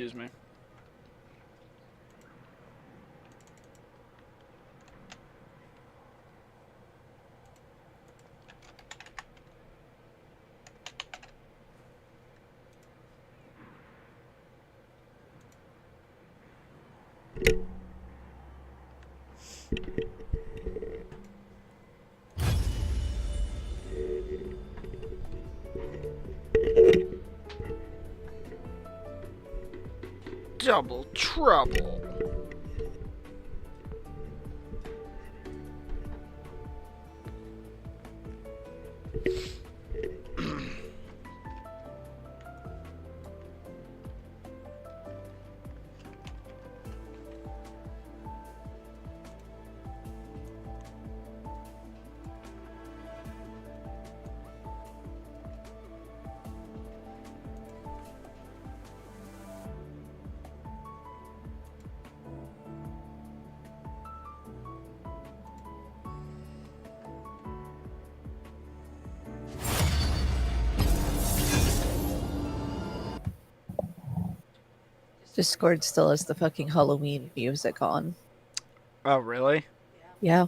Excuse me. Double trouble. Discord still has the fucking Halloween music on. Oh, really? Yeah.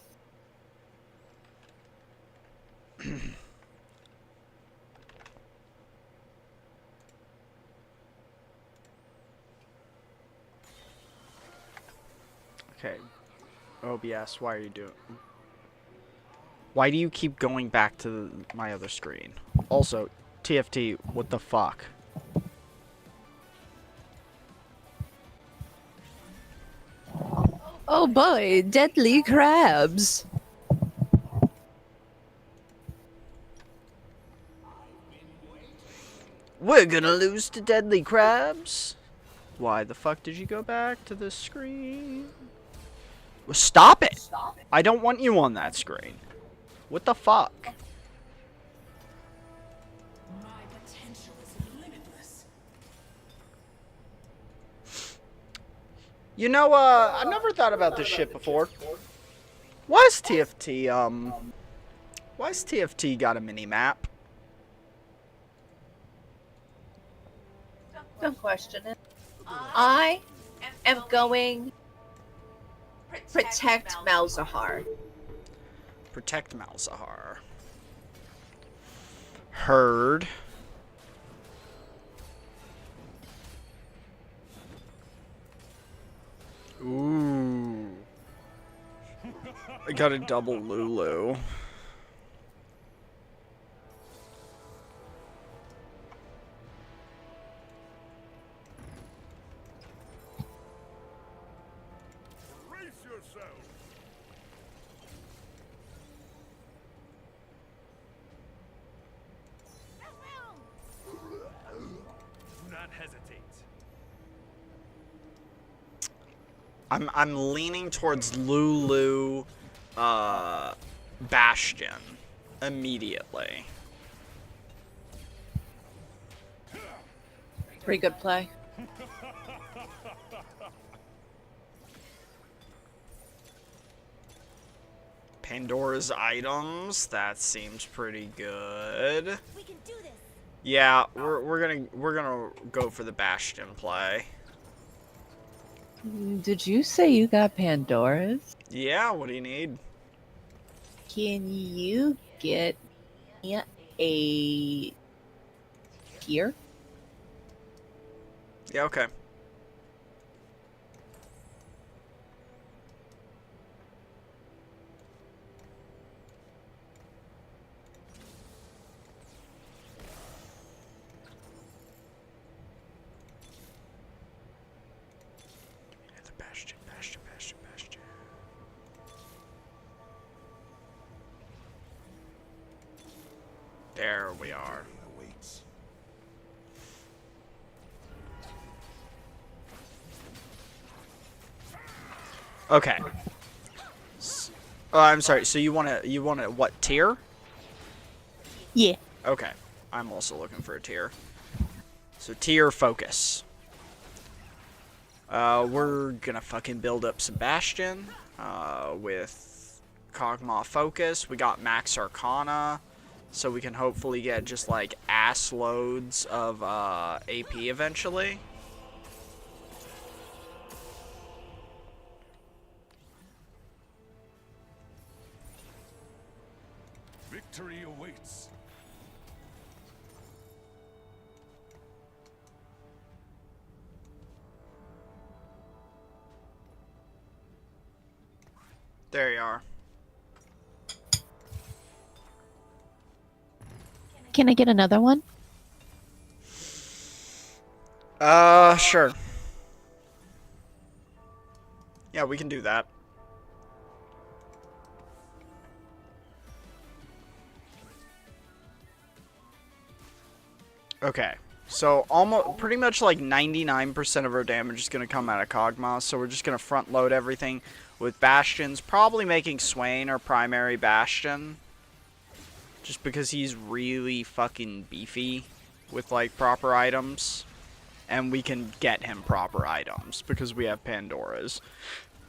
Okay. OBS, why are you doing... Why do you keep going back to my other screen? Also, TFT, what the fuck? Oh boy, deadly crabs. We're gonna lose to deadly crabs? Why the fuck did you go back to this screen? Well, stop it! I don't want you on that screen. What the fuck? My potential is limitless. You know, I've never thought about this shit before. Why is TFT got a mini-map? Don't question it. I am going protect Malzahar. Protect Malzahar. Heard. Ooh. I got a double Lulu. I'm leaning towards Lulu, Bastion immediately. Pretty good play. Pandora's items, that seems pretty good. We can do this. Yeah, we're gonna go for the Bastion play. Did you say you got Pandora's? Yeah, what do you need? Can you get me a tier? Yeah, okay. Bastion. There we are. Okay. Oh, I'm sorry. So you want a what tier? Yeah. Okay. I'm also looking for a tier. So tier focus. We're gonna fucking build up Sebastian with Kog'Maw focus. We got Max Arcana, so we can hopefully get just like ass loads of AP eventually. Victory awaits. There you are. Can I get another one? Sure. Yeah, we can do that. Okay. So, almost, pretty much like 99% of our damage is going to come out of Kog'Maw, so we're just going to front load everything with Bastions, probably making Swain our primary Bastion. Just because he's really fucking beefy with, like, proper items. And we can get him proper items, because we have Pandora's,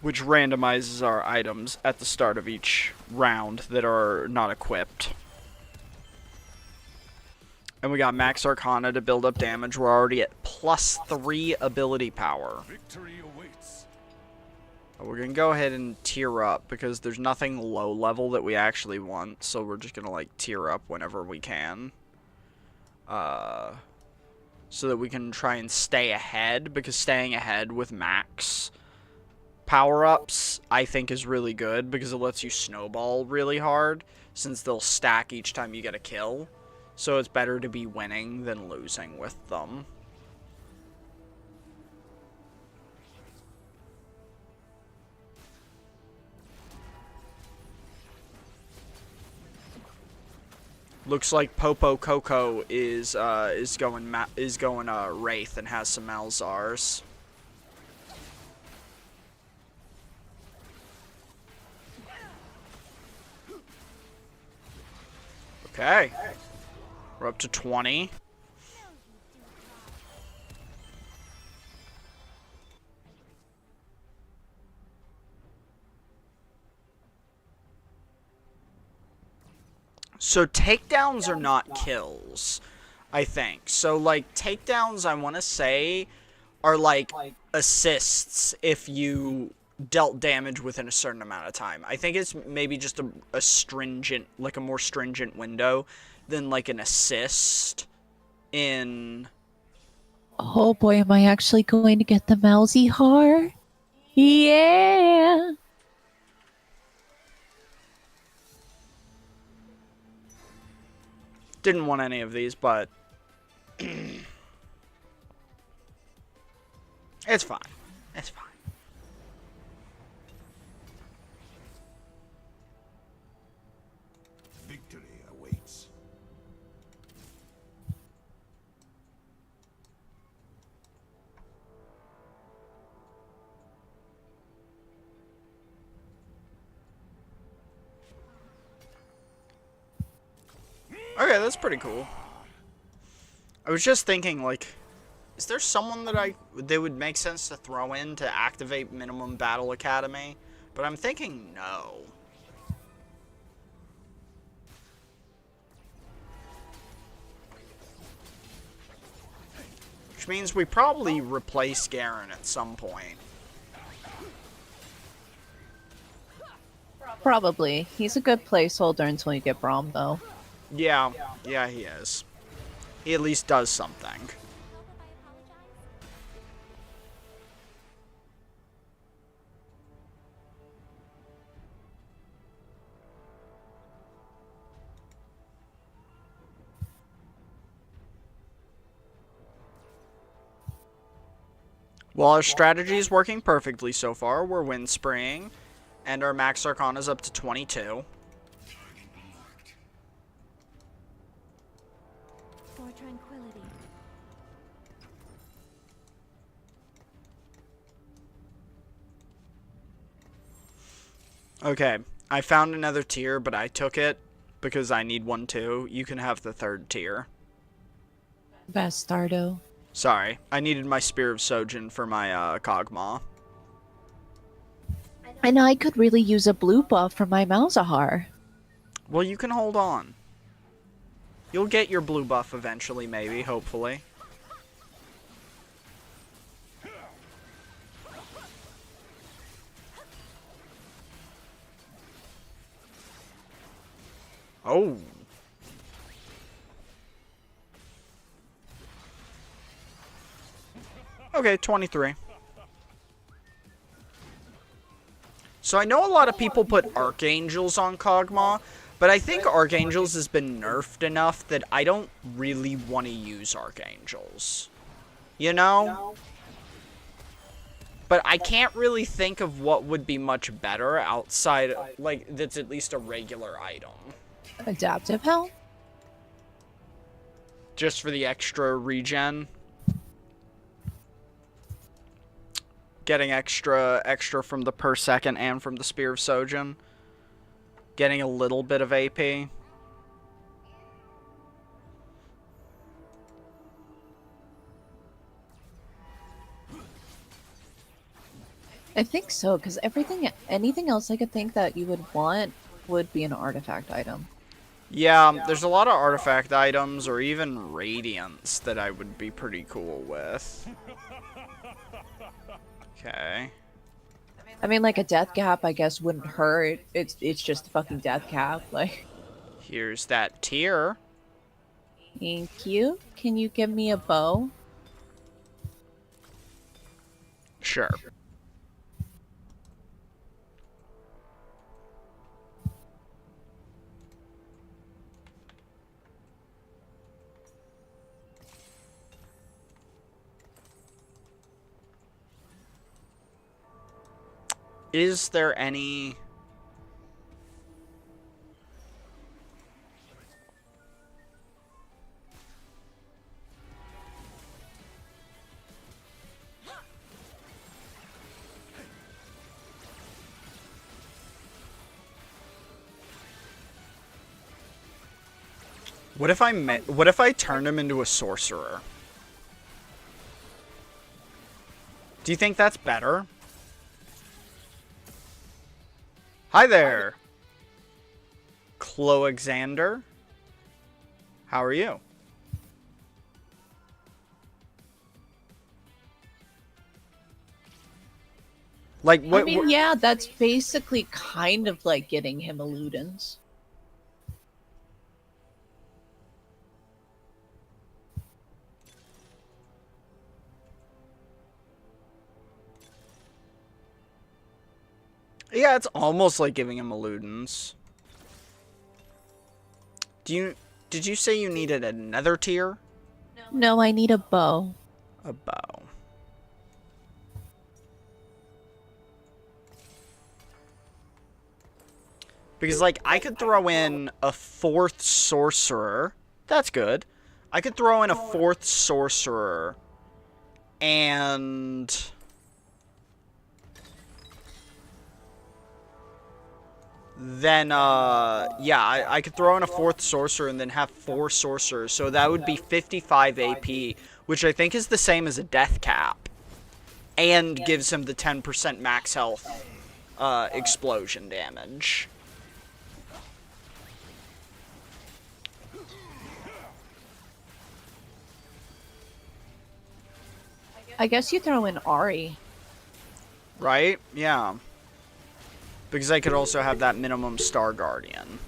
which randomizes our items at the start of each round that are not equipped. And we got Max Arcana to build up damage. We're already at +3 ability power. Victory awaits. We're going to go ahead and tier up because there's nothing low level that we actually want. So we're just going to like tier up whenever we can. So that we can try and stay ahead, because staying ahead with max power-ups I think is really good because it lets you snowball really hard since they'll stack each time you get a kill. So it's better to be winning than losing with them. Looks like Popo Coco is going Wraith and has some Malzars. Okay. We're up to 20. So takedowns are not kills, I think. So like takedowns, I want to say, are like assists if you dealt damage within a certain amount of time. I think it's maybe just a stringent, like a more stringent window than like an assist in... Oh boy, am I actually going to get the mousy heart? Yeah! Didn't want any of these, but... it's fine. It's fine. Victory awaits. Okay, that's pretty cool. I was just thinking, like, is there someone that would make sense to throw in to activate Minimum Battle Academy? But I'm thinking no. Which means we probably replace Garen at some point. Probably. He's a good placeholder until you get Braum, though. Yeah, yeah, he is. He at least does something. Well, our strategy is working perfectly so far. We're win spraying, and our Max Arcana is up to 22. For tranquility. Okay, I found another tier, but I took it because I need one too. You can have the third tier. Bastardo. Sorry, I needed my Spear of Sojin for my Kog'Maw. And I could really use a blue buff for my Malzahar. Well, you can hold on. You'll get your blue buff eventually, maybe, hopefully. Oh, Okay, 23. So I know a lot of people put Archangels on Kog'Maw, but I think Archangels has been nerfed enough that I don't really want to use Archangels. You know? But I can't really think of what would be much better outside, like, that's at least a regular item. Adaptive health? Just for the extra regen. Getting extra from the per second and from the Spear of Sojin. Getting a little bit of AP. I think so, because anything else I could think that you would want would be an artifact item. Yeah, there's a lot of artifact items or even radiance that I would be pretty cool with. Okay. I mean, like a death cap, I guess, wouldn't hurt. It's just a fucking death cap. Like, Here's that tier. thank you. Can you give me a bow? Sure. Is there any... What if I turned him into a sorcerer? Do you think that's better? Hi there, Cloexander. How are you? Like what? I mean, yeah, that's basically kind of like getting him a Ludens. Yeah, it's almost like giving him a Ludens. Did you say you needed another tier? No, I need a bow. A bow. Because, like, I could throw in a 4th sorcerer. That's good. I could throw in a 4th sorcerer. And... then, yeah, I could throw in a 4th sorcerer and then have 4 sorcerers. So that would be 55 AP, which I think is the same as a death cap. And gives him the 10% max health, explosion damage. I guess you throw in Ari. Right? Yeah. Because I could also have that minimum Star Guardian.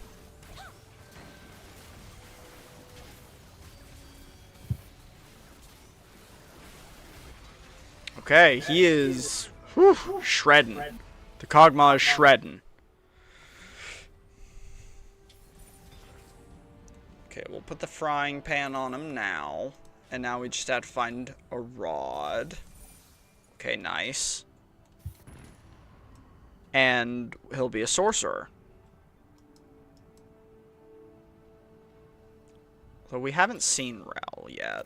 Okay, he is shredding. The Kog'Maw is shredding. Okay, we'll put the frying pan on him now. And now we just have to find a rod. Okay, nice. And he'll be a sorcerer. So we haven't seen Rel yet.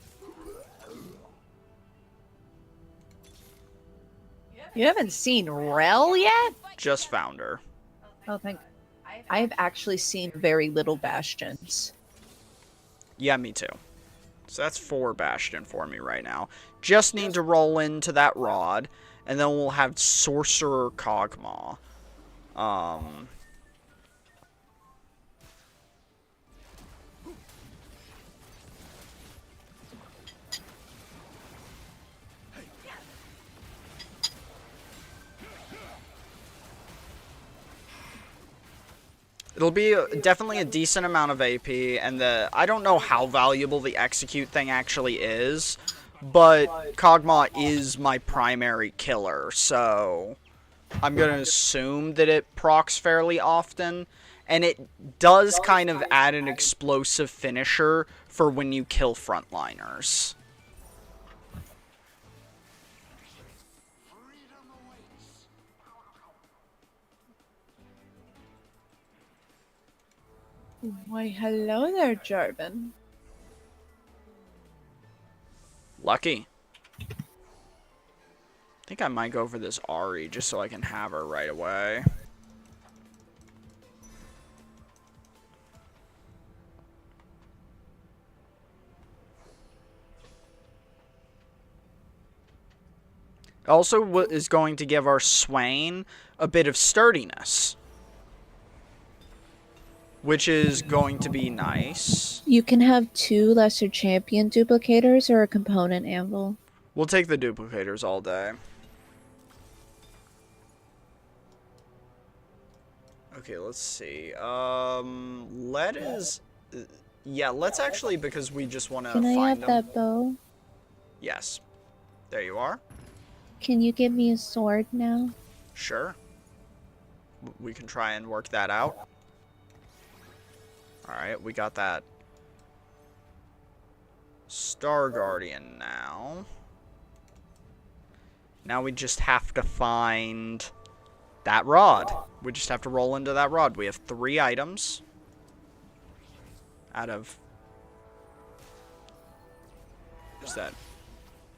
You haven't seen Rel yet? Just found her. Oh, thank. I've actually seen very little Bastions. Yeah, me too. So that's 4 Bastion for me right now. Just need to roll into that rod, and then we'll have Sorcerer Kog'Maw. It'll be definitely a decent amount of AP, and I don't know how valuable the execute thing actually is, but Kog'Maw is my primary killer, so I'm going to assume that it procs fairly often, and it does kind of add an explosive finisher for when you kill frontliners. Why, hello there, Jarvan. Lucky. I think I might go for this Ahri just so I can have her right away. Also, what is going to give our Swain a bit of sturdiness, which is going to be nice. You can have 2 lesser champion duplicators or a component anvil. We'll take the duplicators all day. Okay, let's see. Lead is... yeah, let's actually, because we just want to Can I find have them. that bow? Yes. There you are. Can you give me a sword now? Sure. We can try and work that out. Alright, we got that Star Guardian now. Now we just have to find that rod. We just have to roll into that rod. We have 3 items out of... what's that?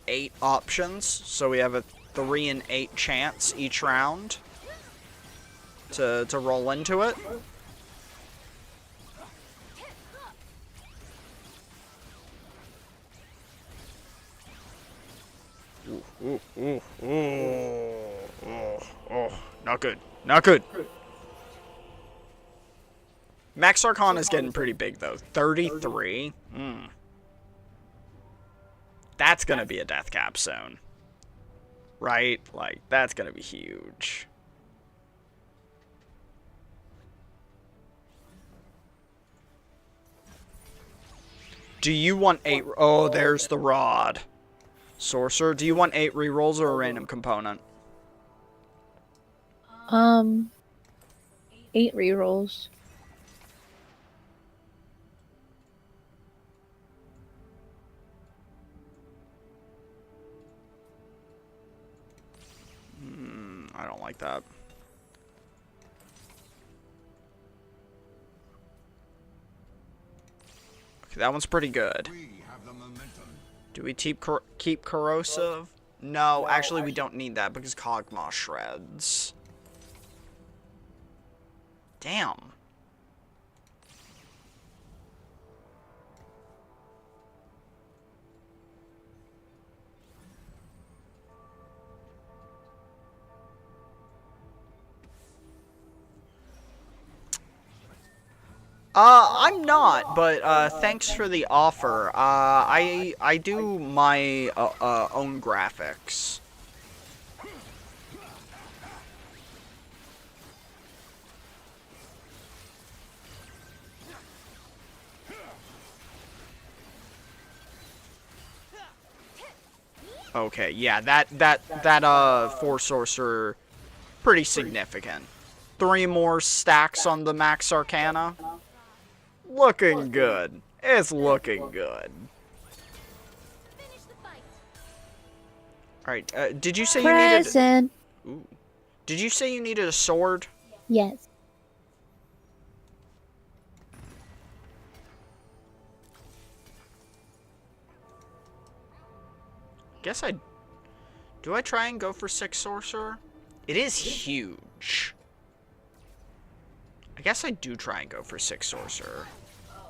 8 options. So we have a 3 in 8 chance each round to roll into it. Not good. Not good. Max Arcana is getting pretty big, though. 33? That's gonna be a death cap soon. Right? Like, that's gonna be huge. Do you want 8... oh, there's the rod. Sorcerer, do you want 8 rerolls or a random component? 8 rerolls. I don't like that. Okay, that one's pretty good. We have the momentum. Do we keep corrosive? No, actually we don't need that because Kog'Maw shreds. Damn. I'm not, but thanks for the offer. I do my own graphics. Okay, yeah, that 4 sorcerer, pretty significant. 3 more stacks on the Max Arcana. Looking good. It's looking good. Alright, did you say you needed... Present! Ooh. Did you say you needed a sword? Yes. Guess I... do I try and go for 6 sorcerer? It is huge. I guess I do try and go for 6 sorcerer.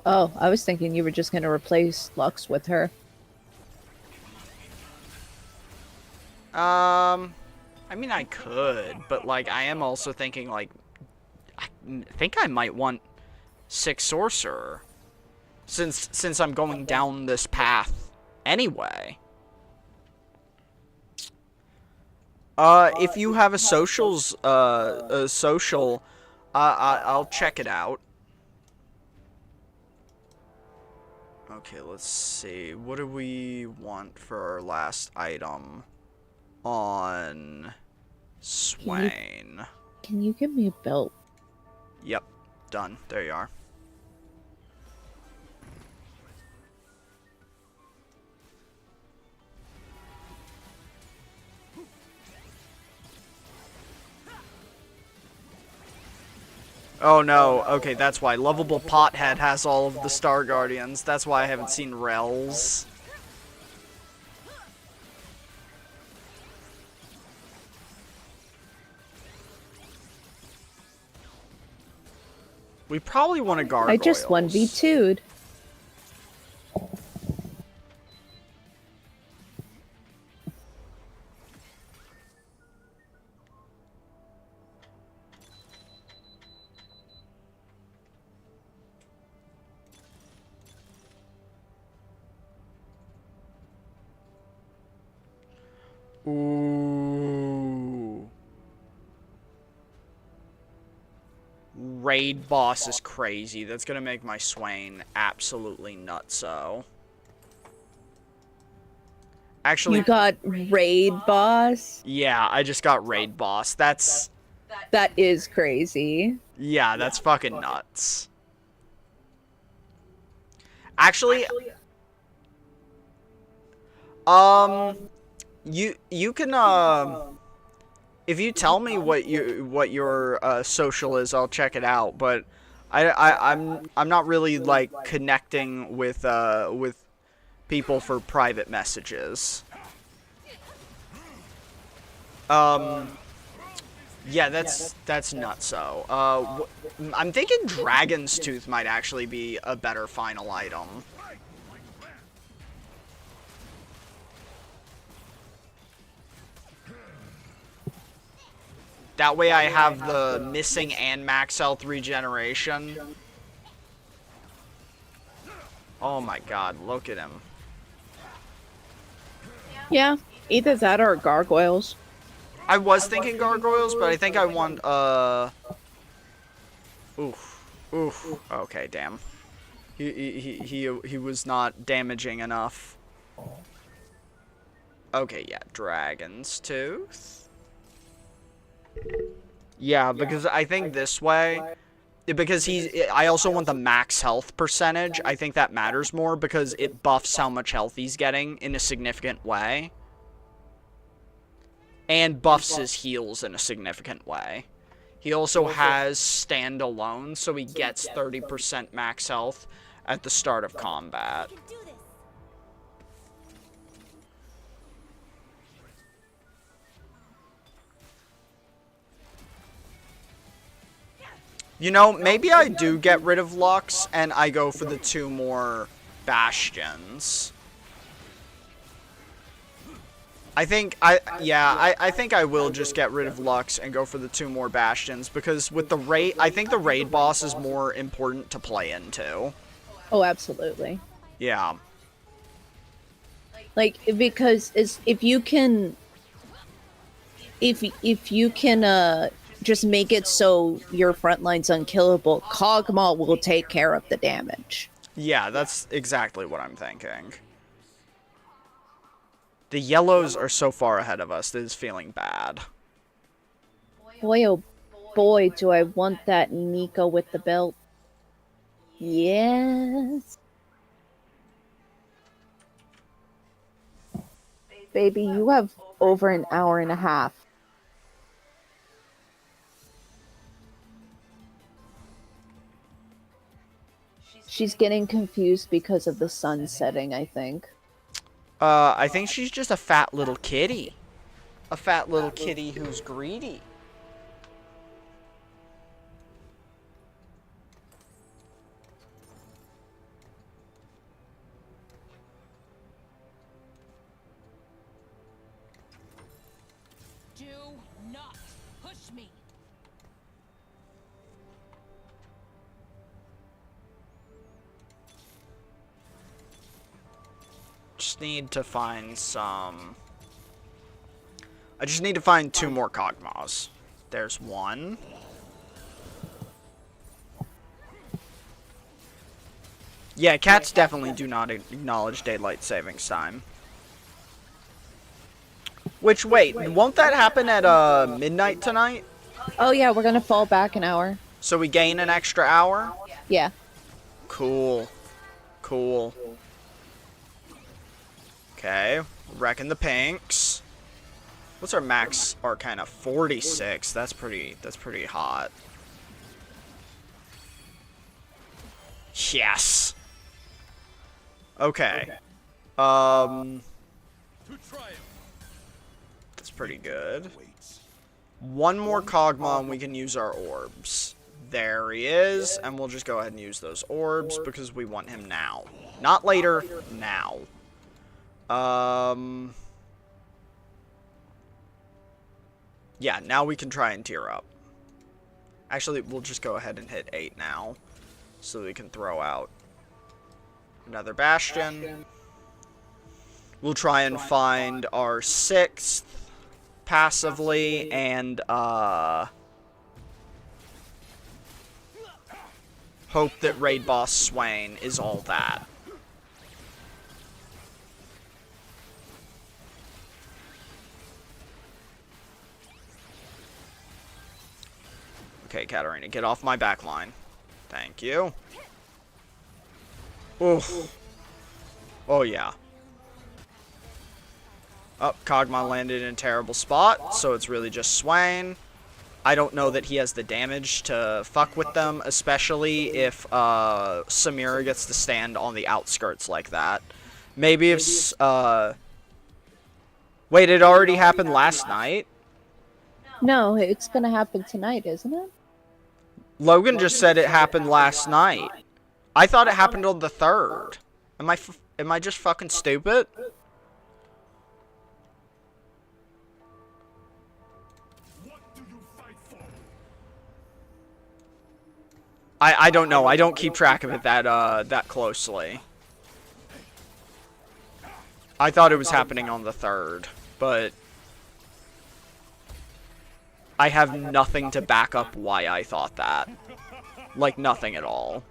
Oh, I was thinking you were just going to replace Lux with her. I mean, I could, but, like, I am also thinking, like, I think I might want 6 sorcerer. Since I'm going down this path anyway. If you have a socials, I'll check it out. Okay, let's see. What do we want for our last item on Swain? Can you give me a belt? Yep, done. There you are. Oh no, okay, that's why. Lovable Pothead has all of the Star Guardians. That's why I haven't seen Rels. We probably want to gargoyles. I just 1v2'd. Ooh. Raid boss is crazy. That's gonna make my Swain absolutely nutso. Actually, You got raid boss? yeah, I just got raid boss. That's That is crazy. yeah, that's fucking nuts. Actually, you can if you tell me what your social is, I'll check it out. But I'm not really like connecting with people for private messages. Yeah, that's nuts. So, I'm thinking Dragon's Tooth might actually be a better final item. That way I have the missing and max health regeneration. Oh my god, look at him. Yeah, either that or gargoyles. I was thinking gargoyles, but I think I want, oof. Oof. Okay, damn. He was not damaging enough. Okay, yeah, Dragon's Tooth. Yeah, because I think this way, because I also want the max health percentage. I think that matters more because it buffs how much health he's getting in a significant way. And buffs his heals in a significant way. He also has standalone, so he gets 30% max health at the start of combat. We can do this. You know, maybe I do get rid of Lux and I go for the 2 more Bastions. I think I think I will just get rid of Lux and go for the 2 more Bastions because with the raid, I think the raid boss is more important to play into. Oh, absolutely. Yeah. Like, because if you can just make it so your front line's unkillable, Kog'Maw will take care of the damage. Yeah, that's exactly what I'm thinking. The yellows are so far ahead of us, that is feeling bad. Boy, oh boy, do I want that Nico with the belt. Yes. Baby, you have over an hour and a half. She's getting confused because of the sun setting, I think. I think she's just a fat little kitty. A fat little kitty who's greedy. Do not push me. Just need to find some... I just need to find 2 more Kog'Maws. There's 1. Yeah, cats definitely do not acknowledge daylight savings time. Which, wait, won't that happen at midnight tonight? Oh yeah, we're gonna fall back an hour. So we gain an extra hour? Yeah. Cool. Cool. Okay, wrecking the pinks. What's our max Arcana? 46. That's pretty hot. Yes. Okay. To triumph That's pretty good. awaits. One more Kog'Maw and we can use our orbs. There he is, and we'll just go ahead and use those orbs because we want him now. Not later, now. Yeah, now we can try and tier up. Actually, we'll just go ahead and hit 8 now, so we can throw out another Bastion. We'll try and find our 6th passively, and, hope that Raid Boss Swain is all that. Okay, Katarina, get off my back line. Thank you. Oof. Oh, yeah. Oh, Kog'Maw landed in a terrible spot, so it's really just Swain. I don't know that he has the damage to fuck with them, especially if Samira gets to stand on the outskirts like that. Maybe if... Wait, it already happened last night? No, it's gonna happen tonight, isn't it? Logan just said it happened last night. I thought it happened on the 3rd. Am I just fucking stupid? What do you fight for? I don't know. I don't keep track of it that closely. I thought it was happening on the 3rd, but I have nothing to back up why I thought that. Like, nothing at all.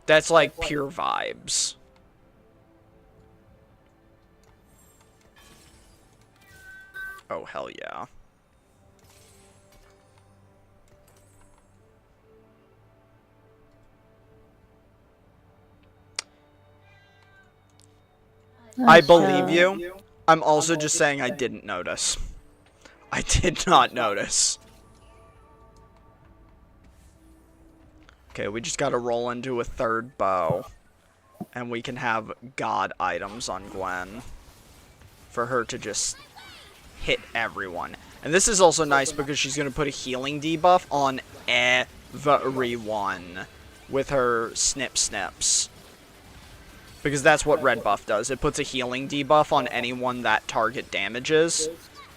That's like pure vibes. Oh, hell yeah. I believe you. I'm also just saying I didn't notice. I did not notice. Okay, we just gotta roll into a 3rd bow. And we can have god items on Gwen. For her to just hit everyone. And this is also nice because she's gonna put a healing debuff on everyone. With her snip snips. Because that's what red buff does. It puts a healing debuff on anyone that target damages.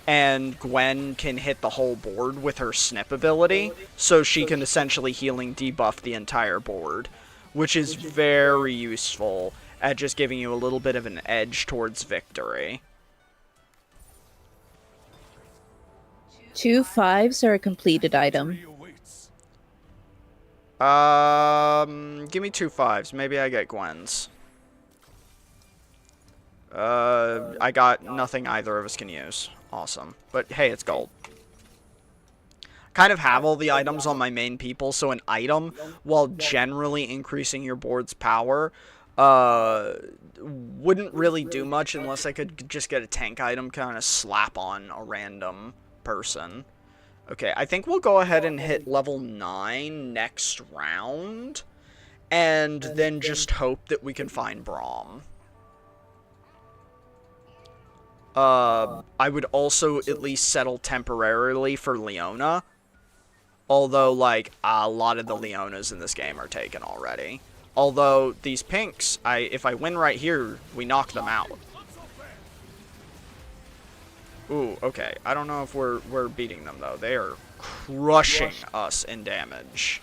And Gwen can hit the whole board with her snip ability. So she can essentially healing debuff the entire board. Which is very useful at just giving you a little bit of an edge towards victory. 2 5s are a completed item. Victory awaits. Give me 2 5s. Maybe I get Gwen's. I got nothing either of us can use. Awesome. But hey, it's gold. Kind of have all the items on my main people, so an item, while generally increasing your board's power, wouldn't really do much unless I could just get a tank item kind of slap on a random person. Okay, I think we'll go ahead and hit level 9 next round, and then just hope that we can find Braum. I would also at least settle temporarily for Leona. Although, like, a lot of the Leonas in this game are taken already. Although, these pinks, if I win right here, we knock them out. Ooh, okay. I don't know if we're beating them, though. They are crushing us in damage.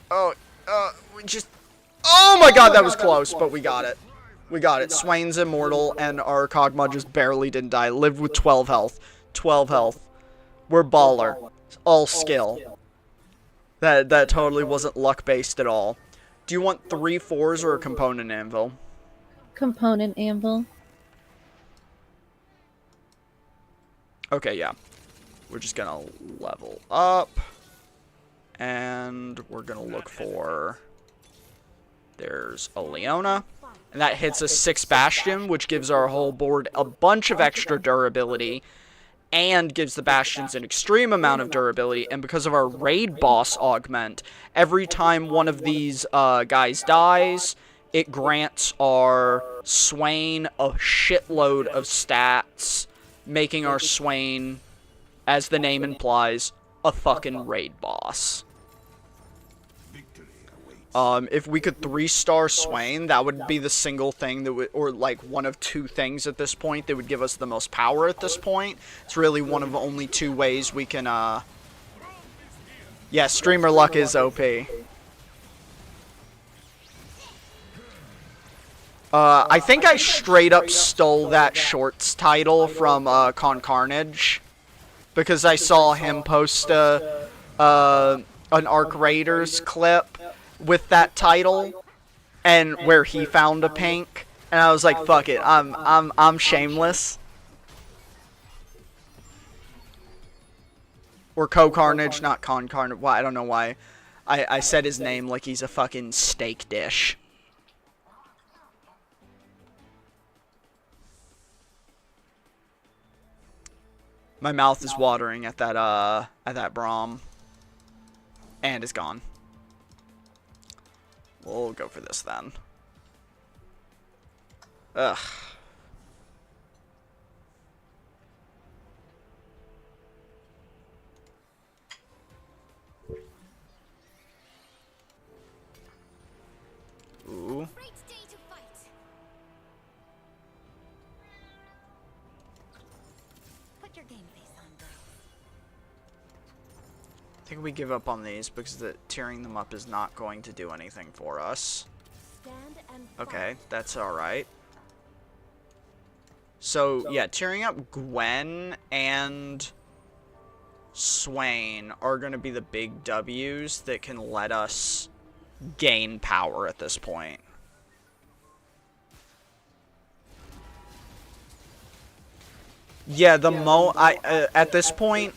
Oh, we just... Oh my god, that was close, but we got it. We got it. Swain's immortal, and our Kog'Maw just barely didn't die. Lived with 12 health. 12 health. We're baller. It's all skill. That totally wasn't luck based at all. Do you want 3 4s or a component anvil? Component anvil. Okay, yeah. We're just gonna level up. And we're gonna look for... There's a Leona. And that hits a 6 Bastion, which gives our whole board a bunch of extra durability. And gives the Bastions an extreme amount of durability. And because of our raid boss augment, every time one of these guys dies, it grants our Swain a shitload of stats, making our Swain, as the name implies, a fucking raid boss. If we could 3-star Swain, that would be the single thing that would, or like one of 2 things at this point that would give us the most power at this point. It's really one of only 2 ways we can, yeah, streamer luck is OP. I think I straight up stole that shorts title from, Con Carnage. Because I saw him post, an Arc Raiders clip with that title, and where he found a pink, and I was like, fuck it, I'm shameless. Or Co-Carnage, not Con Carnage. Well, I don't know why I said his name like he's a fucking steak dish. My mouth is watering at that Braum. And it's gone. We'll go for this then. Ugh. Ooh. Great day to fight. Put your game face on, girl. I think we give up on these because tearing them up is not going to do anything for us. Stand and Okay, that's alright. So, yeah, tearing up Gwen and Swain are going to be the big W's that can let us gain power at this point. Yeah, at this point,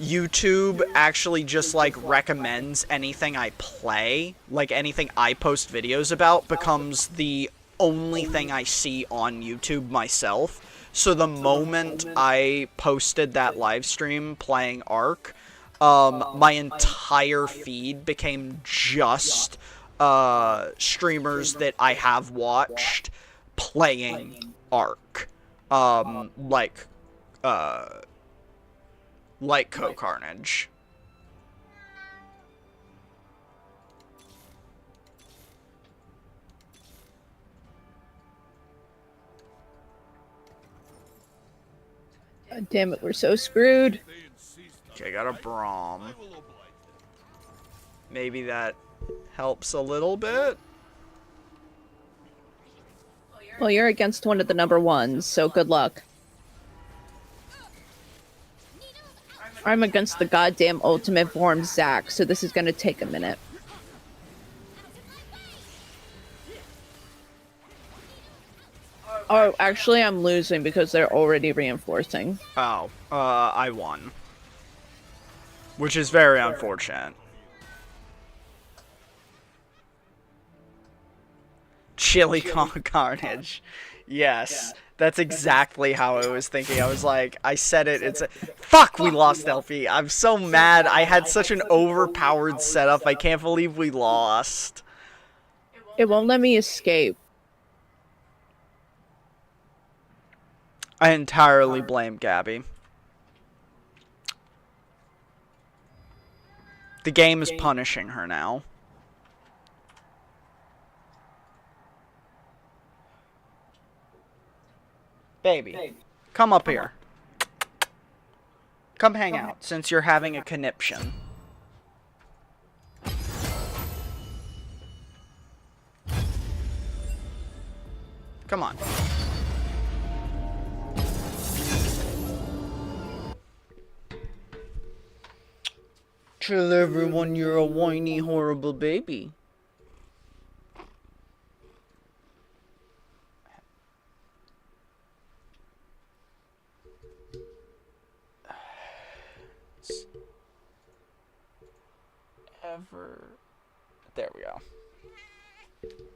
YouTube actually just, like, recommends anything I play, like anything I post videos about, becomes the only thing I see on YouTube myself. So the moment I posted that live stream playing Ark, my entire feed became just streamers that I have watched playing Ark. Like Co-Carnage. God damn it, we're so screwed. Okay, I got a Braum. Maybe that helps a little bit. Well, you're against one of the number 1s, so good luck. I'm against the goddamn ultimate form Zac, so this is gonna take a minute. Oh, actually, I'm losing because they're already reinforcing. Oh, I won. Which is very unfortunate. Chili con Carnage. Yes. That's exactly how I was thinking. I was like, I said it, fuck, we lost LP. I'm so mad. I had such an overpowered setup. I can't believe we lost. It won't let me escape. I entirely blame Gabby. The game is punishing her now. Baby, come up here. Come hang out, since you're having a conniption. Come on. Tell everyone you're a whiny, horrible baby. Ever. There we go.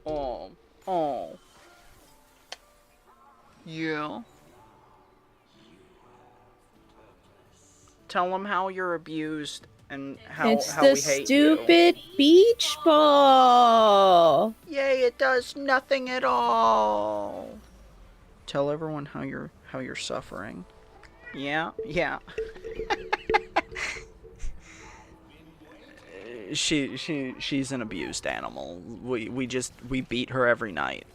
Oh. Oh. Yeah. Tell them how you're abused and how It's how the we hate you. stupid beach ball. Yay, it does nothing at all. Tell everyone how you're suffering. Yeah, yeah. She's an abused animal. We beat her every night.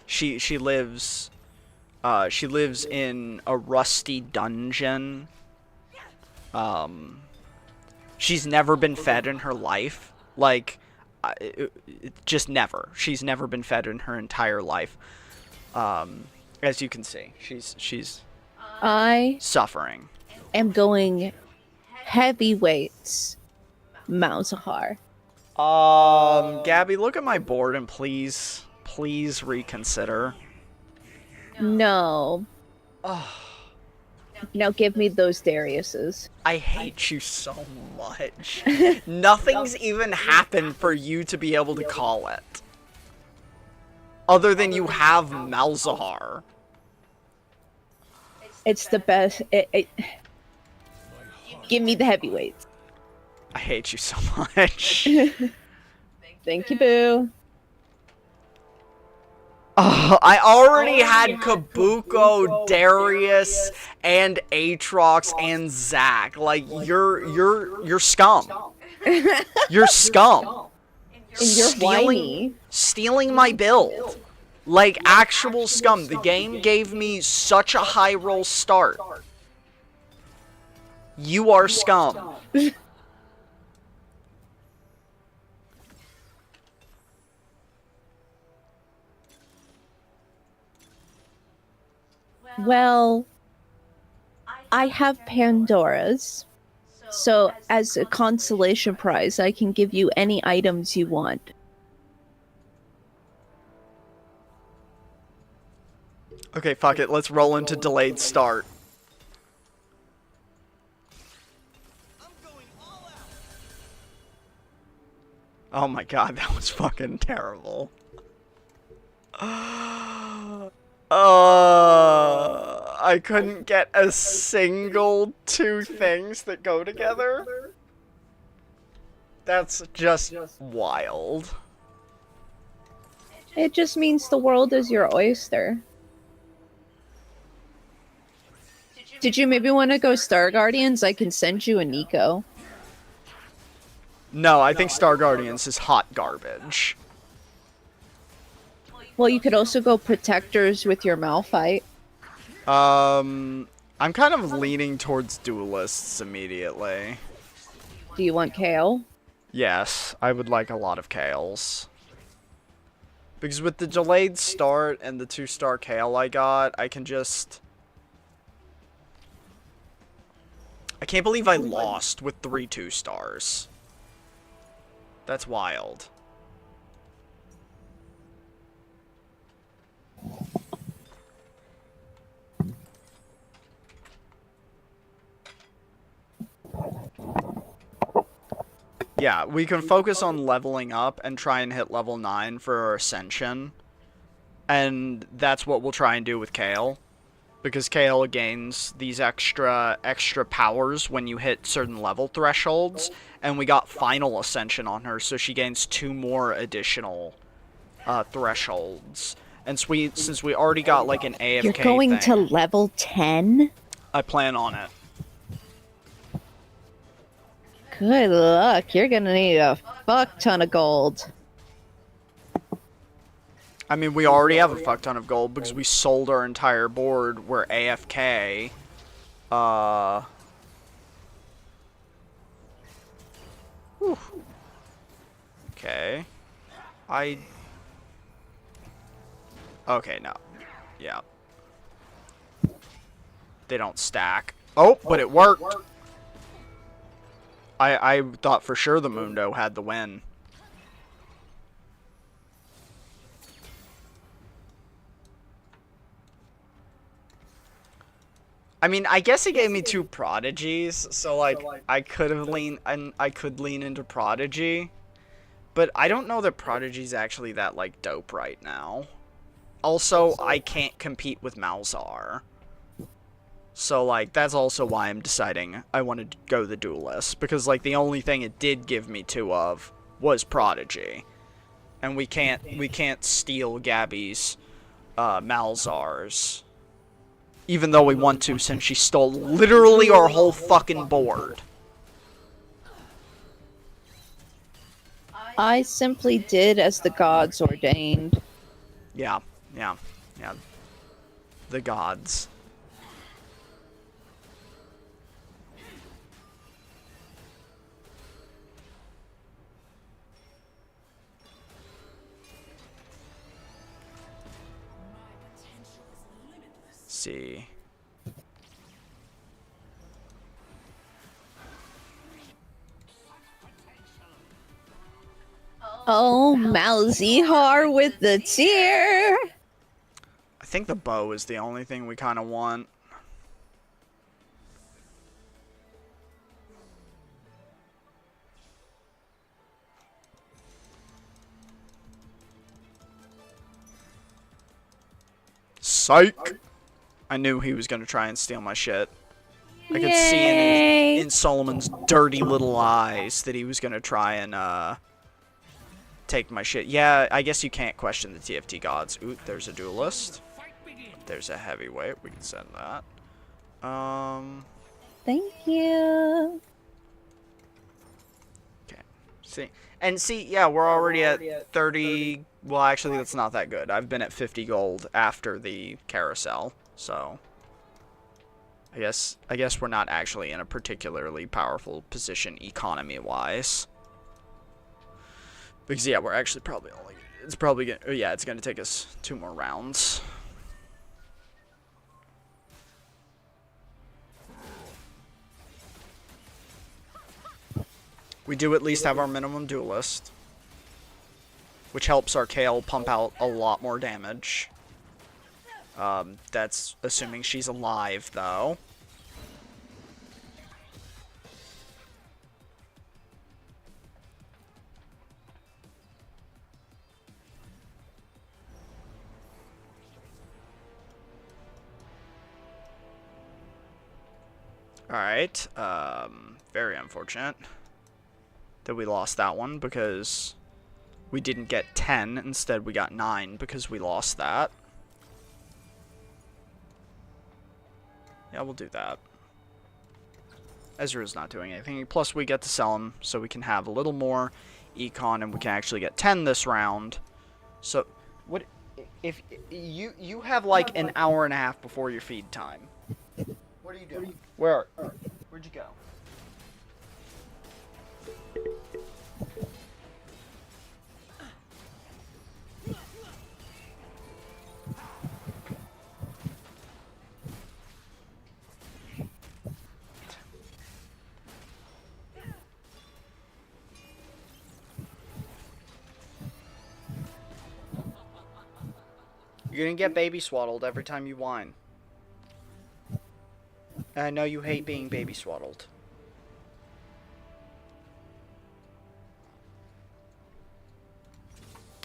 She lives in a rusty dungeon. She's never been fed in her life. Like, just never. She's never been fed in her entire life. As you can see, she's I suffering. am going heavyweights, Malzahar. Gabby, look at my board and please reconsider. No. Now give me those Dariuses. I hate you so much. Nothing's even happened for you to be able to call it. Other than you have Malzahar. It's the best. Give me the heavyweights. I hate you so much. Thank you, boo. I already had Kabuko, Darius, and Aatrox, and Zac. Like, you're scum. You're scum. And you're whiny. Stealing my build. Like, actual scum. The game gave me such a high roll start. You are scum. Well, I have Pandora's. So, as a consolation prize, I can give you any items you want. Okay, fuck it. Let's roll into delayed start. Oh my god, that was fucking terrible. I couldn't get a single two things that go together. That's just wild. It just means the world is your oyster. Did you maybe want to go Star Guardians? I can send you a Nico. No, I think Star Guardians is hot garbage. Well, you could also go Protectors with your Malphite. I'm kind of leaning towards duelists immediately. Do you want Kale? Yes, I would like a lot of Kales. Because with the delayed start and the 2-star Kale I got, I can just... I can't believe I lost with 3 2-stars. That's wild. Yeah, we can focus on leveling up and try and hit level 9 for our Ascension. And that's what we'll try and do with Kale. Because Kale gains these extra powers when you hit certain level thresholds. And we got Final Ascension on her, so she gains 2 more additional thresholds. And since we already got like an AFK You're going thing, to level 10? I plan on it. Good luck. You're gonna need a fuck ton of gold. I mean, we already have a fuck ton of gold because we sold our entire board. We're AFK. Whew. Okay. Okay, no. Yeah. They don't stack. Oh, but it worked. I thought for sure the Mundo had the win. I mean, I guess he gave me 2 prodigies, so like I could lean into prodigy, but I don't know that prodigy's actually that like dope right now. Also, I can't compete with Malzar. So like that's also why I'm deciding I wanted to go the duelist, because like the only thing it did give me 2 of was prodigy. And we can't steal Gabby's Malzar's. Even though we want to, since she stole literally our whole fucking board. I simply did as the gods ordained. Yeah. The gods. Let's see. Oh, Malzihar with the tear! I think the bow is the only thing we kind of want. Psych! I knew he was going to try and steal my shit. I could see in Solomon's dirty little eyes that he was going to try and take my shit. Yeah, I guess you can't question the TFT gods. Ooh, there's a duelist. There's a heavyweight. We can send that. Thank you. Okay. See, yeah, we're already at 30. Well, actually, that's not that good. I've been at 50 gold after the carousel, so I guess we're not actually in a particularly powerful position economy-wise. Because yeah, we're actually probably only. It's probably gonna. Oh, yeah, it's gonna take us 2 more rounds. We do at least have our minimum duelist, which helps our Kale pump out a lot more damage. That's assuming she's alive, though. Alright, very unfortunate that we lost that one, because we didn't get 10, instead we got 9 because we lost that. Yeah, we'll do that. Ezra's not doing anything, plus we get to sell him, so we can have a little more econ, and we can actually get 10 this round. So, what if you have like an hour and a half before your feed time? What are you doing? Where'd you go? You're gonna get baby swaddled every time you whine. And I know you hate being baby swaddled.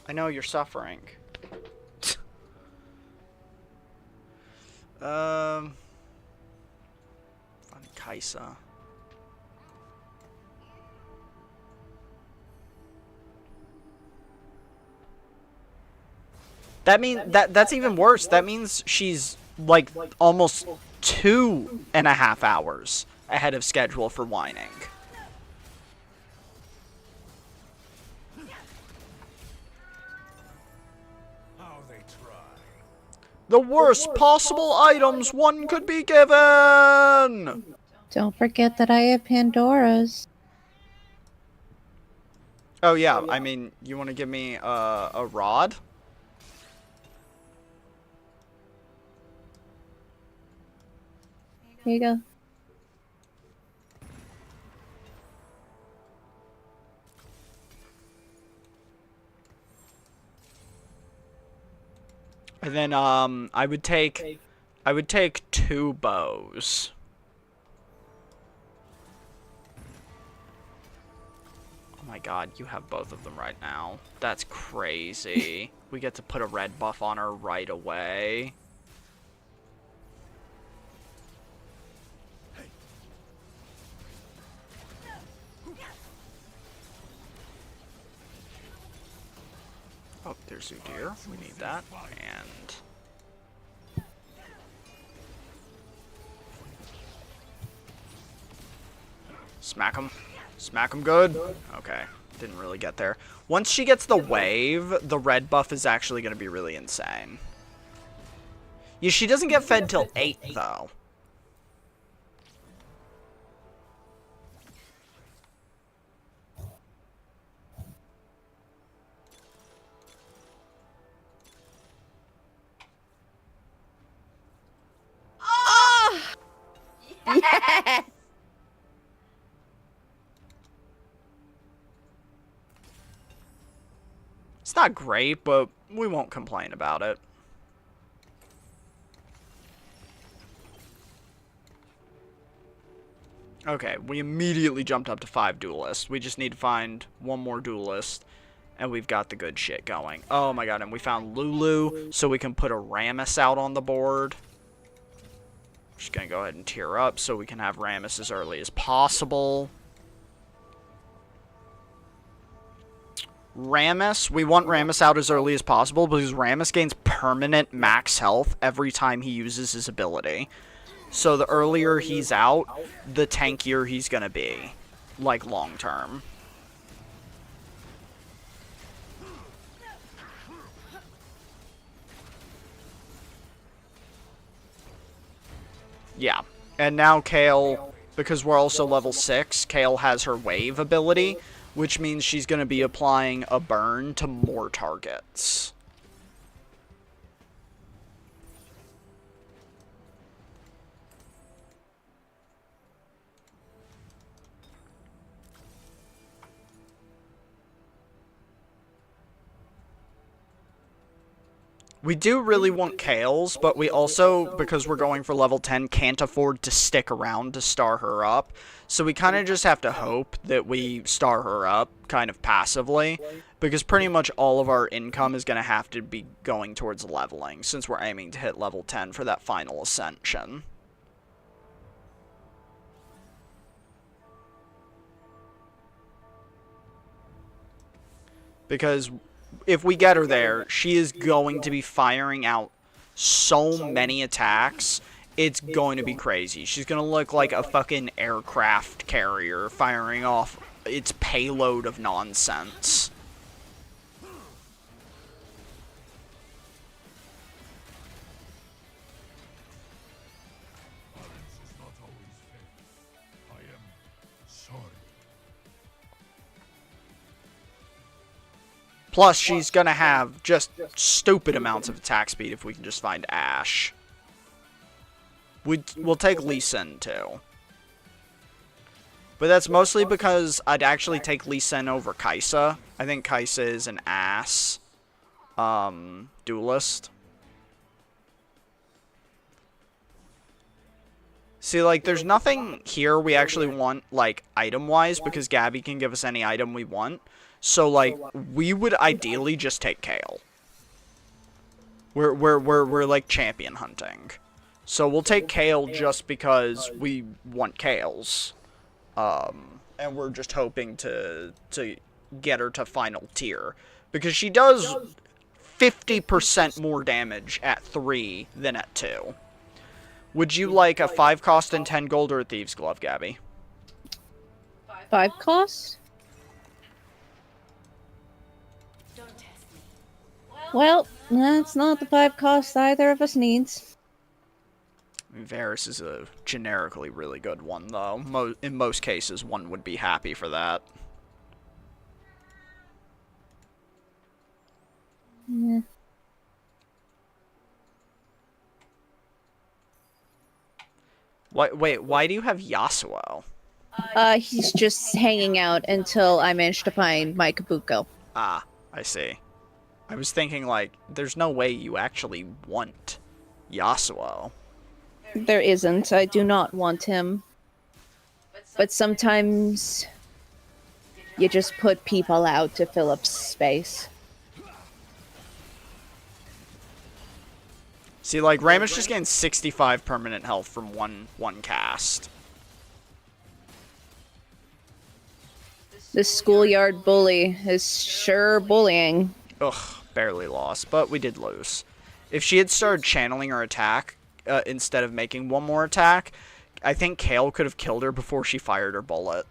I know you're suffering. Fun Kaisa. That's even worse. That means she's like almost 2.5 hours ahead of schedule for whining. How they try. The worst possible items one could be given! Don't forget that I have Pandora's. Oh yeah, I mean, you want to give me a rod? Here you go. And then I would take 2 bows. Oh my god, you have both of them right now. That's crazy. We get to put a red buff on her right away. Oh, there's Udyr. We need that. And... smack him. Smack him good. Okay. Didn't really get there. Once she gets the wave, the red buff is actually going to be really insane. Yeah, she doesn't get fed till 8, though. Yes! It's not great, but we won't complain about it. Okay, we immediately jumped up to 5 duelists. We just need to find 1 more duelist, and we've got the good shit going. Oh my god, and we found Lulu, so we can put a Rammus out on the board. Just gonna go ahead and tier up so we can have Rammus as early as possible. Rammus, we want Rammus out as early as possible because Rammus gains permanent max health every time he uses his ability. So the earlier he's out, the tankier he's gonna be, like long term. Yeah, and now Kayle, because we're also level 6, Kayle has her wave ability, which means she's going to be applying a burn to more targets. We do really want Kayle's, but we also, because we're going for level 10, can't afford to stick around to star her up. So we kind of just have to hope that we star her up kind of passively, because pretty much all of our income is going to have to be going towards leveling, since we're aiming to hit level 10 for that final ascension. Because if we get her there, she is going to be firing out so many attacks, it's going to be crazy. She's going to look like a fucking aircraft carrier firing off its payload of nonsense. Balance is not always fair. I am sorry. Plus, she's going to have just stupid amounts of attack speed if we can just find Ashe. We'll take Lee Sin, too. But that's mostly because I'd actually take Lee Sin over Kai'Sa. I think Kai'Sa is an ass duelist. See, like, there's nothing here we actually want, like, item-wise, because Gabby can give us any item we want. So, like, we would ideally just take Kayle. We're like, champion hunting. So we'll take Kayle just because we want Kayle's. And we're just hoping to get her to final tier. Because she does 50% more damage at 3 than at 2. Would you like a 5 cost and 10 gold or a Thieves' Glove, Gabby? 5 cost? Well, that's not the 5 cost either of us needs. Varus is a generically really good one, though. In most cases, one would be happy for that. Yeah. Wait, why do you have Yasuo? He's just hanging out until I manage to find my Kabuko. Ah, I see. I was thinking, like, there's no way you actually want Yasuo. There isn't. I do not want him. But sometimes you just put people out to fill up space. See, like, Ramus just gained 65 permanent health from one cast. This schoolyard bully is sure bullying. Ugh, barely lost, but we did lose. If she had started channeling her attack instead of making one more attack, I think Kale could have killed her before she fired her bullet.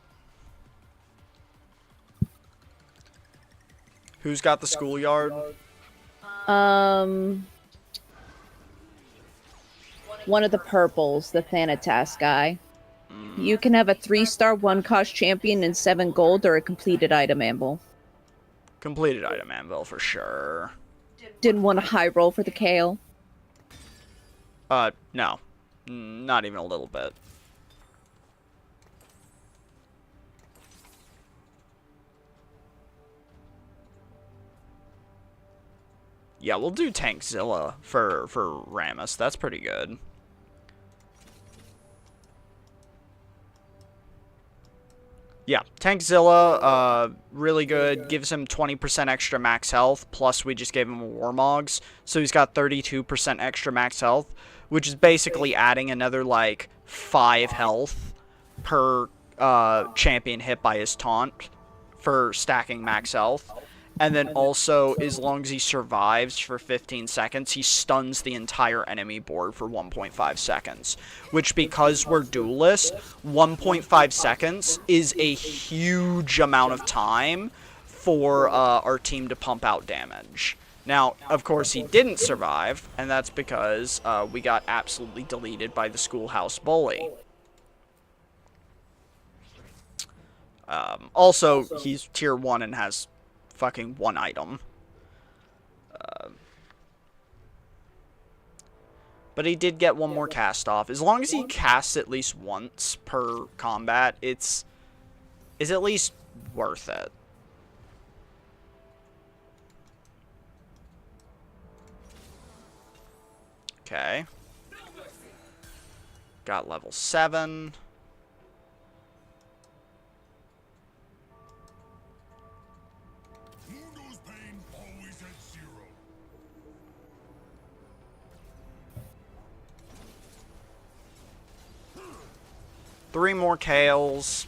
Who's got the schoolyard? One of the purples, the Thanatas guy. You can have a 3-star 1-cost champion and 7 gold or a completed item amble. Completed item anvil for sure. Didn't want a high roll for the Kale. No. Not even a little bit. Yeah, we'll do Tankzilla for Ramus. That's pretty good. Yeah, Tankzilla, really good. Gives him 20% extra max health, plus we just gave him a Warmogs. So he's got 32% extra max health, which is basically adding another, like, 5 health per champion hit by his taunt for stacking max health. And then also, as long as he survives for 15 seconds, he stuns the entire enemy board for 1.5 seconds. Which, because we're duelist, 1.5 seconds is a huge amount of time for our team to pump out damage. Now, of course, he didn't survive, and that's because we got absolutely deleted by the schoolhouse bully. Also, he's tier 1 and has fucking 1 item. But he did get 1 more cast off. As long as he casts at least once per combat, it's at least worth it. Okay. Got level 7. Mundo's pain always at 0. 3 more Kales.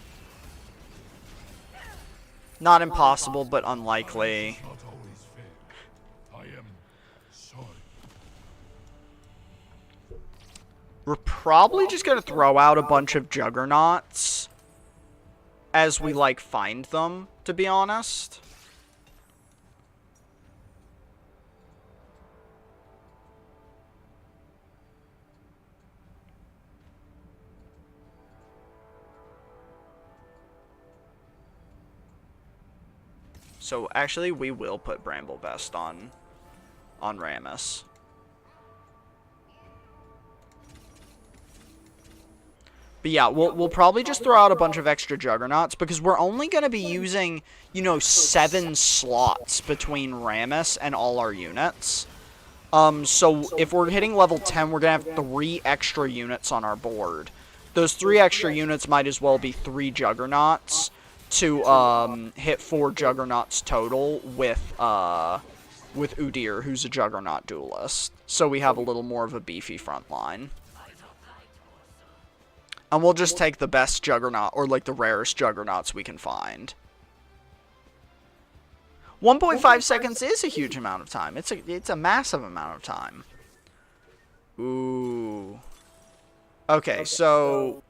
Not impossible, but unlikely. Not always fair. I am sorry. We're probably just gonna throw out a bunch of Juggernauts as we, like, find them, to be honest. So, actually, we will put Bramble Vest on Ramus. But yeah, we'll probably just throw out a bunch of extra Juggernauts, because we're only going to be using, you know, 7 slots between Ramus and all our units. So if we're hitting level 10, we're going to have 3 extra units on our board. Those 3 extra units might as well be 3 Juggernauts to hit 4 Juggernauts total with Udyr, who's a Juggernaut duelist. So we have a little more of a beefy front line. And we'll just take the best Juggernaut, or like the rarest Juggernauts we can find. 1.5 seconds is a huge amount of time. It's a massive amount of time. Ooh. Okay, so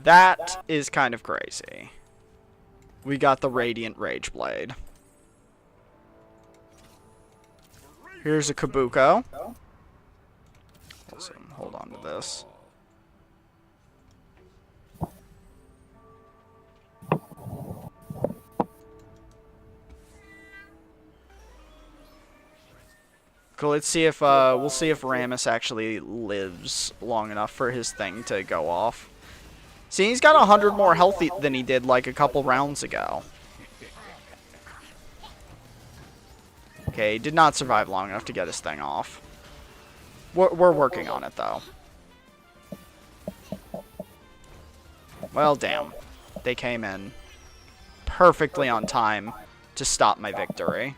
that is kind of crazy. We got the Radiant Rage Blade. Here's a Kabuko. Awesome. Hold on to this. Cool, let's see if, we'll see if Rammus actually lives long enough for his thing to go off. See, he's got 100 more health than he did, like, a couple rounds ago. Okay, he did not survive long enough to get his thing off. We're working on it, though. Well, damn. They came in perfectly on time to stop my victory.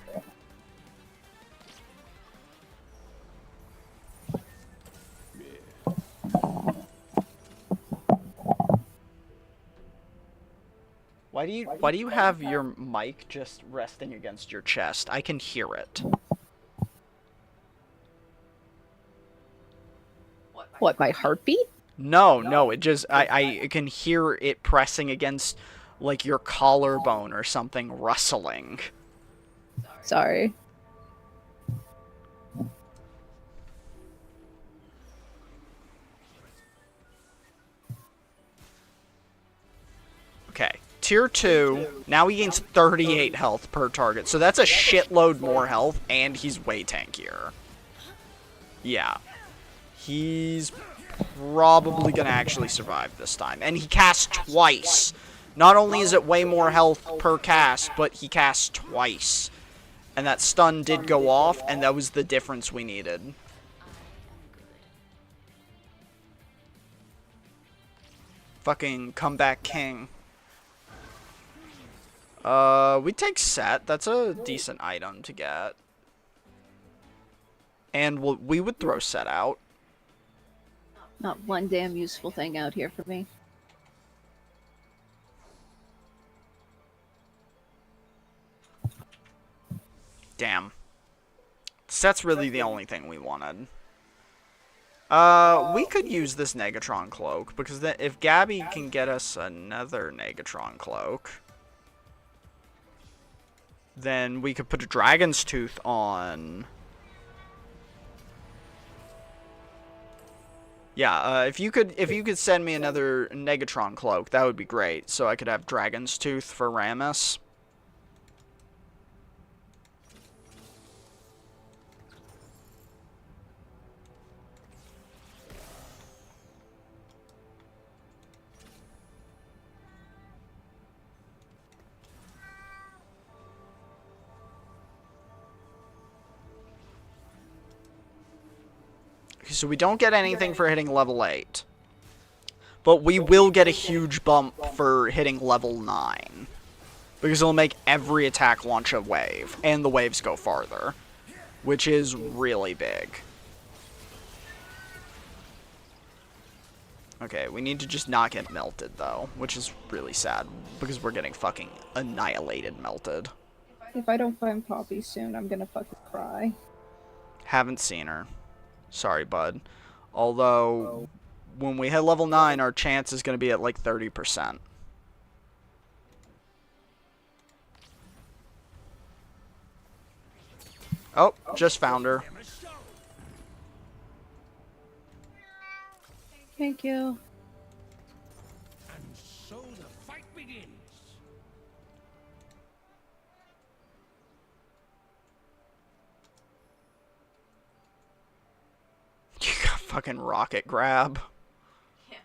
Why do you have your mic just resting against your chest? I can hear it. What, my heartbeat? No, it just I can hear it pressing against like your collarbone or something rustling. Sorry. Okay. Tier 2, now he gains 38 health per target. So that's a shitload more health, and he's way tankier. Yeah. He's probably gonna actually survive this time. And he casts twice. Not only is it way more health per cast, but he casts twice. And that stun did go off, and that was the difference we needed. Fucking comeback king. We take set. That's a decent item to get. And we would throw set out. Not one damn useful thing out here for me. Damn. Set's really the only thing we wanted. We could use this Negatron cloak, because if Gabby can get us another Negatron cloak, then we could put a Dragon's Tooth on. Yeah, if you could send me another Negatron cloak, that would be great, so I could have Dragon's Tooth for Rammus. So we don't get anything for hitting level 8. But we will get a huge bump for hitting level 9. Because it'll make every attack launch a wave. And the waves go farther. Which is really big. Okay, we need to just not get melted, though. Which is really sad. Because we're getting fucking annihilated melted. If I don't find Poppy soon, I'm gonna fucking cry. Haven't seen her. Sorry, bud. Although, when we hit level 9, our chance is going to be at like 30%. Oh, just found her. Thank you. And so the fight begins. You got fucking rocket grab.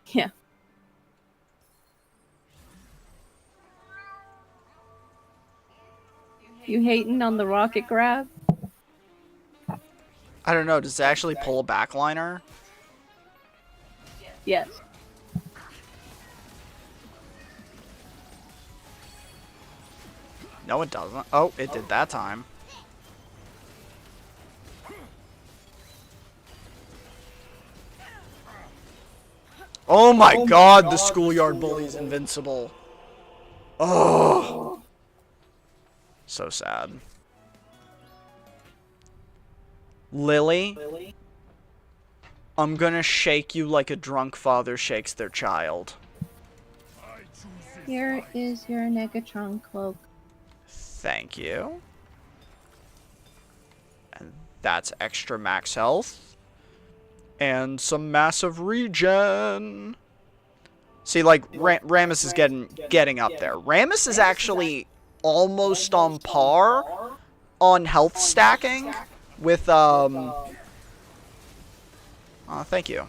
Yeah. You hating on the rocket grab? I don't know, does it actually pull a backliner? Yes. No, it doesn't. Oh, it did that time. Oh my god, the schoolyard bully's invincible. Oh. So sad. Lily, I'm gonna shake you like a drunk father shakes their child. I choose this Here fight. is your Negatron cloak. Thank you. And that's extra max health. And some massive regen. See, like, Rammus is getting up there. Rammus is actually almost on par on health stacking with, thank you.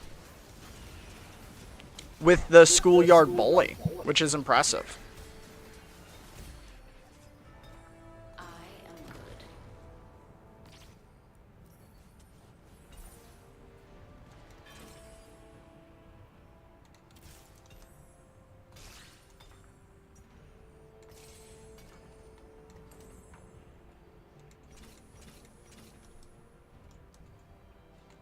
With the schoolyard bully, which is impressive. I am good.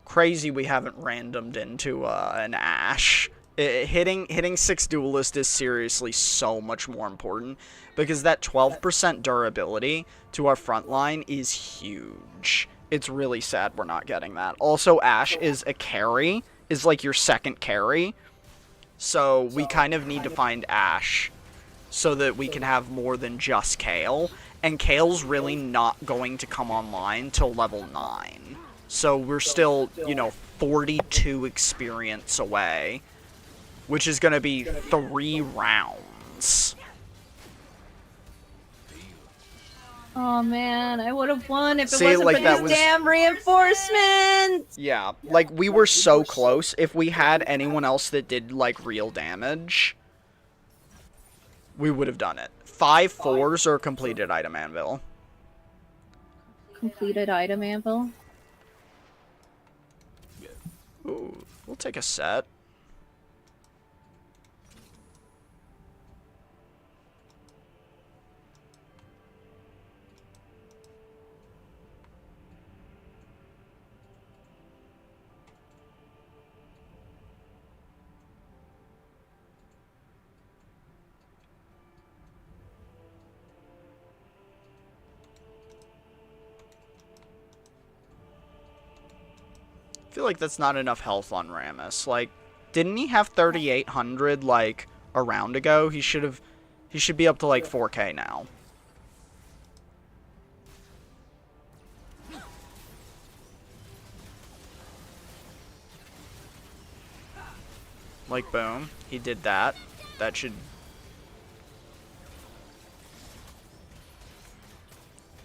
Crazy we haven't randomed into an Ashe. Hitting 6 Duelist is seriously so much more important because that 12% durability to our front line is huge. It's really sad we're not getting that. Also, Ashe is a carry, is like your second carry. So we kind of need to find Ashe so that we can have more than just Kayle. And Kayle's really not going to come online till level 9. So we're still, you know, 42 experience away, which is going to be 3 rounds. Oh man, I would have won if it See, wasn't like, for that these was- damn reinforcements! Yeah, like, we were so close. If we had anyone else that did, like, real damage, we would have done it. 5 4s or completed item anvil. Completed item anvil. Ooh, we'll take a set. I feel like that's not enough health on Rammus. Like, didn't he have 3,800 like a round ago? He should be up to like 4K now. Like, boom, he did that. That should.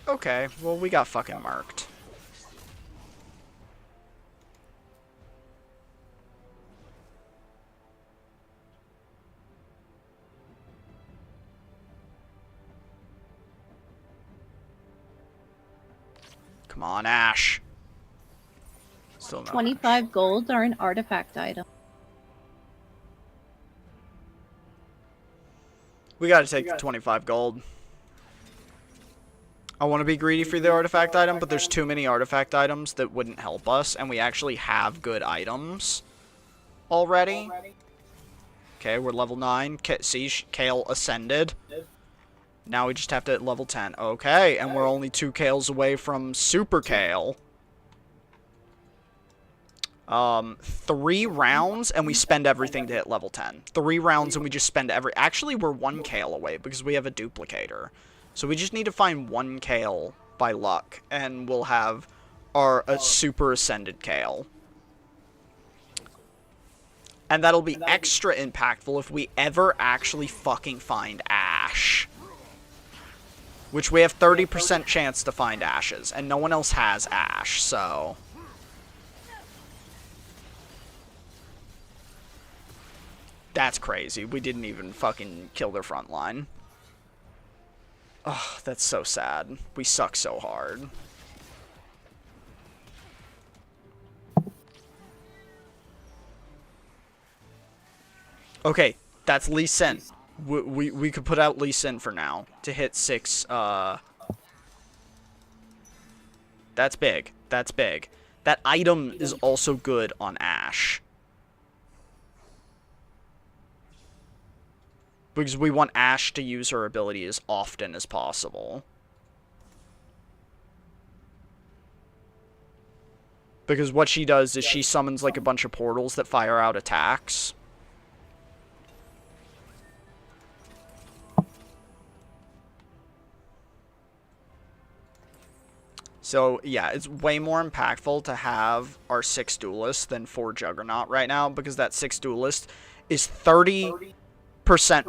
Okay, well, we got fucking marked. Come on, Ashe. Still no 25 Ashe. gold are an artifact item. We gotta take the 25 gold. I want to be greedy for the artifact item, but there's too many artifact items that wouldn't help us, and we actually have good items already. Okay, we're level 9. See, Kayle ascended. Now we just have to hit level 10. Okay, and we're only 2 Kales away from Super Kayle. 3 rounds, and we spend everything to hit level 10. 3 rounds, and we just spend every... Actually, we're 1 Kayle away, because we have a duplicator. So we just need to find 1 Kayle by luck, and we'll have a super ascended Kayle. And that'll be extra impactful if we ever actually fucking find Ashe. Which we have 30% chance to find Ashes, and no one else has Ashe, so... That's crazy. We didn't even fucking kill their front line. Oh, that's so sad. We suck so hard. Okay, that's Lee Sin. We could put out Lee Sin for now to hit 6. That's big. That's big. That item is also good on Ashe. Because we want Ashe to use her ability as often as possible. Because what she does is she summons like a bunch of portals that fire out attacks. So, yeah, it's way more impactful to have our 6 Duelist than 4 Juggernaut right now, because that 6 Duelist is 30%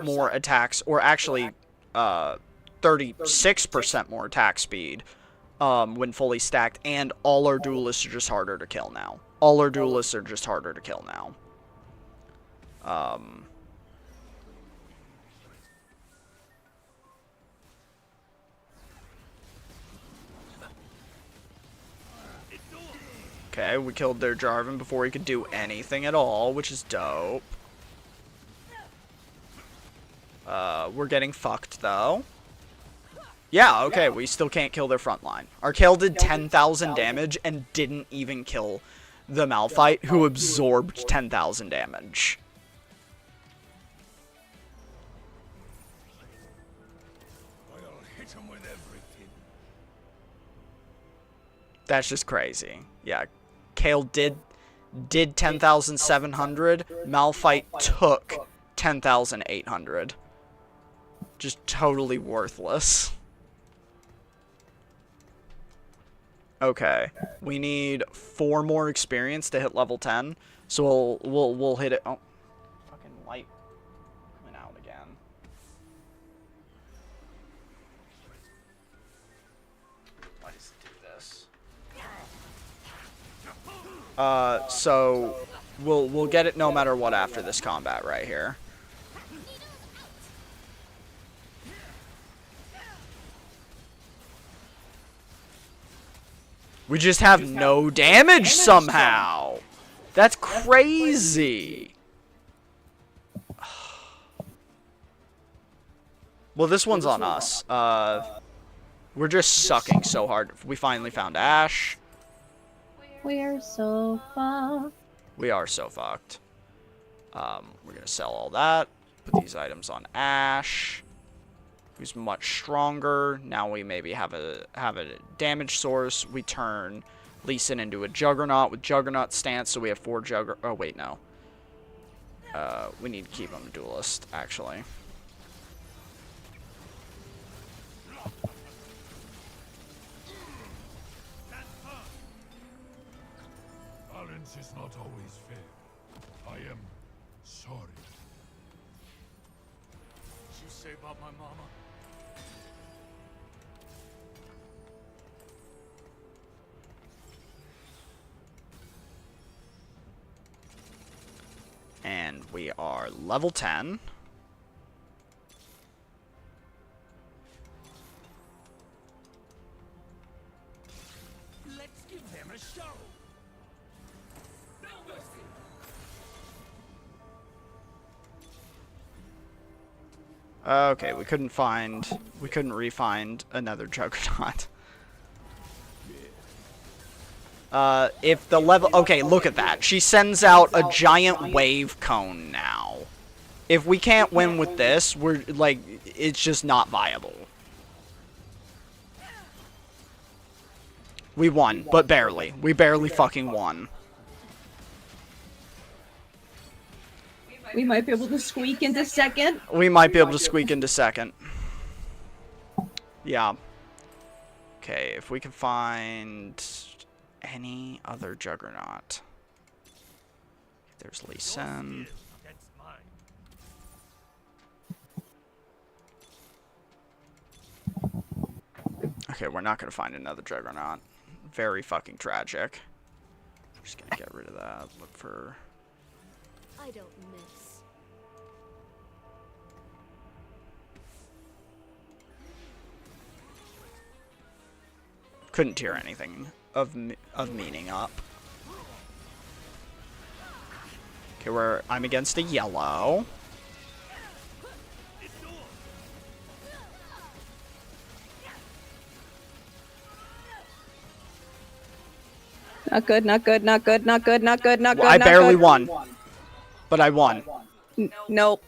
more attacks, or actually 36% more attack speed when fully stacked, and all our duelists are just harder to kill now. All our duelists are just harder to kill now. Okay, we killed their Jarvan before he could do anything at all, which is dope. We're getting fucked, though. Yeah, okay, we still can't kill their front line. Our kill did 10,000 damage and didn't even kill the Malphite, who absorbed 10,000 damage. I'll hit him with everything. That's just crazy. Yeah, Kale did 10,700. Malphite took 10,800. Just totally worthless. Okay, we need 4 more experience to hit level 10. So we'll hit it. Oh, fucking light went out again. Why does it do this? So we'll get it no matter what after this combat right here. We just have no damage somehow. That's crazy. Well, this one's on us. We're just sucking so hard. We finally found Ashe. We're so fucked. We are so fucked. We're gonna sell all that. Put these items on Ashe, who's much stronger. Now we maybe have a damage source. We turn Lee Sin into a Juggernaut with Juggernaut stance, so we have 4 Juggernaut. Oh wait, no. We need to keep him a duelist, actually. Balance is not always fair. I am sorry. What you say about my mama? And we are level 10. Let's give them a show. No mercy. Okay, we couldn't re-find another Juggernaut. If the level... Okay, look at that. She sends out a giant wave cone now. If we can't win with this, we're, like, it's just not viable. We won, but barely. We barely fucking won. We might be able to squeak into second. We might be able to squeak into second. Yeah. Okay, if we can find any other Juggernaut. There's Lee Sin. Okay, we're not gonna find another Juggernaut. Very fucking tragic. I'm just gonna get rid of that. Look for... I don't miss. Couldn't tear anything of meaning up. Okay, I'm against a yellow. Not good, not good, not good, not good, not good, not good. I not barely good. won. But I won. Nope.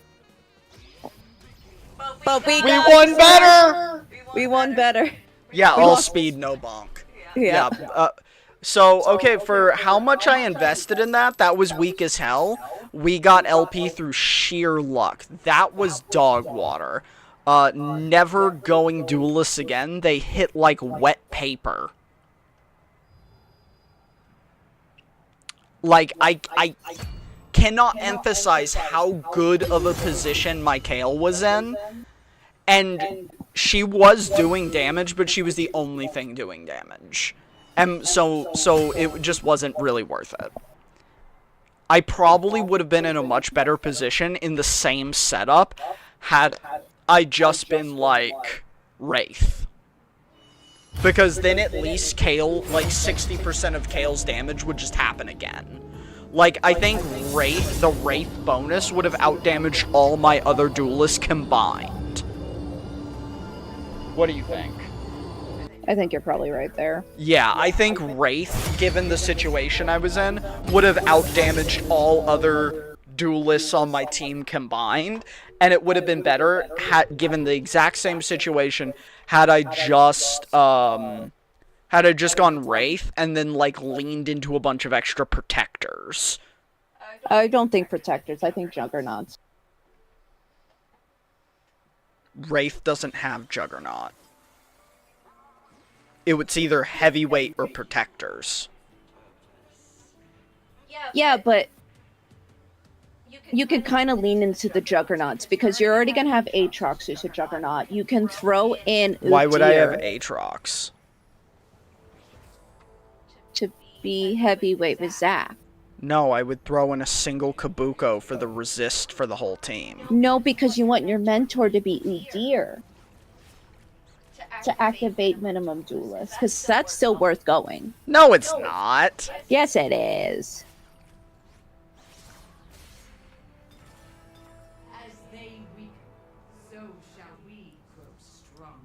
But we won better! We won better. Yeah, all speed, no bonk. Yeah. So, okay, for how much I invested in that, that was weak as hell. We got LP through sheer luck. That was dog water. Never going duelists again. They hit like wet paper. Like, I cannot emphasize how good of a position Michael was in. And she was doing damage, but she was the only thing doing damage. And so it just wasn't really worth it. I probably would have been in a much better position in the same setup had I just been like Wraith. Because then at least Kale, like 60% of Kale's damage would just happen again. Like, I think Wraith, the Wraith bonus would have outdamaged all my other duelists combined. What do you think? I think you're probably right there. Yeah, I think Wraith, given the situation I was in, would have outdamaged all other duelists on my team combined, and it would have been better, given the exact same situation, had I just gone Wraith, and then, like, leaned into a bunch of extra protectors. I don't think protectors, I think juggernauts. Wraith doesn't have Juggernaut. It's either heavyweight or protectors. Yeah, but you could kind of lean into the juggernauts because you're already gonna have Aatrox who's a juggernaut. You can throw in Udyr Why would I have Aatrox? to be heavyweight with Zac. No, I would throw in a single Kabuko for the resist for the whole team. No, because you want your mentor to be Udyr to activate minimum duelist, because that's still worth going. No, it's not. Yes, it is. As they weaken, so shall we grow stronger.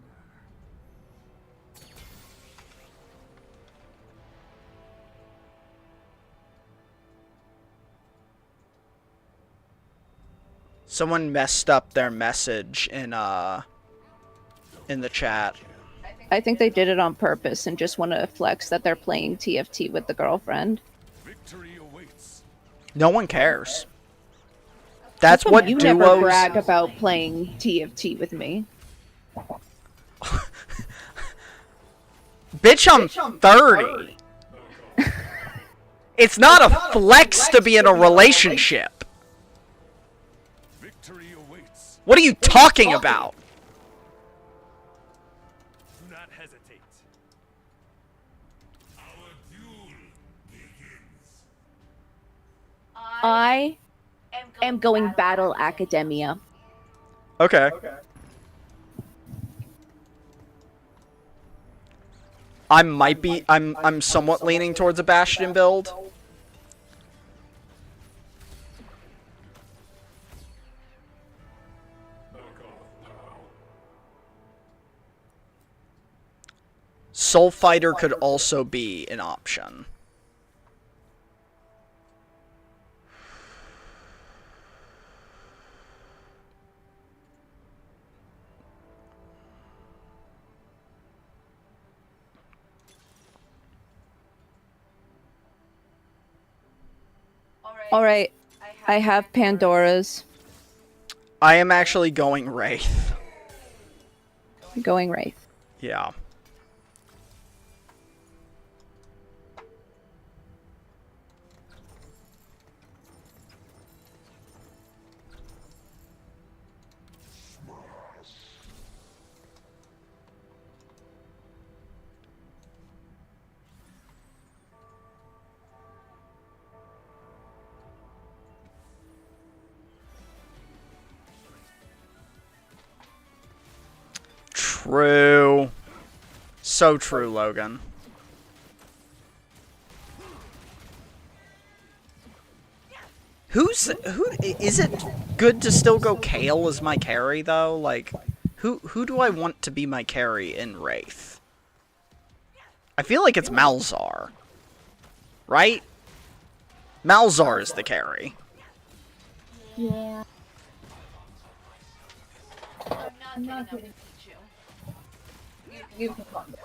Someone messed up their message in the chat. I think they did it on purpose and just want to flex that they're playing TFT with the girlfriend. Victory awaits. No one cares. That's what you duos... never brag about playing TFT with me. Bitch, I'm 30. It's not a flex to be in a relationship. Victory awaits. What are you talking about? Do not hesitate. Our duel begins. I am going Battle Academia. Okay. I'm somewhat leaning towards a Bastion build. Soul Fighter could also be an option. Alright, I have Pandora's. I am actually going Wraith. Going Wraith. Yeah. True. So true, Logan. Who is it good to still go Kale as my carry though? Like who do I want to be my carry in Wraith? I feel like it's Malzar. Right? Malzar is the carry. Yeah. I'm not gonna beat you. You can calm down.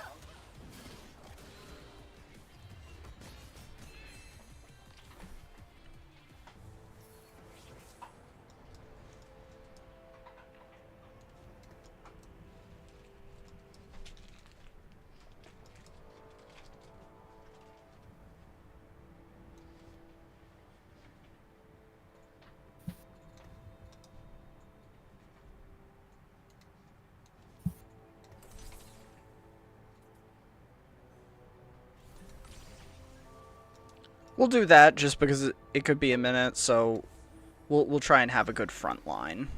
We'll do that just because it could be a minute, so we'll try and have a good front line.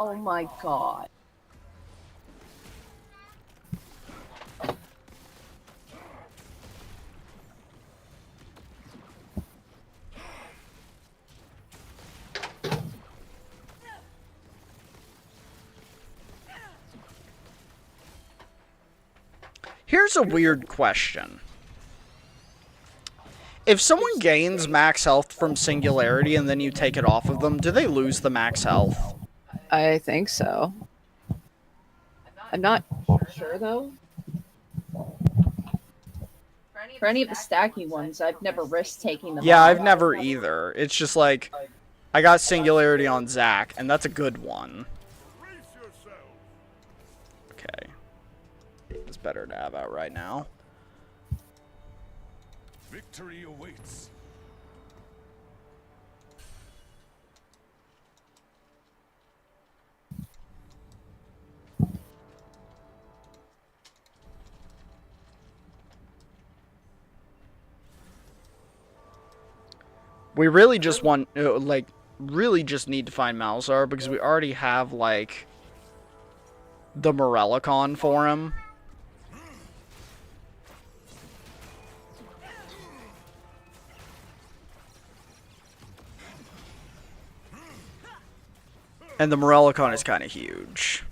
Oh my god. Here's a weird question. If someone gains max health from Singularity and then you take it off of them, do they lose the max health? I think so. I'm not sure though. For any of the stacky ones, I've never risked taking them Yeah, off. I've never either. It's just like, I got Singularity on Zac, and that's a good one. Okay. It's better to have out right now. Victory awaits. We really just want, like, really just need to find Malzar because we already have, like, the Morellicon for him. And the Morellicon is kind of huge.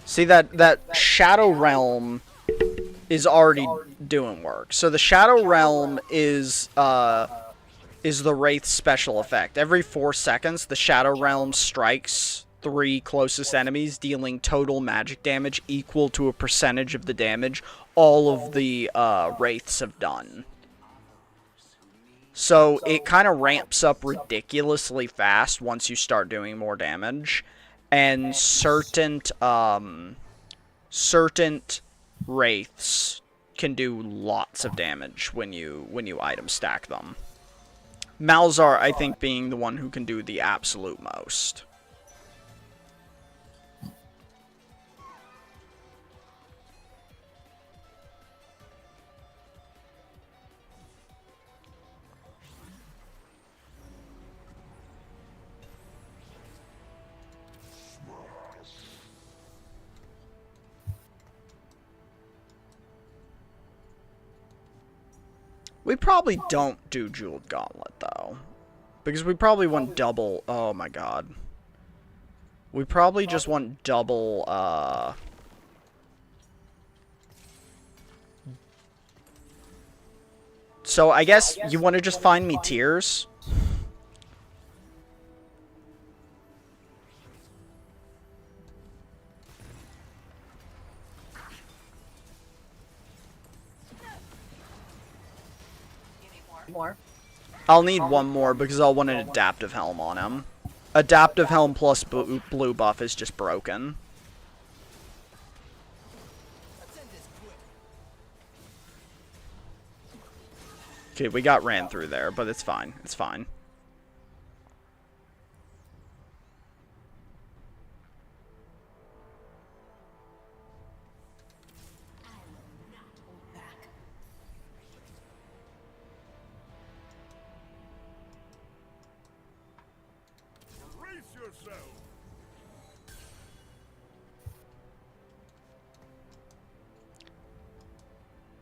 See, that Shadow Realm is already doing work. So the Shadow Realm is the Wraith's special effect. Every 4 seconds, the Shadow Realm strikes 3 closest enemies, dealing total magic damage equal to a percentage of the damage all of the Wraiths have done. So it kind of ramps up ridiculously fast once you start doing more damage. And certain Wraiths can do lots of damage when you item stack them. Malzar, I think, being the one who can do the absolute most. We probably don't do Jeweled Gauntlet, though. Because we probably want double... Oh, my God. We probably just want double, So, I guess you want to just find me tears? More. I'll need one more because I'll want an Adaptive Helm on him. Adaptive Helm plus blue buff is just broken. Okay, we got ran through there, but it's fine. It's fine.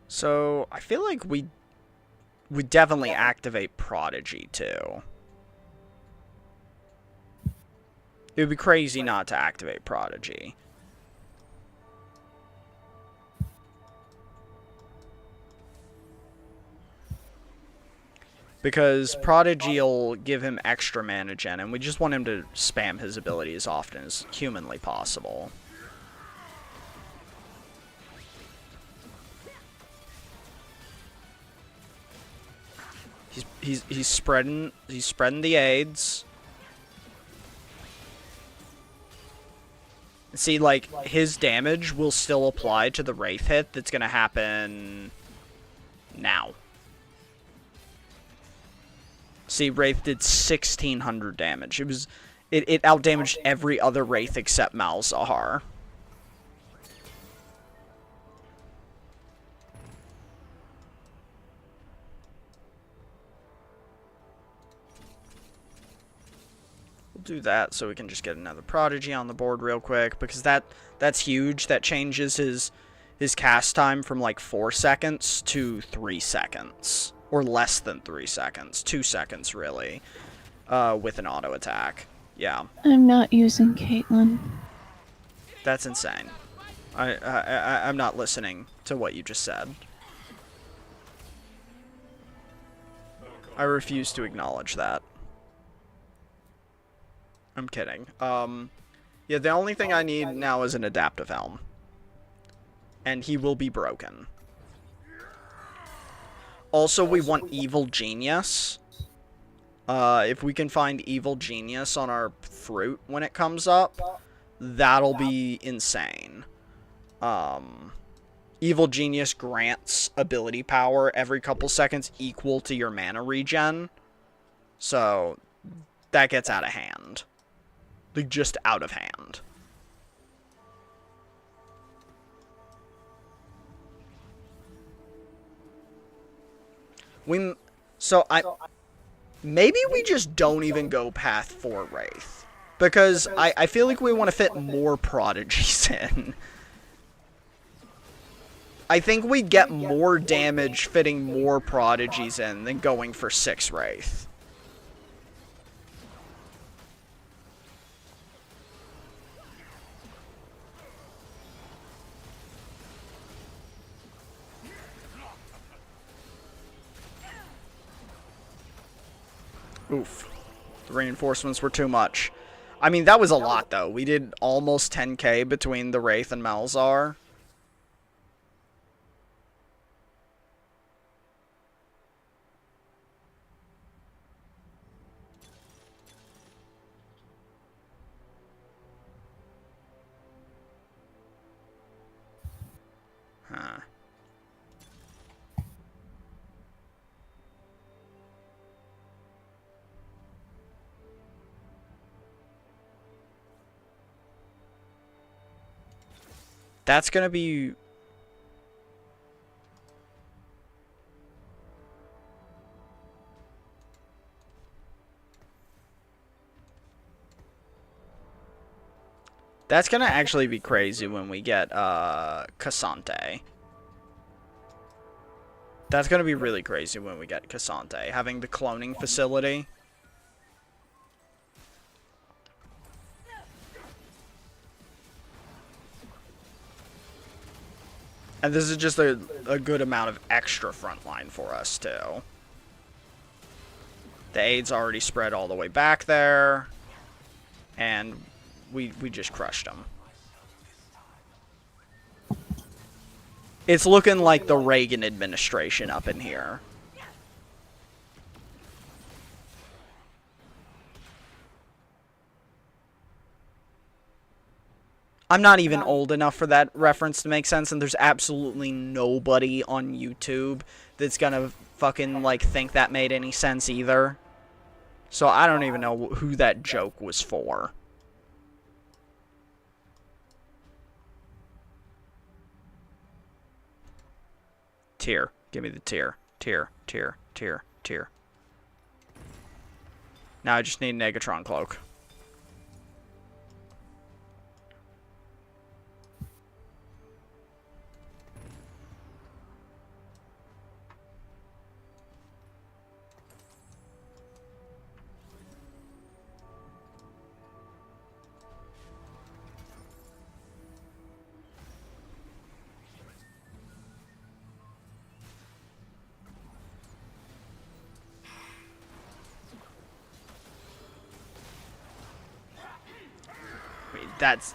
So, I feel like we definitely activate Prodigy, too. It would be crazy not to activate Prodigy. Because Prodigy will give him extra mana gen, and we just want him to spam his ability as often as humanly possible. He's spreading the AIDS. See, like, his damage will still apply to the Wraith hit that's gonna happen now. See, Wraith did 1,600 damage. It outdamaged every other Wraith except Malzahar. We'll do that so we can just get another Prodigy on the board real quick, because that's huge. That changes his cast time from like 4 seconds to 3 seconds. Or less than 3 seconds. 2 seconds, really. With an auto attack. Yeah. I'm not using Caitlyn. That's insane. I'm not listening to what you just said. I refuse to acknowledge that. I'm kidding. Yeah, the only thing I need now is an Adaptive Helm. And he will be broken. Also, we want Evil Genius. If we can find Evil Genius on our fruit when it comes up, that'll be insane. Evil Genius grants ability power every couple seconds equal to your mana regen. So, that gets out of hand. Like, just out of hand. Maybe we just don't even go path 4 Wraith. Because I feel like we want to fit more Prodigies in. I think we'd get more damage fitting more Prodigies in than going for 6 Wraith. Oof. The reinforcements were too much. I mean, that was a lot, though. We did almost 10k between the Wraith and Malzahar. Huh. That's gonna be... That's gonna actually be crazy when we get, Cassante. That's gonna be really crazy when we get Cassante. Having the cloning facility. And this is just a good amount of extra frontline for us, too. The aid's already spread all the way back there. And we just crushed them. It's looking like the Reagan administration up in here. I'm not even old enough for that reference to make sense, and there's absolutely nobody on YouTube that's gonna fucking, like, think that made any sense either. So I don't even know who that joke was for. Tier. Give me the tier. Tier. Tier. Tier. Tier. Now I just need a Negatron Cloak.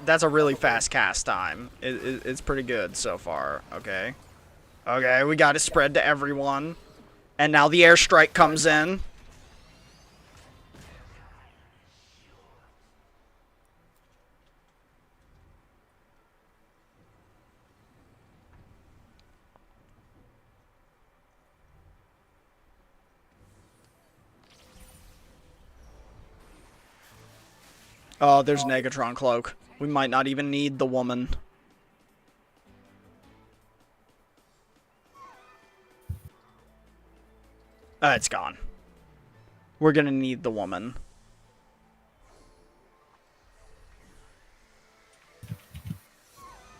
That's a really fast cast time. It's pretty good so far. Okay. Okay, we got it spread to everyone. And now the airstrike comes in. Oh, there's Negatron Cloak. We might not even need the woman. It's gone. We're gonna need the woman.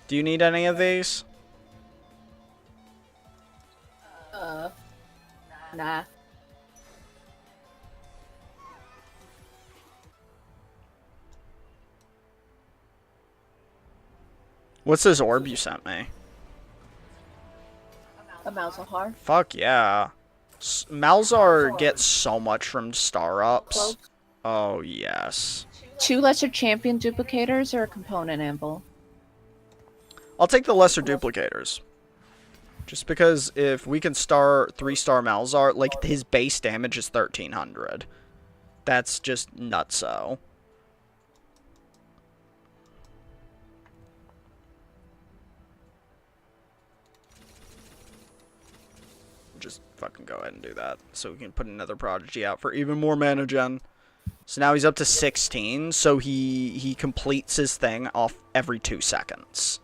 Do you need any of these? Nah. What's this orb you sent me? A Malzahar. Fuck yeah. Malzar gets so much from star ups. Oh, yes. 2 lesser champion duplicators or a component anvil? I'll take the lesser duplicators. Just because if we can star 3-star Malzar, like his base damage is 1300. That's just nutso. Just fucking go ahead and do that. So we can put another Prodigy out for even more mana gen. So now he's up to 16, so he completes his thing off every 2 seconds.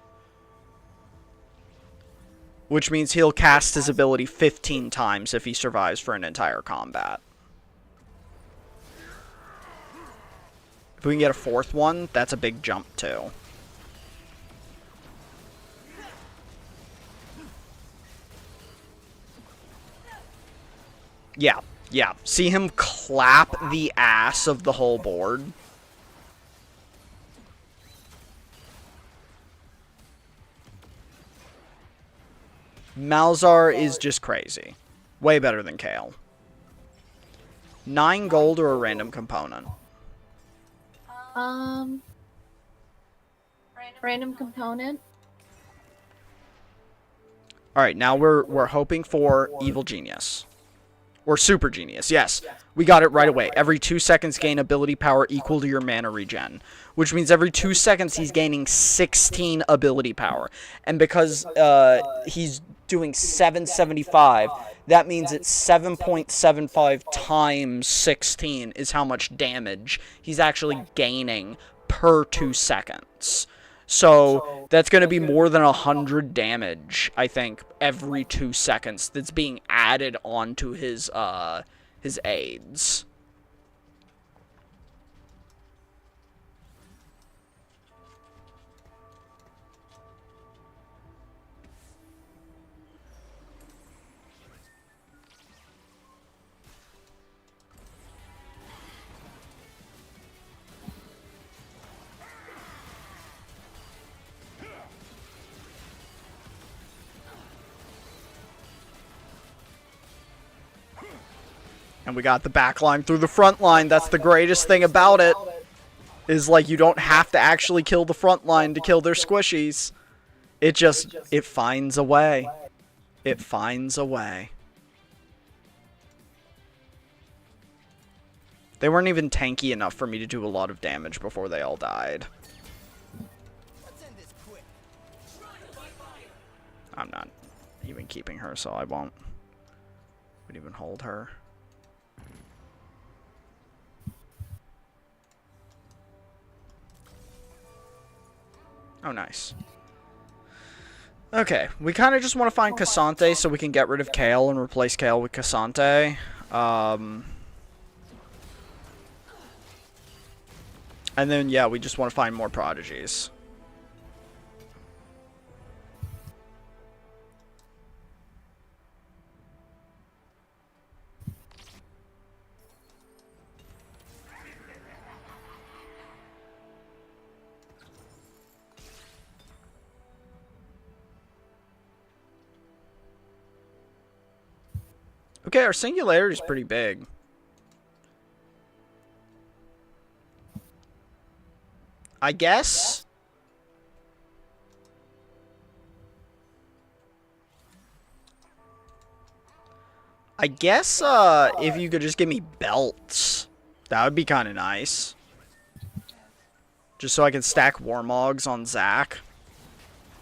Which means he'll cast his ability 15 times if he survives for an entire combat. If we can get a 4th one, that's a big jump too. Yeah, yeah. See him clap the ass of the whole board? Malzar is just crazy. Way better than Kale. 9 gold or a random component? Random component. Alright, now we're hoping for Evil Genius. Or Super Genius, yes. We got it right away. Every 2 seconds gain ability power equal to your mana regen. Which means every 2 seconds he's gaining 16 ability power. And because he's doing 775, that means it's 7.75 times 16 is how much damage he's actually gaining per 2 seconds. So that's going to be more than 100 damage, I think, every 2 seconds that's being added onto his aids. And we got the back line through the front line. That's the greatest thing about it. Is like you don't have to actually kill the front line to kill their squishies. It finds a way. It finds a way. They weren't even tanky enough for me to do a lot of damage before they all died. I'm not even keeping her, so I won't even hold her. Oh, nice. Okay, we kind of just want to find Cassante so we can get rid of Kale and replace Kale with Cassante. And then, yeah, we just want to find more prodigies. Okay, our singularity is pretty big. I guess. If you could just give me belts, that would be kind of nice. Just so I can stack Warmogs on Zac.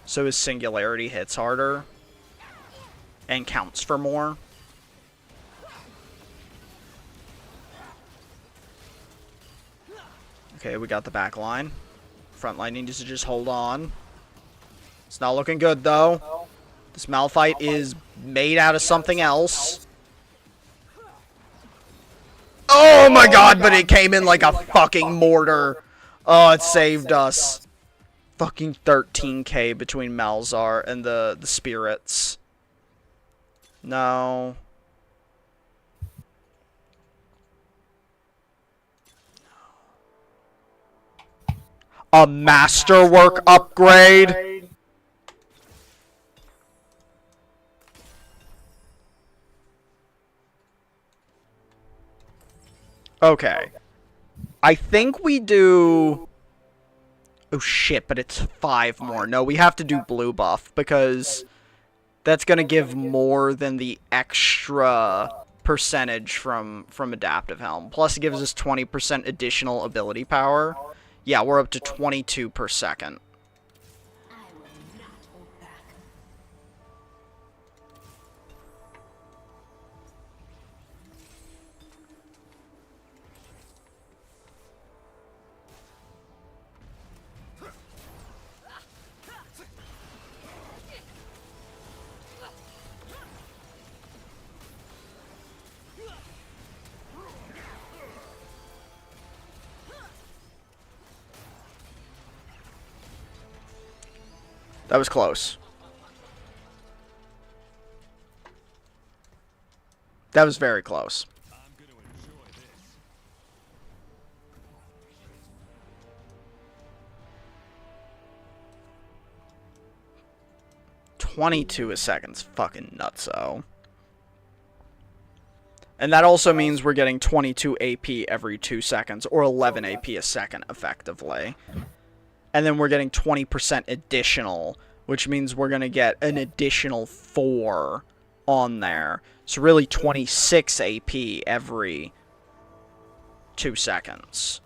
So his singularity hits harder. And counts for more. Okay, we got the back line. Front line needs to just hold on. It's not looking good, though. This Malphite is made out of something else. Oh my god, but it came in like a fucking mortar. Oh, it saved us. Fucking 13k between Malzar and the spirits. No. A masterwork upgrade? Okay. I think we do... Oh shit, but it's 5 more. No, we have to do blue buff because that's going to give more than the extra percentage from Adaptive Helm. Plus it gives us 20% additional ability power. Yeah, we're up to 22 per second. That was close. That was very close. 22 a second's fucking nutso. And that also means we're getting 22 AP every 2 seconds, or 11 AP a second, effectively. And then we're getting 20% additional, which means we're going to get an additional 4 on there. So really 26 AP every 2 seconds.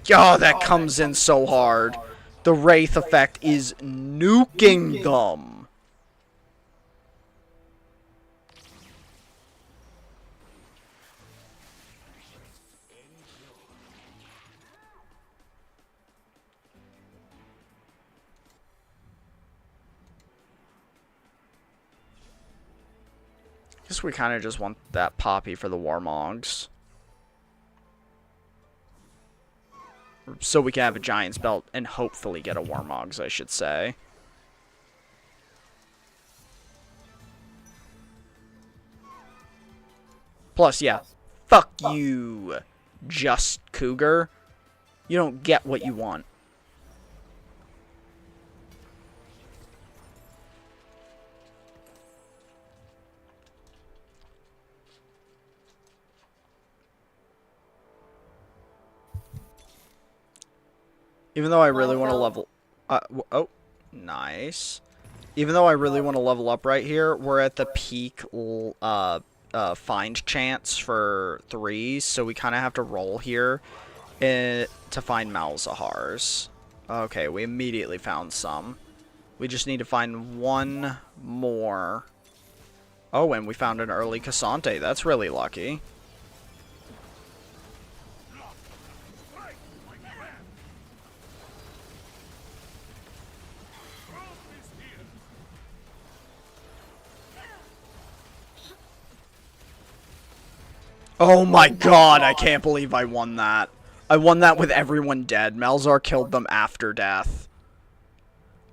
Oh, that comes in so hard. The Wraith effect is nuking them. Guess we kind of just want that Poppy for the Warmogs. So we can have a Giant's Belt and hopefully get a Warmogs, I should say. Plus, yeah, fuck you, Just Cougar. You don't get what you want. Even though I really want to level... oh, nice. Even though I really want to level up right here, we're at the peak find chance for 3s, so we kind of have to roll here to find Malzahars. Okay, we immediately found some. We just need to find 1 more. Oh, and we found an early Cassante. That's really lucky. Oh my god, I can't believe I won that. I won that with everyone dead. Malzar killed them after death.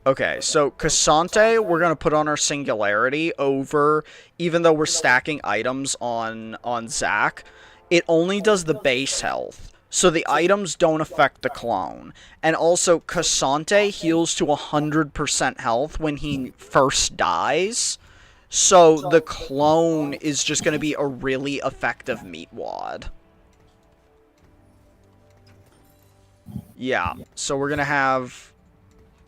Okay, so Cassante, we're going to put on our Singularity over, even though we're stacking items on Zac, it only does the base health. So the items don't affect the clone. And also, Cassante heals to 100% health when he first dies. So the clone is just going to be a really effective meat wad. Yeah, so we're going to have...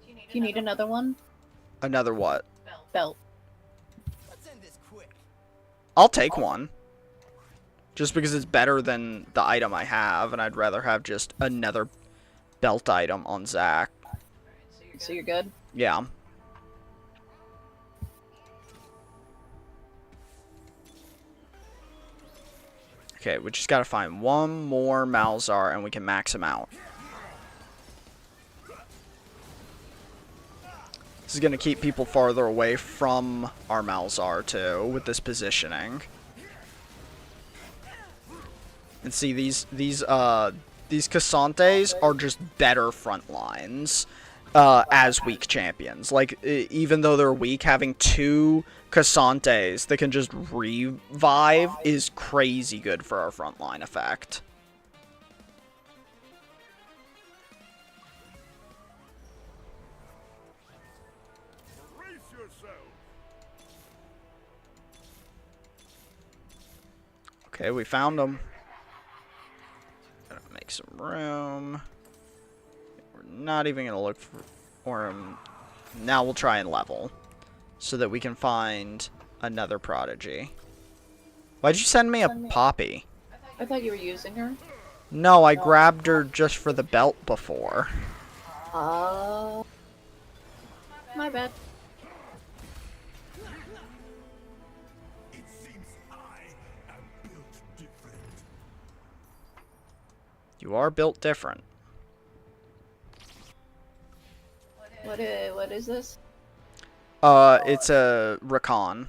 Do you need another one? Another what? Belt. I'll take one. Just because it's better than the item I have, and I'd rather have just another belt item on Zac. So you're good? Yeah. Okay, we just gotta find one more Malzar and we can max him out. This is gonna keep people farther away from our Malzar too, with this positioning. And see, these Cassantes are just better front lines as weak champions. Like, even though they're weak, having 2 Cassantes that can just revive is crazy good for our frontline effect. Brace yourself. Okay, we found them. Gotta make some room. We're not even gonna look for him. Now we'll try and level, so that we can find another prodigy. Why'd you send me a Poppy? I thought you were using her. No, I grabbed her just for the belt before. My bad. It seems I am built different. You are built different. What is this? It's a Rakan.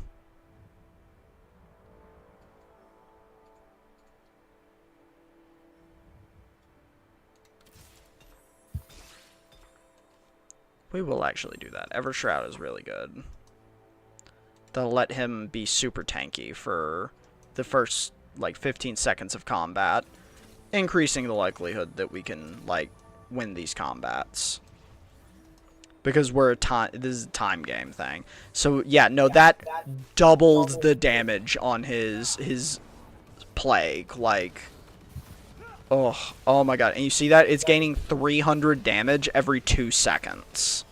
We will actually do that. Evershroud is really good. They'll let him be super tanky for the first, like, 15 seconds of combat, increasing the likelihood that we can, like, win these combats. Because this is a time game thing. So, yeah, no, that doubled the damage on his plague, like... Oh my god. And you see that? It's gaining 300 damage every 2 seconds.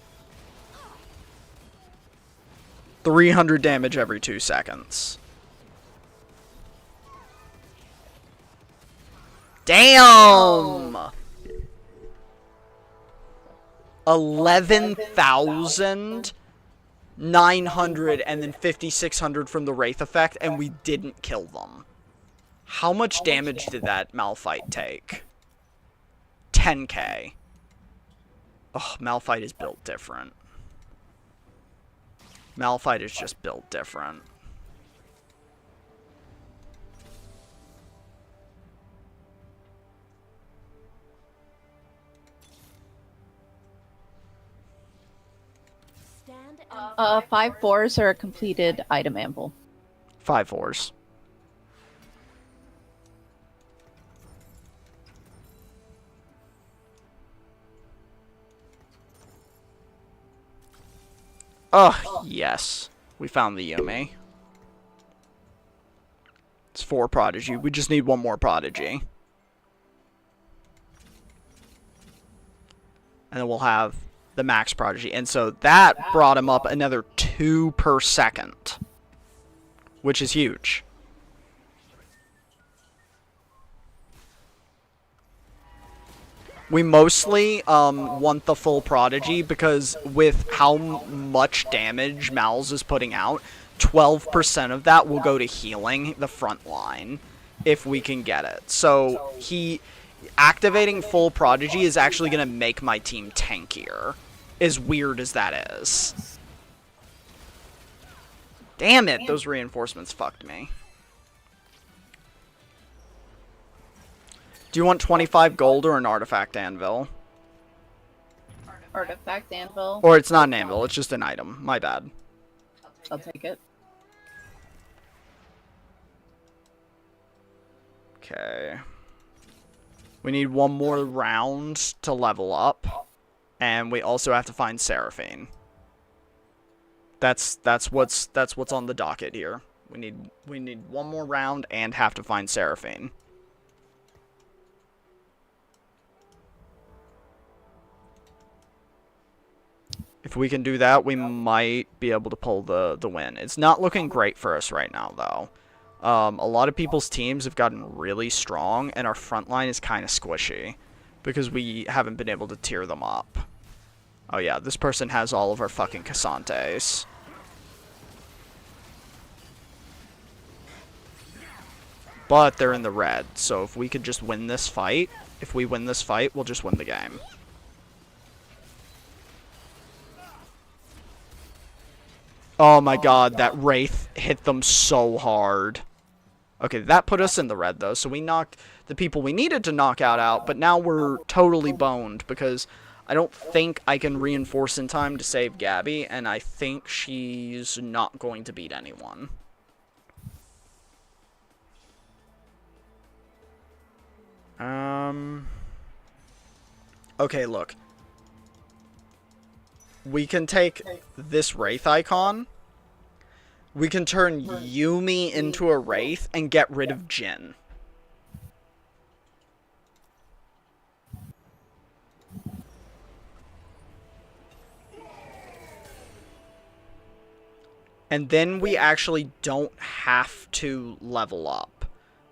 300 damage every 2 seconds. Damn! 11,900 and then 5,600 from the Wraith effect, and we didn't kill them. How much damage did that Malphite take? 10k. Oh, Malphite is built different. Malphite is just built different. Stand 5/4s are a completed item ample. 5/4s. Oh, yes. We found the Yume. It's 4 Prodigy. We just need one more Prodigy. And then we'll have the Max Prodigy. And so that brought him up another 2 per second. Which is huge. We mostly want the full Prodigy because with how much damage Mal's is putting out, 12% of that will go to healing the front line if we can get it. So activating full Prodigy is actually going to make my team tankier, as weird as that is. Damn it, those reinforcements fucked me. Do you want 25 gold or an artifact anvil? Artifact anvil. Or it's not an anvil, it's just an item. My bad. I'll take it. Okay. We need one more round to level up. And we also have to find Seraphine. That's what's on the docket here. We need one more round and have to find Seraphine. If we can do that, we might be able to pull the win. It's not looking great for us right now, though. A lot of people's teams have gotten really strong, and our front line is kind of squishy because we haven't been able to tier them up. Oh yeah, this person has all of our fucking Cassantes. But they're in the red, so if we could just win this fight, we'll just win the game. Oh my god, that Wraith hit them so hard. Okay, that put us in the red though, so we knocked the people we needed to knock out, but now we're totally boned because I don't think I can reinforce in time to save Gabby, and I think she's not going to beat anyone. Okay, look. We can take this Wraith icon. We can turn Yumi into a Wraith and get rid of Jin. And then we actually don't have to level up.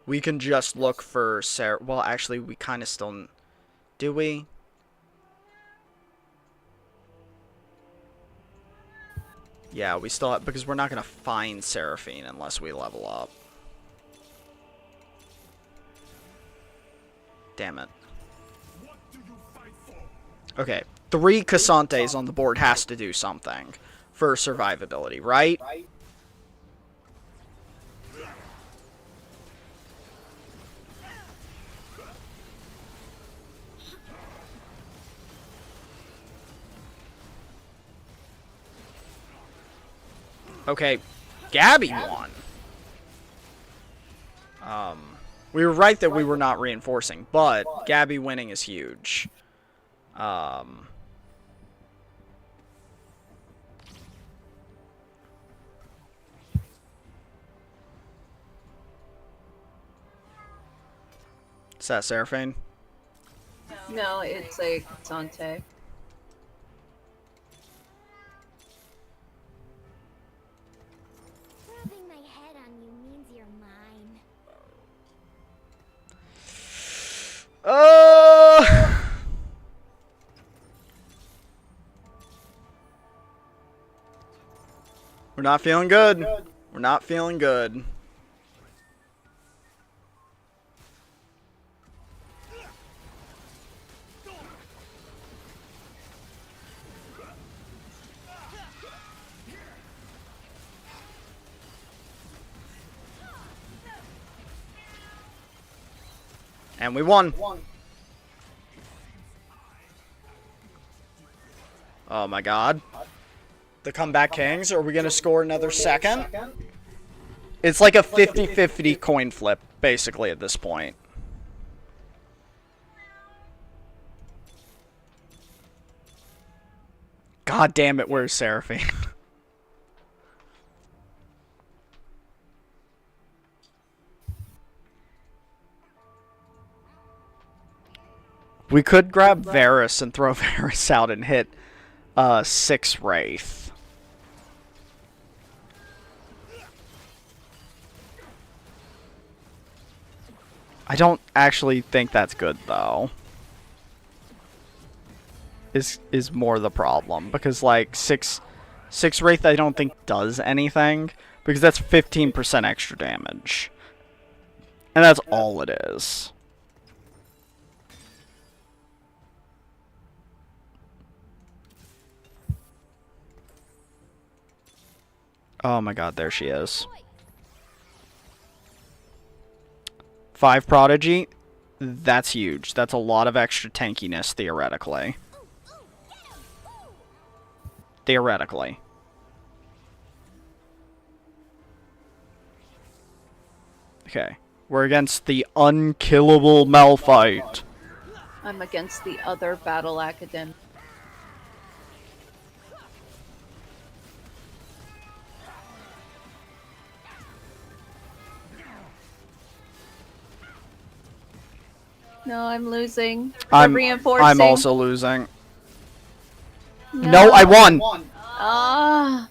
We can just look for Sarah. Well, actually, we kind of still... Do we? Yeah, we still have... Because we're not going to find Seraphine unless we level up. Damn it. Okay, 3 Cassantes on the board has to do something for survivability, right? Okay, Gabby won. We were right that we were not reinforcing, but Gabby winning is huge. Is that Seraphine? No, it's a Sante. Rubbing my head on you means you're mine. We're not feeling good. We're not feeling good. And we won. Oh my god. The comeback kings. Are we going to score another second? It's like a 50-50 coin flip, basically, at this point. God damn it, where's Seraphine? We could grab Varus and throw Varus out and hit 6 Wraith. I don't actually think that's good though. Is more the problem because like 6 Wraith I don't think does anything because that's 15% extra damage. And that's all it is. Oh my god, there she is. 5 Prodigy, that's huge. That's a lot of extra tankiness, theoretically. Theoretically. Okay. We're against the unkillable Malphite. I'm against the other Battle Academic. No, I'm losing. I'm reinforcing. I'm also losing. No, I won. Ah.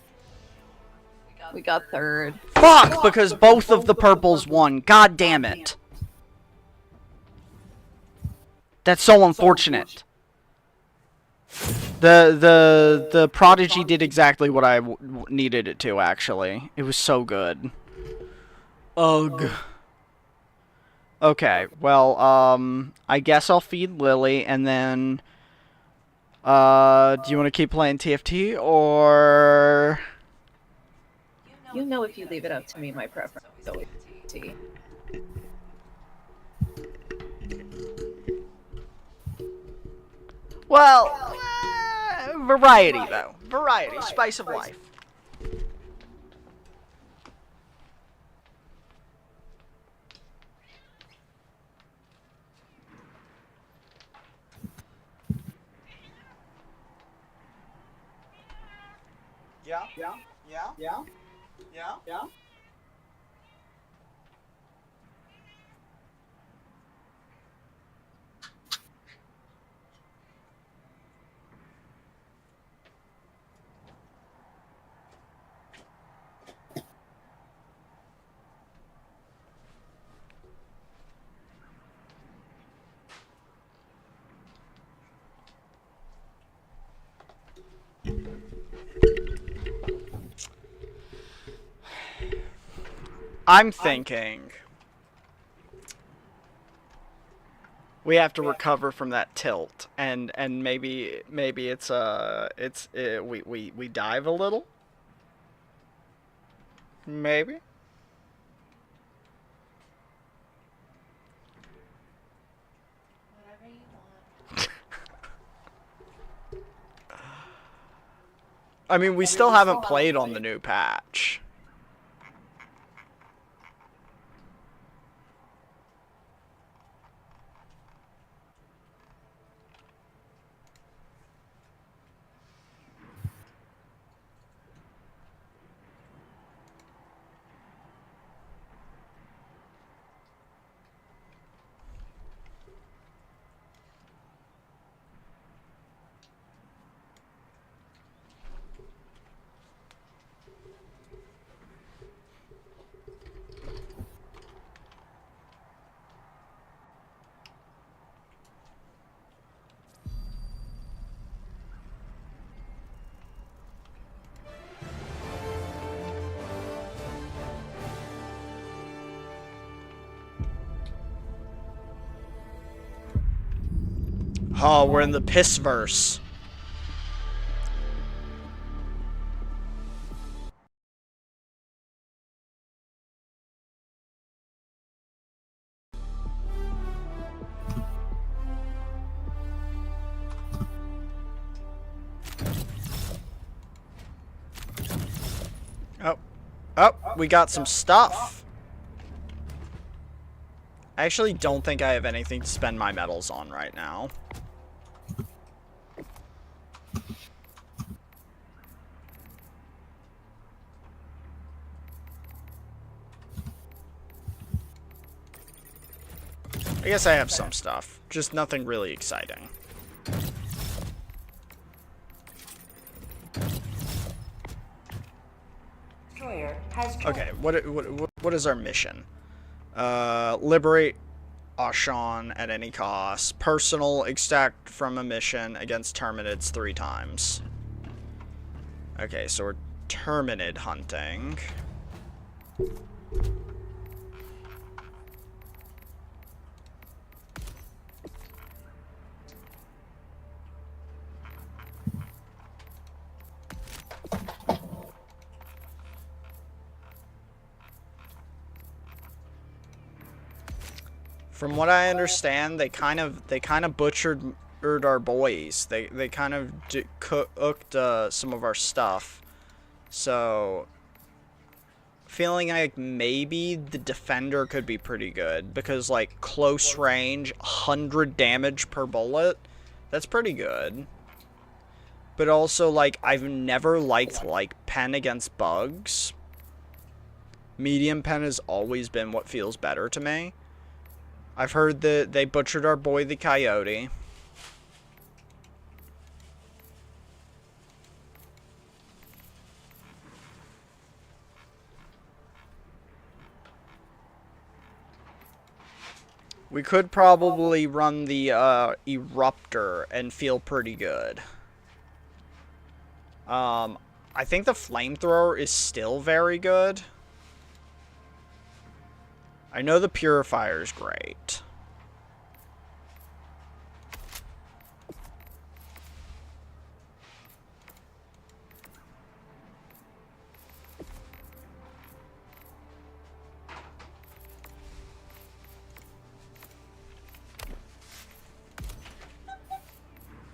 We got third. Fuck! Because both of the purples won. God damn it. That's so unfortunate. The Prodigy did exactly what I needed it to, actually. It was so good. Ugh. Okay, well, I guess I'll feed Lily, and then, do you want to keep playing TFT, or... You know if you leave it up to me, my preference is always T. Well, variety, though. Variety, spice of life. Yeah? Yeah? Yeah? Yeah? Yeah? Yeah? I'm thinking we have to recover from that tilt, and maybe it's we dive a little. Maybe. Whatever you want. I mean, we still haven't played on the new patch. Oh, we're in the piss verse. Oh. Oh, we got some stuff. I actually don't think I have anything to spend my medals on right now. I guess I have some stuff, just nothing really exciting. Okay, what is our mission? Liberate Ashan at any cost. Personal, extract from a mission against Terminids 3 times. Okay, so we're Terminid hunting. From what I understand, they kind of butchered our boys. They kind of cooked some of our stuff. So feeling like maybe the defender could be pretty good because like close range, 100 damage per bullet, that's pretty good. But also like I've never liked pen against bugs. Medium pen has always been what feels better to me. I've heard that they butchered our boy the coyote. We could probably run the Eruptor and feel pretty good. I think the Flamethrower is still very good. I know the Purifier is great.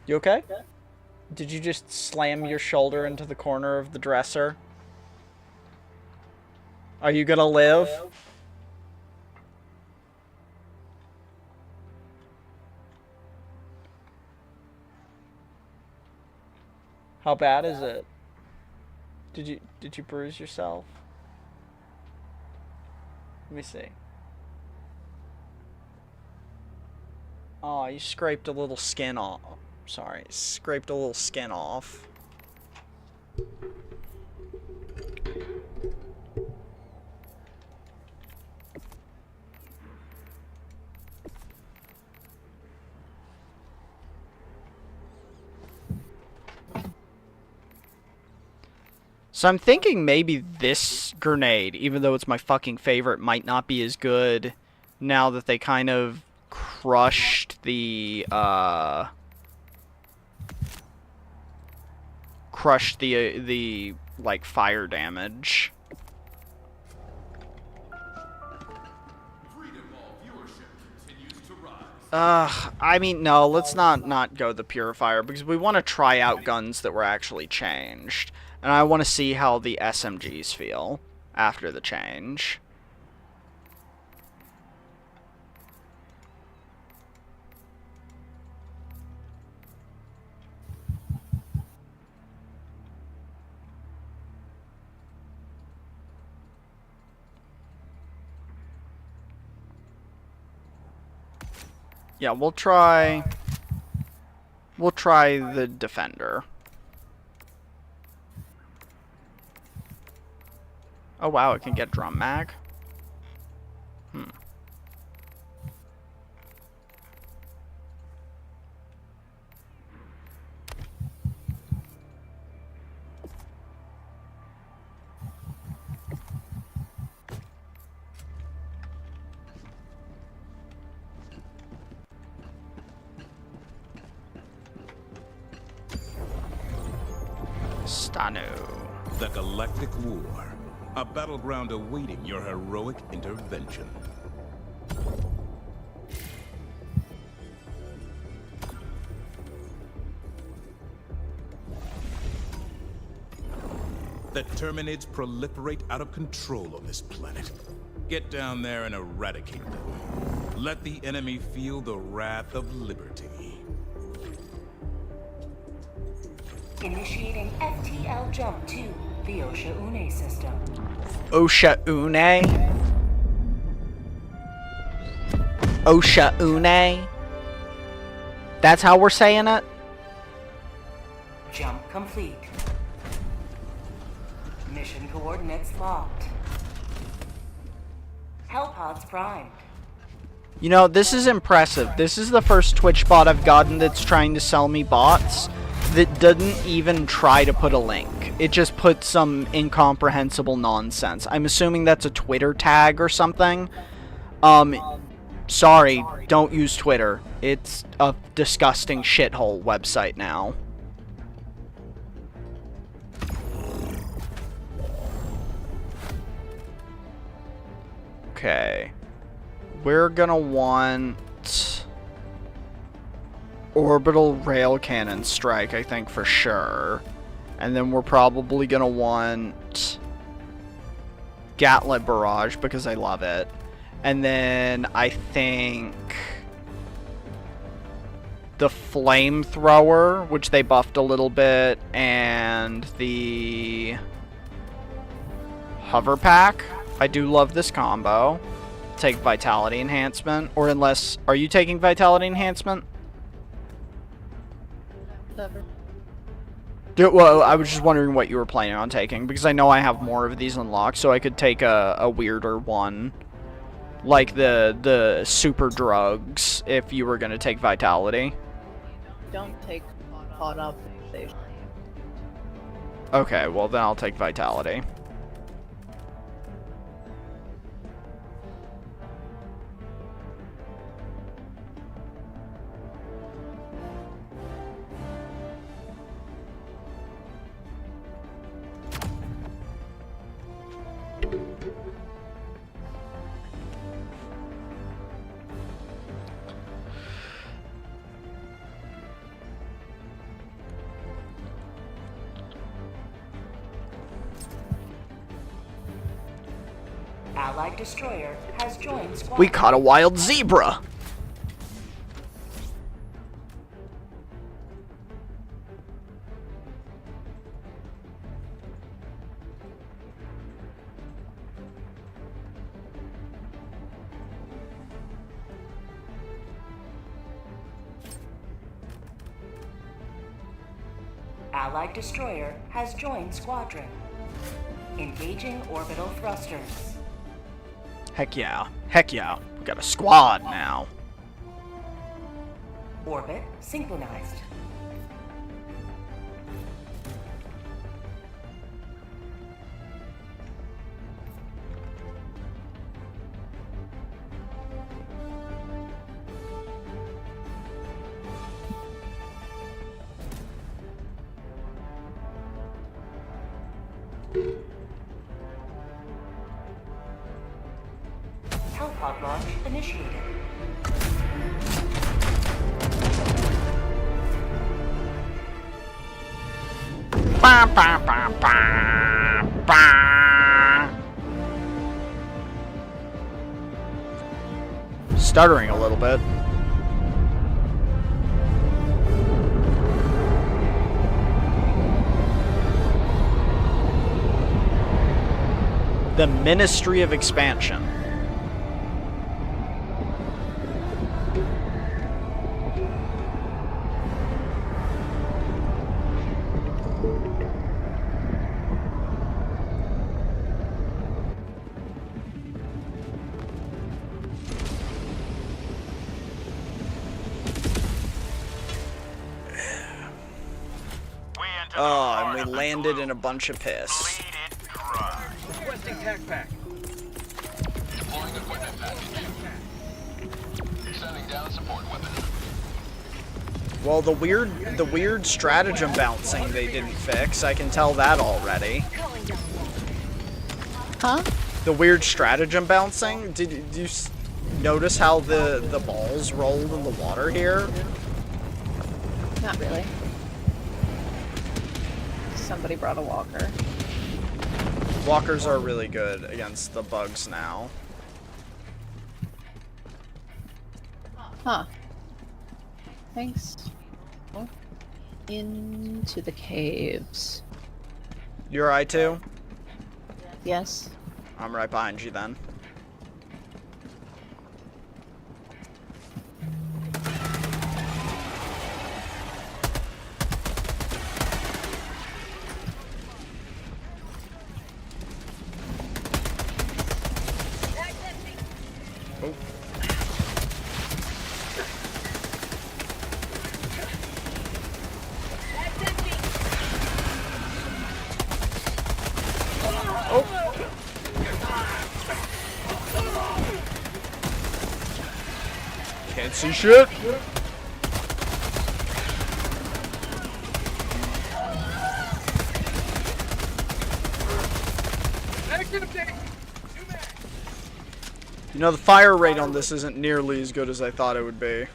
You okay? Did you just slam your shoulder into the corner of the dresser? Are you gonna live? How bad is it? Did you bruise yourself? Let me see. Oh, you scraped a little skin off. Sorry, scraped a little skin off. So I'm thinking maybe this grenade, even though it's my fucking favorite, might not be as good now that they kind of crushed the, like, fire damage. I mean, no, let's not go the Purifier, because we want to try out guns that were actually changed. And I want to see how the SMGs feel after the change. Yeah, we'll try the Defender. Oh wow, it can get drum mag. Stanu. The Galactic War. A battleground awaiting your heroic intervention. The Terminids proliferate out of control on this planet. Get down there and eradicate them. Let the enemy feel the wrath of liberty. Initiating FTL jump to the Osha Une system. Osha Une? Osha Une? That's how we're saying it? Jump complete. Mission coordinates locked. Hellpods primed. You know, this is impressive. This is the first Twitch bot I've gotten that's trying to sell me bots that doesn't even try to put a link. It just puts some incomprehensible nonsense. I'm assuming that's a Twitter tag or something. Sorry, don't use Twitter. It's a disgusting shithole website now. Okay. We're gonna want orbital rail cannon strike, I think, for sure. And then we're probably gonna want Gatlet barrage because I love it. And then I think the flamethrower, which they buffed a little bit, and the hover pack. I do love this combo. Take vitality enhancement, or unless, are you taking vitality enhancement? Never. Well, I was just wondering what you were planning on taking, because I know I have more of these unlocked, so I could take a weirder one, Like the super drugs if you were gonna take vitality. Don't take caught up. Okay, well then I'll take vitality. Allied destroyer has joined squadron. We caught a wild zebra! Allied destroyer has joined squadron. Engaging orbital thrusters. Heck yeah. Heck yeah. We got a squad now. Orbit synchronized. Helipod launch initiated. Ba, ba, ba, ba, ba. Stuttering a little bit. The Ministry of Expansion. Oh, and we landed in a bunch of piss. Requesting tac pack. Deploying equipment package. Sending down support weapon. Well, the weird stratagem bouncing they didn't fix. I can tell that already. Huh? The weird stratagem bouncing. Did you notice how the balls rolled in the water here? Not really. Somebody brought a walker. Walkers are really good against the bugs now. Huh. Thanks. Oh. Into the caves. You're right too? Yes. I'm right behind you then. Oh. Can't see shit. You know, the fire rate on this isn't nearly as good as I thought it would be.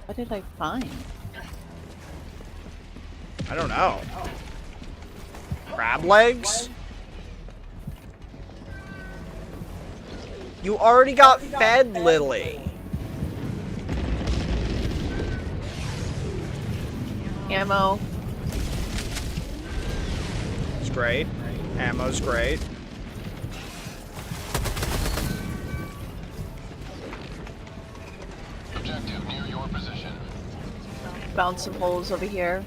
What did I find? I don't know. Crab legs? You already got fed, Lily. Ammo. It's great. Ammo's great. Objective near your position. Found some holes over here.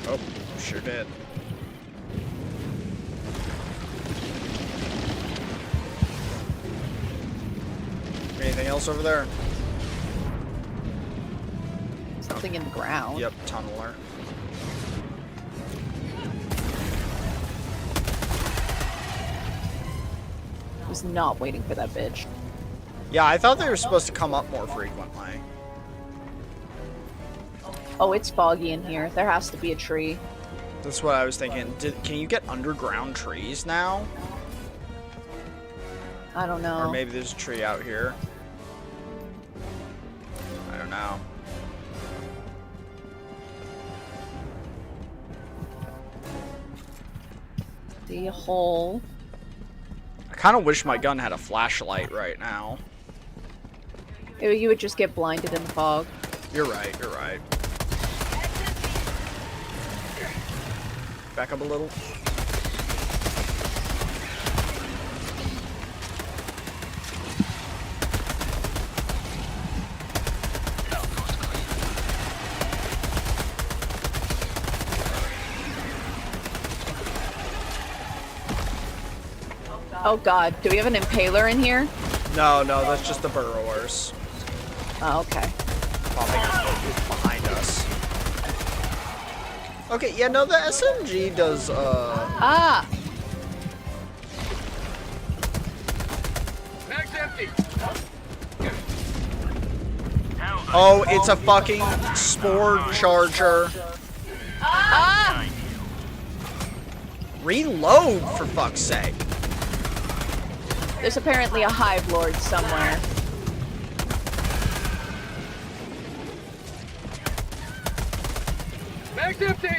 Oh, sure did. else over there? Something in the ground. Yep, tunneler. I was not waiting for that bitch. Yeah, I thought they were supposed to come up more frequently. Oh, it's foggy in here. There has to be a tree. That's what I was thinking. Can you get underground trees now? I don't know. Or maybe there's a tree out here. I don't know. See a hole. I kind of wish my gun had a flashlight right now. You would just get blinded in the fog. You're right, you're right. Back up a little. Oh god, do we have an impaler in here? No, that's just the burrowers. Oh, okay. Popping up behind us. Okay, yeah, no, the SMG does, Ah! Mag's empty. Oh, it's a fucking spore charger. Ah! Reload, for fuck's sake. There's apparently a hive lord somewhere. Mag's empty.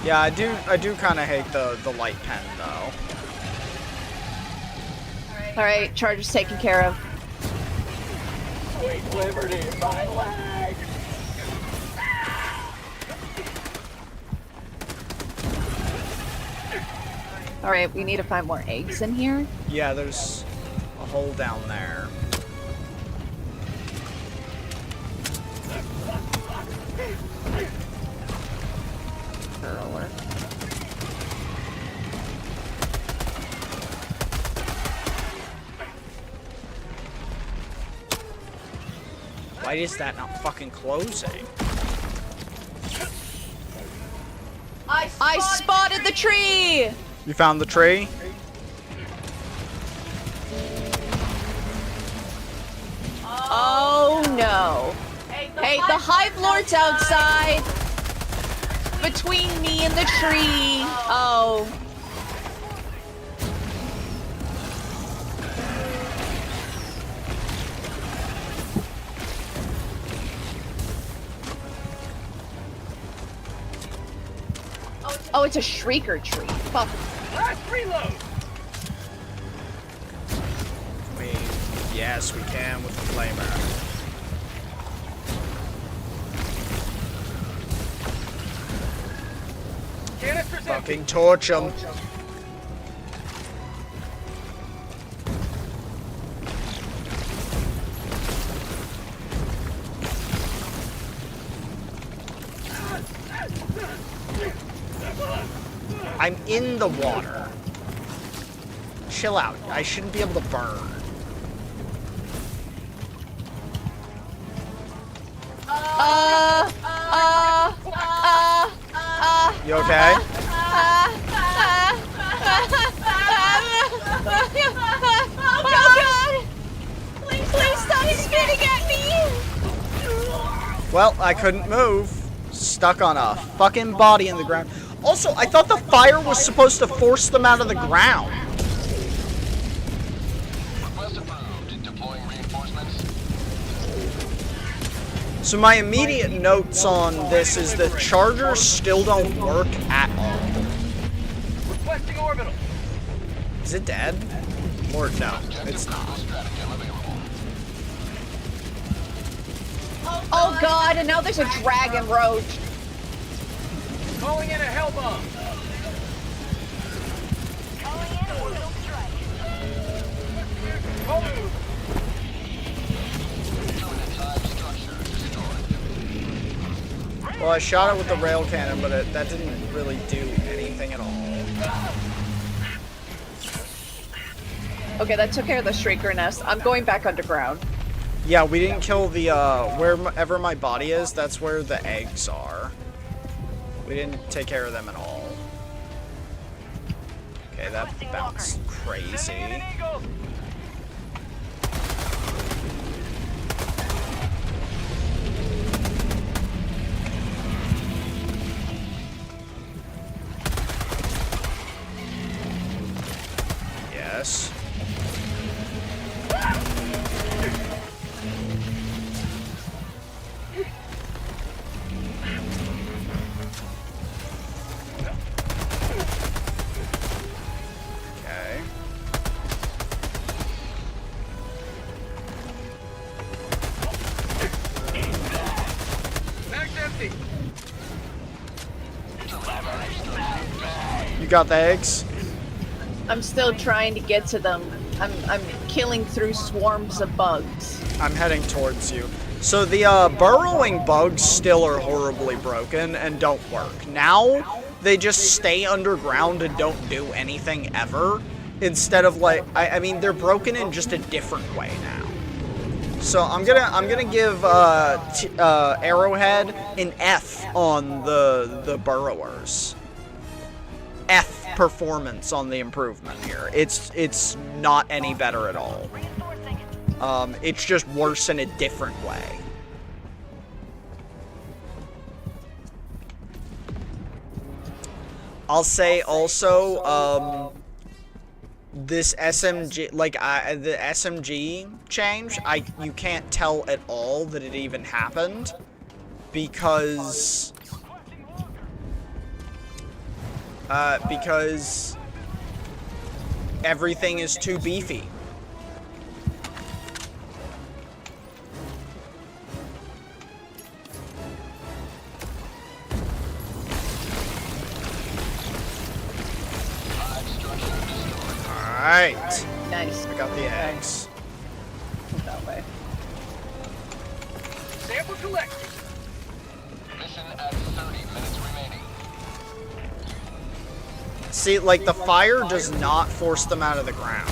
Yeah, I do kind of hate the light pen, though. Alright, charge is taken care of. Sweet liberty, my leg. Alright, we need to find more eggs in here. Yeah, there's a hole down there. Burrower. Why is that not fucking closing? I spotted the tree! You found the tree? Oh no. Hey, the hive lord's outside! Between me and the tree! Oh. Oh, it's a shrieker tree. Fuck. Last reload. I mean, yes, we can with the flamer. Canister's empty. Fucking torch them. I'm in the water. Chill out. I shouldn't be able to burn. You okay? Oh god! Please stop spitting at me! Well, I couldn't move. Stuck on a fucking body in the ground. Also, I thought the fire was supposed to force them out of the ground. Request approved. Deploying reinforcements. So my immediate notes on this is the chargers still don't work at all. Requesting orbital. Is it dead? Or no, it's not. Stratagem available. Oh god, and now there's a dragon roach. Calling in a hell bomb. Well, I shot it with the rail cannon, but that didn't really do anything at all. Okay, that took care of the Shrieker nest. I'm going back underground. Yeah, we didn't kill the, wherever my body is, that's where the eggs are. We didn't take care of them at all. Okay, that bounced crazy. Yes. Okay. Mag's empty. You got the eggs? I'm still trying to get to them. I'm killing through swarms of bugs. I'm heading towards you. So the burrowing bugs still are horribly broken and don't work. Now they just stay underground and don't do anything ever. Instead of like, I mean, they're broken in just a different way now. So I'm gonna give Arrowhead an F on the burrowers. F performance on the improvement here. It's not any better at all. It's just worse in a different way. I'll say also, this SMG, like, the SMG change, you can't tell at all that it even happened, because everything is too beefy. Alright. Nice. I got the eggs. That way. Sample collected. Mission at 30 minutes remaining. See, like, the fire does not force them out of the ground.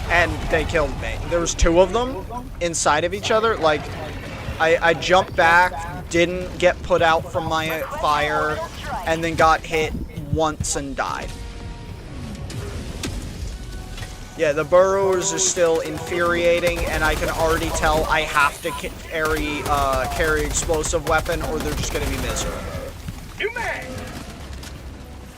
And they killed me. There was two of them inside of each other. Like, I jumped back, didn't get put out from my fire, and then got hit once and died. Yeah, the burrows are still infuriating, and I can already tell I have to carry explosive weapon, or they're just gonna be miserable. New mag.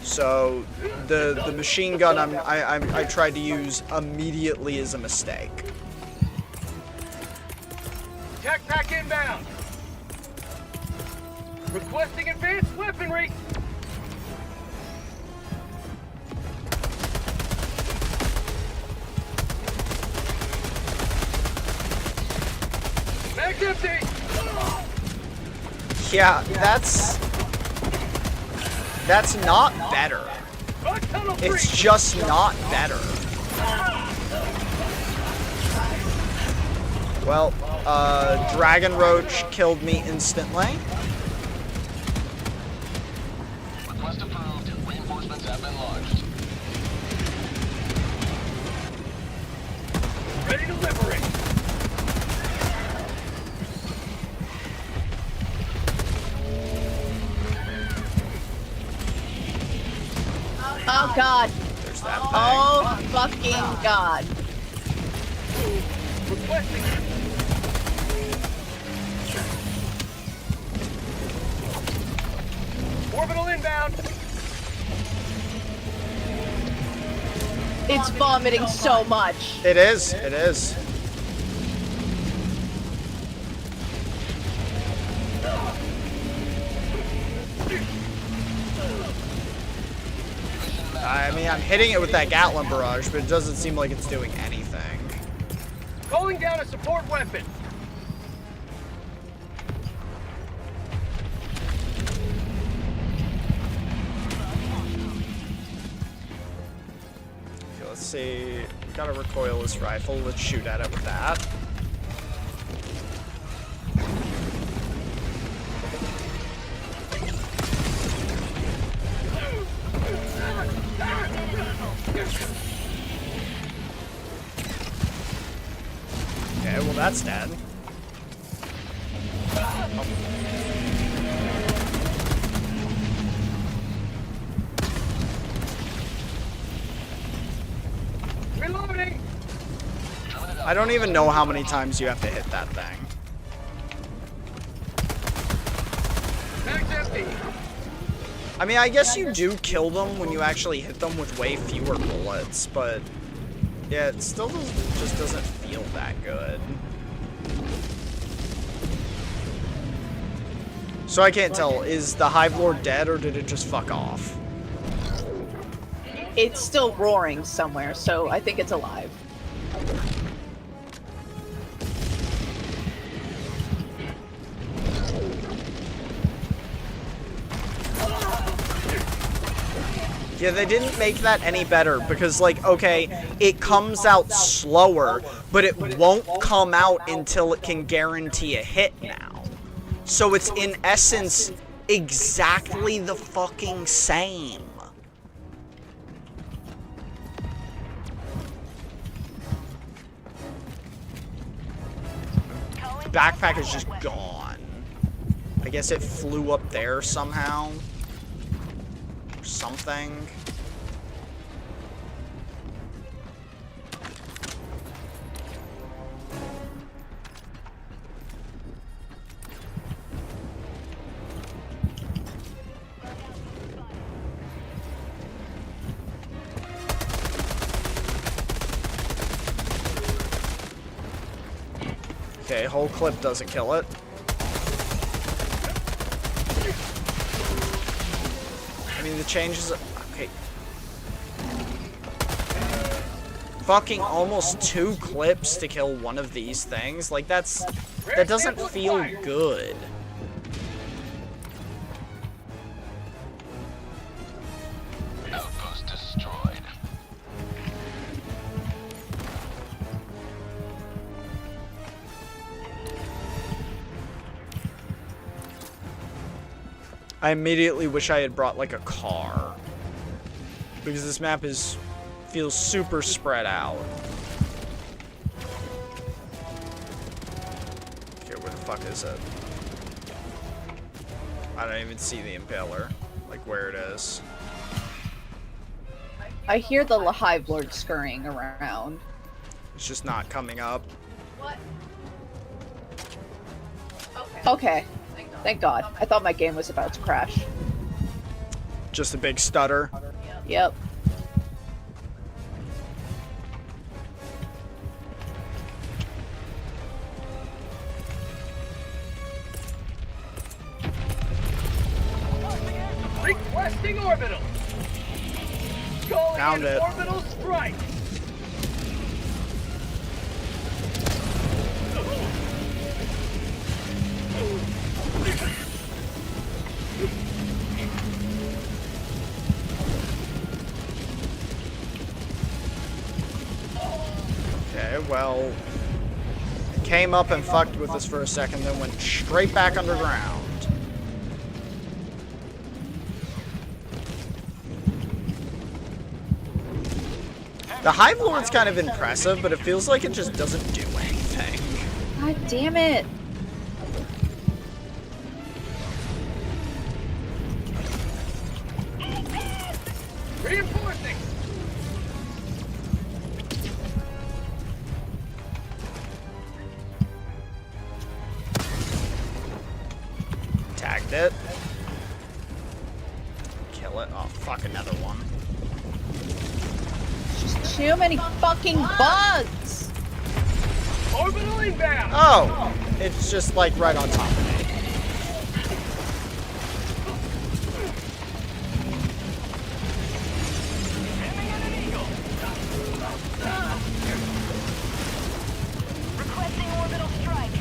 So the machine gun I tried to use immediately is a mistake. Tech pack inbound. Requesting advanced weaponry. Mag's empty. Yeah, that's not better. Tunnel It's breach. just not better. Well, Dragon Roach killed me instantly. Request approved. Reinforcements have been launched. Ready to liberate. Oh god. There's that thing. Oh fucking god. Requesting. Orbital inbound. It's vomiting so much. It is. It is. I mean, I'm hitting it with that Gatling barrage, but it doesn't seem like it's doing anything. Calling down a support weapon. Okay, let's see. We got a recoilless rifle. Let's shoot at it with that. Okay, well that's dead. Reloading! I don't even know how many times you have to hit that thing. Mag's empty! I mean, I guess you do kill them when you actually hit them with way fewer bullets, but yeah, it still just doesn't feel that good. So I can't tell, is the Hive Lord dead or did it just fuck off? It's still roaring somewhere, so I think it's alive. Yeah, they didn't make that any better because, like, okay, it comes out slower, but it won't come out until it can guarantee a hit now. So it's, in essence, exactly the fucking same. Backpack is just gone. I guess it flew up there somehow. Or something. Okay, whole clip doesn't kill it. I mean, the changes... Okay. Fucking almost 2 clips to kill one of these things? Like, that doesn't feel good. Outpost destroyed. I immediately wish I had brought, like, a car. Because this map feels super spread out. Okay, where the fuck is it? I don't even see the impaler. Like, where it is. I hear the Hive Lord scurrying around. It's just not coming up. What? Okay. Thank God. I thought my game was about to crash. Just a big stutter. Yep. Requesting orbital! Calling Found in it. orbital strike! Okay, well... It came up and fucked with us for a second, then went straight back underground. The Hive Lord's kind of impressive, but it feels like it just doesn't do anything. God damn it. Reinforcing! Tagged it. Kill it. Oh, fuck, another one. Just too many fucking bugs! Orbital inbound! Oh! It's just, like, right on top of me. Requesting orbital strike.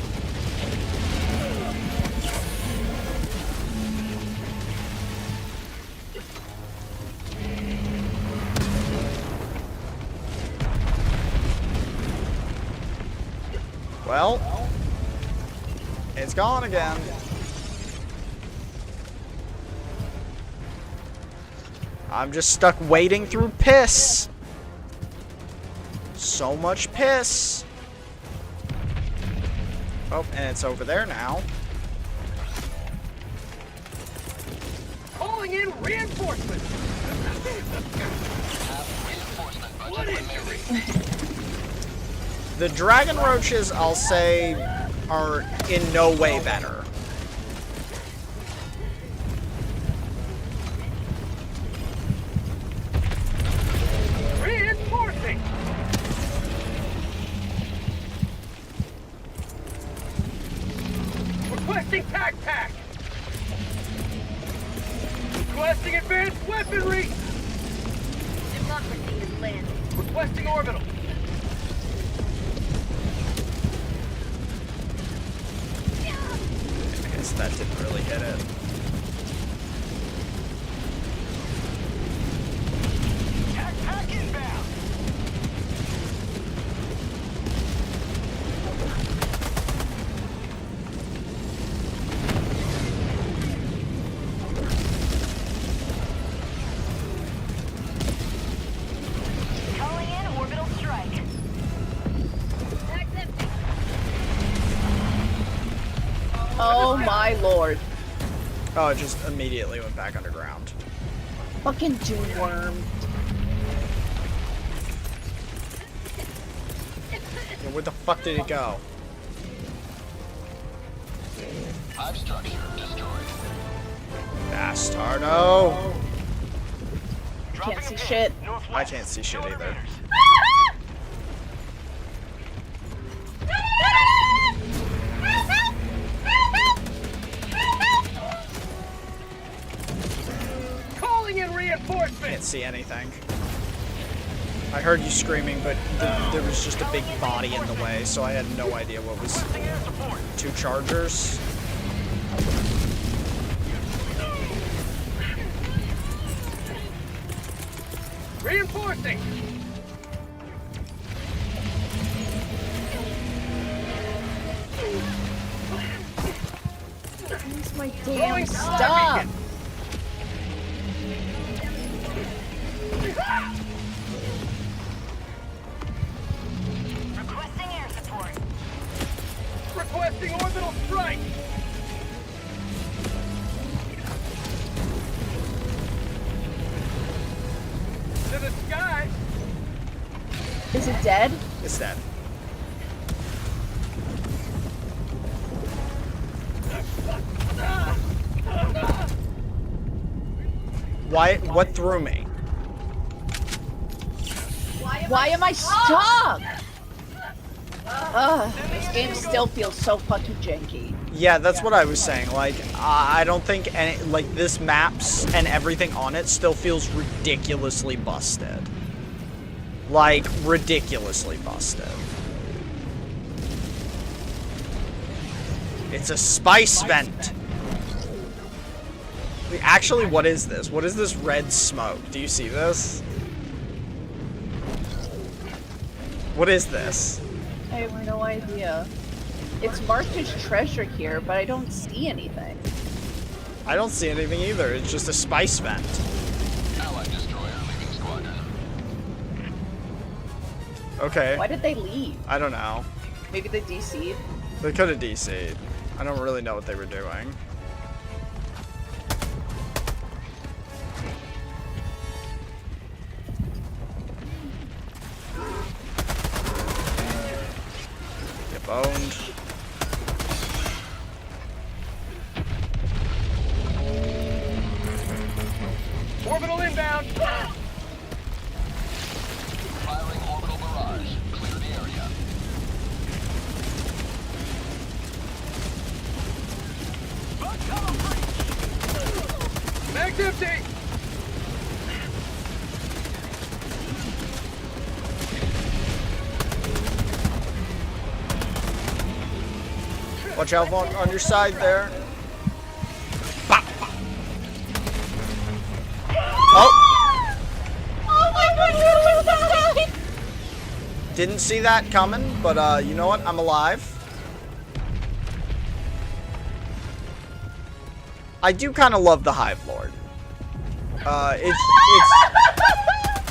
Well, it's gone again. I'm just stuck wading through piss. So much piss. Oh, and it's over there now. Calling in reinforcements. What injury? The dragon roaches, I'll say, are in no way better. Reinforcing. Requesting pack. Requesting advanced weaponry. Democracy has landed. Requesting orbital. I guess that didn't really hit it. Pack inbound. Calling in orbital strike. Pack's empty. Oh my lord. Oh, it just immediately went back underground. Fucking Dune worm. Yeah, where the fuck did it go? Hive structure destroyed. Bastardo! Can't see shit. I can't see shit either. Calling in reinforcements. Can't see anything. I heard you screaming, but there was just a big body in the way, so I had no idea what was. 2 chargers. Reinforcing. Where's my damn Throwing stuff? beacon. Requesting air support. Requesting orbital strike. To the sky. Is it dead? It's dead. Why? What threw me? Why am I stuck? Ugh, this game still feels so fucking janky. Yeah, that's what I was saying. Like, I don't think any, like, this maps and everything on it still feels ridiculously busted. Like, ridiculously busted. It's a spice vent. Wait, actually, what is this? What is this red smoke? Do you see this? What is this? I have no idea. It's marked as treasure here, but I don't see anything. I don't see anything either. It's just a spice vent. Allied destroyer leaving squadron. Okay. Why did they leave? I don't know. Maybe they DC'd? They could have DC'd. I don't really know what they were doing. Get boned. Orbital inbound. Firing orbital barrage. Clear the area. Mag's empty. Watch out on your side there. Bop. Oh! Oh my god, you died! Didn't see that coming, but you know what? I'm alive. I do kind of love the Hive Lord.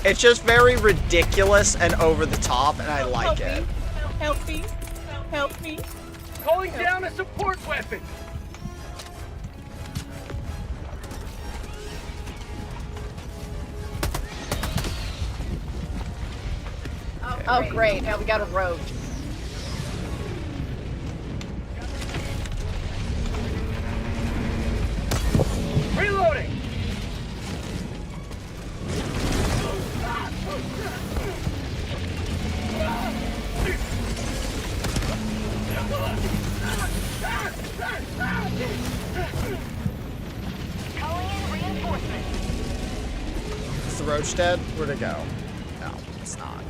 It's just very ridiculous and over the top, and I like it. Help me. Help me. Calling down a support weapon. Oh, great. Now we got a rogue. Reloading. Calling in reinforcements. Is the roach dead? Where'd it go? No, it's not.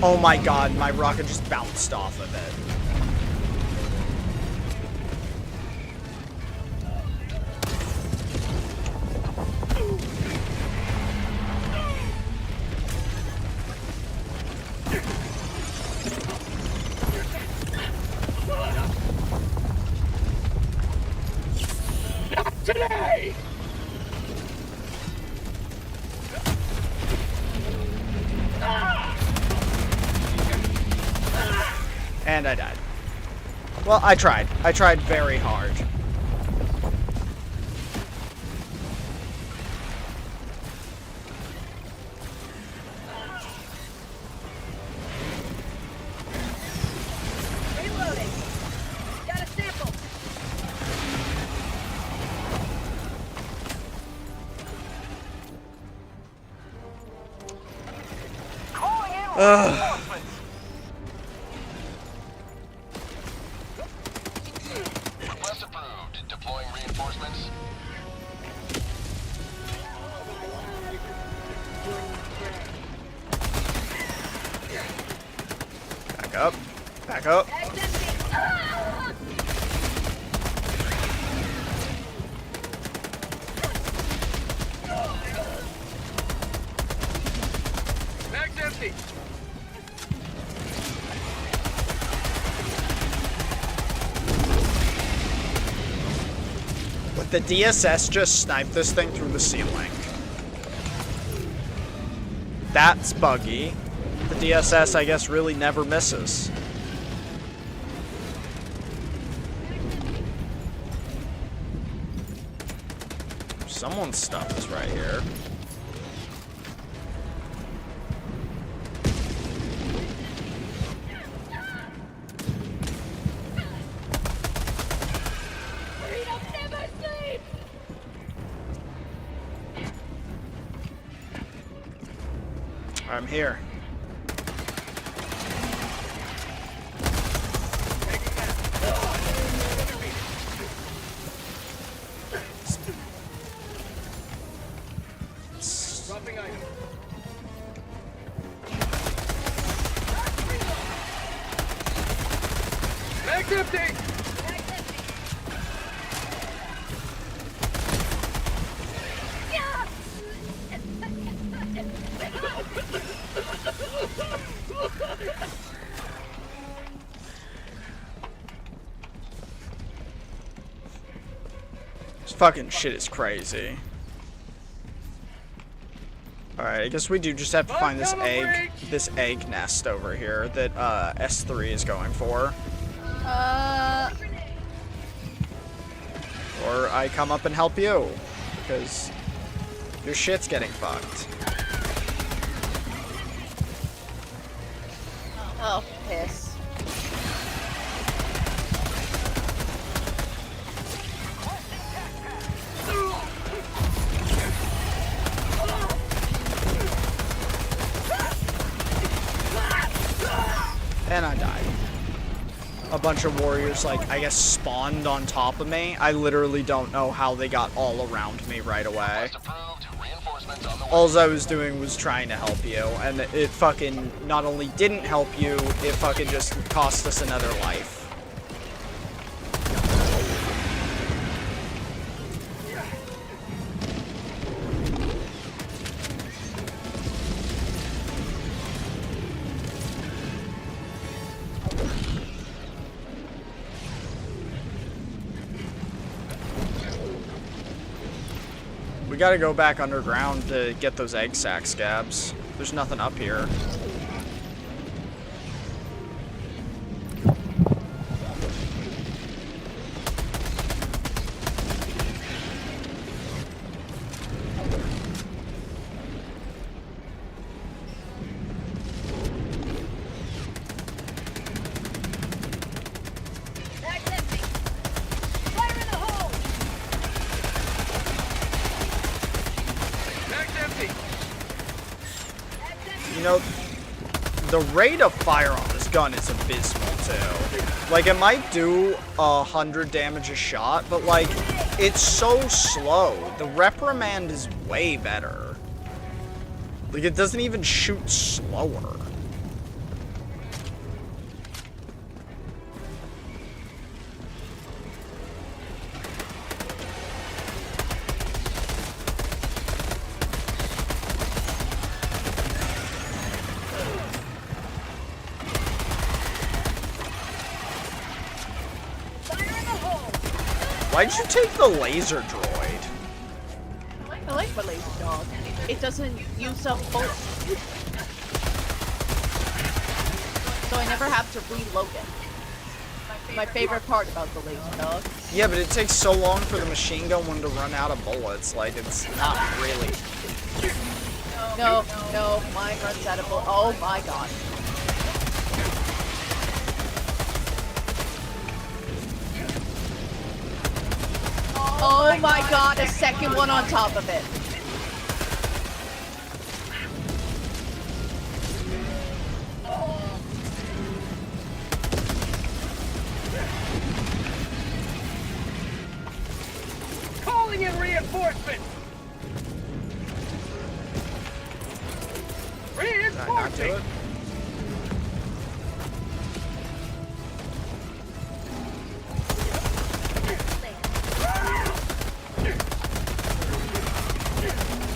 Oh my god, my rocket just bounced off of it. Today. And I died. Well, I tried. I tried very hard. Reloading. Got a sample. Calling in Ugh. reinforcements. Request approved. Deploying reinforcements. Back up. Back up. Mag's empty. But the DSS just sniped this thing through the ceiling. That's buggy. The DSS, I guess, really never misses. Someone's stuff is right here. I'm here. Dropping item. Mag's empty. This fucking shit is crazy. Alright, I guess we do just have to find this egg nest over here that S3 is going for. Or I come up and help you, because your shit's getting fucked. Oh, piss. And I died. A bunch of warriors, like, I guess spawned on top of me. I literally don't know how they got all around me right away. Alls I was doing was trying to help you, and it fucking not only didn't help you, it fucking just cost us another life. We gotta go back underground to get those egg sac scabs. There's nothing up here. You know, the rate of fire on this gun is abysmal too. Like, it might do 100 damage a shot, but like, it's so slow. The reprimand is way better. Like, it doesn't even shoot slower. Why'd you take the laser droid? I like my laser dog. It doesn't use up bullets. So I never have to reload it. My favorite part about the laser dog. Yeah, but it takes so long for the machine gun one to run out of bullets. Like, it's not really. No, mine runs out of bullets. Oh my god. Oh my god, a second one on top of it. Calling in reinforcements! Did I not do it?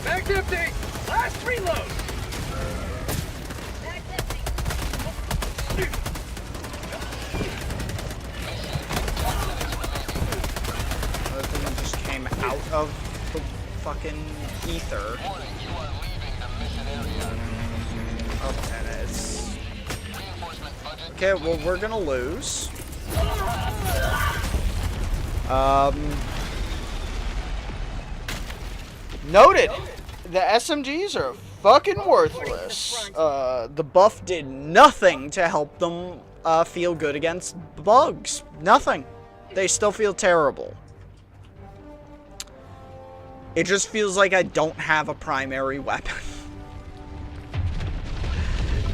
Mag's empty! Last reload! The thing just came out of the fucking ether. Warning, you are leaving the mission area. Okay, it's... Reinforcement budget. Okay, well, we're gonna lose. Noted! The SMGs are fucking worthless. The buff did nothing to help them feel good against bugs. Nothing. They still feel terrible. It just feels like I don't have a primary weapon.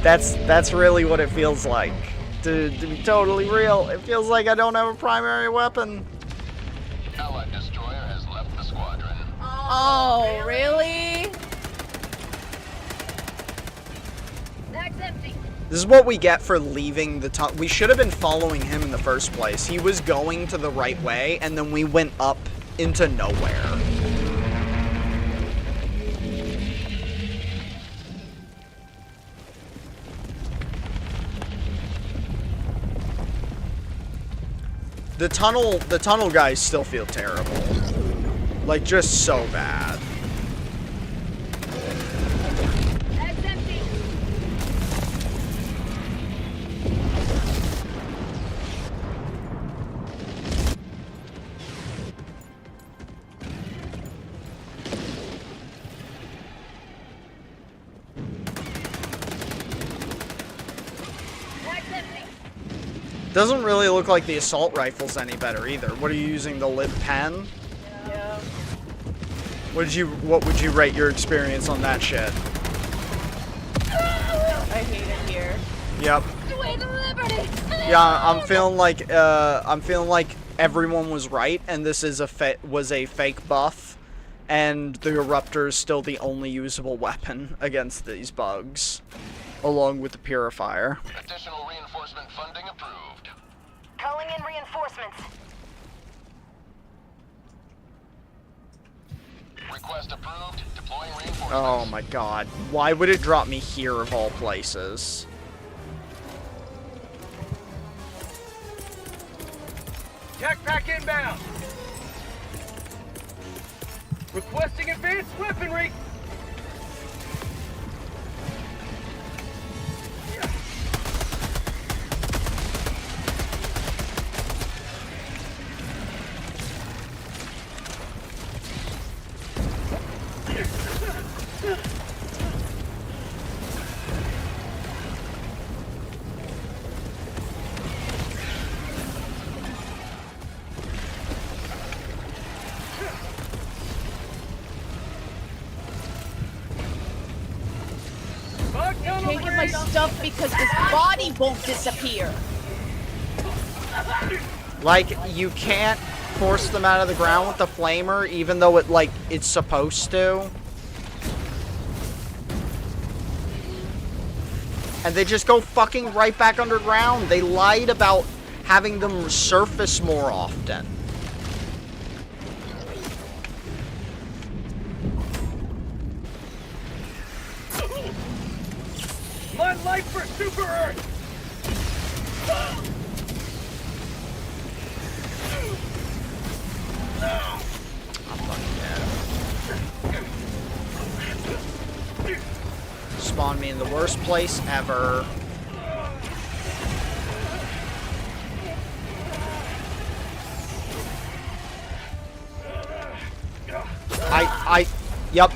That's really what it feels like. To be totally real, it feels like I don't have a primary weapon. Allied destroyer has left the squadron. Oh, really? Mag's empty. This is what we get for leaving the tunnel. We should have been following him in the first place. He was going to the right way, and then we went up into nowhere. The tunnel guys still feel terrible. Like, just so bad. Mag's empty. Mag's empty. Doesn't really look like the assault rifle's any better either. What are you using, the lip pen? Yeah. What would you rate your experience on that shit? I hate it here. Yep. Yeah, I'm feeling like everyone was right, and this is was a fake buff, and the Eruptor is still the only usable weapon against these bugs, along with the Purifier. Additional reinforcement funding approved. Calling in reinforcements. Request approved. Deploying reinforcements. Oh my god. Why would it drop me here of all places? Jetpack inbound! Requesting advanced weaponry! my stuff because this body won't disappear. Like, you can't force them out of the ground with the flamer, even though it, like, it's supposed to. And they just go fucking right back underground. They lied about having them surface more often. My life for Super Earth! I'm fucking dead. Spawn me in the worst place ever. Yep.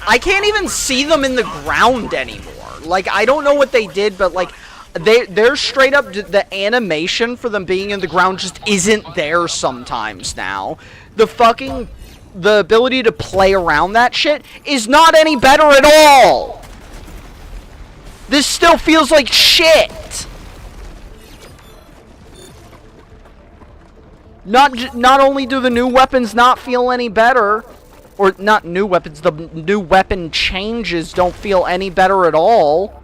I can't even see them in the ground anymore. Like, I don't know what they did, but, like, they're straight up, the animation for them being in the ground just isn't there sometimes now. The ability to play around that shit is not any better at all. This still feels like shit. Not only do the new weapons not feel any better, or not new weapons, the new weapon changes don't feel any better at all.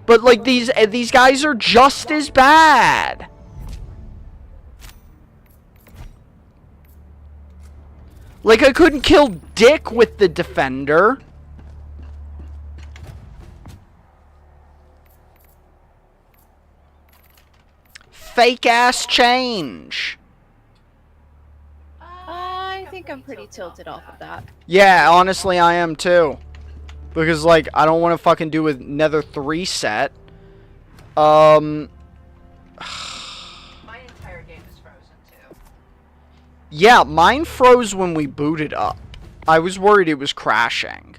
But like these guys are just as bad. Like I couldn't kill Dick with the Defender. Fake ass change. I think I'm pretty tilted off of that. Yeah, honestly I am too. Because like I don't want to fucking do another 3 set. My entire game is frozen too. Yeah, mine froze when we booted up. I was worried it was crashing.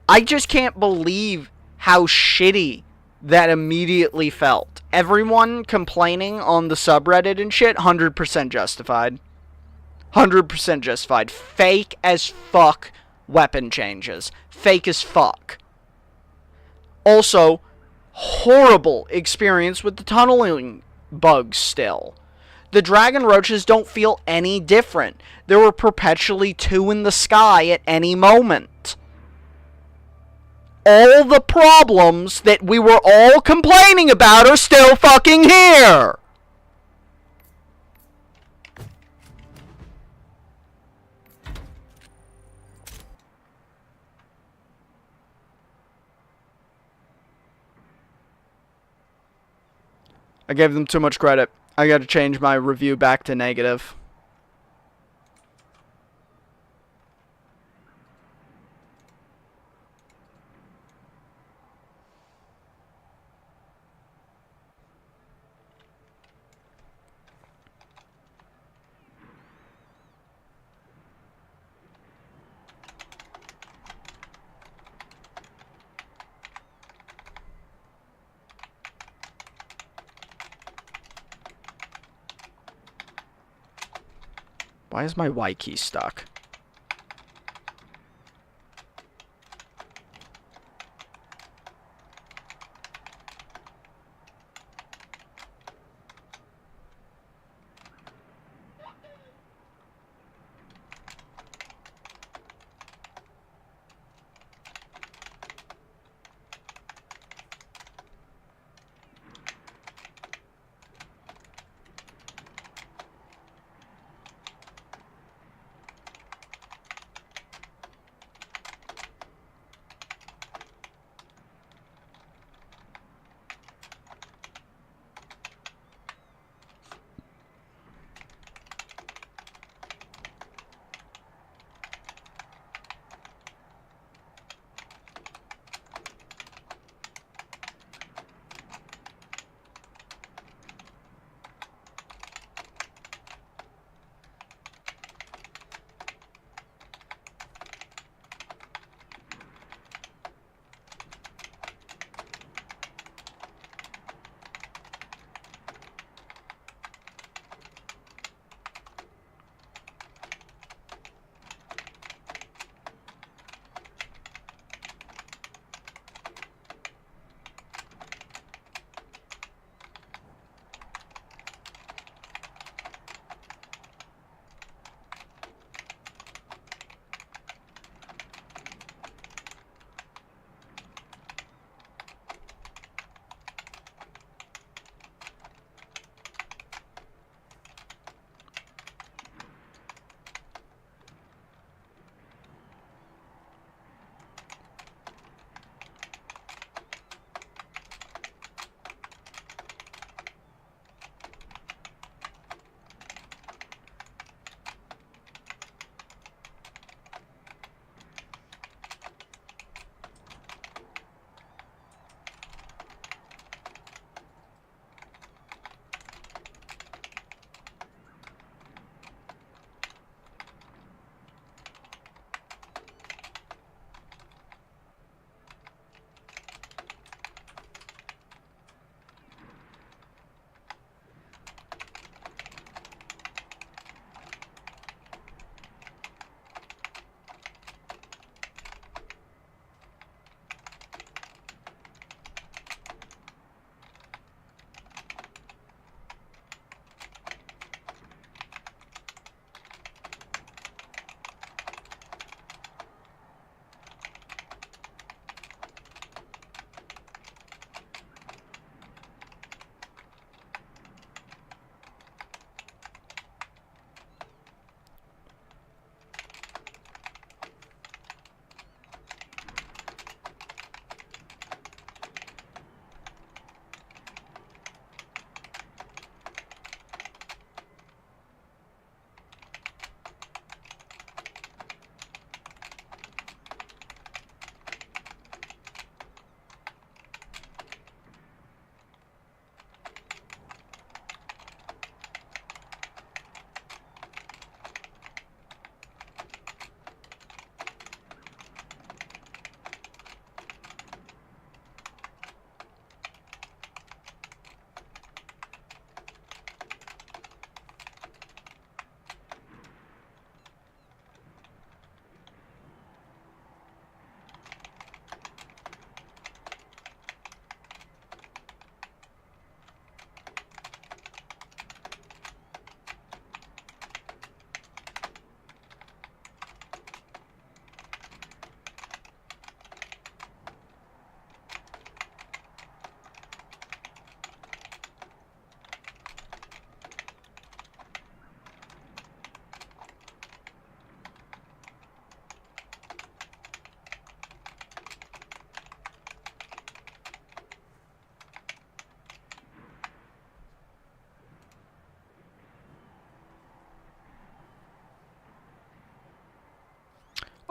I just can't believe how shitty that immediately felt. Everyone complaining on the subreddit and shit, 100% justified. 100% justified. Fake as fuck weapon changes. Fake as fuck. Also, horrible experience with the tunneling bugs still. The dragon roaches don't feel any different. There were perpetually 2 in the sky at any moment. All the problems that we were all complaining about are still fucking here! I gave them too much credit. I gotta change my review back to negative. Why is my Y key stuck?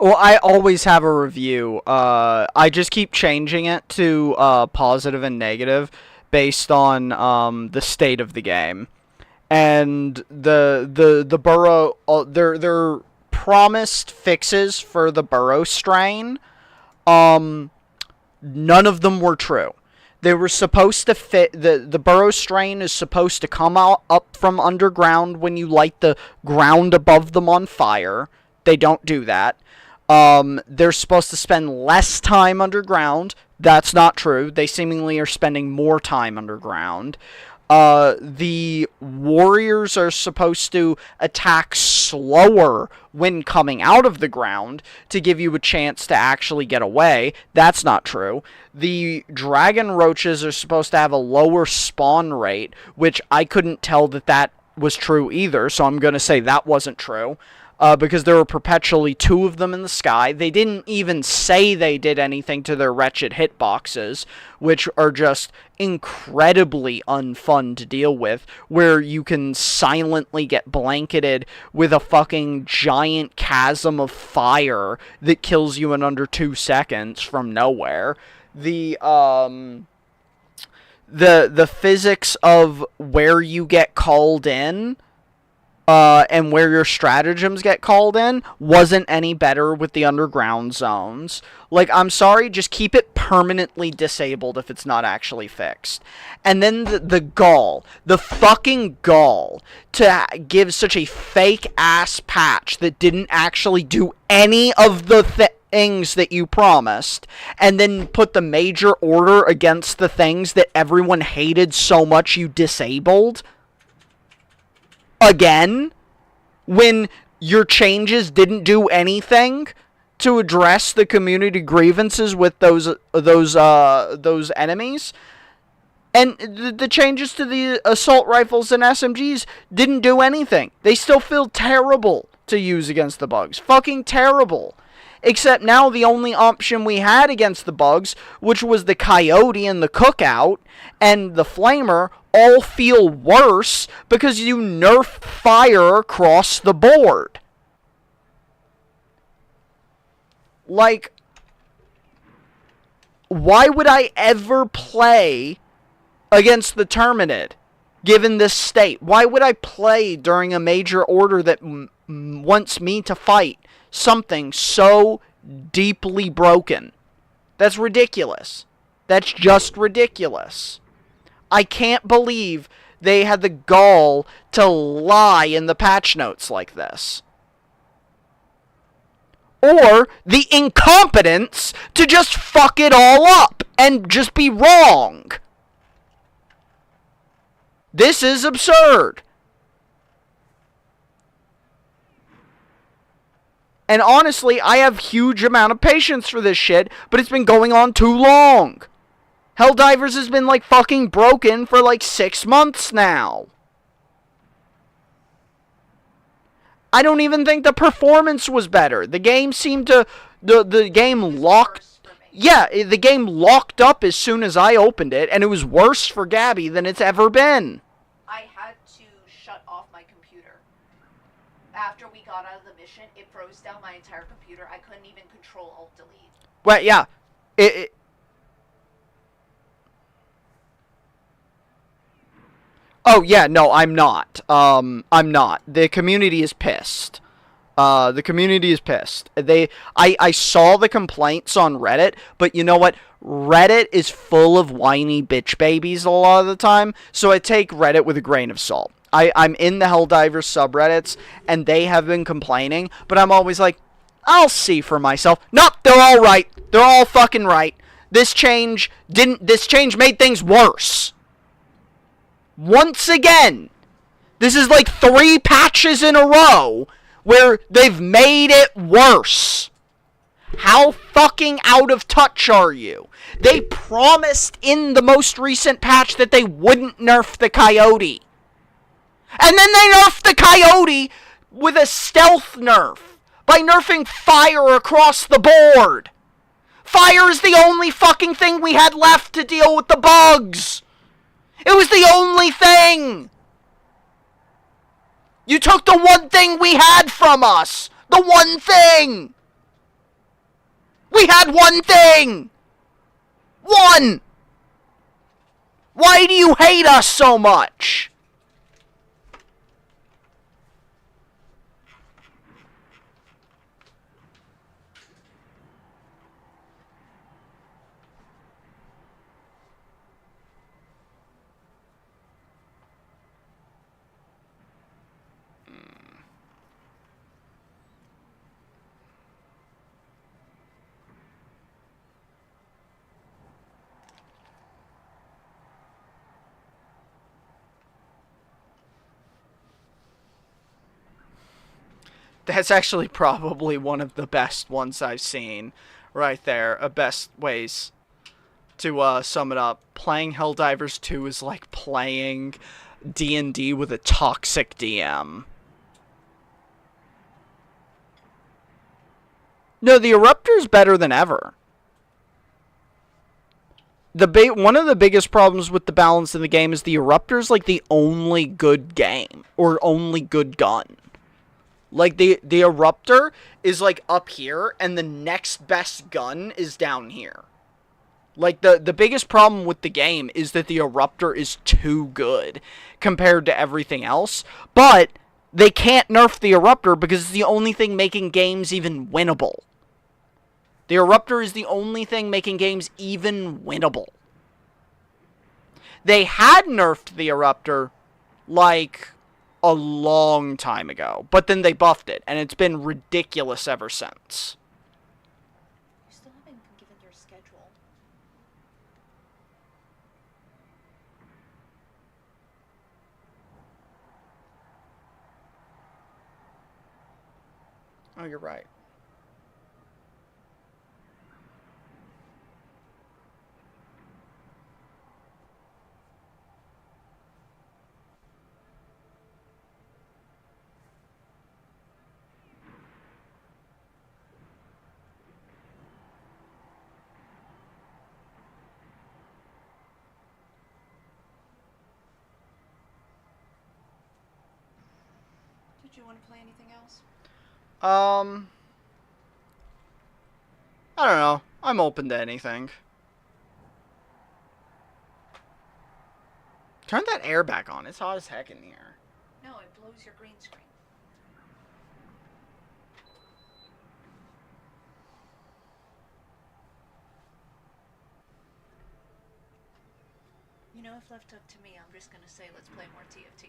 Well, I always have a review. I just keep changing it to positive and negative based on the state of the game. And the burrow, their promised fixes for the burrow strain, none of them were true. They were supposed to fit, the burrow strain is supposed to come out up from underground when you light the ground above them on fire. They don't do that. They're supposed to spend less time underground. That's not true. They seemingly are spending more time underground. The warriors are supposed to attack slower when coming out of the ground to give you a chance to actually get away. That's not true. The dragon roaches are supposed to have a lower spawn rate, which I couldn't tell that was true either, so I'm going to say that wasn't true. Because there were perpetually 2 of them in the sky. They didn't even say they did anything to their wretched hitboxes, which are just incredibly unfun to deal with, where you can silently get blanketed with a fucking giant chasm of fire that kills you in under 2 seconds from nowhere. The physics of where you get called in and where your stratagems get called in wasn't any better with the underground zones. Like, I'm sorry, just keep it permanently disabled if it's not actually fixed. And then the gall, the fucking gall, to give such a fake-ass patch that didn't actually do any of the things that you promised, and then put the major order against the things that everyone hated so much you disabled again, when your changes didn't do anything to address the community grievances with those enemies, and the changes to the assault rifles and SMGs didn't do anything. They still feel terrible to use against the bugs. Fucking terrible. Except now the only option we had against the bugs, which was the coyote and the cookout and the flamer, all feel worse because you nerf fire across the board. Like, why would I ever play against the Terminid, given this state? Why would I play during a major order that wants me to fight something so deeply broken? That's ridiculous. That's just ridiculous. I can't believe they had the gall to lie in the patch notes like this. Or the incompetence to just fuck it all up and just be wrong. This is absurd. And honestly, I have huge amount of patience for this shit, but it's been going on too long. Helldivers has been like fucking broken for like 6 months now. I don't even think the performance was better. The game seemed to, the game locked, yeah, the game locked up as soon as I opened it, and it was worse for Gabby than it's ever been. I had to shut off my computer. After we got out of the mission, it froze down my entire computer. I couldn't even control Alt-Delete. Well, yeah. Oh, yeah, no, I'm not. I'm not. The community is pissed. The community is pissed. I saw the complaints on Reddit, but you know what? Reddit is full of whiny bitch babies a lot of the time, so I take Reddit with a grain of salt. I'm in the Helldivers subreddits, and they have been complaining, but I'm always like, I'll see for myself. Nope, they're all right. They're all fucking right. This change made things worse. Once again, this is like 3 patches in a row where they've made it worse. How fucking out of touch are you? They promised in the most recent patch that they wouldn't nerf the coyote. And then they nerfed the coyote with a stealth nerf by nerfing fire across the board. Fire is the only fucking thing we had left to deal with the bugs. It was the only thing. You took the one thing we had from us. The one thing. We had one thing! One! Why do you hate us so much? That's actually probably one of the best ones I've seen. Right there. Best ways to sum it up. Playing Helldivers 2 is like playing D&D with a toxic DM. No, the Eruptor's better than ever. One of the biggest problems with the balance in the game is the Eruptor's like the only good game. Or only good gun. Like, the Eruptor is, like, up here, and the next best gun is down here. Like, the biggest problem with the game is that the Eruptor is too good compared to everything else. But they can't nerf the Eruptor because it's the only thing making games even winnable. The Eruptor is the only thing making games even winnable. They had nerfed the Eruptor, like, a long time ago, but then they buffed it, and it's been ridiculous ever since. You still haven't been given your schedule. Oh, you're right. Did you want to play anything else? I don't know. I'm open to anything. Turn that air back on. It's hot as heck in here. No, it blows your green screen. You know, if left up to me, I'm just gonna say let's play more TFT.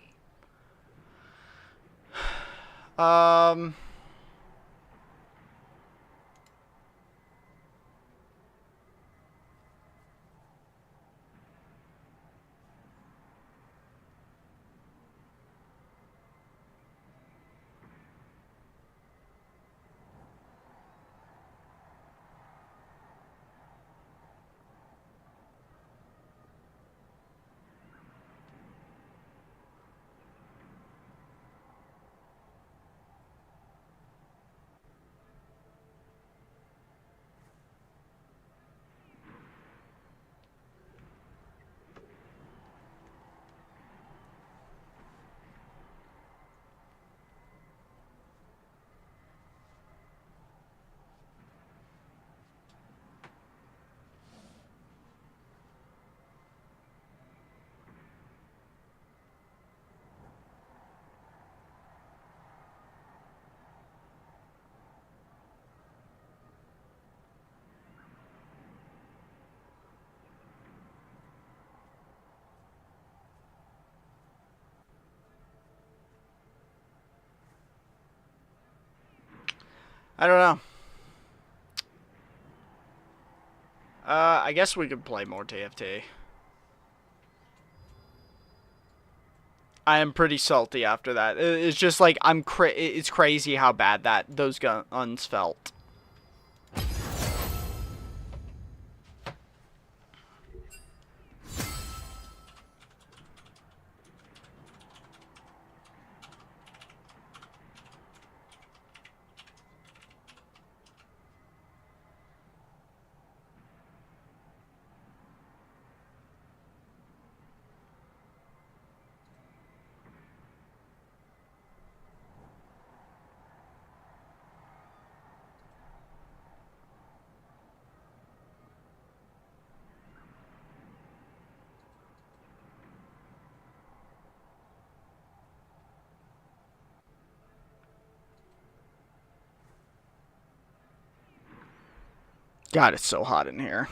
I don't know. I guess we could play more TFT. I am pretty salty after that. It's just like it's crazy how bad those guns felt. God, it's so hot in here.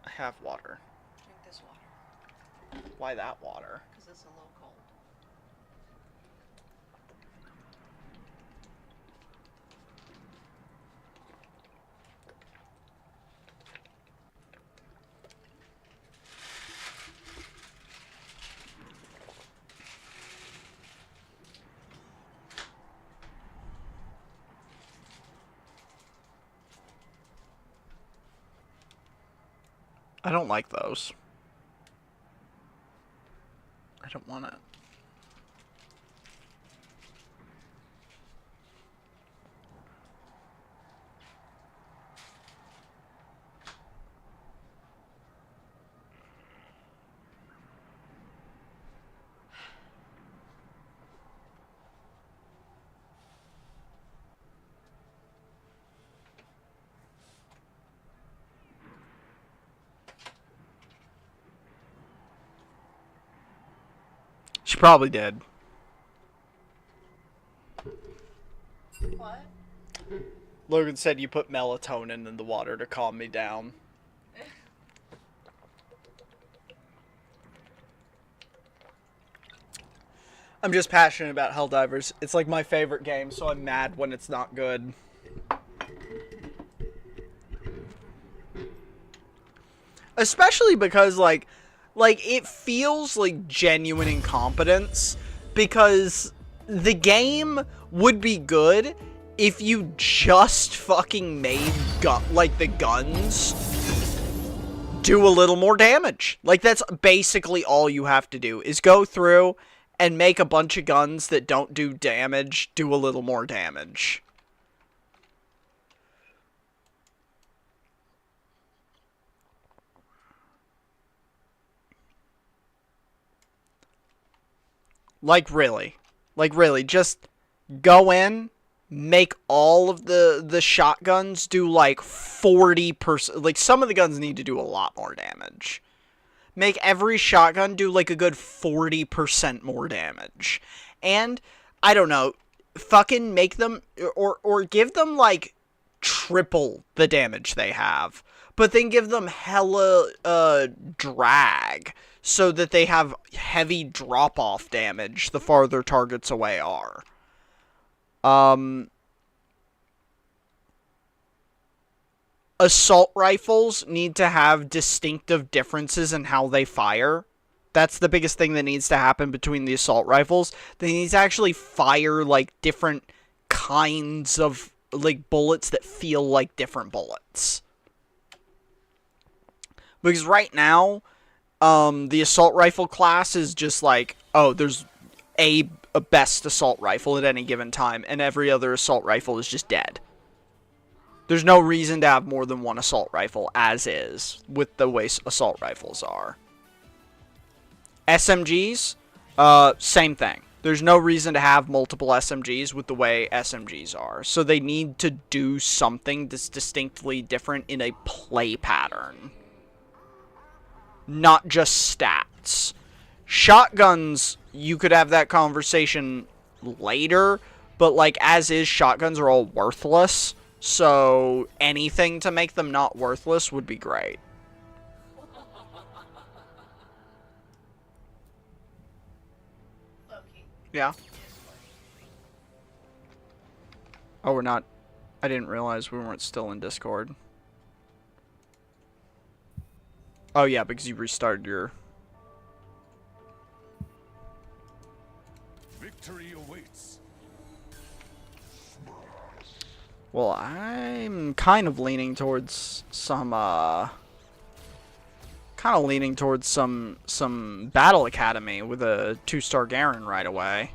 I have water. Drink this water. Why that water? Because it's a little cold. I don't like those. I don't want it. She probably did. What? Logan said you put melatonin in the water to calm me down. I'm just passionate about Helldivers. It's like my favorite game, so I'm mad when it's not good. Especially because, like it feels like genuine incompetence, because the game would be good if you just fucking made the guns do a little more damage. Like, that's basically all you have to do, is go through and make a bunch of guns that don't do damage do a little more damage. Like, really, just go in, make all of the shotguns do, like, 40%. Like, some of the guns need to do a lot more damage. Make every shotgun do, like, a good 40% more damage. And, I don't know, fucking make them, or give them, like, triple the damage they have. But then give them hella, drag, so that they have heavy drop-off damage the farther targets away are. Assault rifles need to have distinctive differences in how they fire. That's the biggest thing that needs to happen between the assault rifles. They need to actually fire, like, different kinds of, like, bullets that feel like different bullets. Because right now, the assault rifle class is just like, oh, there's a best assault rifle at any given time, and every other assault rifle is just dead. There's no reason to have more than one assault rifle, as is, with the way assault rifles are. SMGs, same thing. There's no reason to have multiple SMGs with the way SMGs are. So they need to do something that's distinctly different in a play pattern. Not just stats. Shotguns, you could have that conversation later, but, like, as is, shotguns are all worthless, so anything to make them not worthless would be great. Loki. Yeah? Oh, we're not... I didn't realize we weren't still in Discord. Oh, yeah, because you restarted your... Victory awaits. Well, I'm kind of leaning towards some, some Battle Academy with a 2-star Garen right away.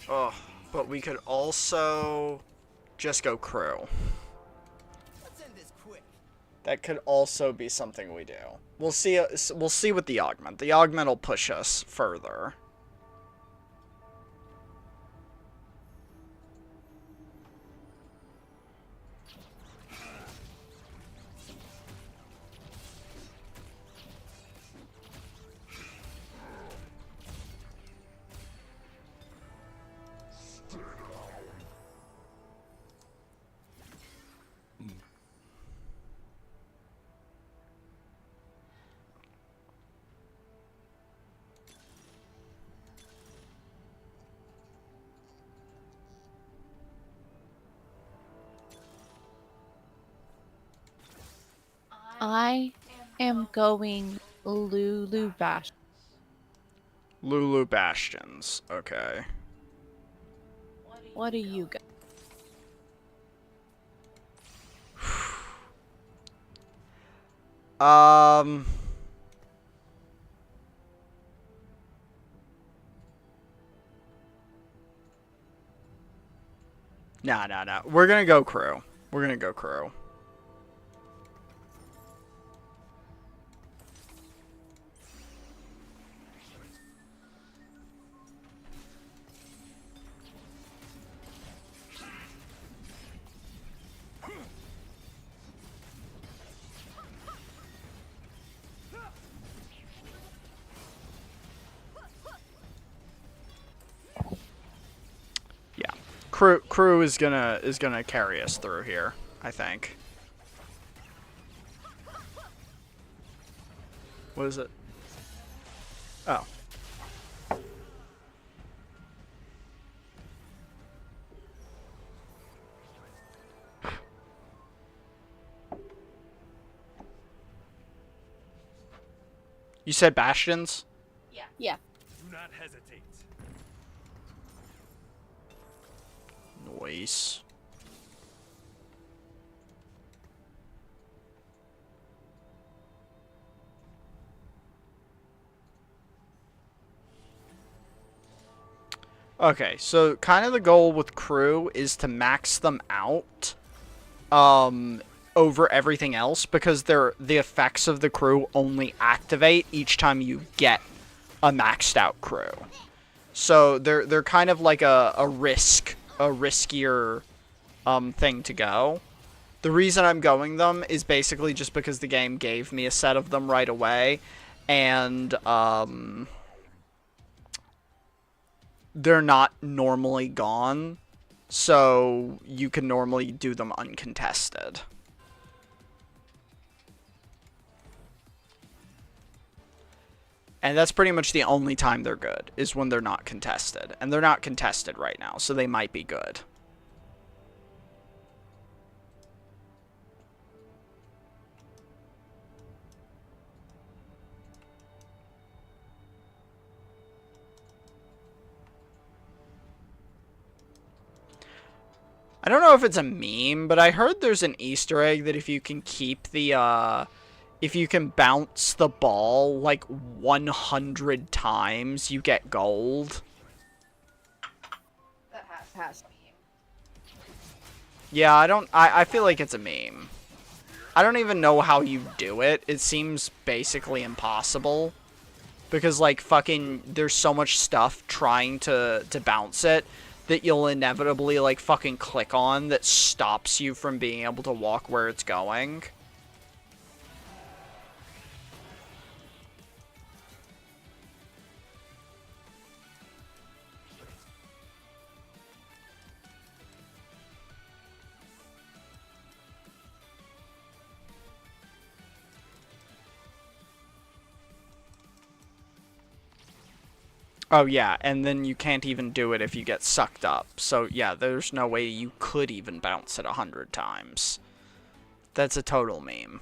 Oh, but we could also just go crew. Let's end this quick. That could also be something we do. We'll see. We'll see with the augment. The augment will push us further. I am going Lulu Bash. Lulu Bastions. Okay. What do you got? Um. Nah. We're gonna go crew. We're gonna go crew. Yeah. Crew is gonna carry us through here, I think. What is it? Oh. You said Bastions? Yeah. Do not hesitate. Nice. Okay, so kind of the goal with crew is to max them out over everything else, because the effects of the crew only activate each time you get a maxed out crew. So they're kind of like a riskier thing to go. The reason I'm going them is basically just because the game gave me a set of them right away, and they're not normally gone, so you can normally do them uncontested. And that's pretty much the only time they're good, is when they're not contested. And they're not contested right now, so they might be good. I don't know if it's a meme, but I heard there's an Easter egg that if you can keep the, if you can bounce the ball, like, 100 times, you get gold. That has to be. Yeah, I feel like it's a meme. I don't even know how you do it. It seems basically impossible. Because, like, fucking, there's so much stuff trying to bounce it that you'll inevitably, like, fucking click on that stops you from being able to walk where it's going. Oh, yeah, and then you can't even do it if you get sucked up. So, yeah, there's no way you could even bounce it 100 times. That's a total meme.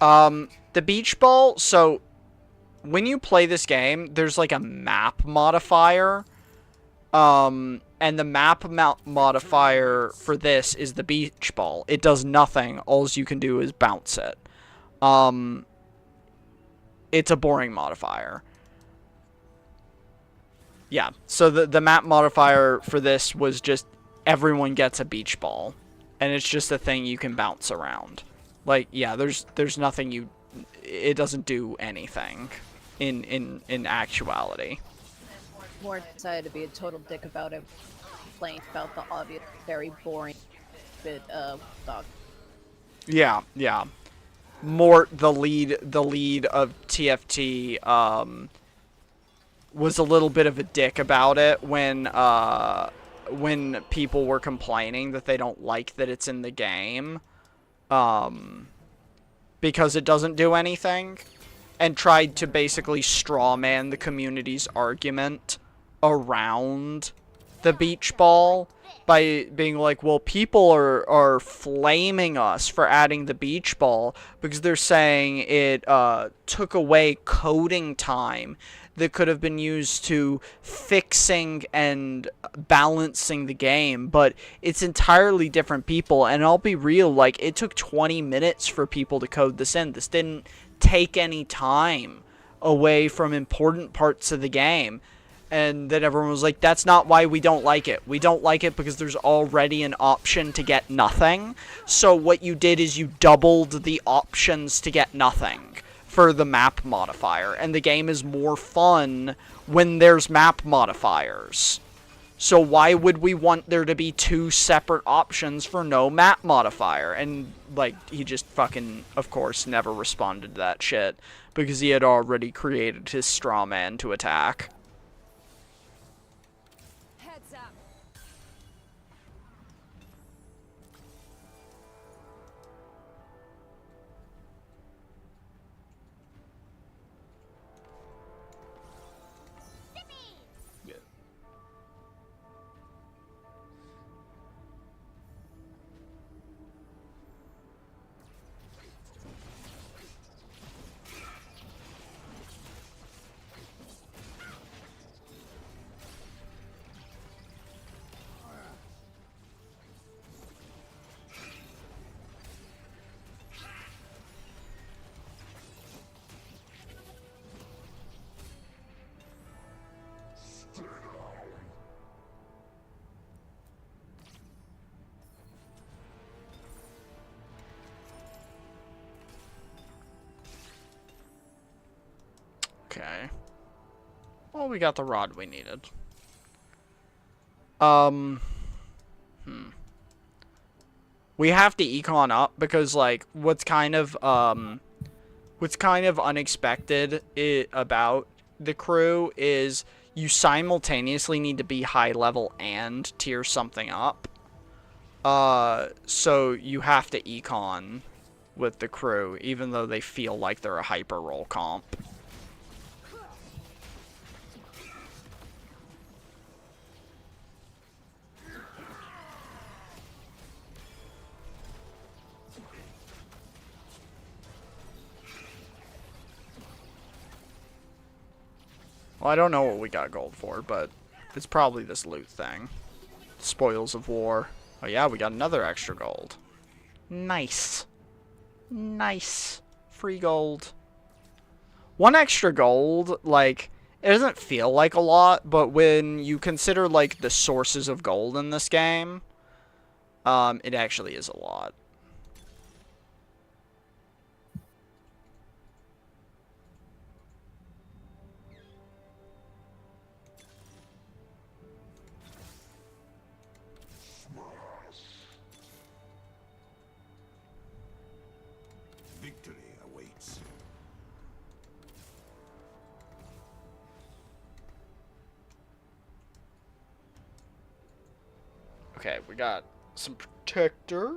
The beach ball, so when you play this game, there's like a map modifier. And the map modifier for this is the beach ball. It does nothing. All you can do is bounce it. It's a boring modifier. Yeah, so the map modifier for this was just everyone gets a beach ball. And it's just a thing you can bounce around. Like, yeah, there's nothing it doesn't do anything in actuality. More decided to be a total dick about it, playing about the obvious, very boring bit of dog. Yeah, yeah. Mort, the lead of TFT, was a little bit of a dick about it when people were complaining that they don't like that it's in the game, because it doesn't do anything, and tried to basically strawman the community's argument around the beach ball by being like, well, people are flaming us for adding the beach ball because they're saying it took away coding time that could have been used to fixing and balancing the game, but it's entirely different people. And I'll be real, like, it took 20 minutes for people to code this in. This didn't take any time away from important parts of the game. And then everyone was like, that's not why we don't like it. We don't like it because there's already an option to get nothing. So what you did is you doubled the options to get nothing for the map modifier. And the game is more fun when there's map modifiers. So why would we want there to be two separate options for no map modifier? And, like, he just fucking, of course, never responded to that shit because he had already created his straw man to attack. Okay. Well, we got the rod we needed. We have to econ up because, like, what's kind of unexpected about the crew is you simultaneously need to be high level and tier something up. So you have to econ with the crew, even though they feel like they're a hyper roll comp. Well, I don't know what we got gold for, but it's probably this loot thing. Spoils of war. Oh yeah, we got another extra gold. Nice. Nice. Free gold. One extra gold, like, it doesn't feel like a lot, but when you consider, like, the sources of gold in this game, it actually is a lot. Victory awaits. Okay, we got some protector.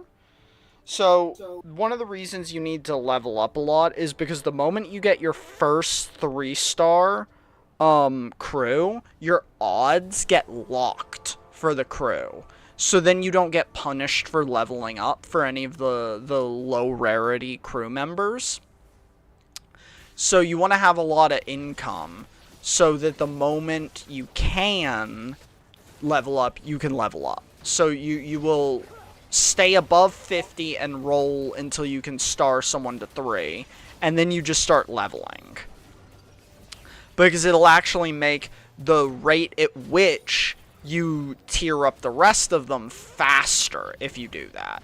So, one of the reasons you need to level up a lot is because the moment you get your first 3-star crew, your odds get locked for the crew. So then you don't get punished for leveling up for any of the low rarity crew members. So you want to have a lot of income so that the moment you can level up, you can level up. So you will stay above 50 and roll until you can star someone to 3, and then you just start leveling. Because it'll actually make the rate at which you tier up the rest of them faster if you do that.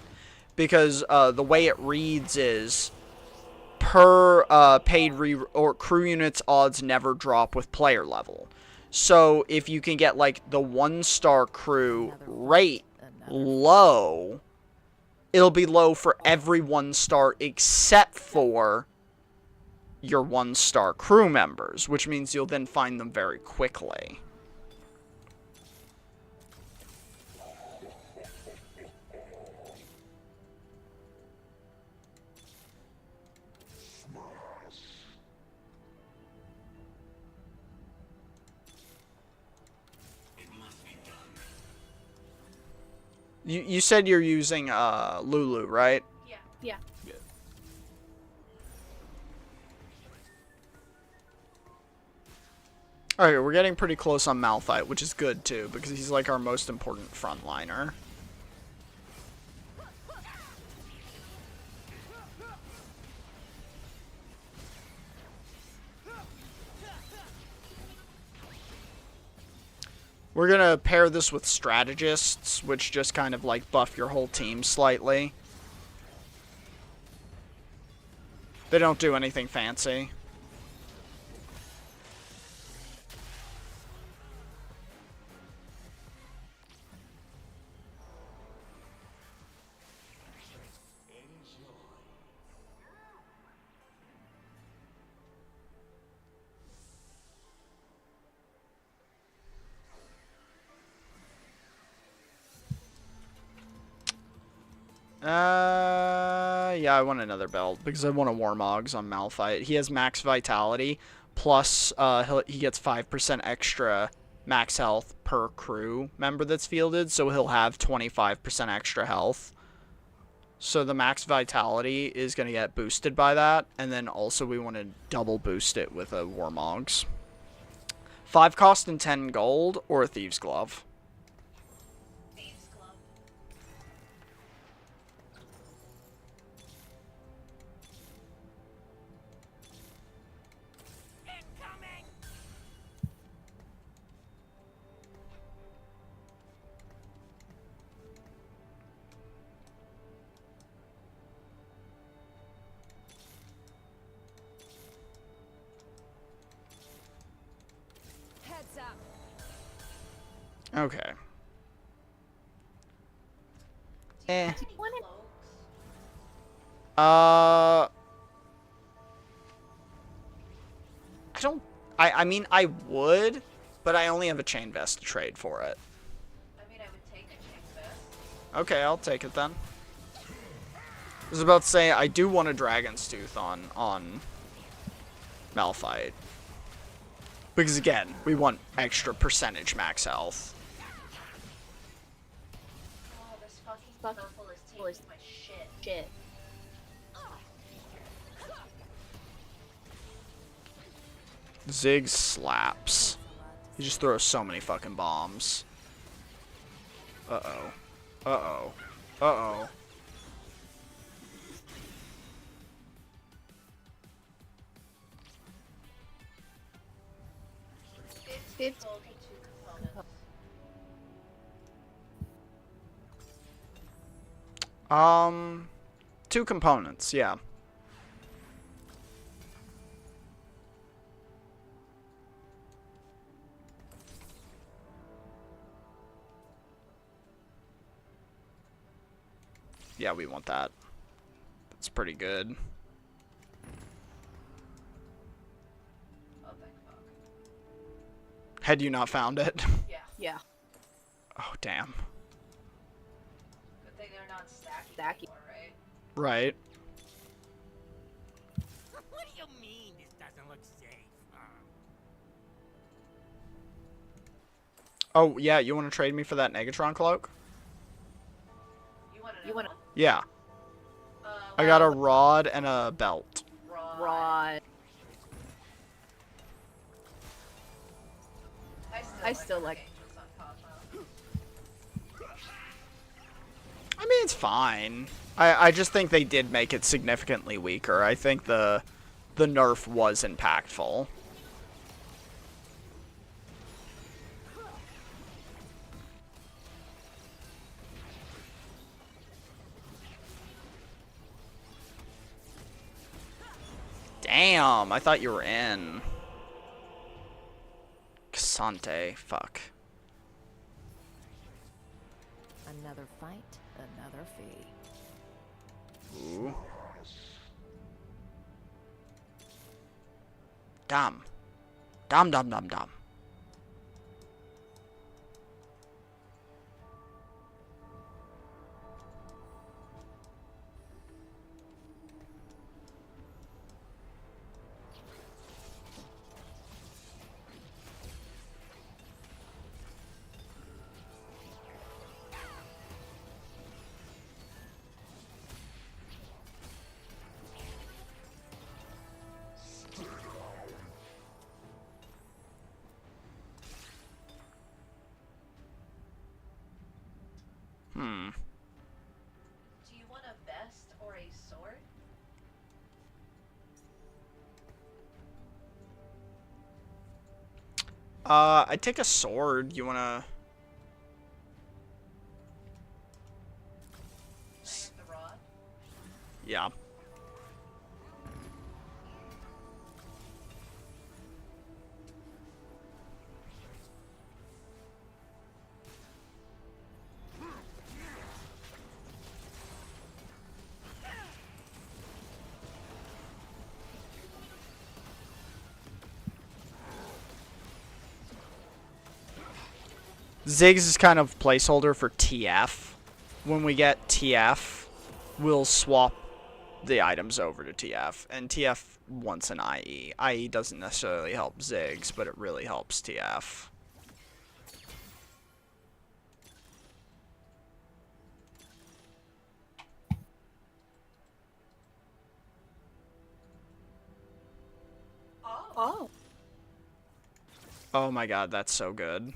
Because the way it reads is per paid or crew units odds never drop with player level. So if you can get like the 1-star crew rate low, it'll be low for every 1-star except for your 1-star crew members, which means you'll then find them very quickly. You said you're using Lulu, right? Yeah. Alright, we're getting pretty close on Malphite, which is good too, because he's like our most important frontliner. We're gonna pair this with strategists, which just kind of like buff your whole team slightly. They don't do anything fancy. Yeah, I want another belt because I want a Warmogs on Malphite. He has max vitality, plus he gets 5% extra max health per crew member that's fielded, so he'll have 25% extra health. So the max vitality is going to get boosted by that, and then also we want to double boost it with a Warmogs. 5 cost and 10 gold, or a Thieves' Glove. Okay. Eh. I don't... I mean, I would, but I only have a chain vest to trade for it. I mean, I would take a chain vest. Okay, I'll take it then. I was about to say, I do want a Dragon's Tooth on Malphite. Because again, we want extra percentage max health. Oh, this fucking purple is taking my shit. Zig slaps. He just throws so many fucking bombs. Uh-oh. Uh-oh. Uh-oh. It's 2 components, yeah. Yeah, we want that. That's pretty good. Oh, thank fuck. Had you not found it? Yeah. Oh, damn. Good thing they're not stacky anymore, right? Right. What do you mean this doesn't look safe? Oh, yeah, you want to trade me for that Negatron cloak? You want to? Yeah. I got a rod and a belt. Rod. I still like. I mean, it's fine. I just think they did make it significantly weaker. I think the nerf was impactful. Damn, I thought you were in. Casante, fuck. Another fight, another fee. Ooh. Dumb. Dumb, dumb, dumb, dumb. Do you want a vest or a sword? I'd take a sword. You wanna... The rod? Yeah. Ziggs is kind of placeholder for TF. When we get TF, we'll swap the items over to TF. And TF wants an IE. IE doesn't necessarily help Ziggs, but it really helps TF. Oh. Oh my god, that's so good.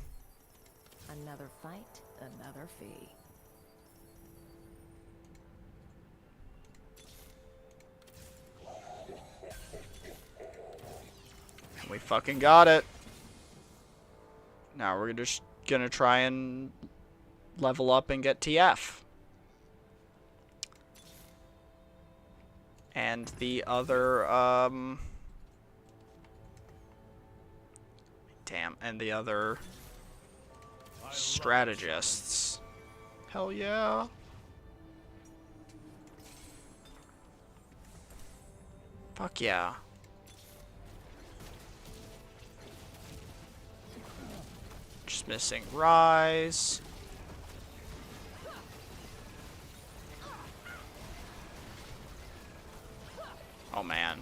Another fight, another fee. We fucking got it. Now we're just gonna try and level up and get TF. And the other, damn, and the other strategists. Hell yeah. Fuck yeah. Just missing Rise. Oh man.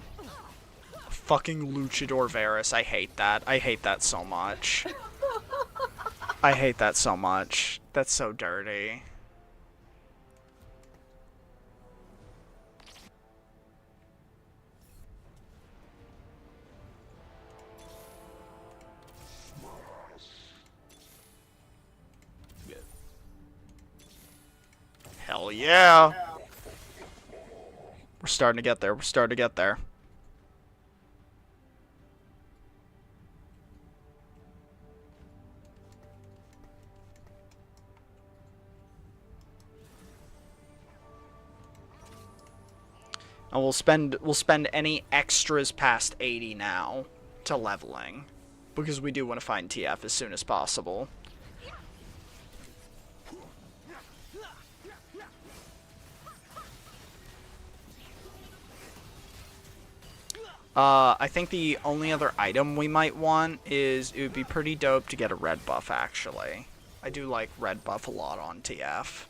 Fucking Luchador Varus. I hate that. I hate that so much. I hate that so much. That's so dirty. Hell yeah. We're starting to get there. We're starting to get there. And we'll spend any extras past 80 now to leveling, because we do want to find TF as soon as possible. I think the only other item we might want is, it would be pretty dope to get a red buff, actually. I do like red buff a lot on TF.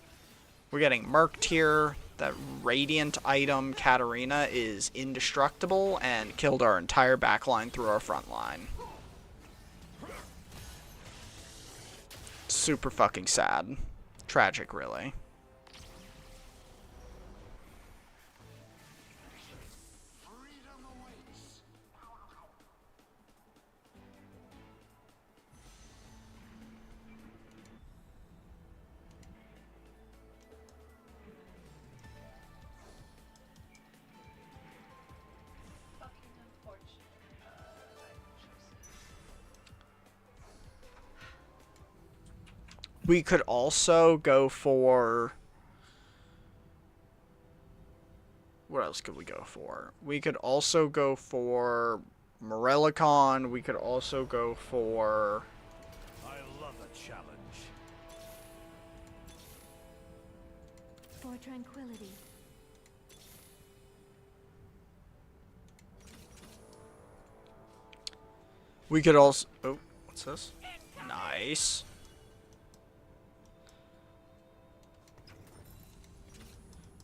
We're getting Merc tier. That Radiant item, Katarina, is indestructible and killed our entire backline through our front line. Super fucking sad. Tragic, really. We could also go for... What else could we go for? We could also go for Morellicon. We could also go for... I love a challenge. For tranquility. We could also... Oh, what's this? Nice.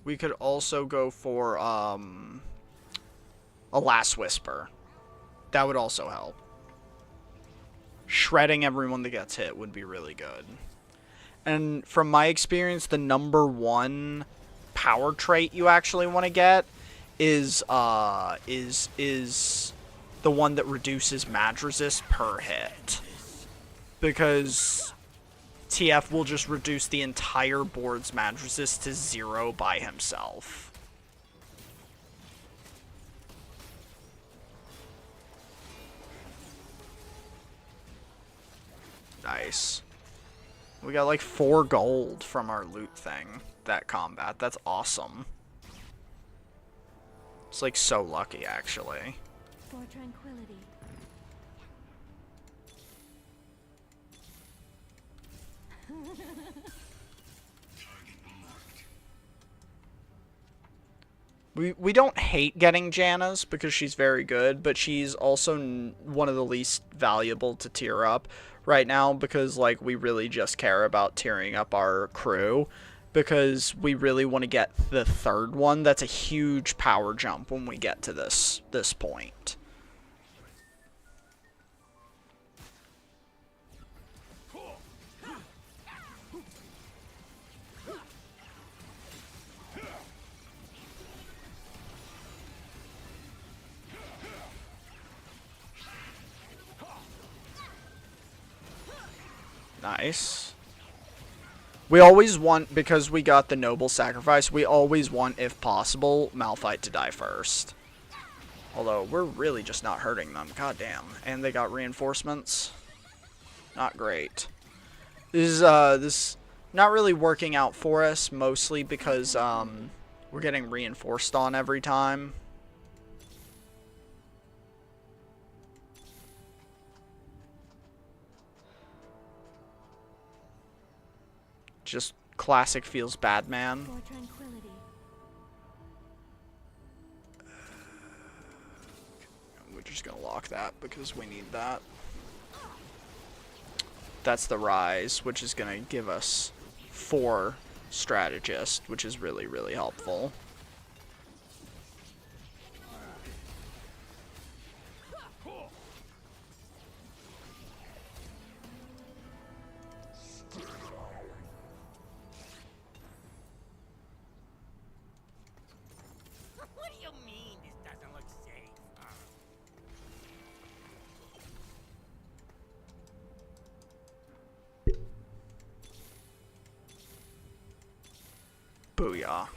We could also go for, a Last Whisper. That would also help. Shredding everyone that gets hit would be really good. And from my experience, the number one power trait you actually want to get is the one that reduces mag resist per hit. Because TF will just reduce the entire board's mag resist to 0 by himself. Nice. We got like 4 gold from our loot thing, that combat. That's awesome. It's like so lucky, actually. For tranquility. We don't hate getting Janna's because she's very good, but she's also one of the least valuable to tier up right now because, like, we really just care about tiering up our crew because we really want to get the 3rd one. That's a huge power jump when we get to this point. Nice. We always want, because we got the noble sacrifice, we always want, if possible, Malphite to die first. Although, we're really just not hurting them. God damn. And they got reinforcements. Not great. This is not really working out for us, mostly because we're getting reinforced on every time. Just classic feels bad, man. For tranquility. We're just gonna lock that because we need that. That's the rise, which is gonna give us 4 strategists, which is really, really helpful. What do you mean this doesn't look safe? Booyah.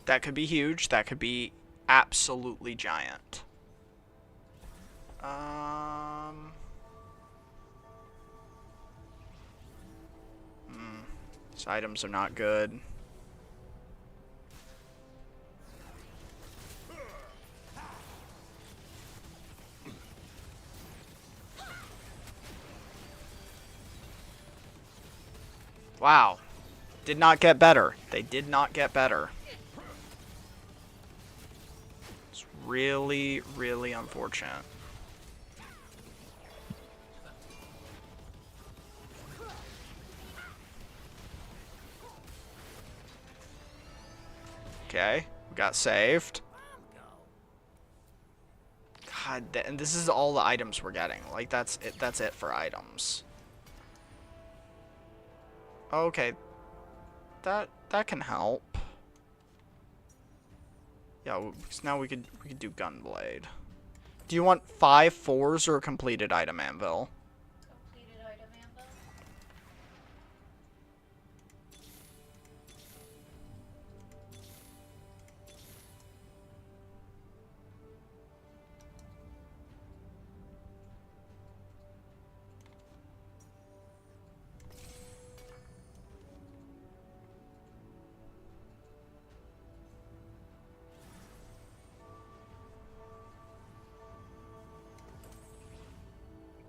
That could be huge. That could be absolutely giant. These items are not good. Wow. Did not get better. They did not get better. It's really, really unfortunate. Okay, we got saved. God, and this is all the items we're getting. Like, that's it. That's it for items. Okay, that can help. Yeah, because now we could do Gunblade. Do you want 5 4s or a completed item anvil? Completed item ammo.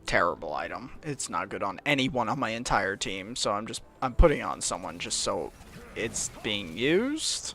terrible item. It's not good on anyone on my entire team, so I'm putting it on someone just so it's being used.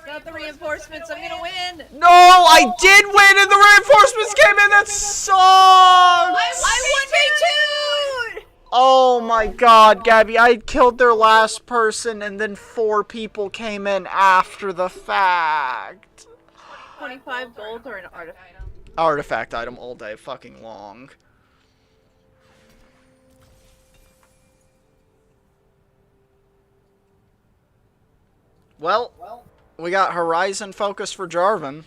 Not the reinforcements, I'm gonna win! No, I did win and the reinforcements came in. That sucks. I won me too! Oh my god, Gabby, I killed their last person and then 4 people came in after the fact. 25 gold or an artifact? Artifact item all day fucking long. Well, we got Horizon Focus for Jarvan.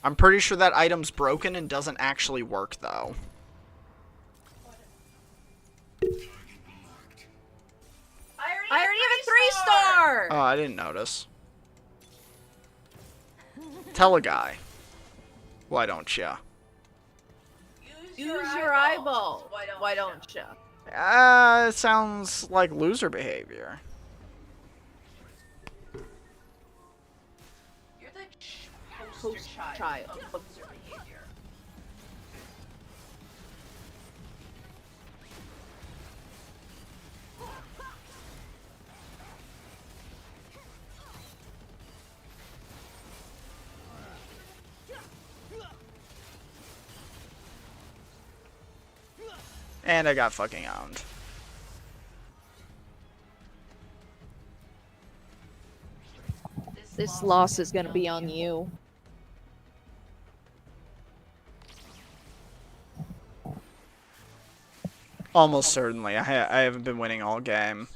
I'm pretty sure that item's broken and doesn't actually work, though. I already have a 3-star! Oh, I didn't notice. Tell a guy. Why don't ya? Use your eyeballs. Why don't you? It sounds like loser behavior. You're the poster child of loser behavior. And I got fucking owned. This loss is gonna be on you. Almost certainly. I haven't been winning all game.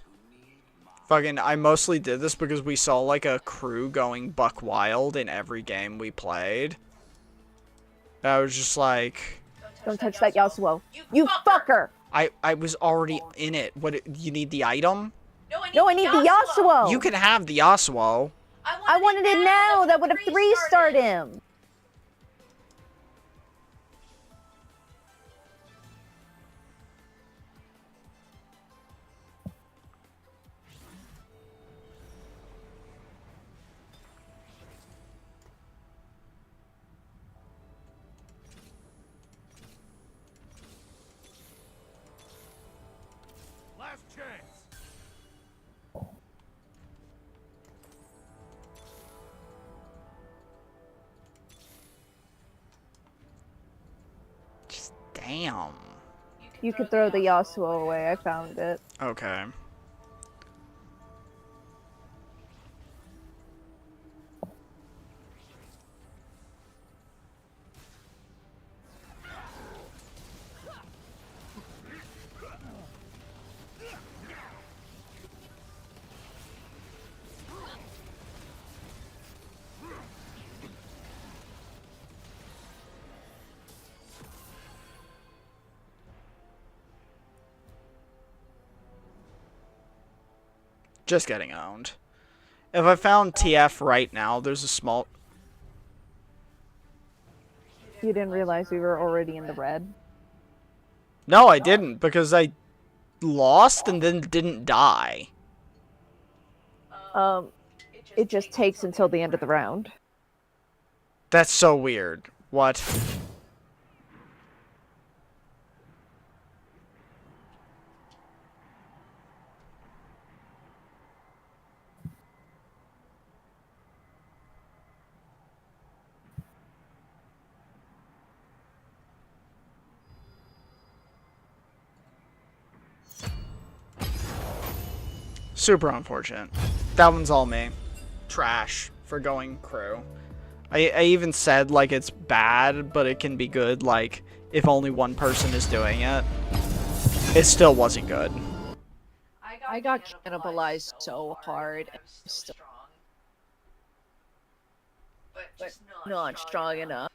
Fucking, I mostly did this because we saw like a crew going buck wild in every game we played. I was just like... Don't touch that Yasuo. You fucker! I was already in it. What, you need the item? No, I need the Yasuo! You can have the Yasuo. I wanted it now! That would have 3-starred him! Last chance. Just damn. You could throw the Yasuo away, I found it. Okay. Just getting owned. If I found TF right now, there's a small... You didn't realize we were already in the red? No, I didn't, because I lost and then didn't die. It just takes until the end of the round. That's so weird. What? Super unfortunate. That one's all me. Trash for going crew. I even said, like, it's bad, but it can be good, like, if only one person is doing it. It still wasn't good. I got cannibalized so hard. Strong. But just Not strong enough.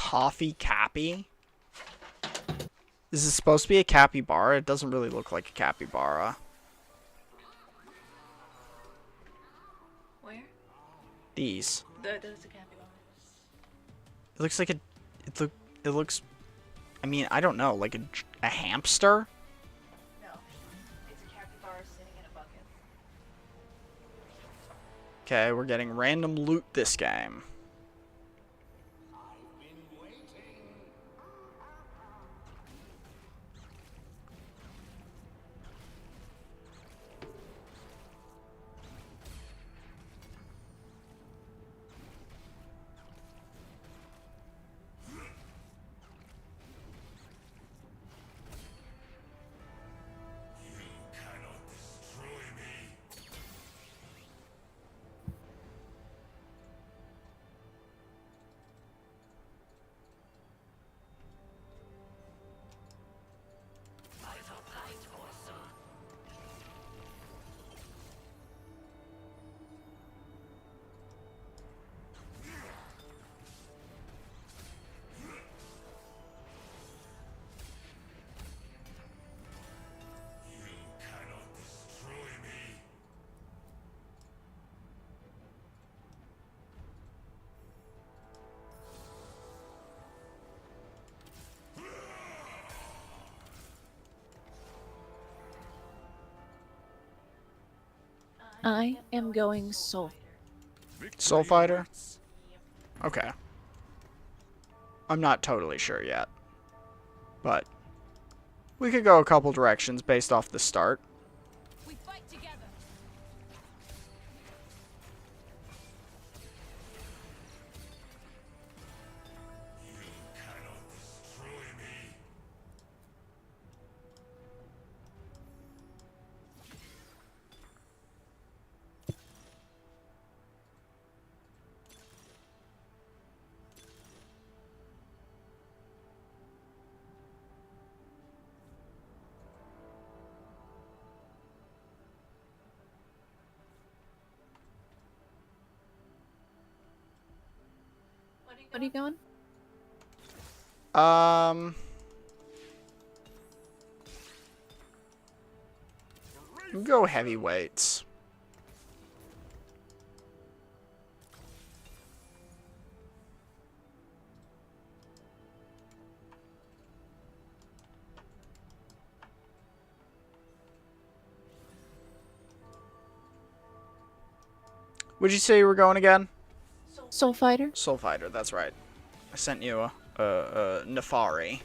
Toffee Cappy? Is this supposed to be a capybara? It doesn't really look like a capybara. Where? These. Those are capybara. It looks like it looks, I mean, I don't know, like a hamster? No. It's a capybara sitting in a bucket. Okay, we're getting random loot this game. I am going soul. Soul Fighter? Okay. I'm not totally sure yet. But we could go a couple directions based off the start. We fight together. What are you going? Go heavyweights. Would you say you were going again? Soul Fighter? Soul Fighter, that's right. I sent you a Nefari.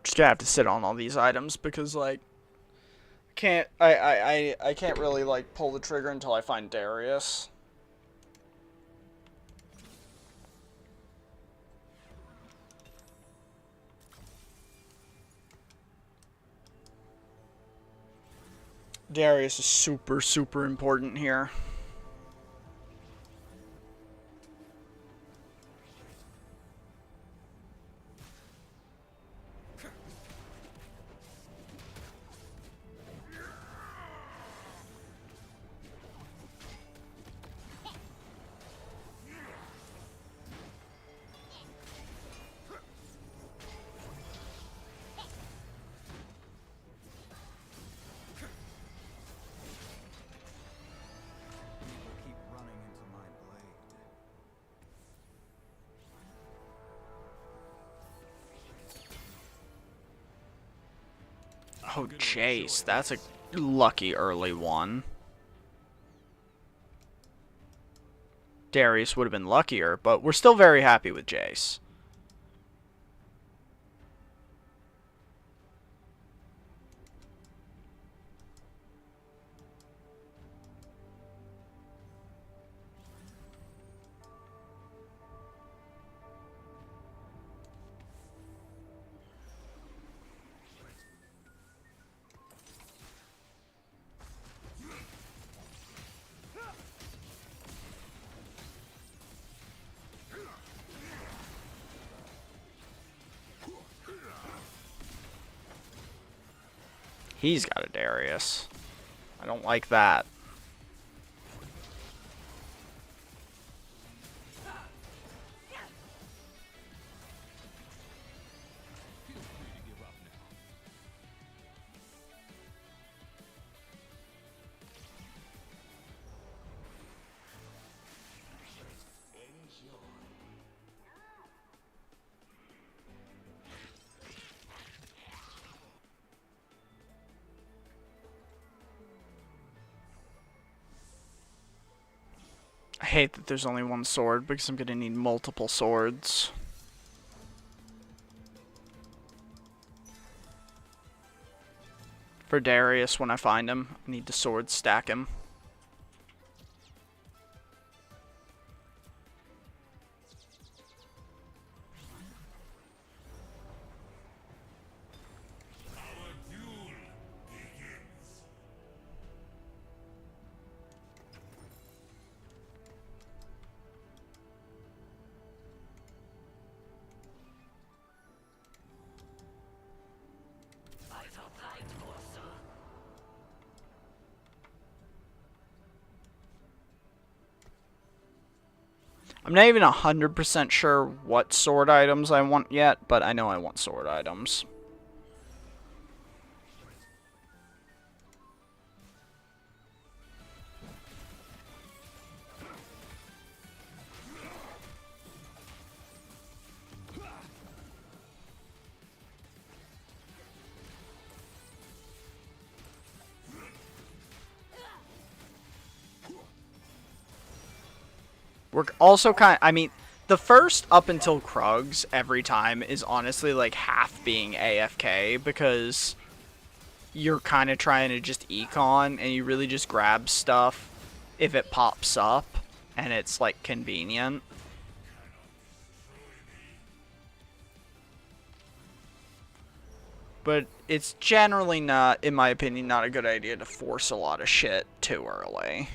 Just gonna have to sit on all these items because like I can't really like pull the trigger until I find Darius. Darius is super important here. Oh, Jace, that's a lucky early one. Darius would have been luckier, but we're still very happy with Jace. He's got a Darius. I don't like that. I hate that there's only one sword because I'm gonna need multiple swords. For Darius, when I find him, I need to sword stack him. I'm not even 100% sure what sword items I want yet, but I know I want sword items. We're also I mean, the first up until Krugs every time is honestly like half being AFK because you're kind of trying to just econ and you really just grab stuff if it pops up and it's like convenient. But it's generally not, in my opinion, not a good idea to force a lot of shit too early.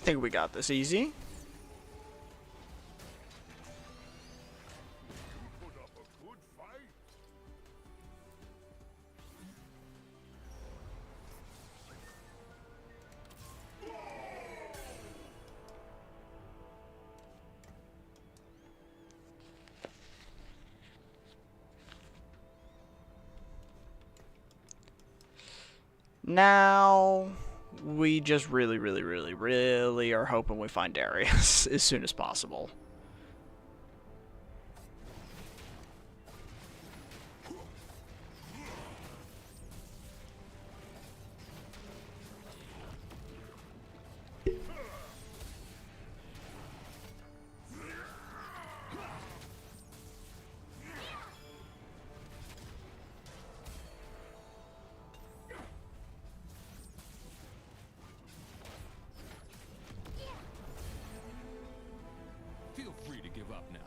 I think we got this easy. Now, we just really are hoping we find Darius as soon as possible. Feel free to give up now.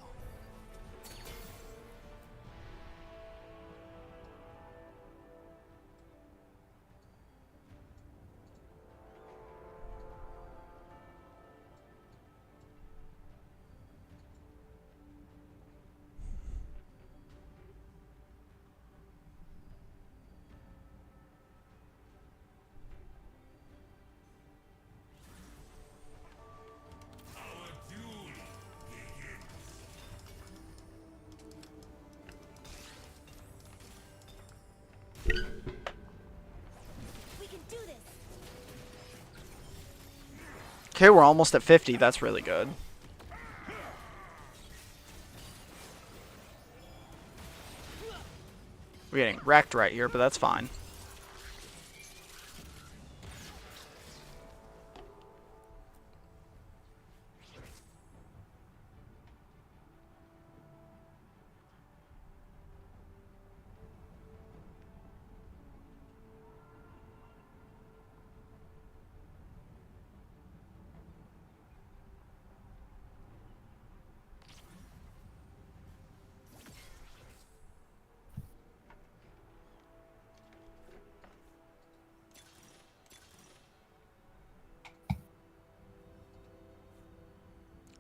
Okay, we're almost at 50. That's really good. We're getting wrecked right here, but that's fine.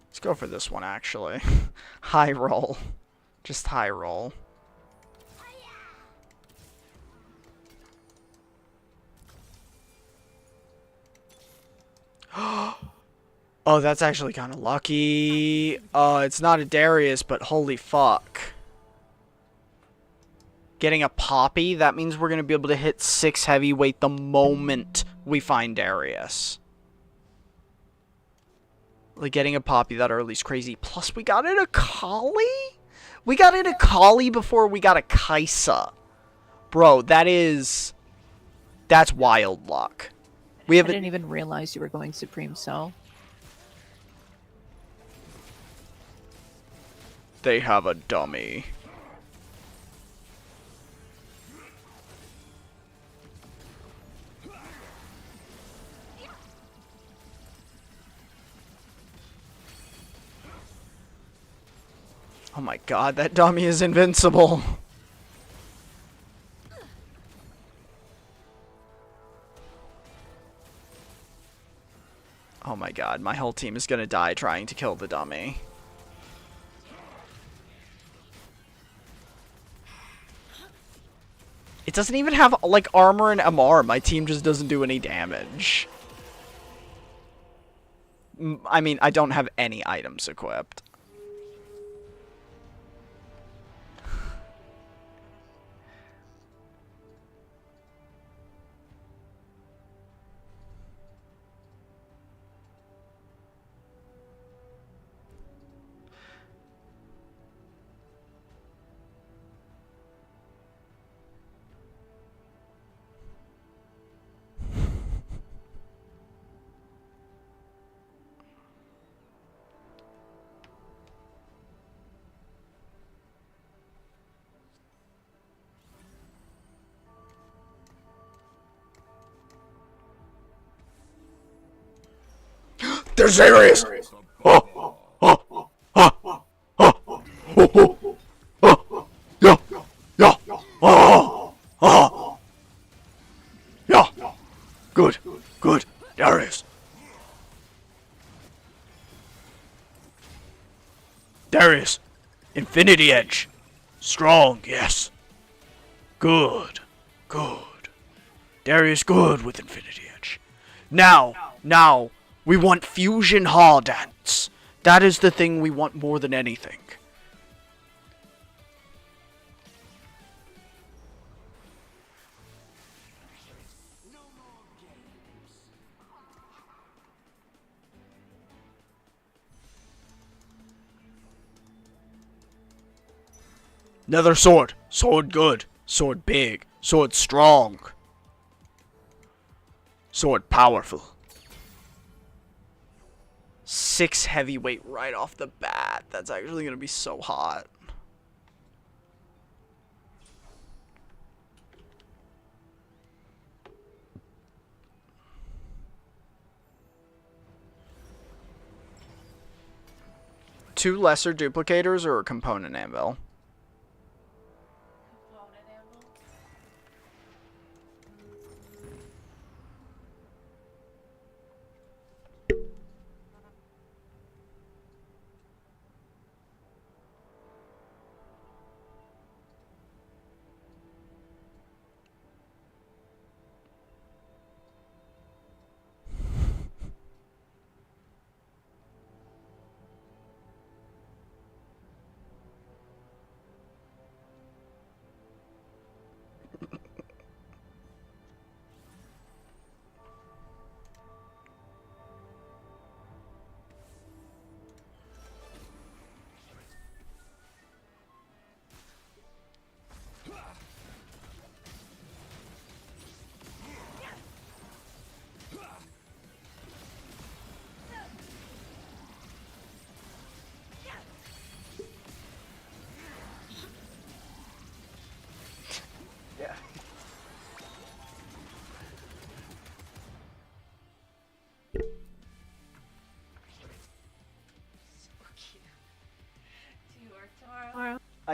Let's go for this one, actually. High roll. Just high roll. Oh, that's actually kind of lucky. It's not a Darius, but holy fuck. Getting a Poppy, that means we're going to be able to hit 6 heavyweight the moment we find Darius. Like, getting a Poppy that early is crazy. Plus, we got it a Kali? We got it a Kali before we got a Kaisa. Bro, that's wild luck. I didn't even realize you were going Supreme Cell. They have a dummy. Oh my god, that dummy is invincible. Oh my god, my whole team is gonna die trying to kill the dummy. It doesn't even have, like, armor and MR. My team just doesn't do any damage. I mean, I don't have any items equipped. They're serious! Oh! Oh! Oh! Oh! Oh! Oh! Yeah! Yeah! Oh! Oh! Yeah! Good! Good! Darius! Darius! Infinity Edge! Strong, yes! Good! Good! Darius good with Infinity Edge. Now! We want Fusion Hall Dance. That is the thing we want more than anything. Nether sword. Sword good. Sword big. Sword strong. Sword powerful. 6 heavyweight right off the bat. That's actually going to be so hot. Two lesser duplicators or a component anvil?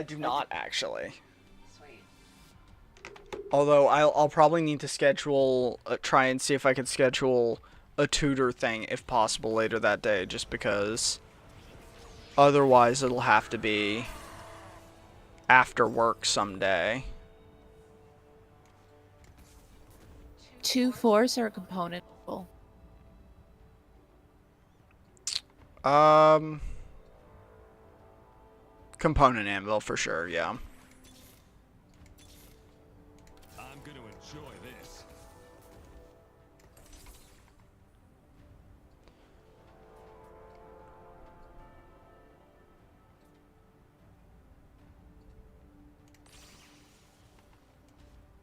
I do not actually. Sweet. Although I'll probably need to schedule, try and see if I can schedule a tutor thing if possible later that day, just because otherwise it'll have to be after work someday. 2 force or a component? Component anvil for sure, yeah. I'm gonna enjoy this.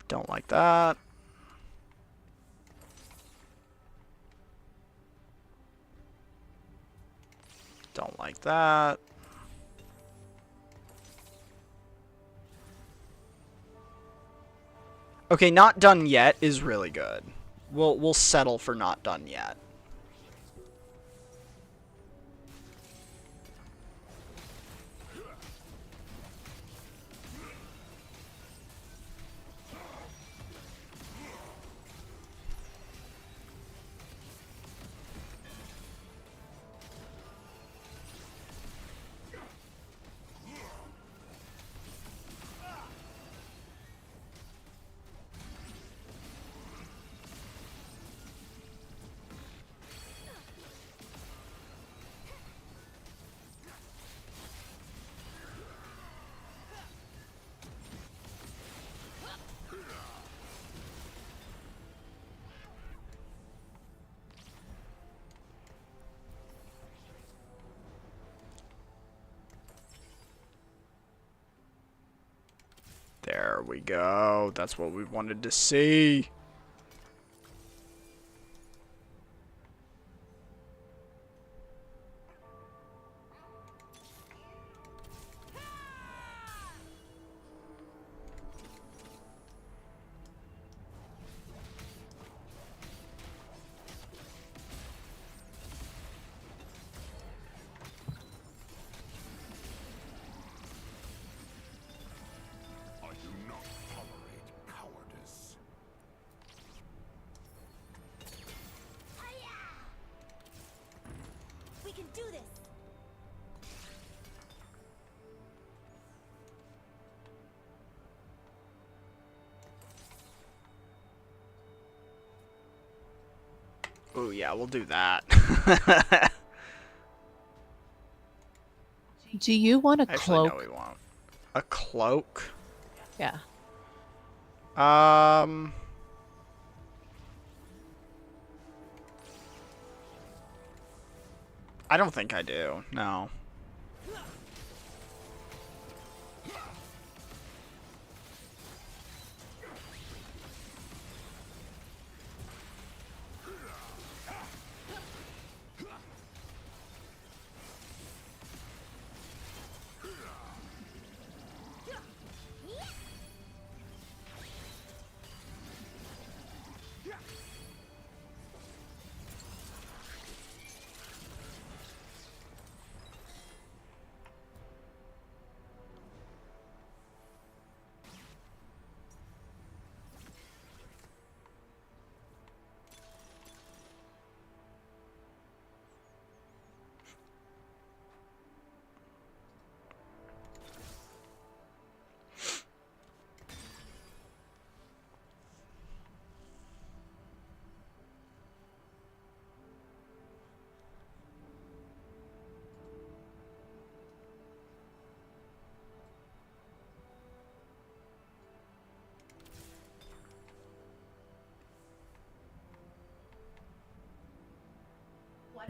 Don't like that. Don't like that. Okay, not done yet is really good. We'll settle for not done yet. There we go. That's what we wanted to see. I do not tolerate cowardice. We can do this. Oh yeah, we'll do that. Do you want a Actually, cloak? no, we won't. A cloak? Yeah. I don't think I do. No.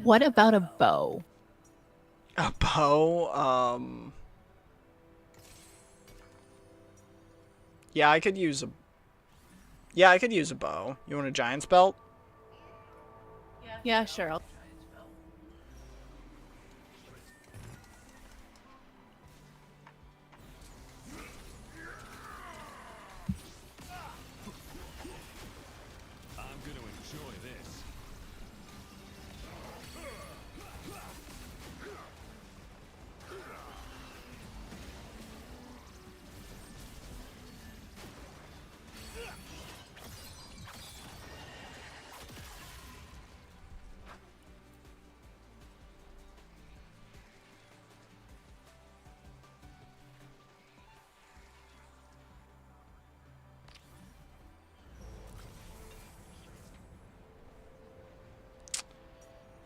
What about a bow? A bow? Yeah, I could use a... Yeah, I could use a bow. You want a giant's belt? Yeah, sure. I'm gonna enjoy this.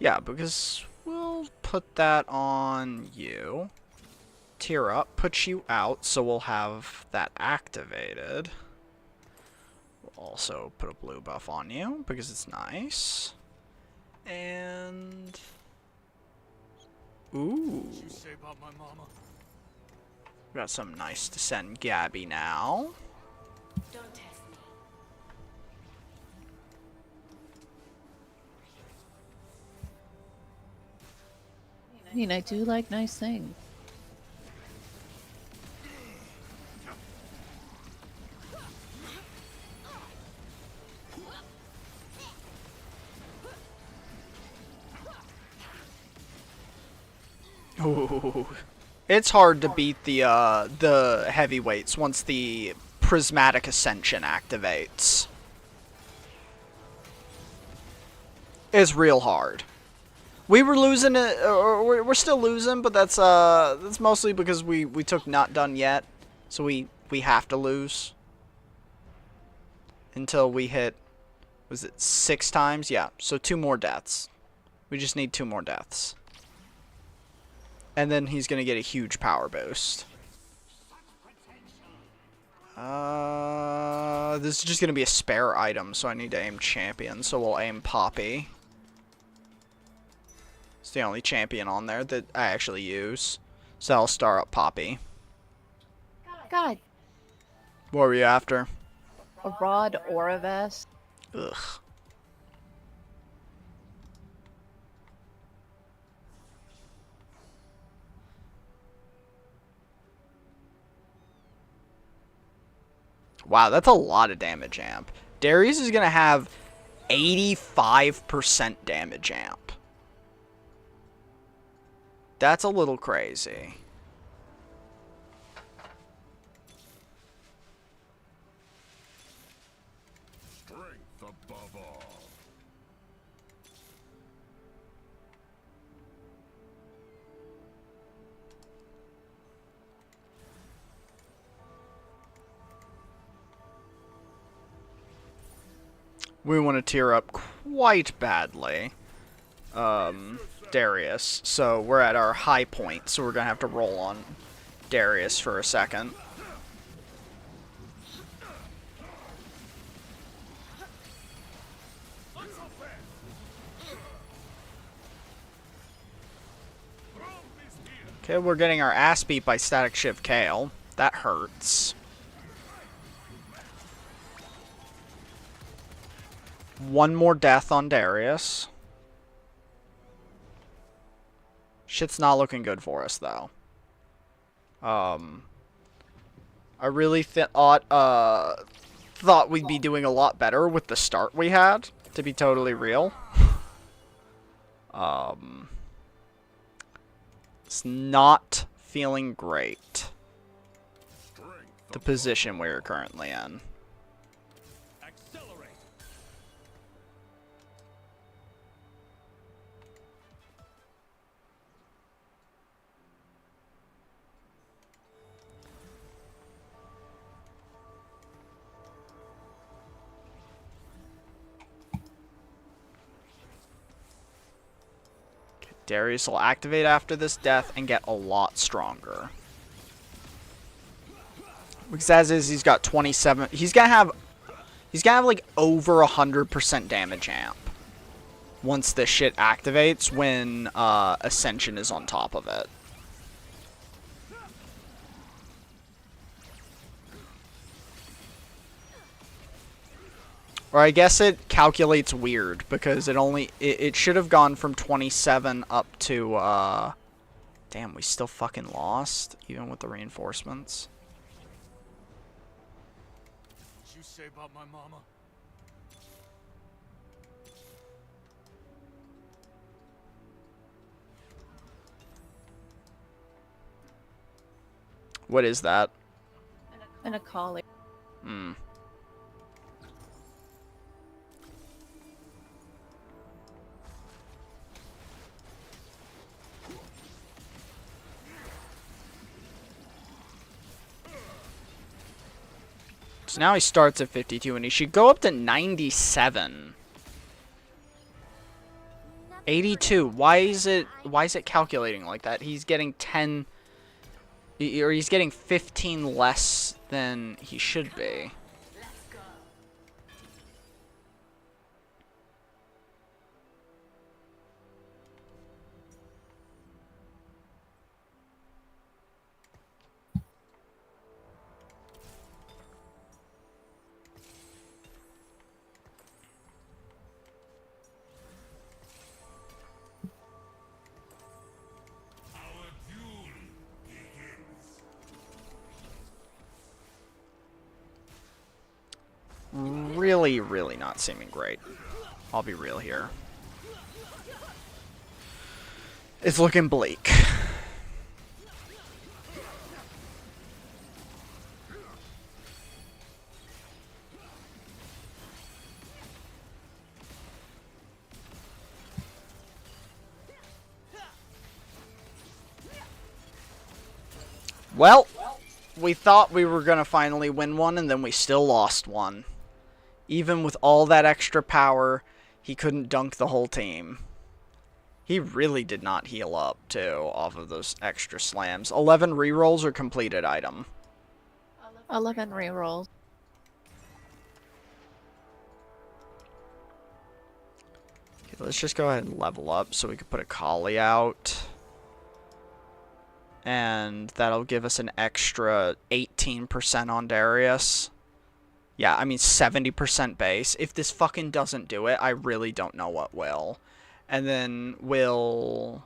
Yeah, because we'll put that on you. Tear up, put you out, so we'll have that activated. We'll also put a blue buff on you, because it's nice. And... ooh. Got some nice Descend Gabby now. Don't test me. I mean, I do like nice things. Ooh. It's hard to beat the heavyweights once the Prismatic Ascension activates. It's real hard. We were losing it, or we're still losing, but that's mostly because we took not done yet, so we have to lose until we hit, was it 6 times? Yeah, so 2 more deaths. We just need 2 more deaths. And then he's going to get a huge power boost. This is just going to be a spare item, so I need to aim champion. So we'll aim Poppy. It's the only champion on there that I actually use. So I'll star up Poppy. God. What were you after? A rod or a vest? Ugh. Wow, that's a lot of damage amp. Darius is going to have 85% damage amp. That's a little crazy. Strength above all. We want to tear up quite badly. Darius. So we're at our high point, so we're going to have to roll on Darius for a second. Okay, we're getting our ass beat by Static Shiv Kale. That hurts. One more death on Darius. Shit's not looking good for us, though. I really thought we'd be doing a lot better with the start we had, to be totally real. It's not feeling great. The position we're currently in. Darius will activate after this death and get a lot stronger. Because as is, he's got 27. He's gonna have like over 100% damage amp once this shit activates when Ascension is on top of it. Or I guess it calculates weird because it should have gone from 27 up to damn, we still fucking lost even with the reinforcements. What'd you say about my mama? What is that? And a collie. Hmm. So now he starts at 52, and he should go up to 97. Never 82. Why is it calculating like that? He's getting 10 or he's getting 15 less than he should be. Really not seeming great. I'll be real here. It's looking bleak. Well, we thought we were gonna finally win one, and then we still lost one. Even with all that extra power, he couldn't dunk the whole team. He really did not heal up, too, off of those extra slams. 11 rerolls or completed item? 11 rerolls. Okay, let's just go ahead and level up so we can put a collie out. And that'll give us an extra 18% on Darius. Yeah, I mean 70% base. If this fucking doesn't do it, I really don't know what will. And then we'll...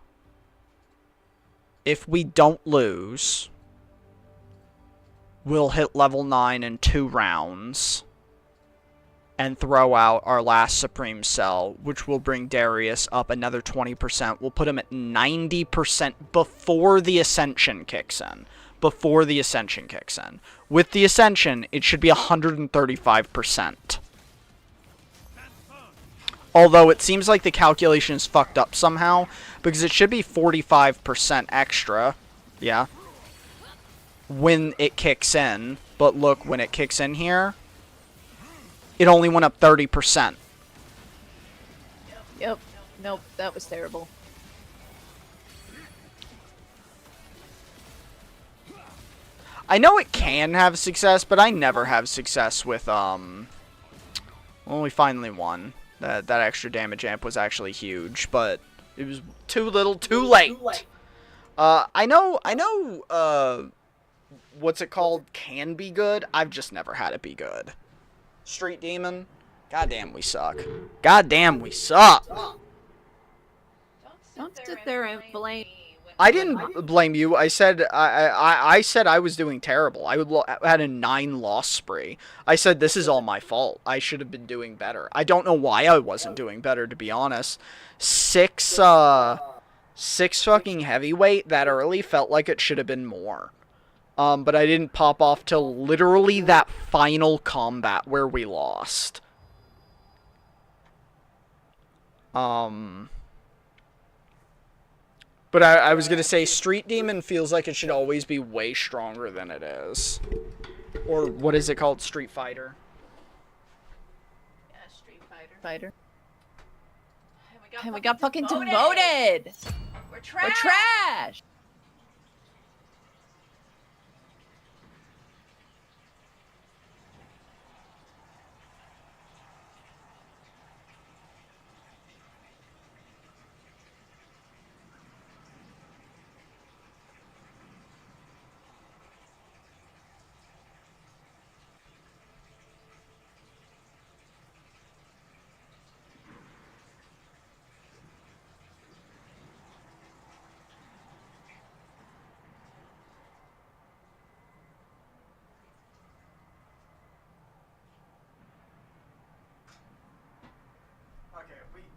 If we don't lose, we'll hit level 9 in 2 rounds. And throw out our last Supreme Cell, which will bring Darius up another 20%. We'll put him at 90% before the Ascension kicks in. Before the Ascension kicks in. With the Ascension, it should be 135%. Although it seems like the calculation is fucked up somehow, because it should be 45% extra. Yeah. When it kicks in. But look, when it kicks in here, it only went up 30%. Yep. Nope, that was terrible. I know it can have success, but I never have success with, well, we finally won. That extra damage amp was actually huge, but it was too little, too late. I know, what's it called, can be good. I've just never had it be good. Street Demon, goddamn we suck. Goddamn we suck. Don't sit there and blame. I didn't blame you. I said I said I was doing terrible. I had a 9 loss spree. I said this is all my fault. I should have been doing better. I don't know why I wasn't doing better, to be honest. 6 fucking heavyweight that early felt like it should have been more. But I didn't pop off till literally that final combat where we lost. But I was going to say, Street Demon feels like it should always be way stronger than it is. Or what is it called? Street Fighter? Yeah, Street Fighter. And we got fucking demoted! We're trash! We're trash!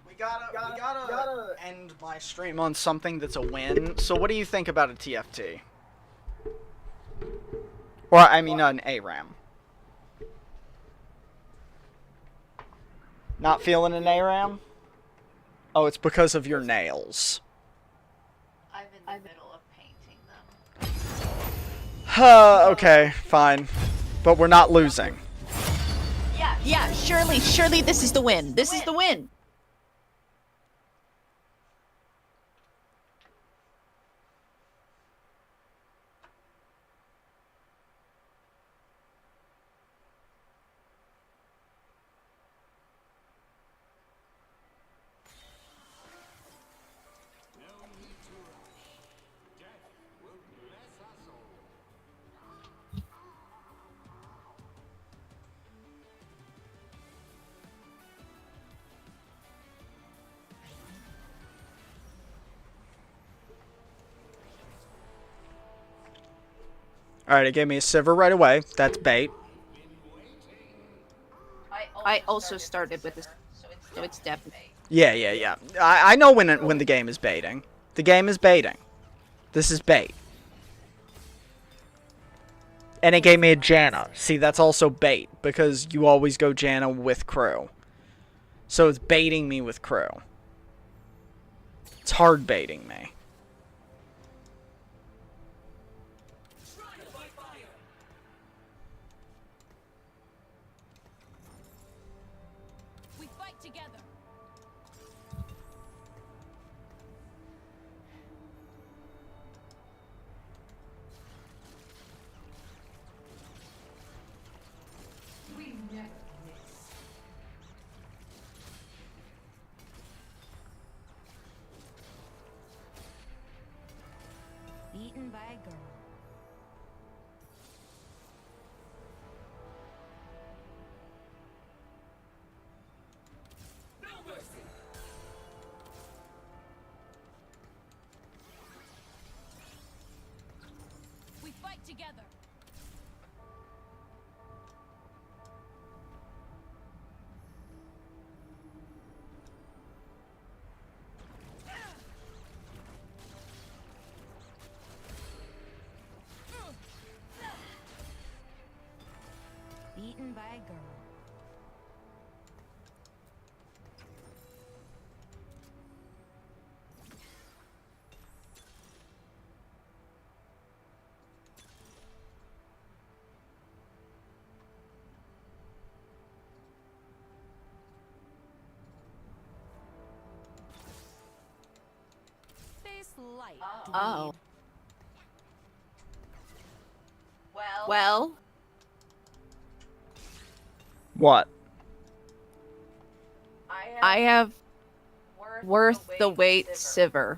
We gotta end my stream on something that's a win. So what do you think about a TFT? Or, I mean, an ARAM. Not feeling an ARAM? Oh, it's because of your nails. I'm in the middle of painting them. Okay, fine. But we're not losing. Yeah, surely this is the win. This is the win. Alright, it gave me a Sivir right away. That's bait. I also started with this, so it's definitely. Yeah. I know when the game is baiting. The game is baiting. This is bait. And it gave me a Janna. See, that's also bait, because you always go Janna with crew. So it's baiting me with crew. It's hard baiting me. We fight together. We never miss. Beaten by a girl. We fight together. Beaten by a girl. Face light. Oh. Well, Well, What? I have worth the wait, Sivir.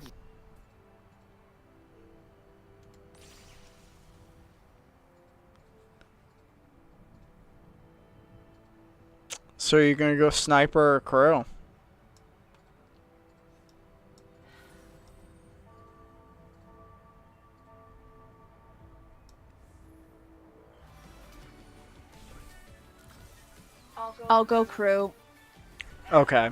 So you're gonna go sniper or crew? I'll go crew. Okay.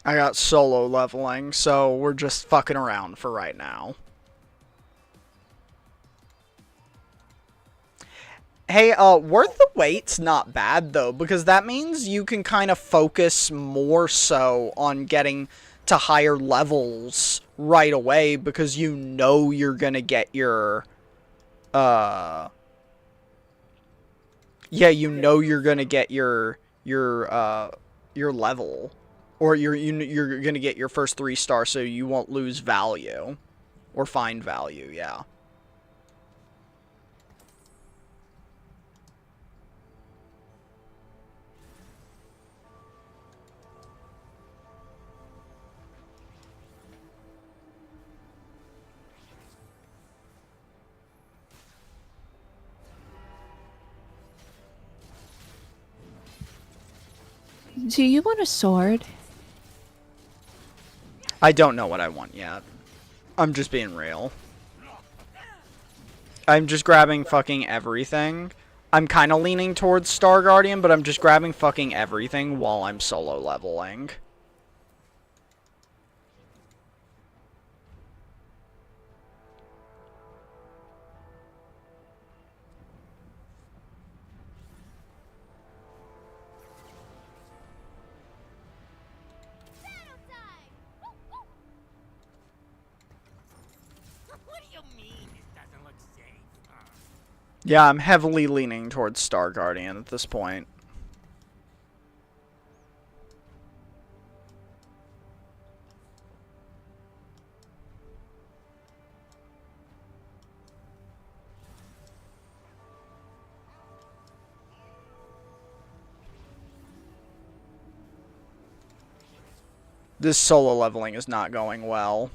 I got solo leveling, so we're just fucking around for right now. Hey, worth the wait's not bad, though, because that means you can kind of focus more so on getting to higher levels right away, because you know you're gonna get your, yeah, you know you're gonna get your level. Or you're gonna get your first 3-star, so you won't lose value. Or find value, yeah. Do you want a sword? I don't know what I want yet. I'm just being real. I'm just grabbing fucking everything. I'm kind of leaning towards Star Guardian, but I'm just grabbing fucking everything while I'm solo leveling. What do you mean this doesn't look safe? Yeah, I'm heavily leaning towards Star Guardian at this point. This solo leveling is not going well.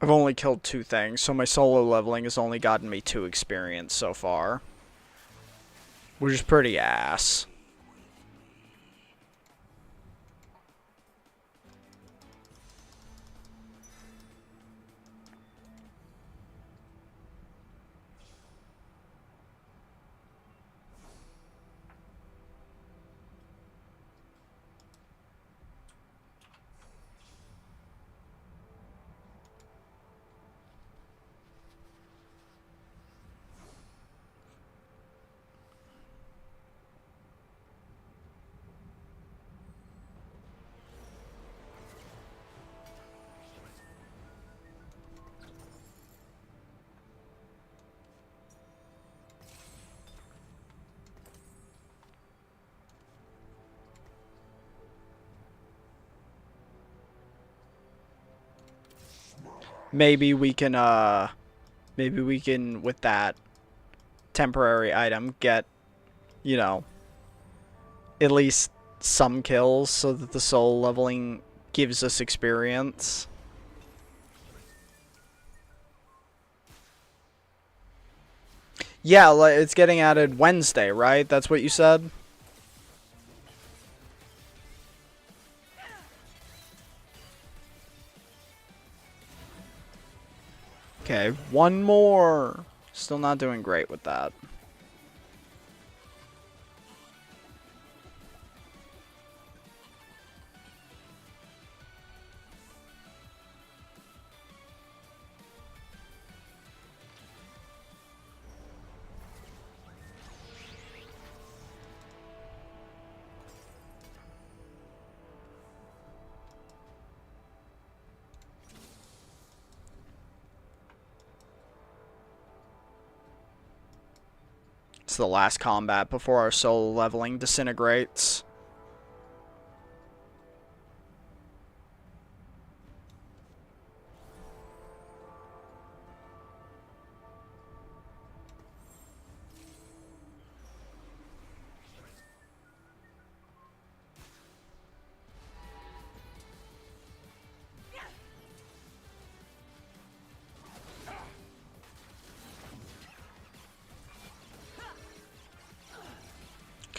I've only killed 2 things, so my solo leveling has only gotten me 2 experience so far. Which is pretty ass. Maybe we can, with that temporary item, get, you know, at least some kills so that the soul leveling gives us experience. Yeah, it's getting added Wednesday, right? That's what you said? Okay, 1 more. Still not doing great with that. It's the last combat before our soul leveling disintegrates.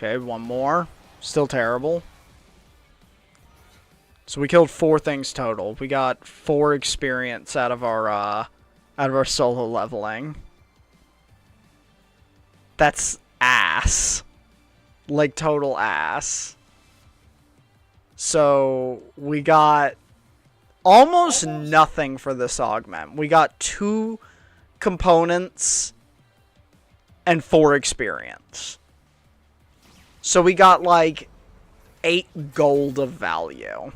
Okay, 1 more. Still terrible. So we killed 4 things total. We got 4 experience out of our solo leveling. That's ass. Like total ass. So we got almost nothing for this augment. We got 2 components and 4 experience. So we got like 8 gold of value.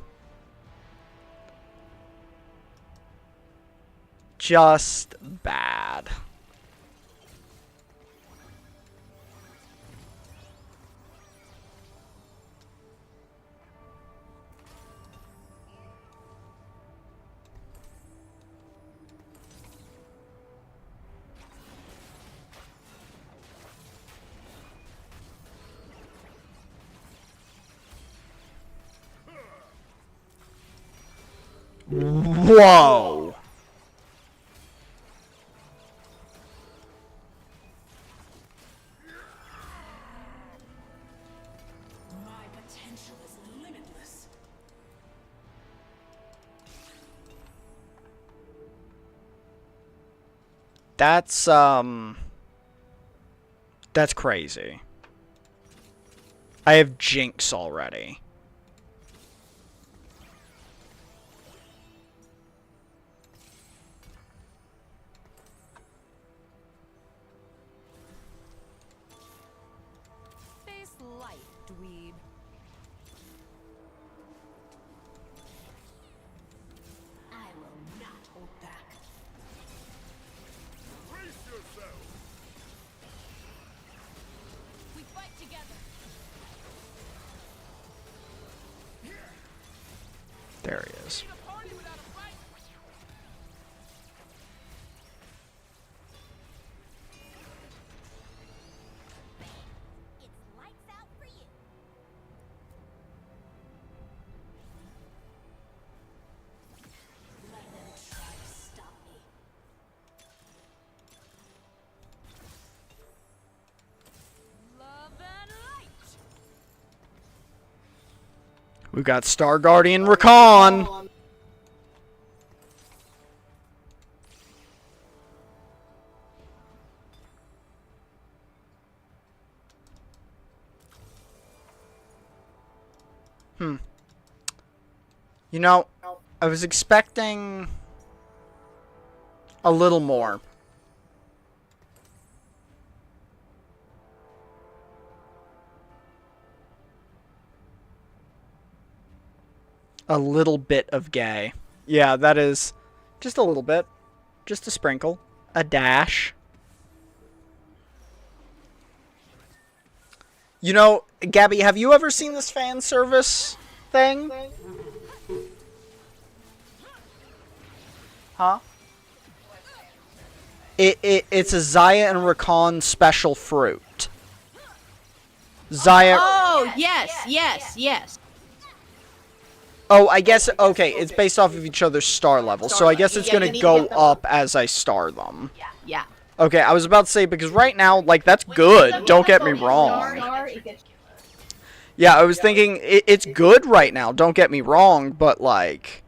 Just bad. Whoa! My potential is limitless. That's crazy. I have Jinx already. Face light, dweeb. I will not hold back. There he is. We got Star Guardian Recon. You know, I was expecting a little more. A little bit of gay. Yeah, that is just a little bit. Just a sprinkle. A dash. You know, Gabby, have you ever seen this fan service thing? Huh? It's a Zaya and Rakan special fruit. Zaya... Oh, yes. Oh, I guess, okay, it's based off of each other's star level, so I guess it's gonna go up as I star them. Yeah. Okay, I was about to say, because right now, like, that's good, don't get me wrong. Yeah, I was thinking, it's good right now, don't get me wrong, but, like,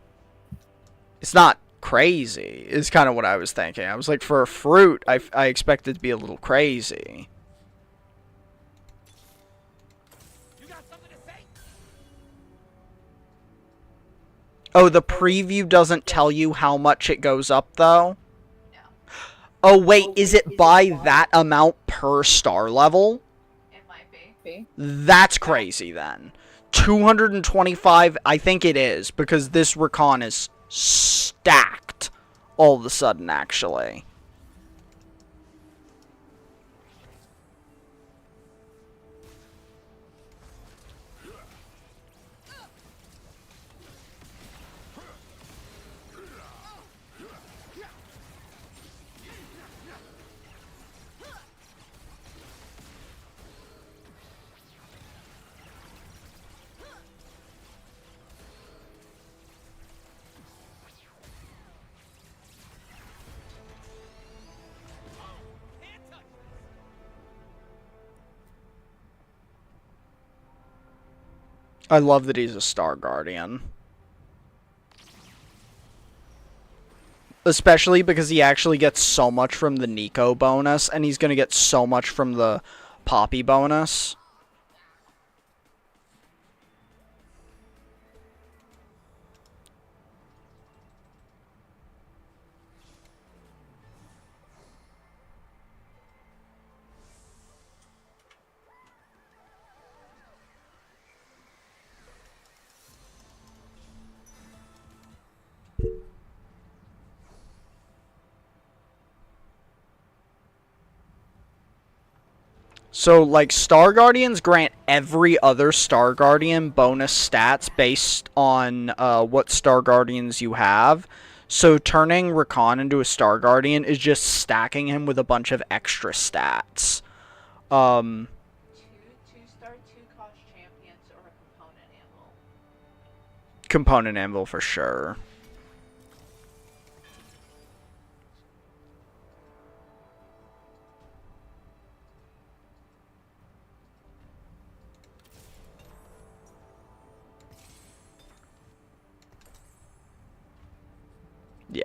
it's not crazy, is kind of what I was thinking. I was like, for a fruit, I expect it to be a little crazy. Oh, the preview doesn't tell you how much it goes up, though? No. Oh, wait, is it by that amount per star level? It might be. That's crazy, then. 225, I think it is, because this Recon is stacked all of a sudden, actually. I love that he's a Star Guardian. Especially because he actually gets so much from the Nico bonus, and he's going to get so much from the Poppy bonus. So, like, Star Guardians grant every other Star Guardian bonus stats based on what Star Guardians you have. So, turning Rakan into a Star Guardian is just stacking him with a bunch of extra stats. 2-star 2-cost champions or a component anvil. Component anvil for sure. Yeah.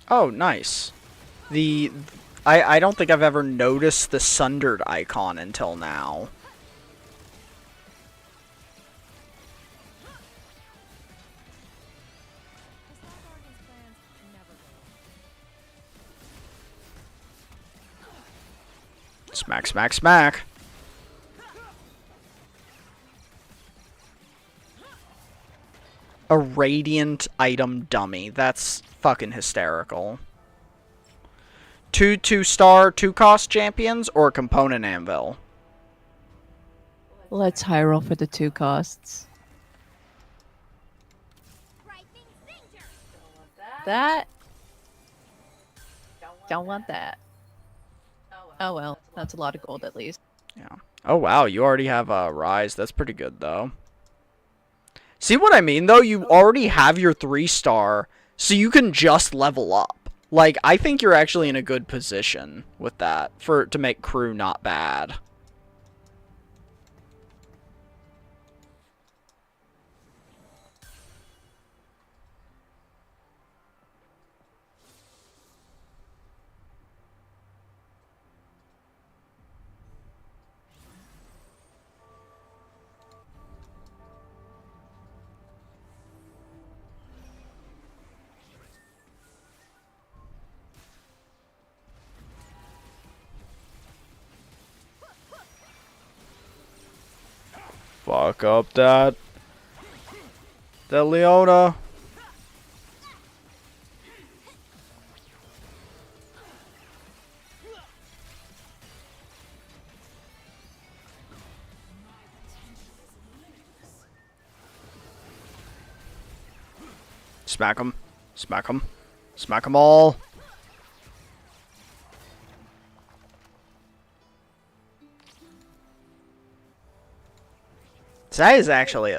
Oh, nice. I don't think I've ever noticed the sundered icon until now. Smack, smack, smack. A radiant item dummy. That's fucking hysterical. 2-star 2-cost champions or a component anvil? Let's high roll for the 2 costs. That. Don't want that. Oh well, that's a lot of gold at least. Yeah. Oh wow, you already have a rise. That's pretty good though. See what I mean though? You already have your 3-star, so you can just level up. Like, I think you're actually in a good position with that to make crew not bad. Fuck up that Leona. Smack him. Smack him. Smack them all. Zaya is actually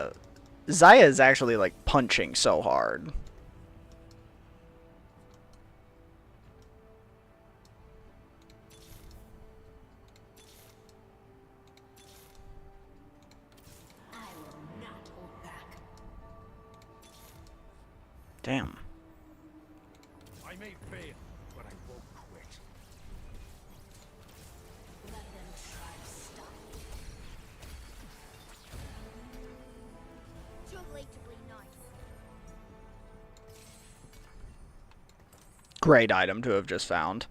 like punching so hard. Damn. I may fail, but I won't quit. Let them try to stop me. Too late to be nice. Great item to have just found.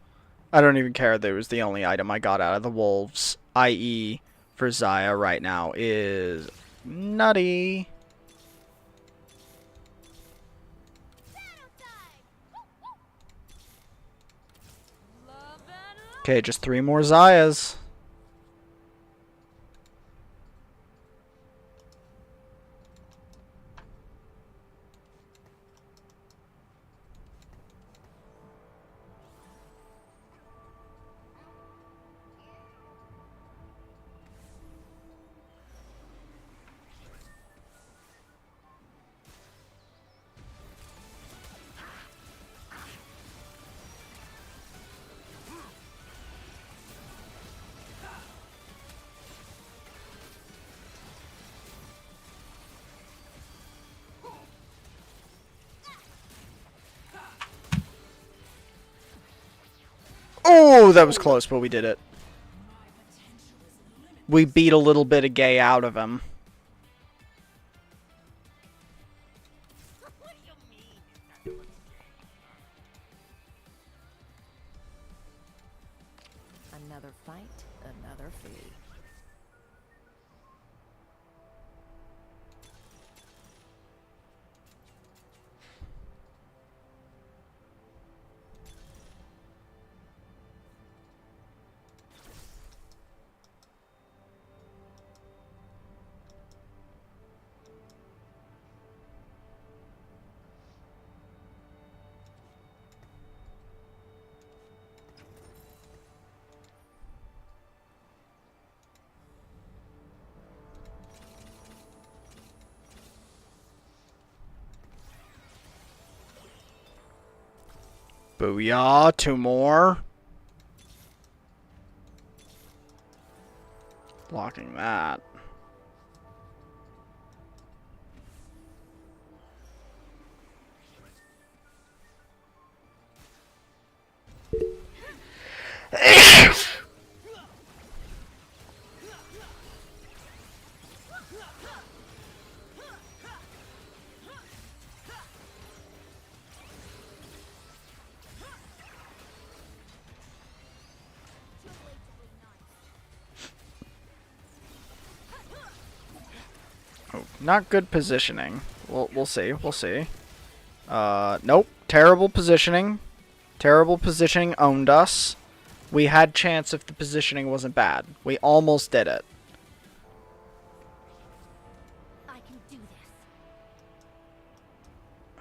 I don't even care that it was the only item I got out of the wolves. I.e. for Zaya right now is nutty. Okay, just 3 more Zayas. Oh, that was close, but we did it. We beat a little bit of gay out of him. What do you mean? It doesn't look gay. Another fight, another fee. Booyah, 2 more. Blocking that. Oh, not good positioning. We'll see. We'll see. Nope. Terrible positioning. Terrible positioning owned us. We had chance if the positioning wasn't bad. We almost did it. I can do this.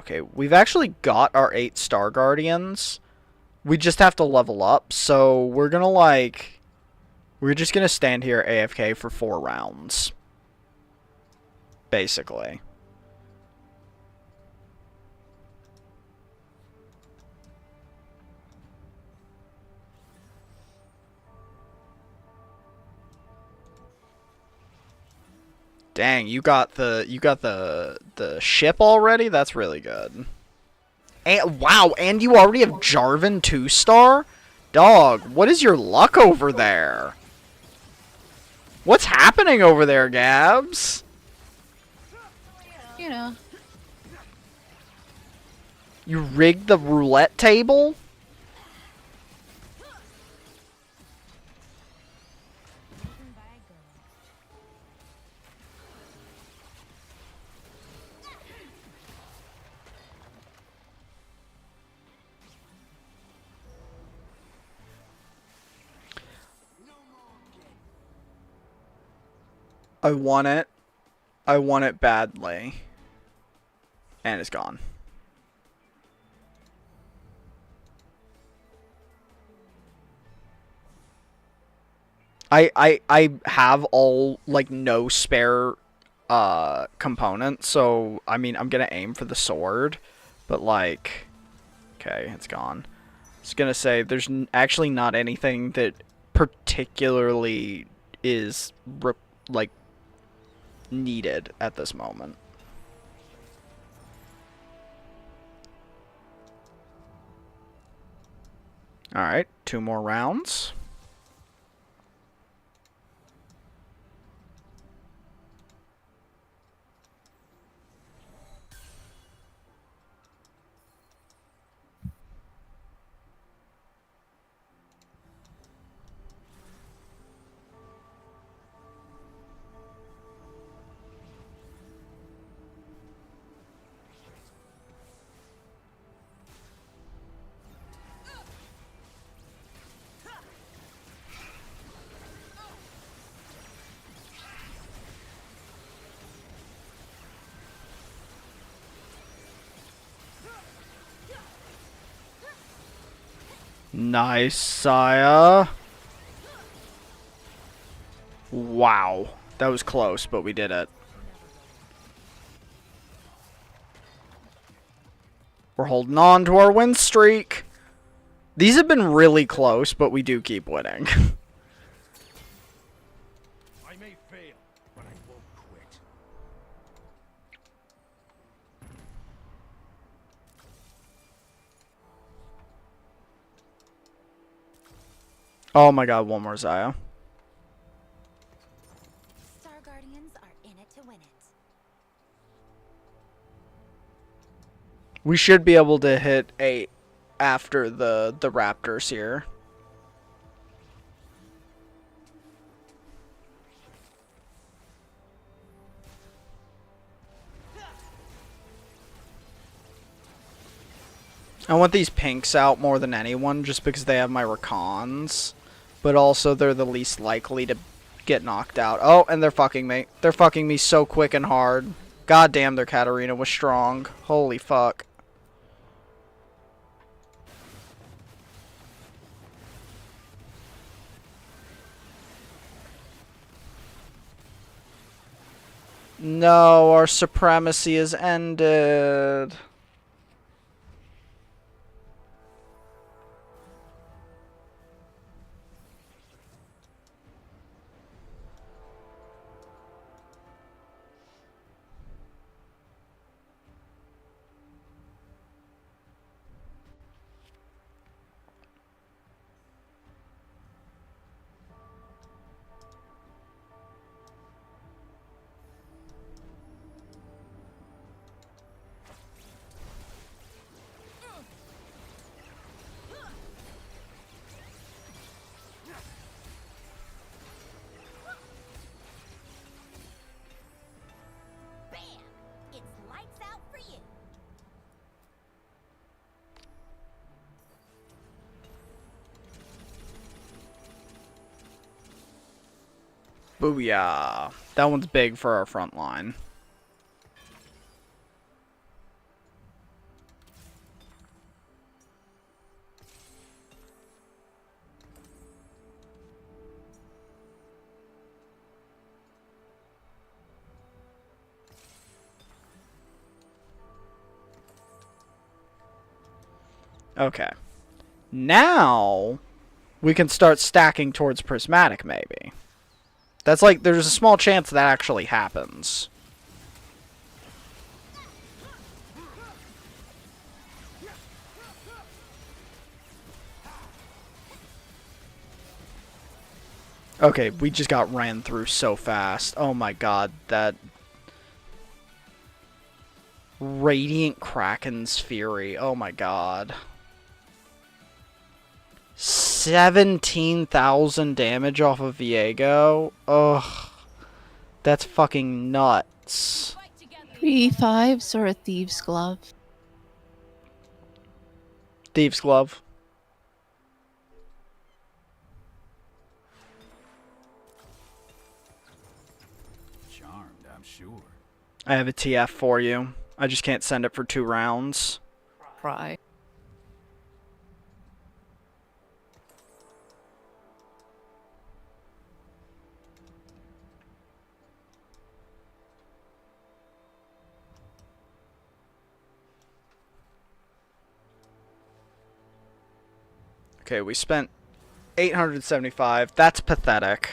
Okay, we've actually got our 8 Star Guardians. We just have to level up, so we're gonna like... We're just gonna stand here AFK for 4 rounds. Basically. Dang, you got the ship already? That's really good. And wow, and you already have Jarvan 2-star? Dog, what is your luck over there? What's happening over there, Gabs? You know. You rigged the roulette table? I want it. I want it badly. And it's gone. I have all, like, no spare components, so I mean I'm gonna aim for the sword, but like, okay, it's gone. I was gonna say there's actually not anything that particularly is like needed at this moment. Alright, 2 more rounds. Nice, Saya. Wow. That was close, but we did it. We're holding on to our win streak. These have been really close, but we do keep winning. I may fail, but I won't quit. Oh my god, one more Zaya. Star Guardians are in it to win it. We should be able to hit 8 after the Raptors here. I want these pinks out more than anyone just because they have my Rakans. But also they're the least likely to get knocked out. Oh, and they're fucking me. They're fucking me so quick and hard. God damn, their Katarina was strong. Holy fuck. No, our supremacy is ended. Booyah. That one's big for our front line. Okay. Now, we can start stacking towards prismatic, maybe. That's like, there's a small chance that actually happens. Okay, we just got ran through so fast. Oh my god, that... Radiant Kraken's Fury. Oh my god. 17,000 damage off of Viego? Ugh. That's fucking nuts. 3 5s or a Thieves' Glove? Thieves' Glove. Charmed, I'm sure. I have a TF for you. I just can't send it for 2 rounds. Cry. Okay, we spent 875. That's pathetic.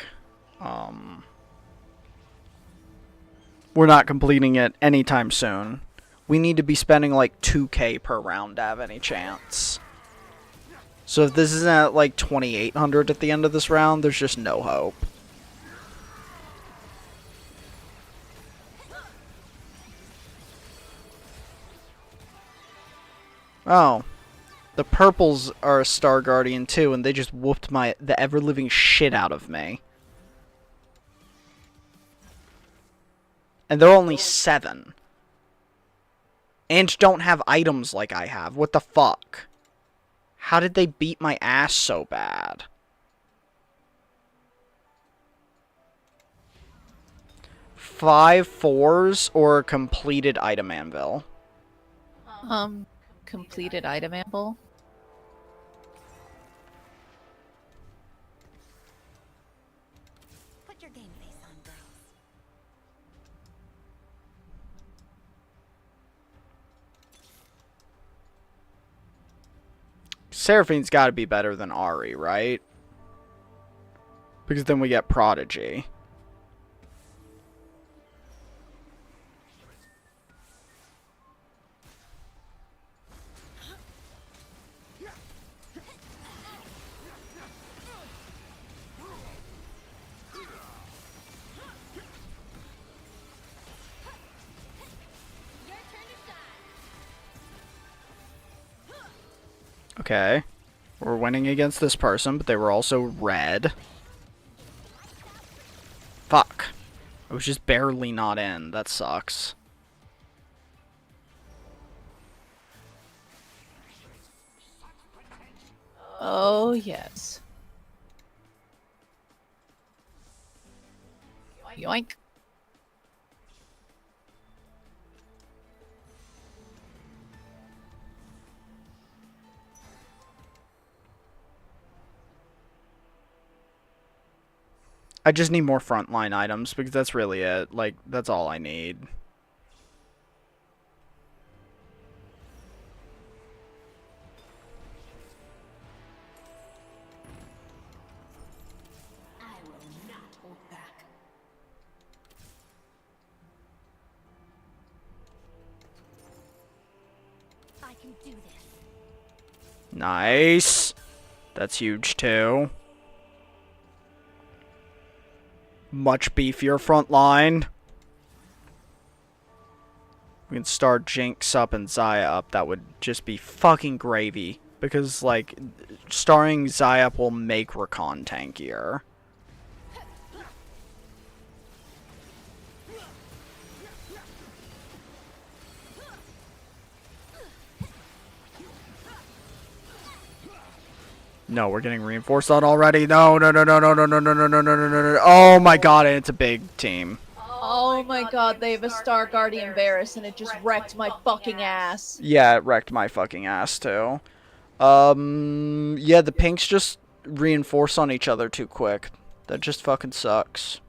We're not completing it anytime soon. We need to be spending like 2k per round to have any chance. So if this isn't at like 2800 at the end of this round, there's just no hope. Oh. The purples are a Star Guardian too, and they just whooped the ever-living shit out of me. And they're only 7. And don't have items like I have. What the fuck? How did they beat my ass so bad? Five 4s or a completed item anvil? Completed item anvil. Put your game face on, girls. Seraphine's got to be better than Ari, right? Because then we get Prodigy. Okay. We're winning against this person, but they were also red. Fuck. I was just barely not in. That sucks. Oh, yes. Yoink. I just need more frontline items because that's really it. Like, that's all I need. I will not hold back. I can do this. Nice. That's huge too. Much beefier front line. We can start Jinx up and Zaya up. That would just be fucking gravy. Because, like, starring Zaya up will make Rakan tankier. No, we're getting reinforced on already. No, no, no, no, no, no, no, no, no, no, no, no, no. Oh my god, and it's a big team. Oh my god, they have a Star Guardian Varus and it just wrecked my fucking ass. Yeah, it wrecked my fucking ass too. Yeah, the pinks just reinforce on each other too quick. That just fucking sucks.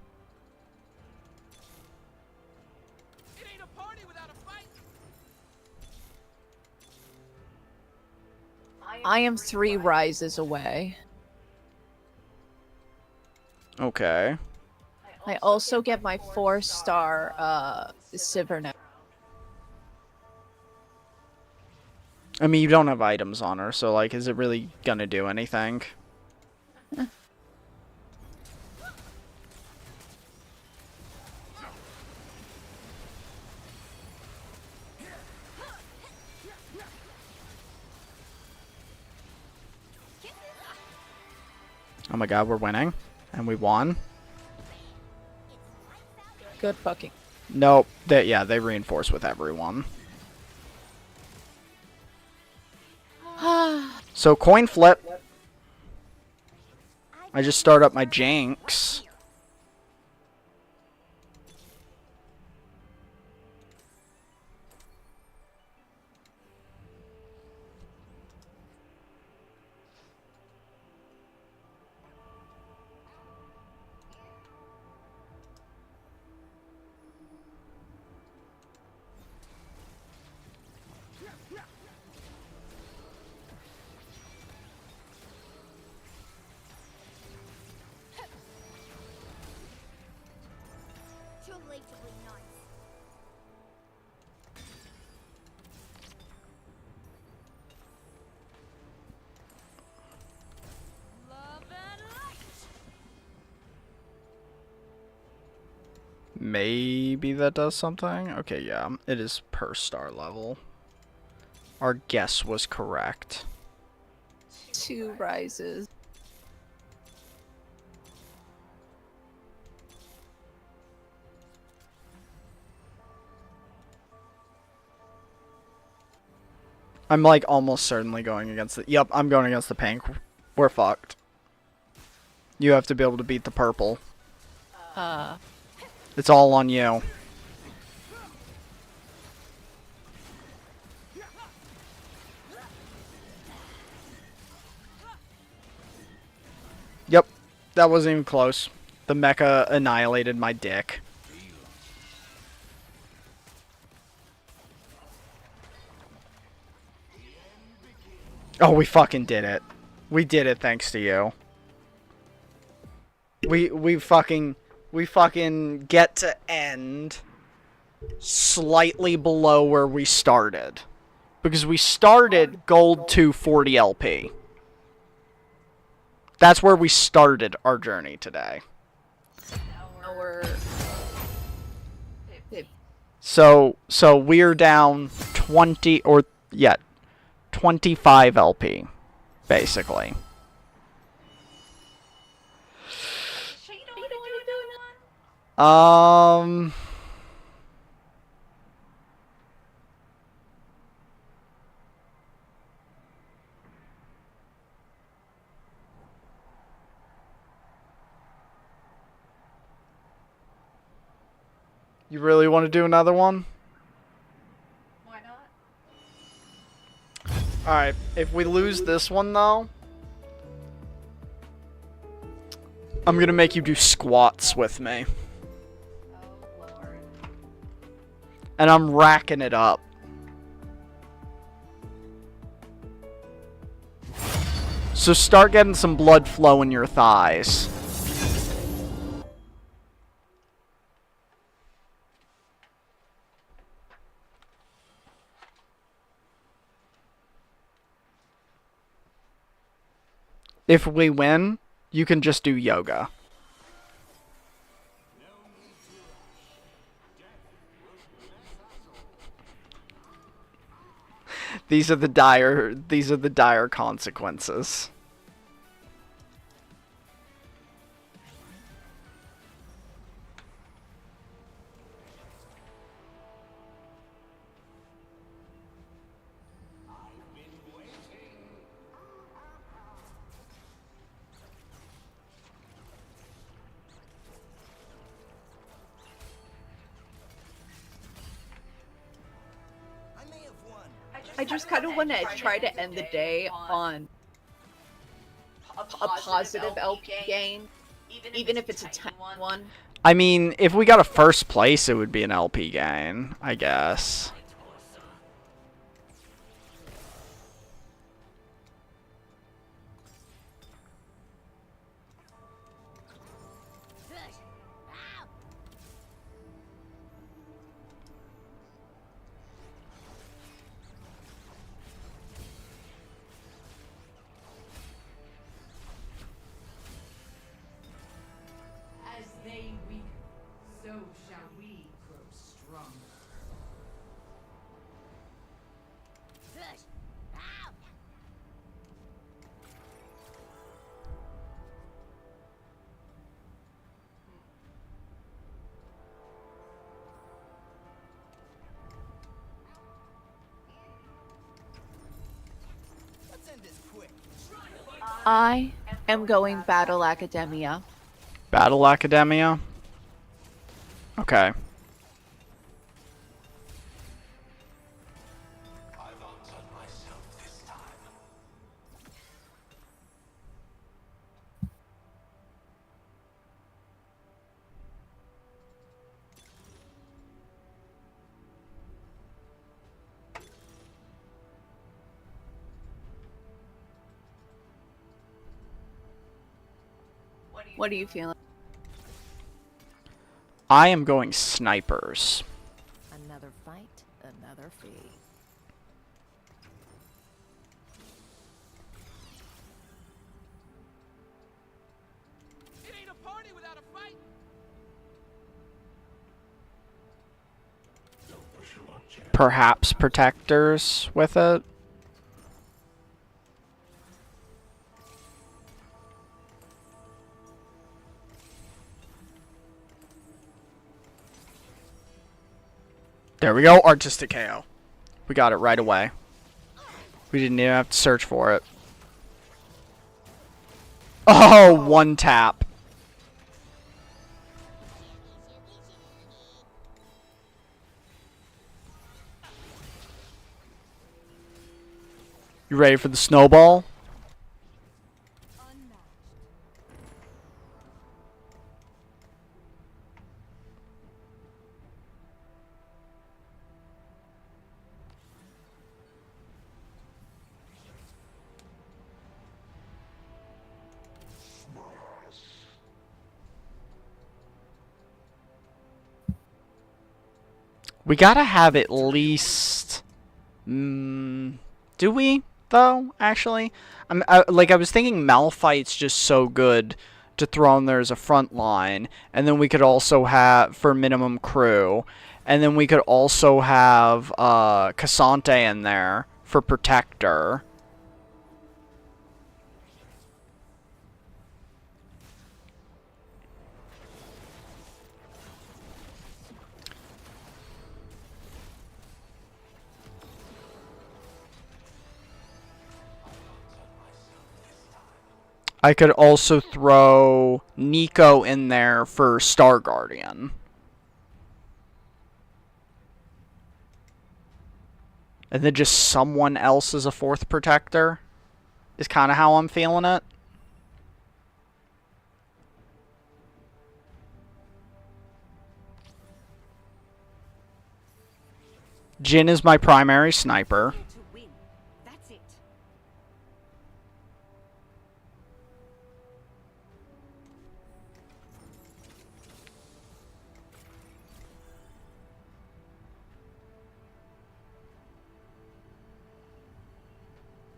It ain't a party without a fight. I am 3 rises away. Okay. I also get my 4-star Siverneth. I mean, you don't have items on her, so, like, is it really gonna do anything? Oh my god, we're winning. And we won. Good fucking. Nope. They reinforce with everyone. So, coin flip. I just start up my Jinx. Too late to be nice. Love and light. Maybe that does something? Okay, yeah. It is per star level. Our guess was correct. 2 rises. I'm like almost certainly going against the... Yep, I'm going against the pink. We're fucked. You have to be able to beat the purple. It's all on you. Yep, that wasn't even close. The mecha annihilated my dick. Oh, we fucking did it. We did it thanks to you. We fucking get to end slightly below where we started. Because we started gold 240 LP. That's where we started our journey today. So we're down 20 or yeah, 25 LP basically. You really want to do another one? Why not? Alright, if we lose this one though, I'm gonna make you do squats with me. Oh, Lord. And I'm racking it up. So start getting some blood flow in your thighs. If we win, you can just do yoga. These are the dire consequences. I just kind of want to try to end the day on a positive LP gain, even if it's a tiny one. I mean, if we got a first place, it would be an LP gain, I guess. As they weaken, so shall we grow stronger. I am going Battle Academia. Battle Academia? Okay. What are you feeling? I am going snipers. Another fight, another fee. It ain't a party without a fight. Perhaps protectors with it. There we go, artistic KO. We got it right away. We didn't even have to search for it. Oh, one tap. You ready for the snowball? We gotta have at least... do we, though, actually? Like, I was thinking Malphite's just so good to throw in there as a front line. And then we could also have, for minimum crew. And then we could also have Cassante in there for protector. I could also throw Nico in there for Star Guardian. And then just someone else as a fourth protector is kind of how I'm feeling it. Jin is my primary sniper. That's it.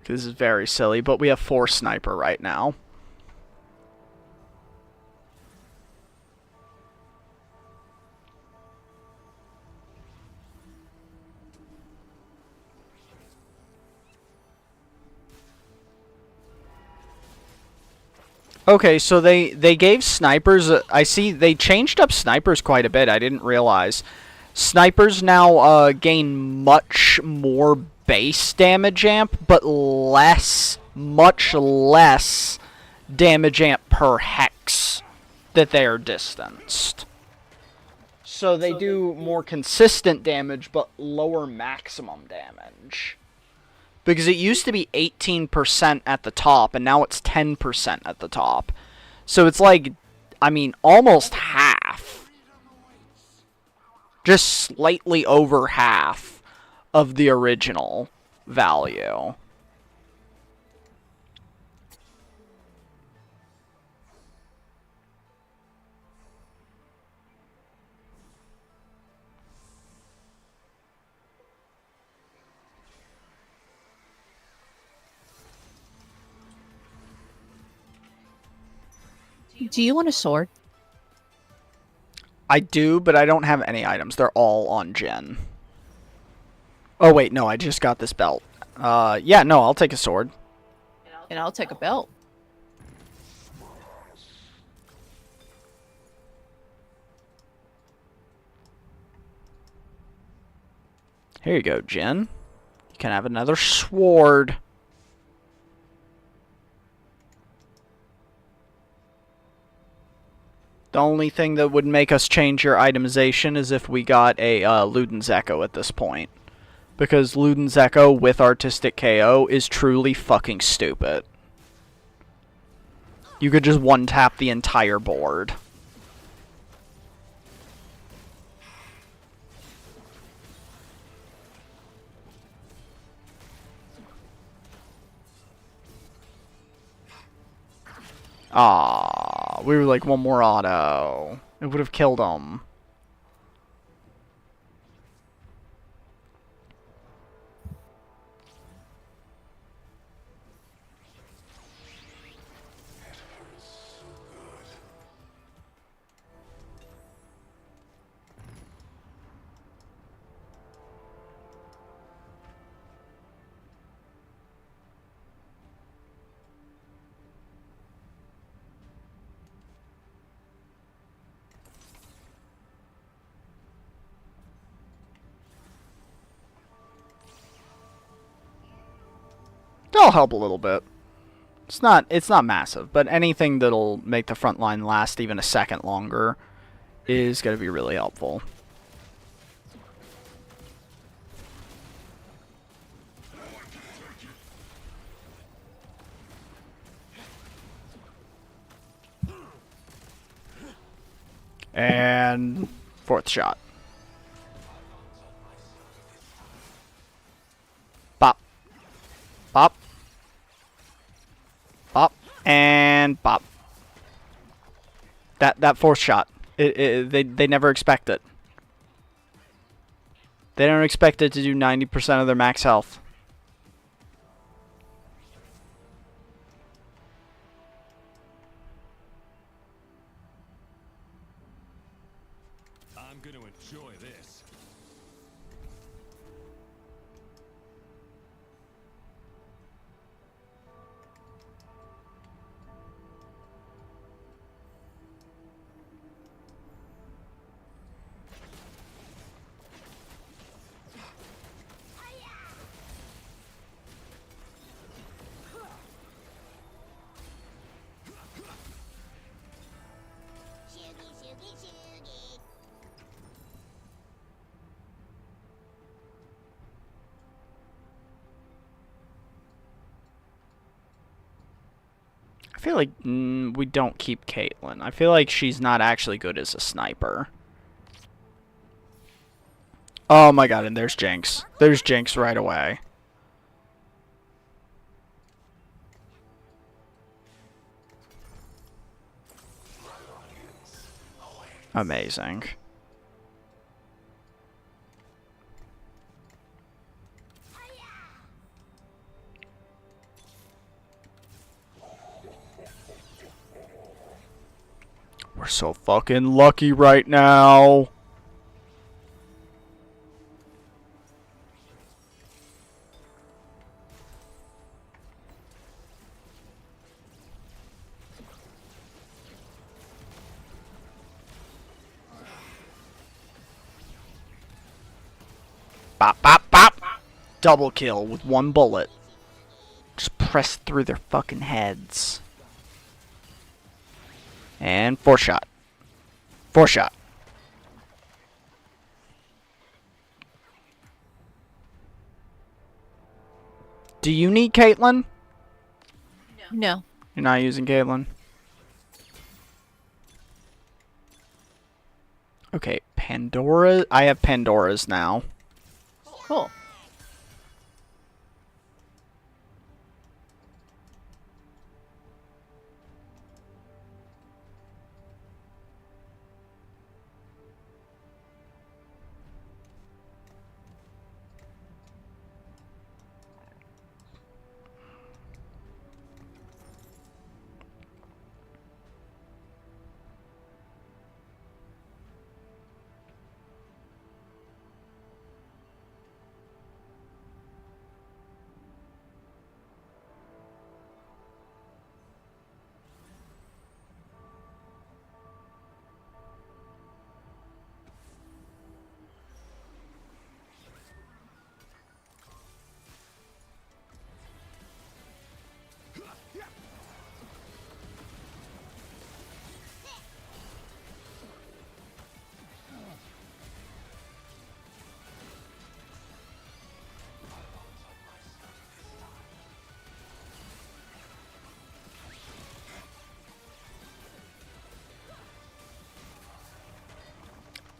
This is very silly, but we have 4 sniper right now. Okay, so they gave snipers... I see they changed up snipers quite a bit. I didn't realize. Snipers now gain much more base damage amp, but much less damage amp per hex that they are distanced. So they do more consistent damage, but lower maximum damage. Because it used to be 18% at the top, and now it's 10% at the top. So it's like, I mean, almost half. Just slightly over half of the original value. Do you want a sword? I do, but I don't have any items. They're all on Jen. Oh, wait, no, I just got this belt. Yeah, no, I'll take a sword. And I'll take a belt. Here you go, Jen. You can have another sword. The only thing that would make us change your itemization is if we got a Luden's Echo at this point. Because Luden's Echo with Artistic KO is truly fucking stupid. You could just one-tap the entire board. Ah, we were like one more auto. It would have killed him. That'll help a little bit. It's not massive, but anything that'll make the front line last even a second longer is going to be really helpful. And fourth shot. Bop. Bop. Bop. And bop. That fourth shot. They never expect it. They don't expect it to do 90% of their max health. I'm going to enjoy this. I feel like we don't keep Caitlyn. I feel like she's not actually good as a sniper. Oh my god, and there's Jinx. There's Jinx right away. Amazing. We're so fucking lucky right now. Bop, bop, bop. Double kill with one bullet. Just press through their fucking heads. And four shot. Four shot. Do you need Caitlyn? No. You're not using Caitlyn? Okay, Pandora. I have Pandora's now. Cool.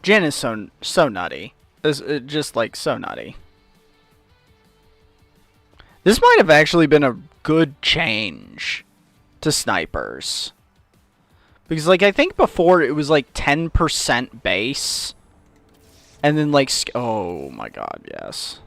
Jin is so nutty. It's just like so nutty. This might have actually been a good change to snipers. Because like I think before it was like 10% base. And then like oh my god, yes.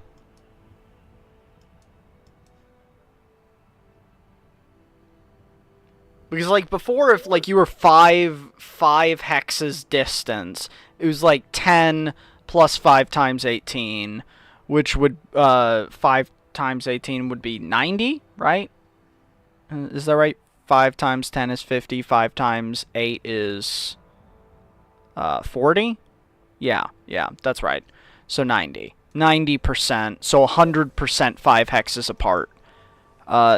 Because like before, if like you were five hexes distance, it was like 10 plus 5 times 18, which would 5 times 18 would be 90, right? Is that right? 5 times 10 is 50. 5 times 8 is 40. Yeah, that's right. So 90%. So 100% 5 hexes apart.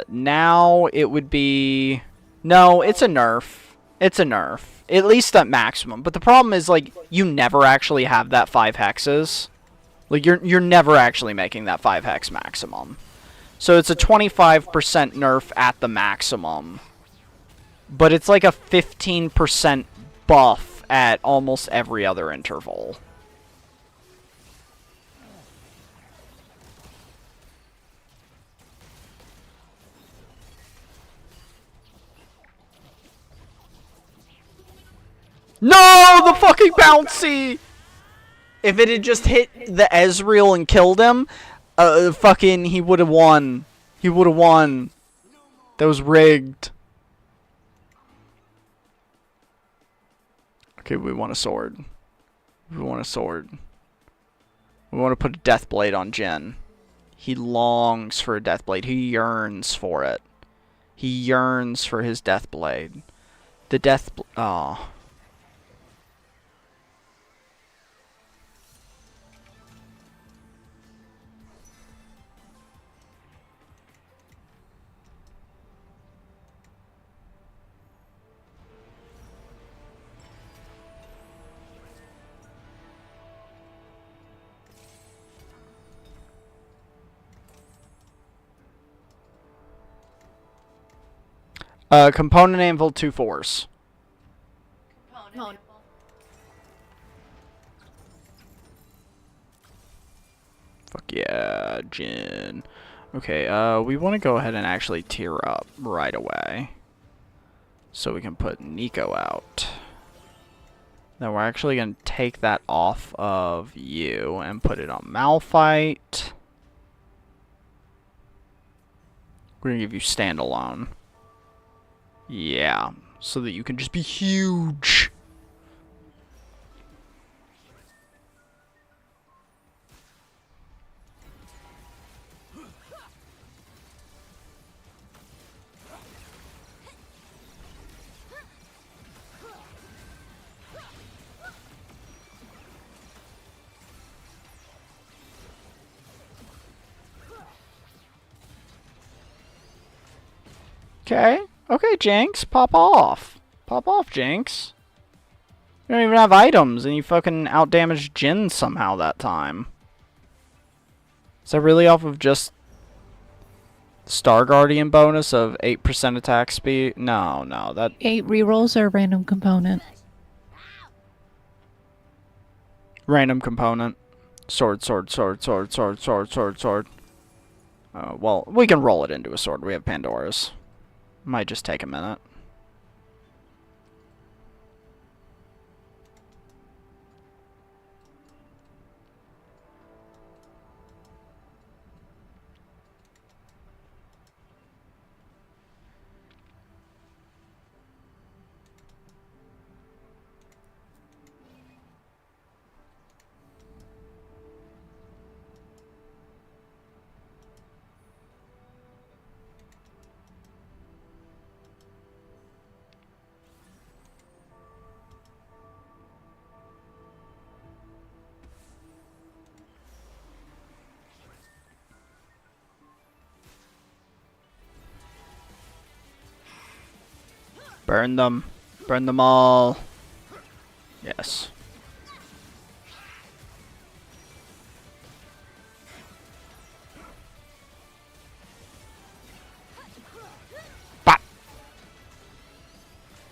Now it would be. No, it's a nerf. It's a nerf. At least at maximum. But the problem is, like, you never actually have that 5 hexes. Like, you're never actually making that 5 hex maximum. So it's a 25% nerf at the maximum. But it's like a 15% buff at almost every other interval. No, the fucking bouncy! If it had just hit the Ezreal and killed him, fucking, he would have won. He would have won. That was rigged. Okay, we want a sword. We want a sword. We want to put a death blade on Jin. He longs for a death blade. He yearns for it. He yearns for his death blade. The death... Oh... component anvil, 2 4s. Component. Fuck yeah, Jin. Okay, we want to go ahead and actually tier up right away. So we can put Nico out. Then we're actually going to take that off of you and put it on Malphite. We're going to give you standalone. Yeah, so that you can just be huge. Okay. Okay, Jinx. Pop off. Pop off, Jinx. You don't even have items, and you fucking outdamaged Jin somehow that time. Is that really off of just... Star Guardian bonus of 8% attack speed. No, no, that 8 rerolls or a random component? random component. Sword, sword, sword, sword, sword, sword, sword, sword. Well, we can roll it into a sword. We have Pandora's. Might just take a minute. Burn them. Burn them all. Yes. Bop.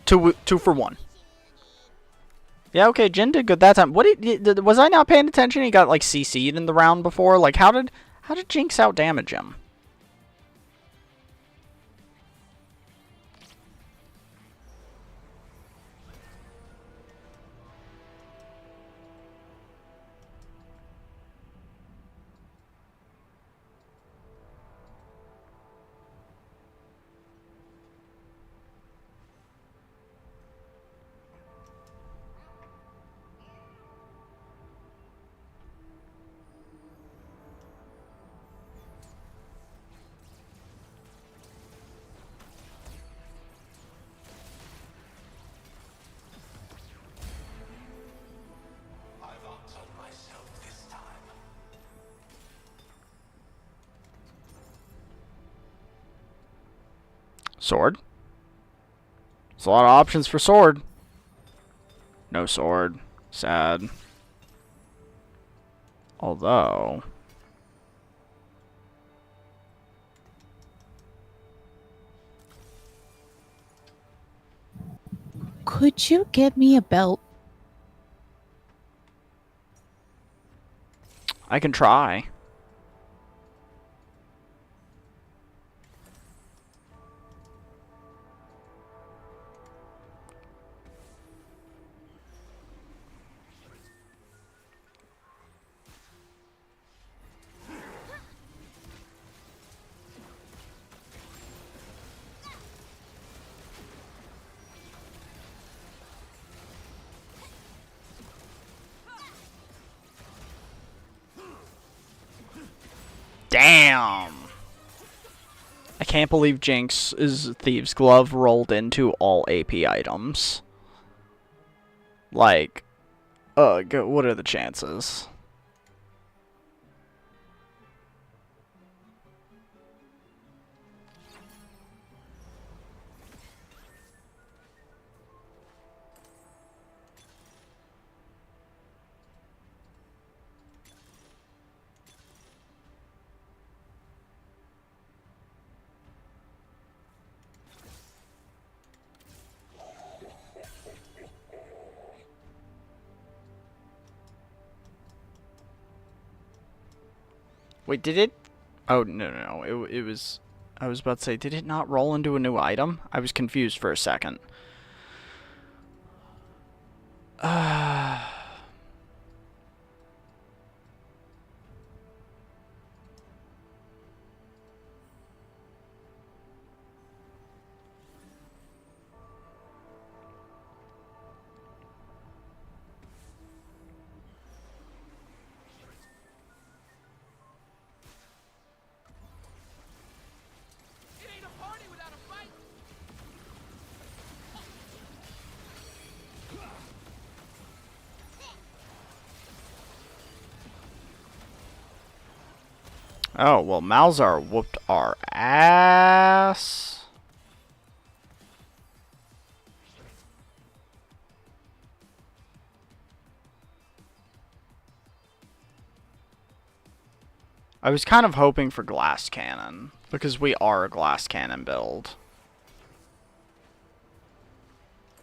Two for one. Yeah, okay, Jin did good that time. What was I not paying attention? He got like CC'd in the round before. Like how did Jinx out damage him? Sword. There's a lot of options for sword. No sword. Sad. Although... Could you give me a belt? I can try. Damn! I can't believe Jinx's Thieves' Glove rolled into all AP items. Like, what are the chances? Wait, did it? Oh, no. It was... I was about to say, did it not roll into a new item? I was confused for a second. Oh, well, Malzar whooped our ass. I was kind of hoping for glass cannon, because we are a glass cannon build.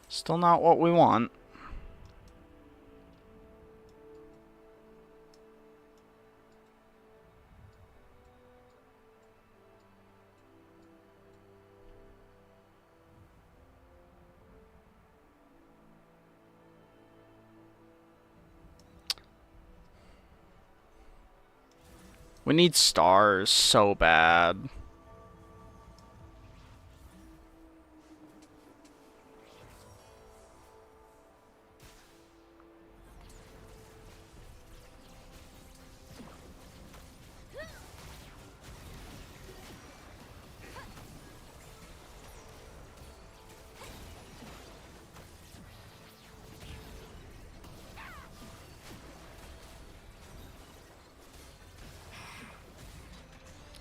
Still not what we want. We need stars so bad.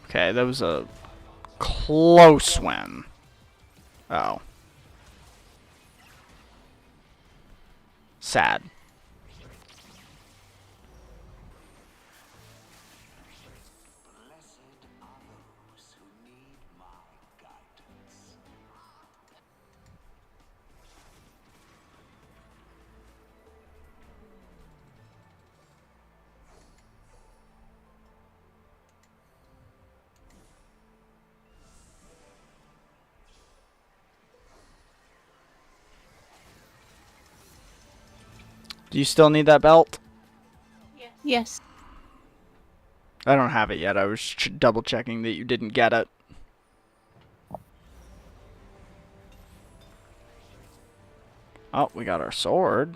Okay, that was a close win. Oh. Sad. Do you still need that belt? Yes. I don't have it yet. I was double checking that you didn't get it. Oh, we got our sword.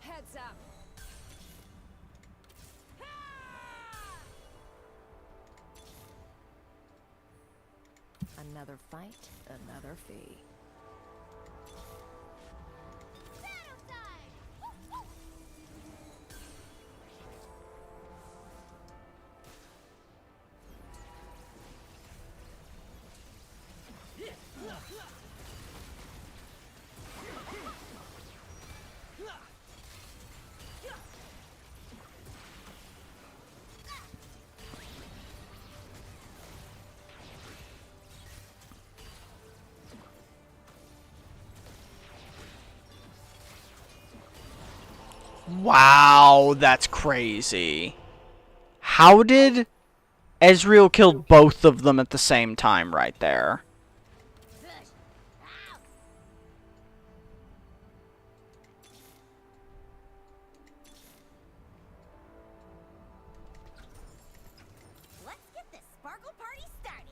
Heads up. Another fight, another fee. Wow, that's crazy. How did Ezreal kill both of them at the same time right there? Let's get this sparkle party started.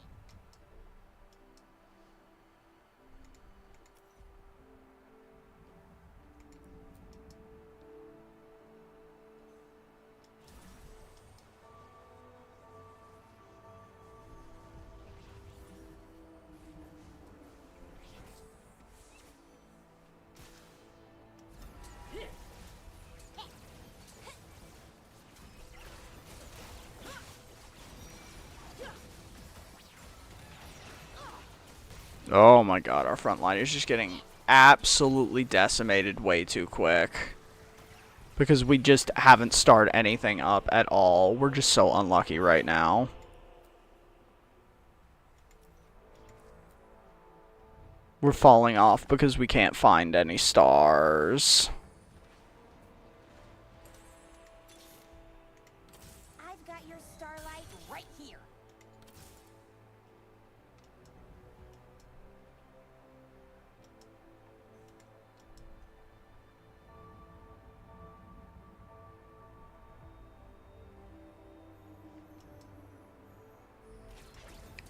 Oh my god, our front line is just getting absolutely decimated way too quick. Because we just haven't started anything up at all. We're just so unlucky right now. We're falling off because we can't find any stars. I've got your starlight right here.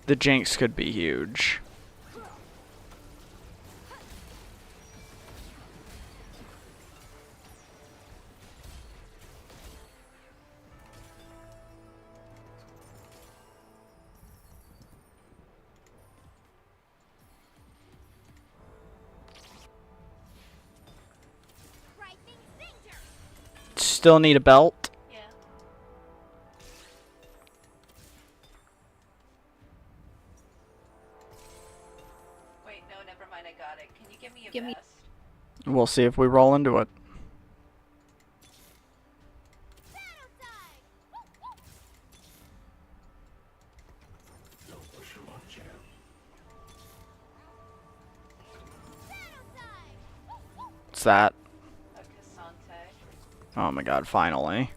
The Jinx could be huge. Still need a belt. Yeah. got it. Can you give me a Give me- vest? We'll see if we roll into it. What's that? A Cassante. Oh my god, finally.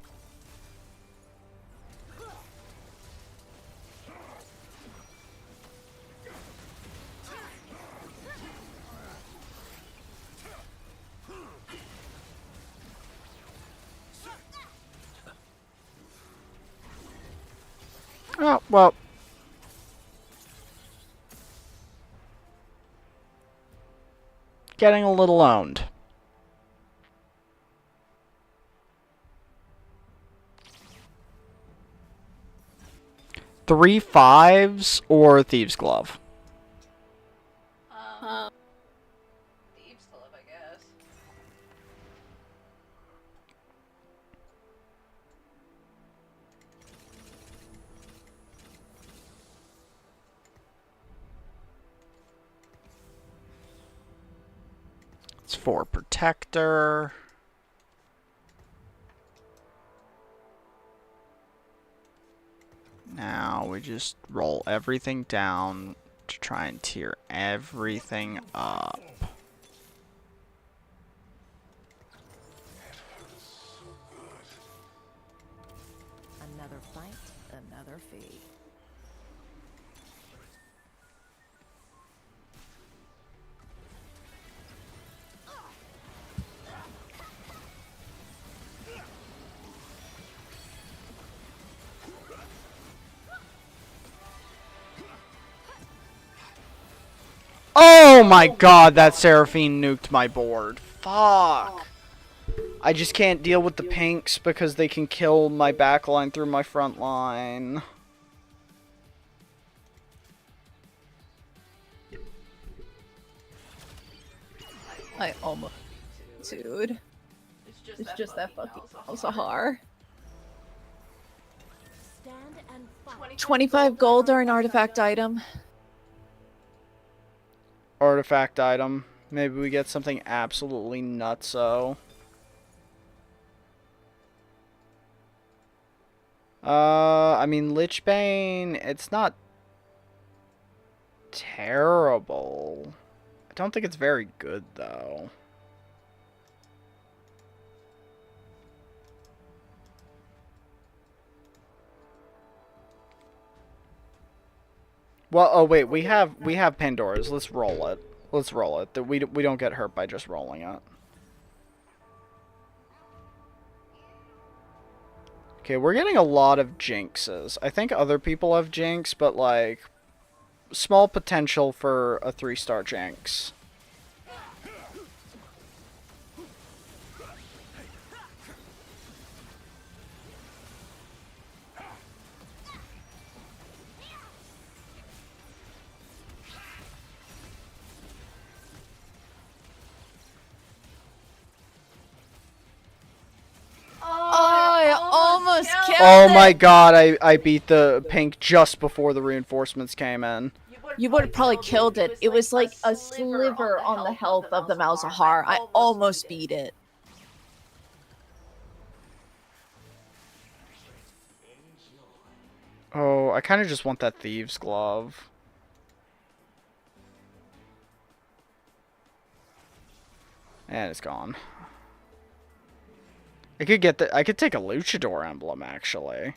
Oh, well. Getting a little owned. Three fives or Thieves' Glove? Thieves Club, I guess. It's 4 Protector. Now we just roll everything down to try and tier everything up. Another fight, another fee. Oh my god, that Seraphine nuked my board. Fuck. I just can't deal with the pinks because they can kill my backline through my front line. I almost... Dude. It's just that fucking Al-Zahar. Stand and fight. 25 gold or an artifact item. Artifact item. Maybe we get something absolutely nutso. I mean, Lichbane, it's not terrible. I don't think it's very good, though. Well, oh wait, we have Pandora's. Let's roll it. Let's roll it. That we don't get hurt by just rolling it. Okay, we're getting a lot of jinxes. I think other people have jinx, but like small potential for a 3-star jinx. I almost killed Oh it! my god, I beat the pink just before the reinforcements came in. You would have probably killed it. It was like a sliver on the health of the Malzahar. I almost beat it. Oh, I kind of just want that Thieves' Glove. And it's gone. I could take a Luchador emblem, actually.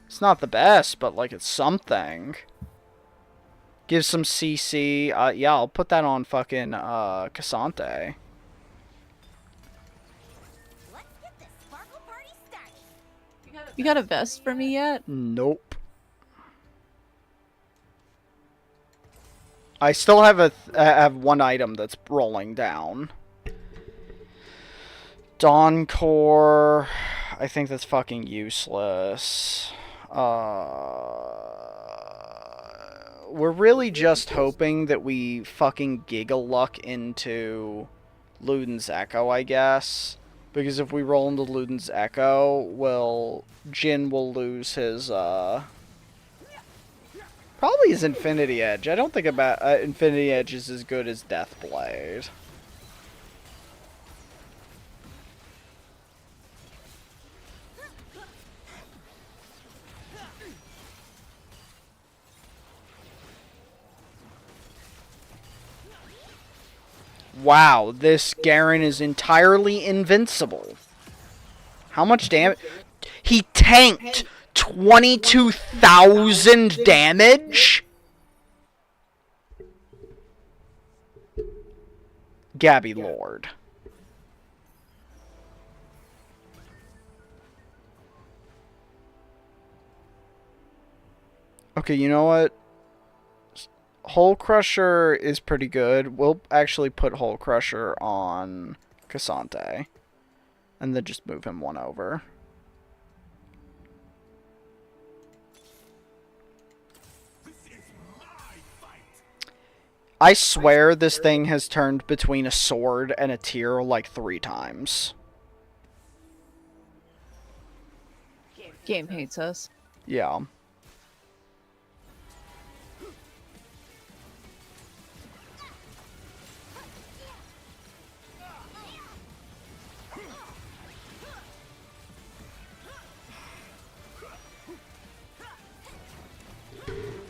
It's not the best, but like it's something. Give some CC. Yeah, I'll put that on fucking Cassante. Let's get this sparkle party started. You got a vest for me yet? Nope. I still have have one item that's rolling down. Dawn Core. I think that's fucking useless. We're really just hoping that we fucking Giga Luck into Luden's Echo, I guess. Because if we roll into Luden's Echo, Jin will lose his, probably his Infinity Edge. I don't think Infinity Edge is as good as Deathblade. Wow, this Garen is entirely invincible. How much damage? He tanked 22,000 damage? Gabby Lord. Okay, you know what? Hole Crusher is pretty good. We'll actually put Hole Crusher on Cassante. And then just move him one over. I swear this thing has turned between a sword and a tear like 3 times. Game hates us. Yeah.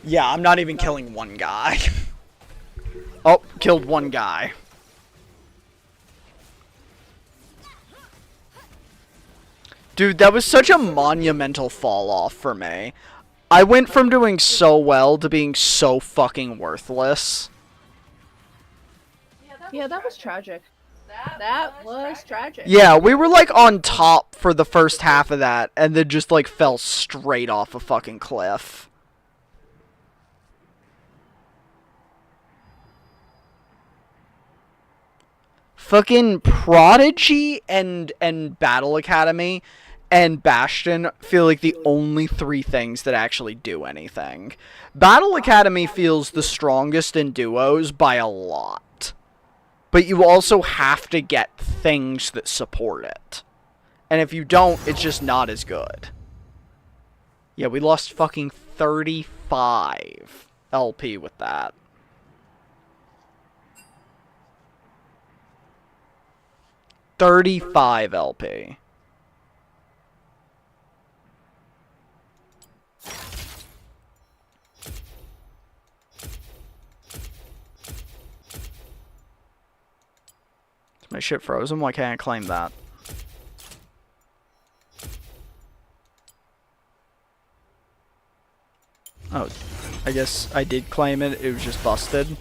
Yeah, I'm not even killing one guy. Oh, killed one guy. Dude, that was such a monumental fall off for me. I went from doing so well to being so fucking worthless. Yeah, that was tragic. That was tragic. Yeah, we were like on top for the first half of that, and then just like fell straight off a fucking cliff. Fucking Prodigy and Battle Academy and Bastion feel like the only 3 things that actually do anything. Battle Academy feels the strongest in duos by a lot. But you also have to get things that support it. And if you don't, it's just not as good. Yeah, we lost fucking 35 LP with that. $35 LP. Is my shit frozen? Why can't I claim that? Oh, I guess I did claim it. It was just busted.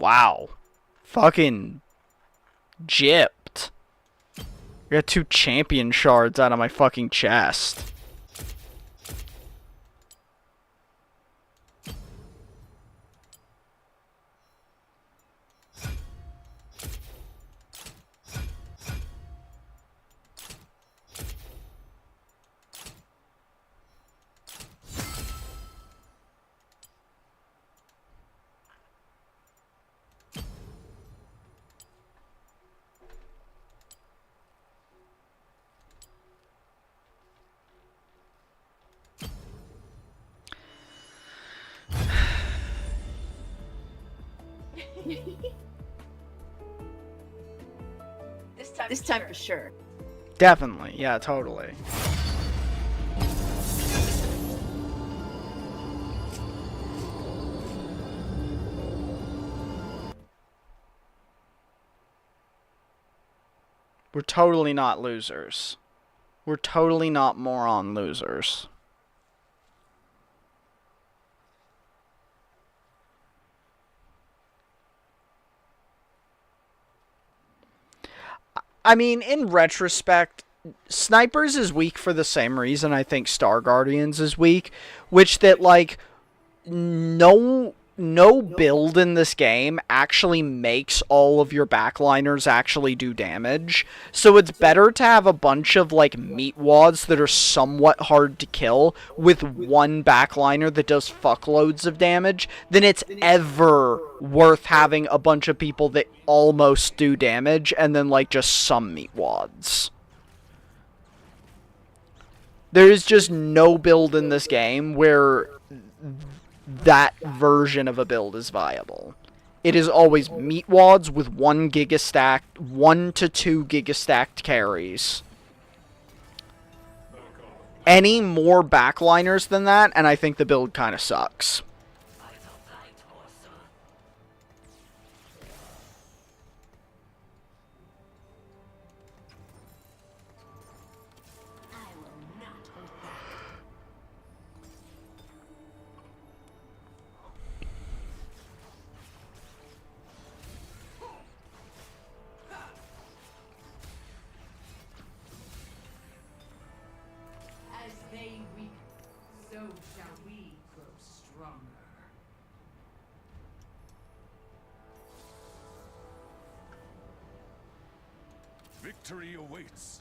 Wow. Fucking gypped. I got 2 champion shards out of my fucking chest. This time for sure. Definitely. Yeah, totally. We're totally not losers. We're totally not moron losers. I mean, in retrospect, Snipers is weak for the same reason I think Star Guardians is weak, which that, like, no no build in this game actually makes all of your backliners actually do damage. So it's better to have a bunch of, like, meat wads that are somewhat hard to kill with one backliner that does fuckloads of damage than it's ever worth having a bunch of people that almost do damage and then, like, just some meat wads. There is just no build in this game where that version of a build is viable. It is always meat wads with 1 to 2 gigastacked carries. Any more backliners than that, and I think the build kind of sucks. As they weaken, so shall we grow stronger. Victory awaits.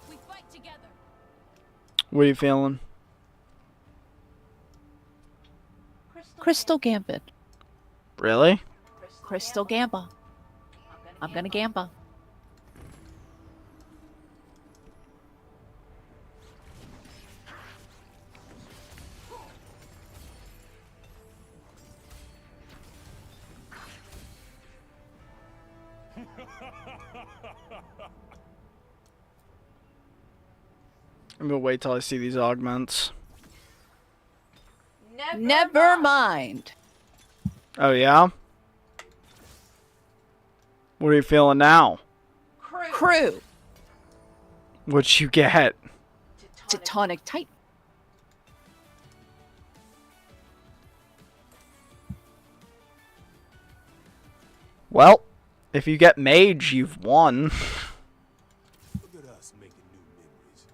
We fight together. What are you feeling? Crystal Gambit. Really? Crystal Gamba. I'm gonna Gamba. I'm gonna wait till I see these augments. Never mind. Oh, yeah? What are you feeling now? Crew. What'd you get? Tectonic Titan. Well, if you get mage, you've won. Look at us making new memories.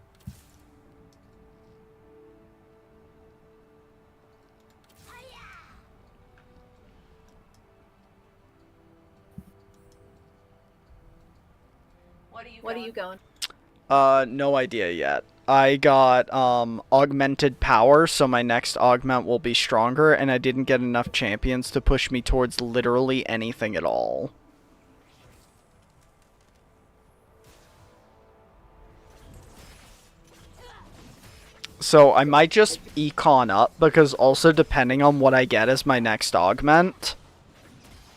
What are you going? No idea yet. I got, augmented power, so my next augment will be stronger, and I didn't get enough champions to push me towards literally anything at all. So I might just econ up, because also depending on what I get as my next augment,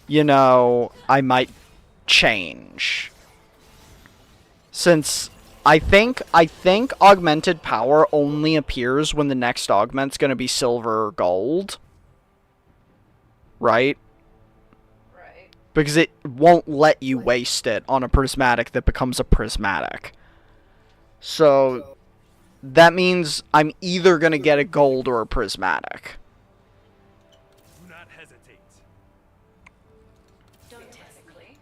you know, I might change. Since I think augmented power only appears when the next augment's gonna be silver or gold. Right? Right. Because it won't let you waste it on a prismatic that becomes a prismatic. So that means I'm either gonna get a gold or a prismatic. Do not hesitate. Theoretically.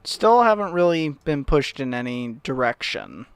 Still haven't really been pushed in any direction.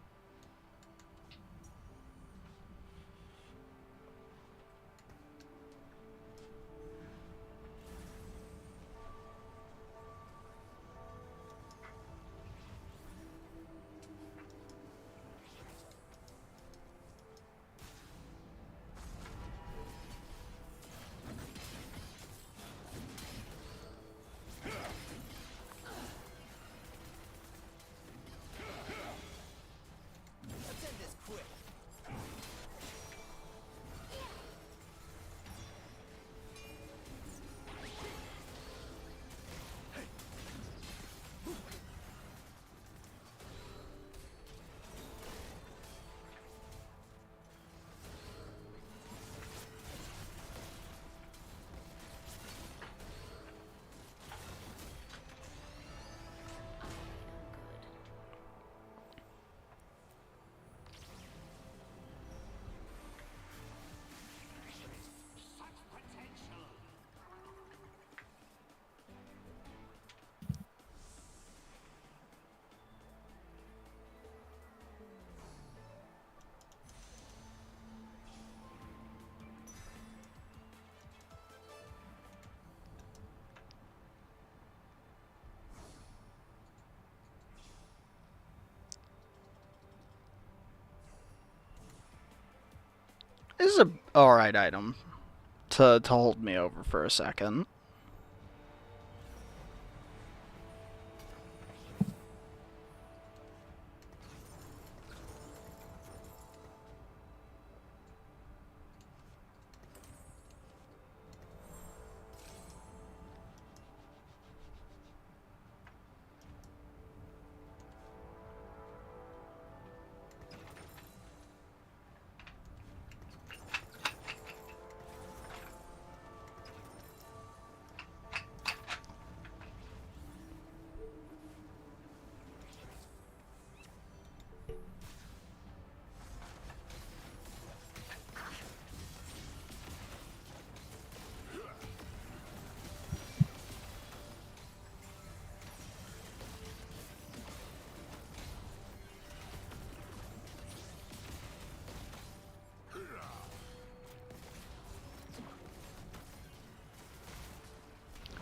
is a alright item to hold me over for a second.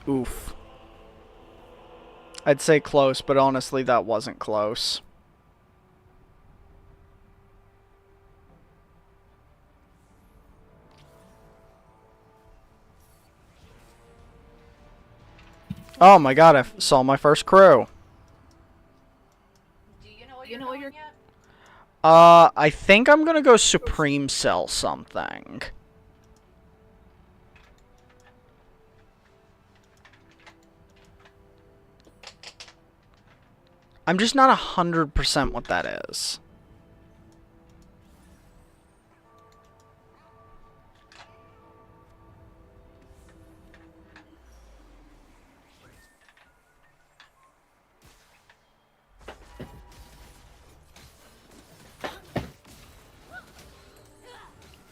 Oof. I'd say close, but honestly that wasn't close. Oh my god, I saw my first crew. Do you know what you're yet? I think I'm gonna go Supreme Cell something. I'm just not 100% what that is.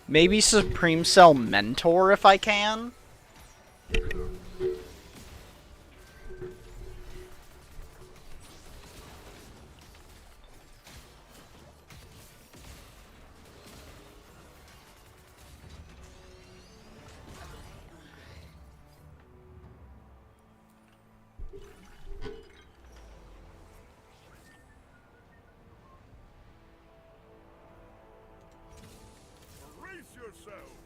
Maybe Supreme Cell Mentor if I can? Brace yourself!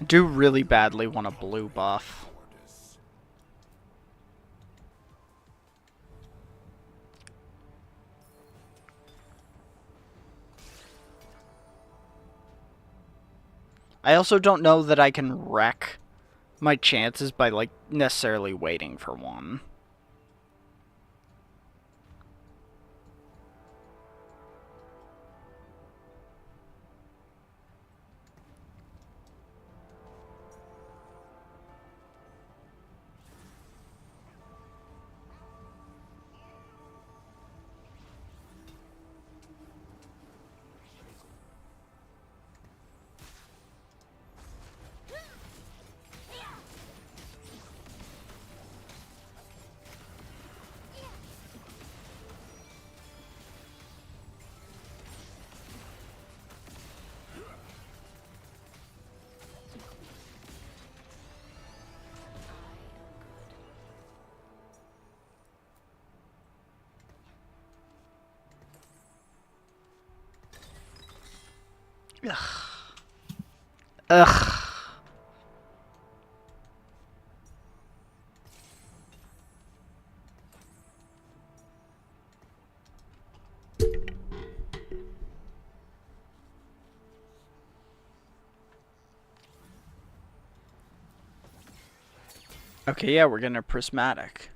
I do really badly want a blue buff. I also don't know that I can wreck my chances by, like, necessarily waiting for one. Ugh. Ugh. Okay, yeah, we're getting a prismatic.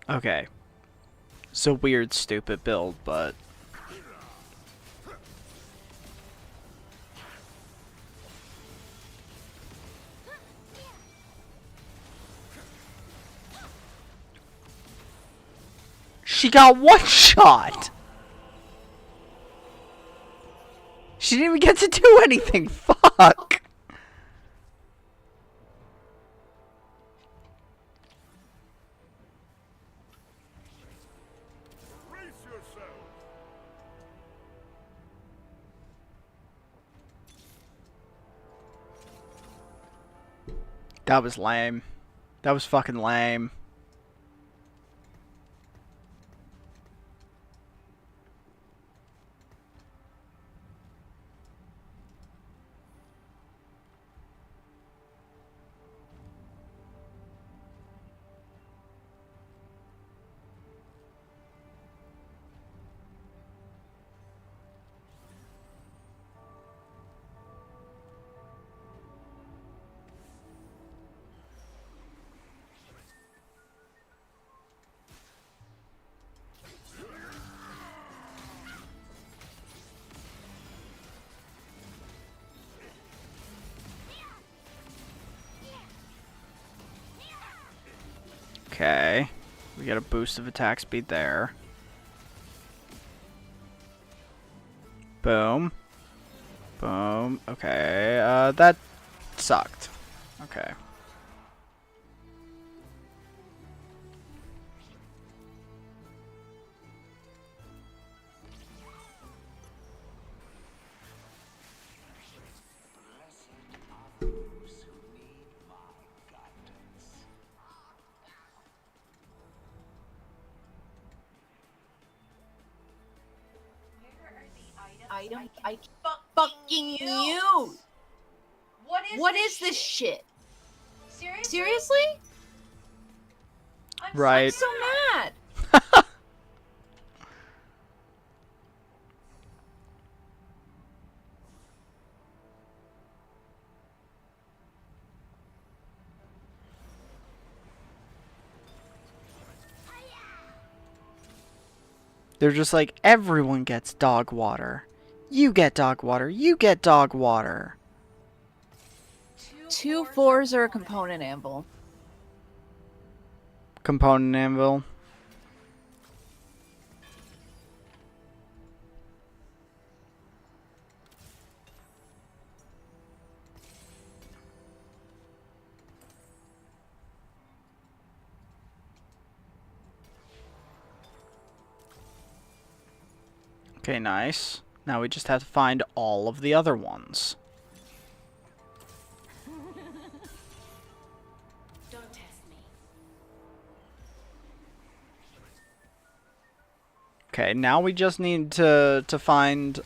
Okay. It's a weird, stupid build, but... She got one shot! She didn't even get to do anything! Fuck! Brace yourself. That was lame. That was fucking lame. Okay. We got a boost of attack speed there. Boom. Boom. Okay. That sucked. Okay. Item I fucking use. What is this shit? Seriously? Right. I'm so mad. They're just like, everyone gets dog water. You get dog water. You get dog water. 2 4s or a component anvil. Component anvil. Okay, nice. Now we just have to find all of the other ones. Don't test me. Okay, now we just need to find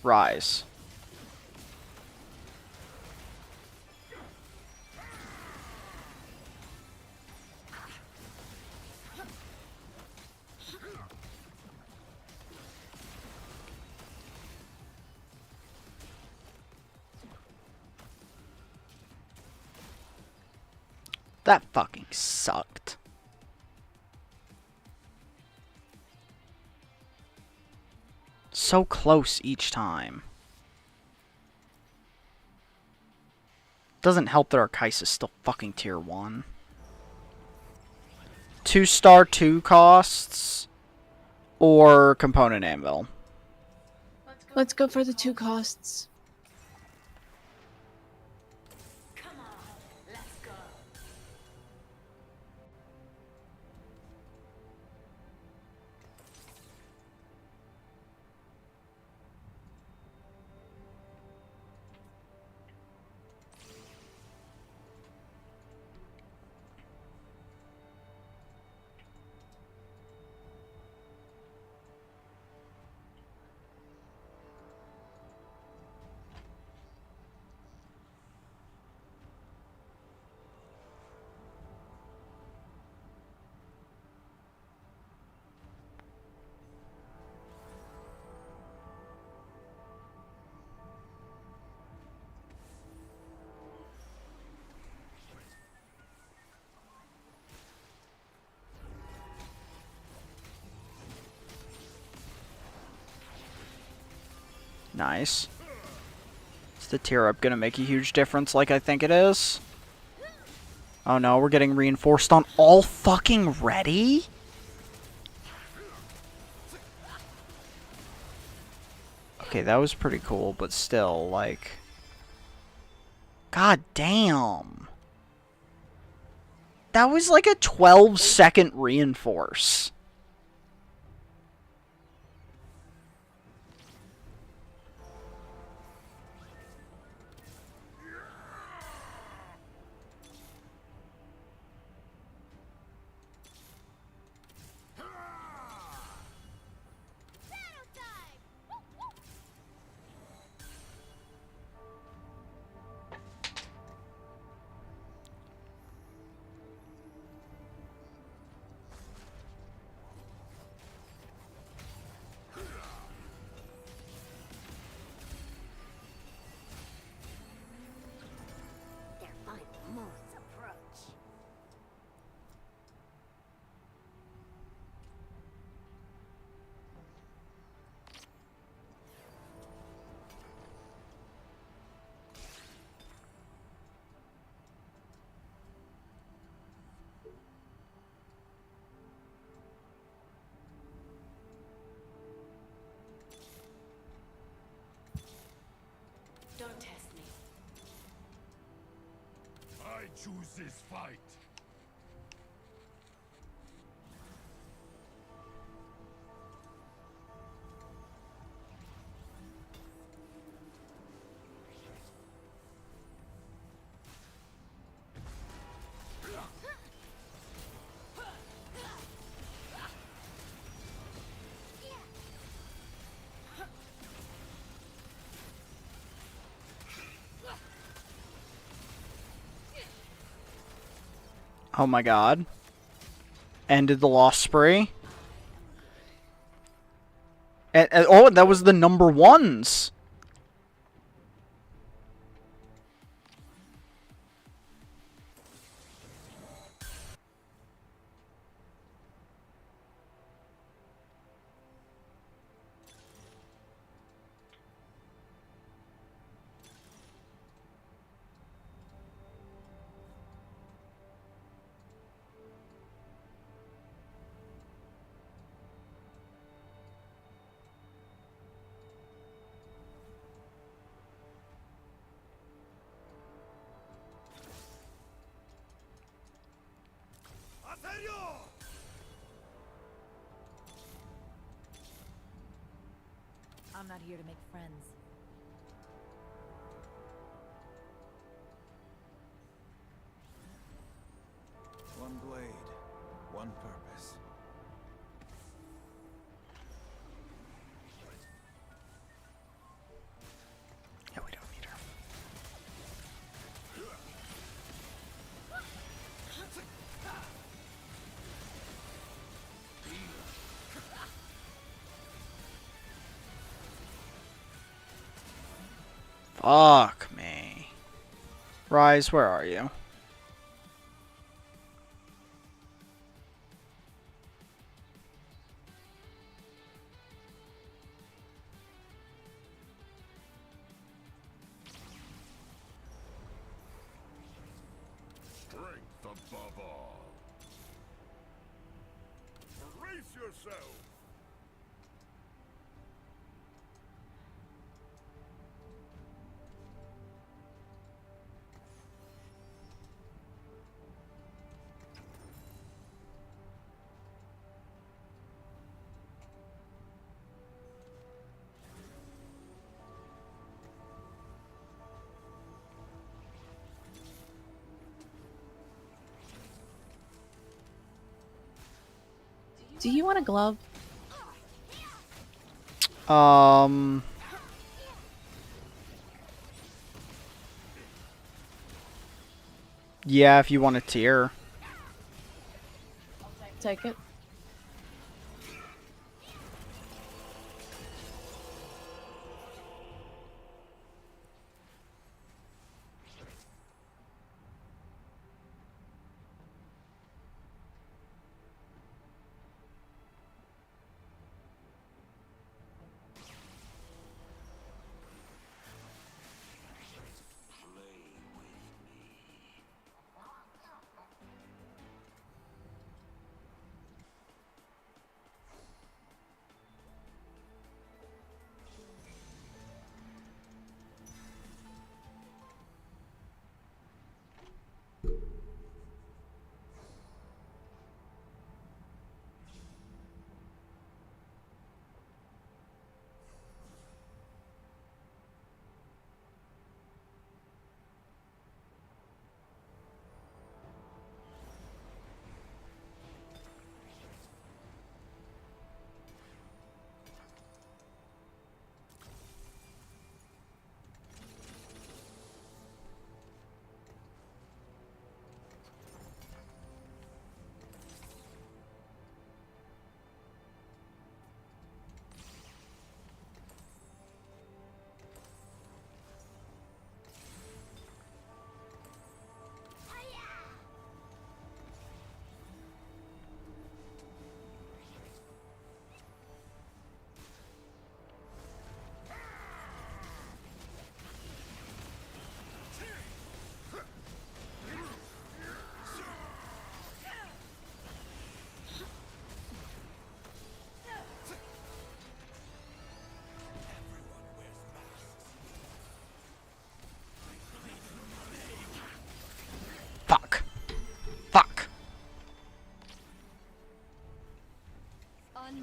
Rise. That fucking sucked. So close each time. Doesn't help that our Kais is still fucking tier 1. 2-star 2 costs or component anvil. Let's go for the 2 costs. Come on, let's go. Nice. Is the tear up gonna make a huge difference like I think it is? Oh no, we're getting reinforced on all fucking ready? Okay, that was pretty cool, but still, like... God damn. That was like a 12-second reinforce. Their final moments approach. Don't test me. I choose this fight. Oh my god. Ended the loss spree. And oh, that was the number ones. I'm not here to make friends. One blade, one purpose. Yeah, we don't need her. Fuck me. Rise, where are you? Strength above all. Brace yourself. Do you want a glove? Yeah, if you want a tier. Take it.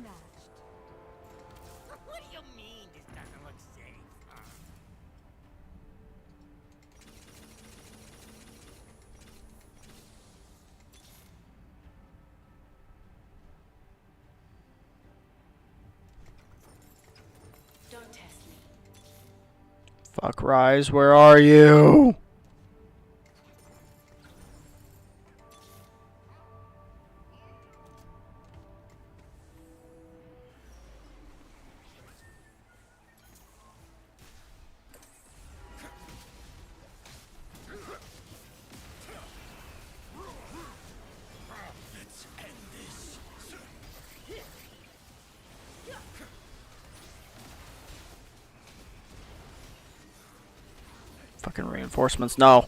unmatched. What do you mean this doesn't look safe? Don't test me. Fuck, Rise, where are you? Fucking reinforcements, no.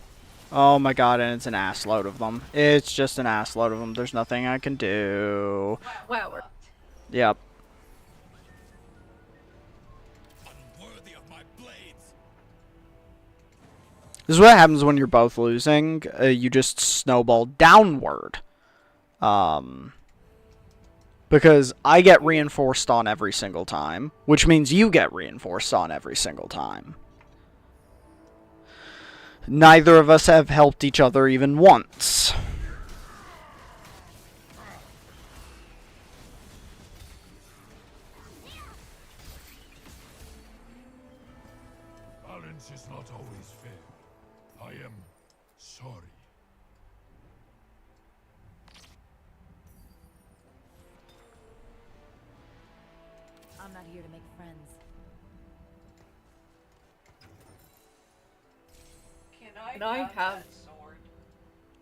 Oh my god, and it's an ass load of them. It's just an ass load of them. There's nothing I can do. Wow, we're Yep. Unworthy of my blades. This is what happens when you're both losing. You just snowball downward. Because I get reinforced on every single time, which means you get reinforced on every single time. Neither of us have helped each other even once. Balance is not always fair. I am sorry. I'm not here to make friends. Can I have that sword?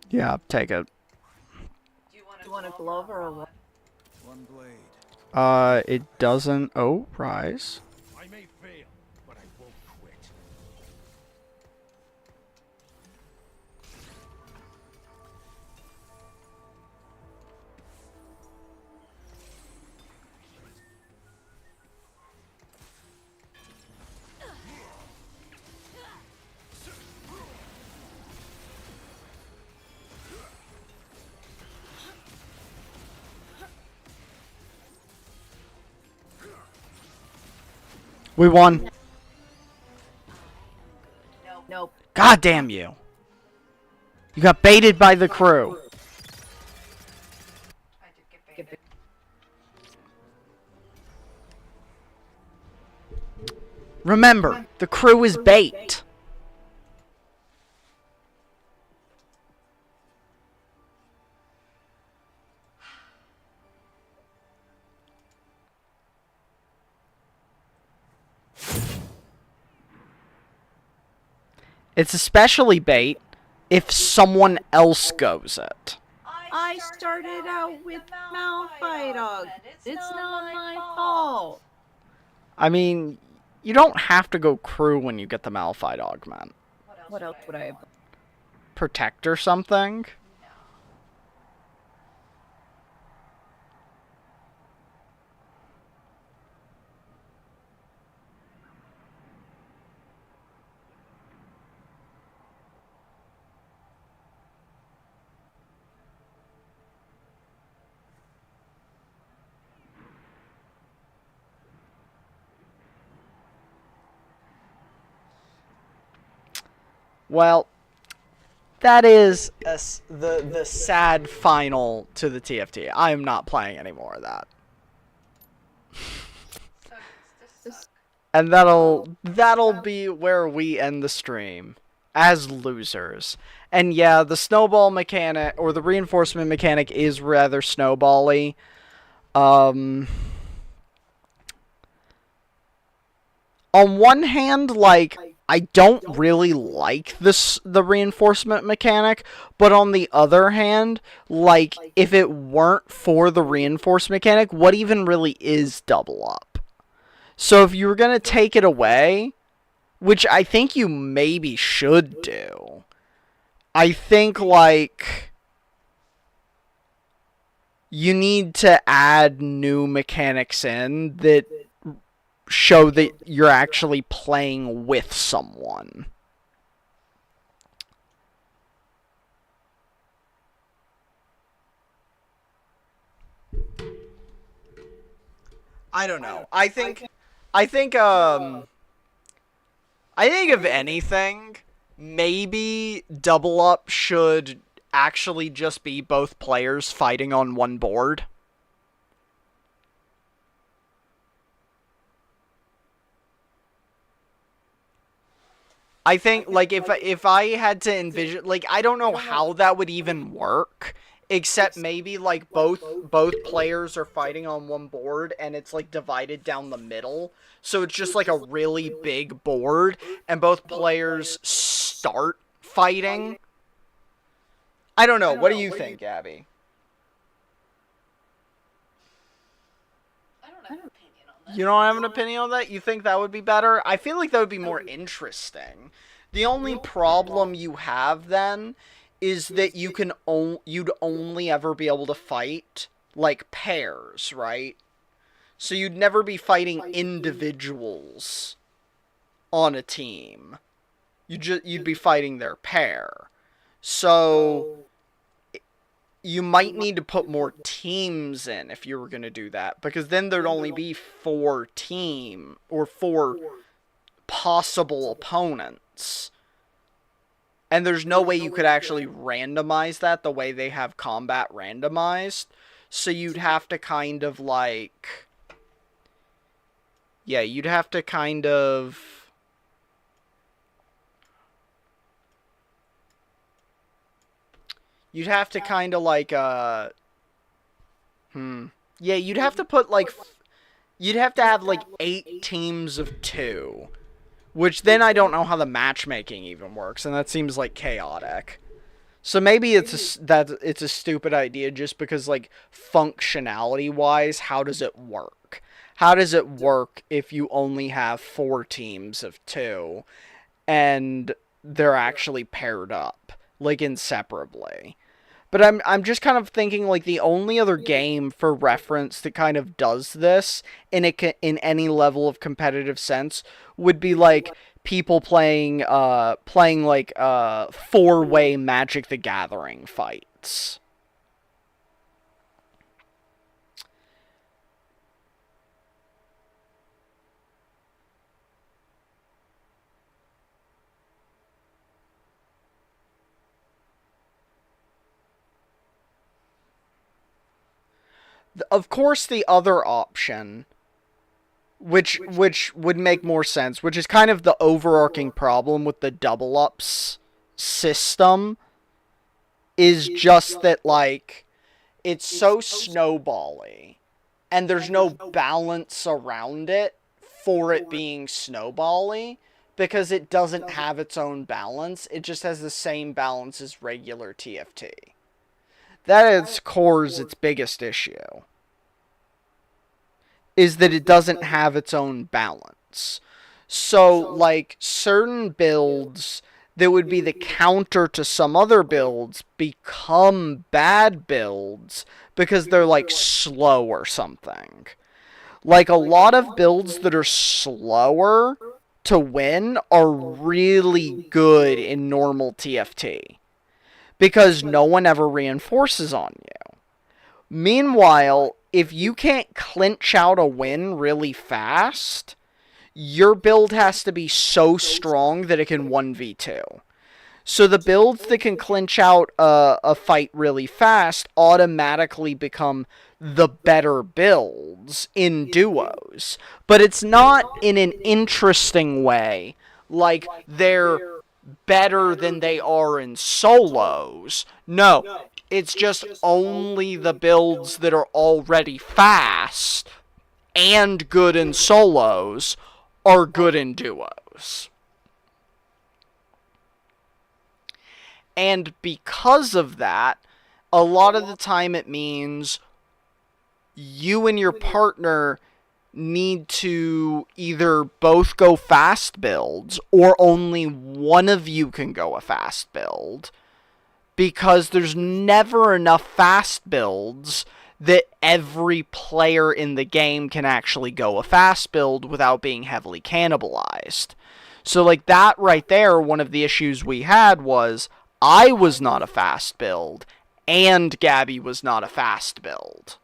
Yeah, take it. Do you want a glove or a rod? One blade. It doesn't... Oh, Rise. I may fail, but I won't quit. We won. Nope. God damn you. You got baited by the crew. I did get baited. Remember, the crew is bait. It's especially bait if someone else goes it. I started out with Malphite Dog. It's not my fault. I mean, you don't have to go crew when you get the Malphite augment. What else would I have? Protect or something? Well, that is the sad final to the TFT. I am not playing any more of that. And that'll be where we end the stream as losers. And yeah, the snowball mechanic or the reinforcement mechanic is rather snowbally. On one hand, like, I don't really like the reinforcement mechanic, but on the other hand, like, if it weren't for the reinforcement mechanic, what even really is double up? So if you were going to take it away, which I think you maybe should do, I think, like, you need to add new mechanics in that show that you're actually playing with someone. I don't know. I think if anything, maybe Double Up should actually just be both players fighting on one board. I think, like, if I had to envision, like, I don't know how that would even work, except maybe, like, both players are fighting on one board, and it's, like, divided down the middle, so it's just, like, a really big board, and both players start fighting. I don't know, what do you think, Gabby? I don't have an opinion on that. You don't have an opinion on that? You think that would be better? I feel like that would be more interesting. The only problem you have then is that you'd only ever be able to fight like pairs, right? So you'd never be fighting individuals on a team. You'd be fighting their pair. So you might need to put more teams in if you were going to do that, because then there'd only be 4 possible opponents. And there's no way you could actually randomize that the way they have combat randomized. So you'd have to kind of like... Yeah, you'd have to kind of... You'd have to kind of like, Yeah, you'd have to put like... You'd have to have like 8 teams of 2. Which then I don't know how the matchmaking even works, and that seems like chaotic. So maybe it's a stupid idea just because, like, functionality-wise, how does it work? How does it work if you only have 4 teams of 2, and they're actually paired up, like, inseparably? But I'm just kind of thinking, like, the only other game for reference that kind of does this in any level of competitive sense would be, like, people playing like, 4-way Magic the Gathering fights. Of course, the other option, which would make more sense, which is kind of the overarching problem with the double ups system, is just that, like, it's so snowbally, and there's no balance around it for it being snowbally, because it doesn't have its own balance. It just has the same balance as regular TFT. That at its core is its biggest issue. Is that it doesn't have its own balance. So, like, certain builds that would be the counter to some other builds become bad builds because they're, like, slow or something. Like, a lot of builds that are slower to win are really good in normal TFT. Because no one ever reinforces on you. Meanwhile, if you can't clinch out a win really fast, your build has to be so strong that it can 1v2. So the builds that can clinch out a fight really fast automatically become the better builds in duos. But it's not in an interesting way, like they're better than they are in solos. No, it's just only the builds that are already fast and good in solos are good in duos. And because of that, a lot of the time it means you and your partner need to either both go fast builds or only one of you can go a fast build, because there's never enough fast builds that every player in the game can actually go a fast build without being heavily cannibalized. So, like, that right there, one of the issues we had was I was not a fast build and Gabby was not a fast build.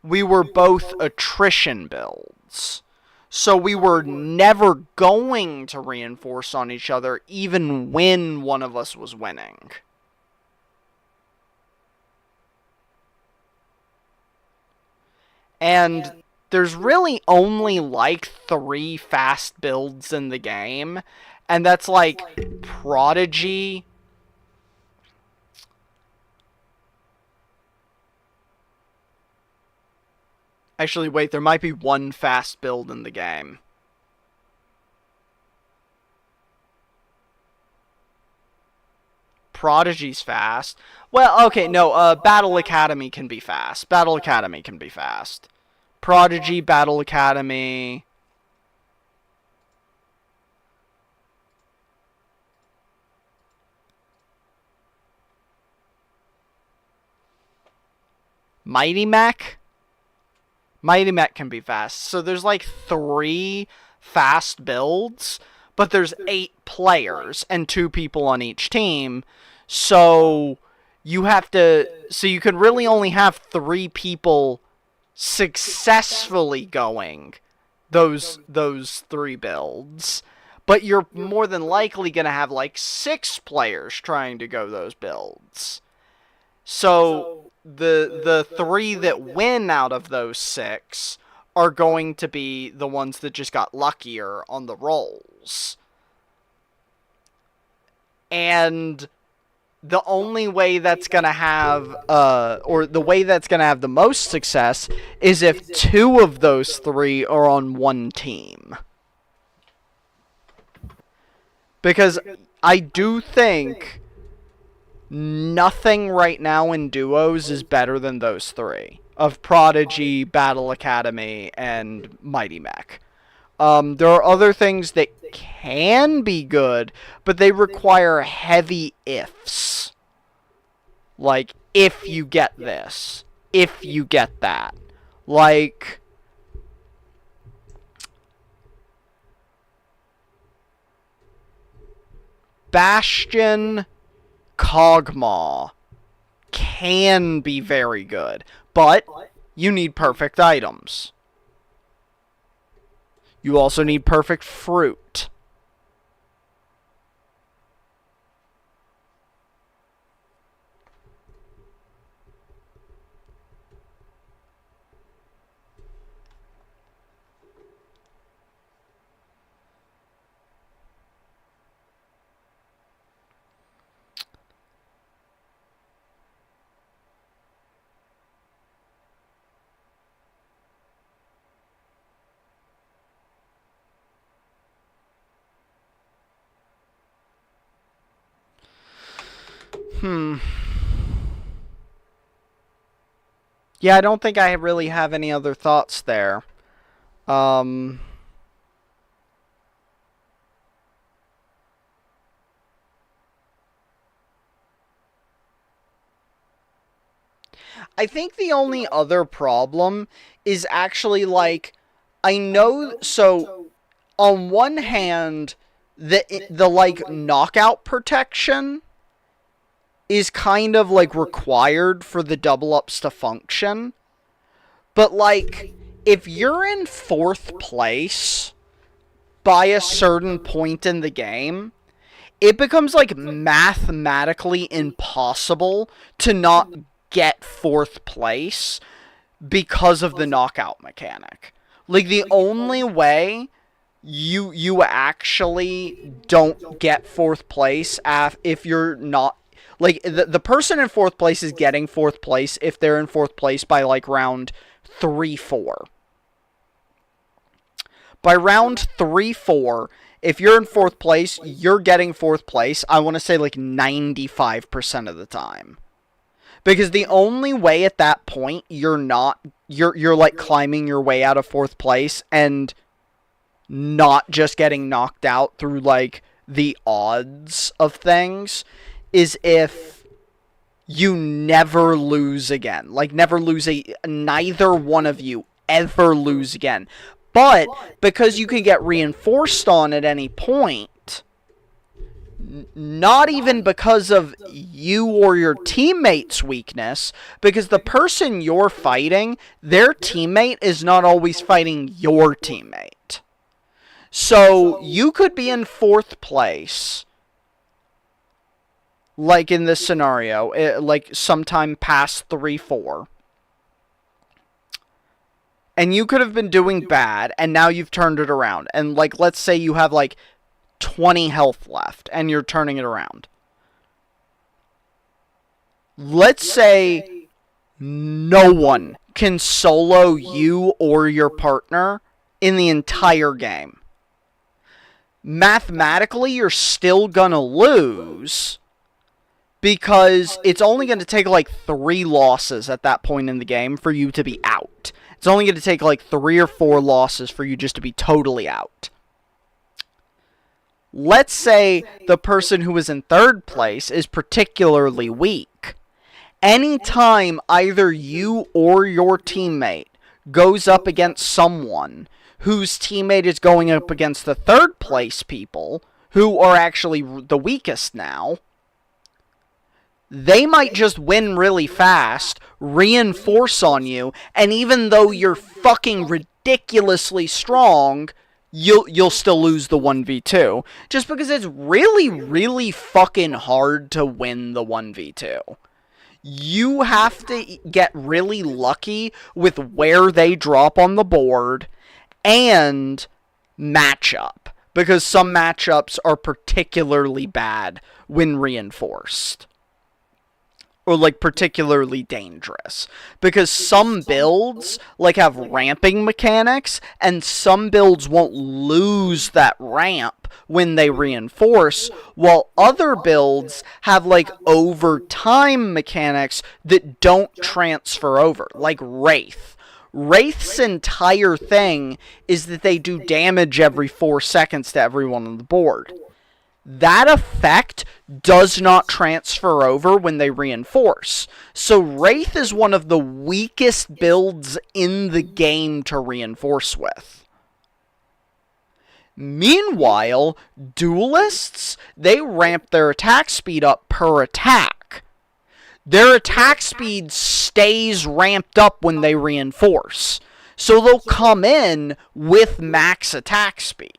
we were both attrition builds. So we were never going to reinforce on each other, even when one of us was winning. And there's really only like 3 fast builds in the game. And that's like Prodigy. Actually, wait, there might be 1 fast build in the game. Prodigy's fast. Well, okay, no, Battle Academy can be fast. Battle Academy can be fast. Prodigy, Battle Academy. Mighty Mech? Mighty Mech can be fast. So there's like 3 fast builds, but there's 8 players and 2 people on each team. So you have to, so you can really only have 3 people successfully going those 3 builds. But you're more than likely going to have like 6 players trying to go those builds. So the 3 that win out of those 6 are going to be the ones that just got luckier on the rolls. And the only way that's going to have, or the way that's going to have the most success is if 2 of those 3 are on one team. Because I do think nothing right now in duos is better than those 3. Of Prodigy, Battle Academy, and Mighty Mech. There are other things that can be good, but they require heavy ifs. Like, if you get this. If you get that. Like, Bastion, Kog'Maw can be very good, but you need perfect items. You also need perfect fruit. Yeah, I don't think I really have any other thoughts there. I think the only other problem is actually, like, I know, so, on one hand, the like, knockout protection is kind of, like, required for the double-ups to function. But, like, if you're in 4th place by a certain point in the game, it becomes, like, mathematically impossible to not get 4th place because of the knockout mechanic. Like, the only way you actually don't get 4th place if you're not, like, the person in 4th place is getting 4th place if they're in 4th place by, like, round 3-4. By round 3-4, if you're in 4th place, you're getting 4th place, I want to say, like, 95% of the time. Because the only way at that point you're like, climbing your way out of 4th place and not just getting knocked out through, like, the odds of things is if you never lose again. Like, never lose neither one of you ever lose again. But, because you can get reinforced on at any point, not even because of you or your teammate's weakness, because the person you're fighting, their teammate is not always fighting your teammate. So you could be in 4th place, like in this scenario, like sometime past 3-4. And you could have been doing bad, and now you've turned it around. And, like, let's say you have, like, 20 health left, and you're turning it around. Let's say no one can solo you or your partner in the entire game. Mathematically, you're still gonna lose, because it's only going to take, like, 3 losses at that point in the game for you to be out. It's only going to take, like, 3 or 4 losses for you just to be totally out. Let's say the person who is in 3rd place is particularly weak. Anytime either you or your teammate goes up against someone whose teammate is going up against the 3rd place people, who are actually the weakest now, they might just win really fast, reinforce on you, and even though you're fucking ridiculously strong, you'll still lose the 1v2. Just because it's really, really fucking hard to win the 1v2. You have to get really lucky with where they drop on the board and matchup. Because some matchups are particularly bad when reinforced. Or, like, particularly dangerous. Because some builds, like, have ramping mechanics, and some builds won't lose that ramp when they reinforce, while other builds have, like, overtime mechanics that don't transfer over. Like Wraith. Wraith's entire thing is that they do damage every 4 seconds to everyone on the board. That effect does not transfer over when they reinforce. So Wraith is one of the weakest builds in the game to reinforce with. Meanwhile, duelists, they ramp their attack speed up per attack. Their attack speed stays ramped up when they reinforce. So they'll come in with max attack speed.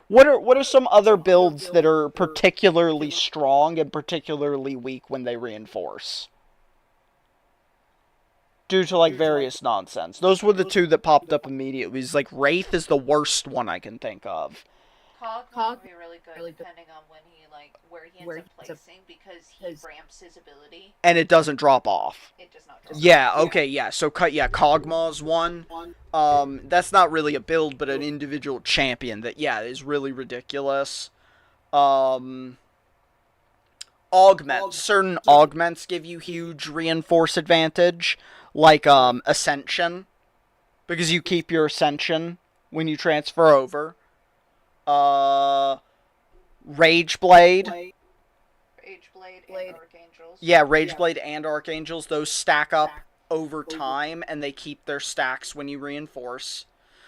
What are some other builds that are particularly strong and particularly weak when they reinforce? Due to, like, various nonsense. Those were the 2 that popped up immediately. It's like, Wraith is the worst one I can think of. Cog would be really good depending on when he, like, where he ends up placing, because he ramps his ability. And it doesn't drop off. It does not drop off. Okay, yeah. So, Kog'Maw's one. That's not really a build, but an individual champion that, is really ridiculous. Augments. Certain augments give you huge reinforce advantage. Like, Ascension. Because you keep your Ascension when you transfer over. Rageblade. Rageblade and Archangels. Yeah, Rageblade and Archangels. Those stack up over time, and they keep their stacks when you reinforce.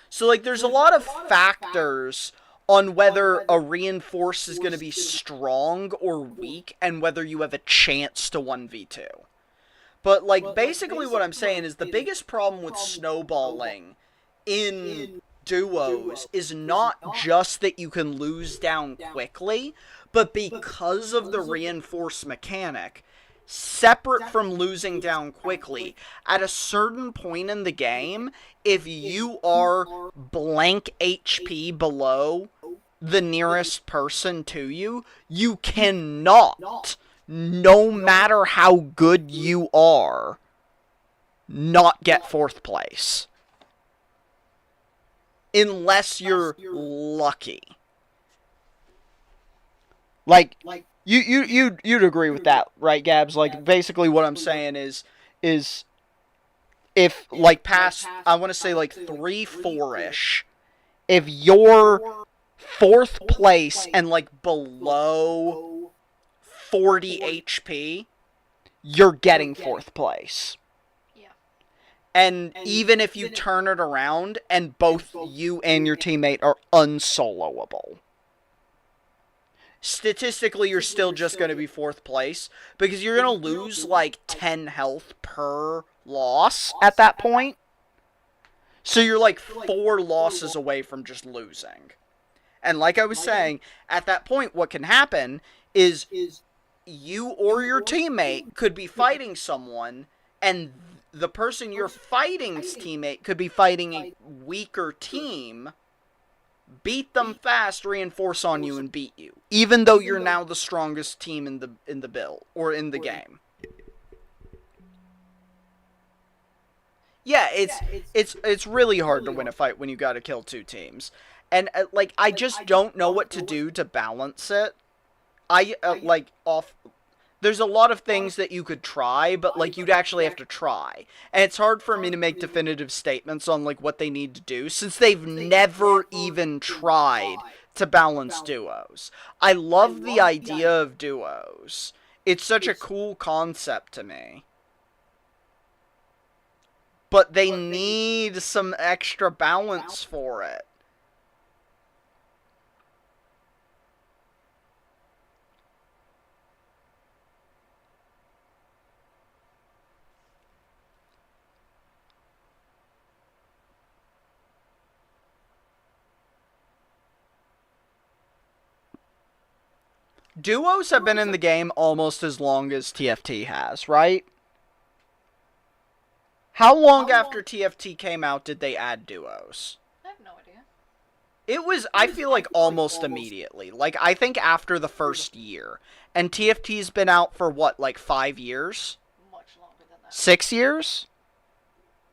So, like, there's a lot of factors on whether a reinforce is going to be strong or weak, and whether you have a chance to 1v2. But, like, basically what I'm saying is the biggest problem with snowballing in duos is not just that you can lose down quickly, but because of the reinforce mechanic, separate from losing down quickly, at a certain point in the game, if you are blank HP below the nearest person to you, you cannot, no matter how good you are, not get 4th place. Unless you're lucky. Like, you'd agree with that, right, Gabs? Like, basically what I'm saying is if, like, past, I want to say, like, 3-4-ish, if you're 4th place and, like, below 40 HP, you're getting 4th place. And even if you turn it around and both you and your teammate are unsoloable. statistically you're still just going to be 4th place because you're going to lose like 10 health per loss at that point. So you're like 4 losses away from just losing. And like I was saying, at that point what can happen is you or your teammate could be fighting someone, and the person you're fighting's teammate could be fighting a weaker team, beat them fast, reinforce on you, and beat you, even though you're now the strongest team in the build or in the game. Yeah, it's really hard to win a fight when you got to kill 2 teams, and like I just don't know what to do to balance it. There's a lot of things that you could try, but like you'd actually have to try. And it's hard for me to make definitive statements on like what they need to do since they've never even tried to balance duos. I love the idea of duos. It's such a cool concept to me. But they need some extra balance for it. Duos have been in the game almost as long as TFT has, right? How long after TFT came out did they add duos? I have no idea. It was, I feel like, almost immediately. Like, I think after the first year. And TFT's been out for, what, like 5 years? Much longer than that. 6 years?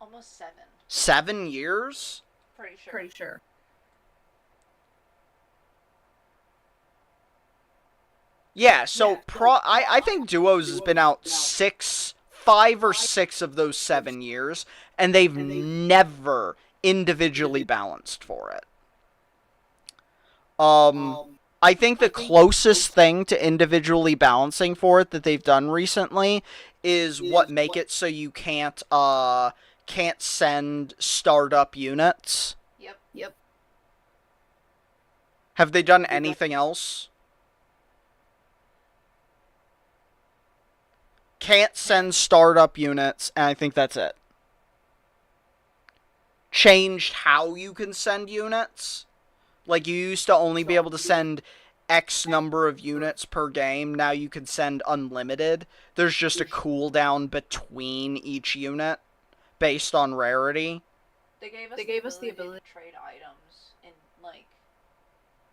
Almost 7. 7 years? Pretty sure. Yeah, so I think Duos has been out 5 or 6 of those 7 years, and they've never individually balanced for it. I think the closest thing to individually balancing for it that they've done recently is make it so you can't send startup units. Yep. Have they done anything else? Can't send startup units, and I think that's it. Changed how you can send units. Like, you used to only be able to send X number of units per game. Now you can send unlimited. There's just a cooldown between each unit based on rarity. They gave us the ability to trade items in, like,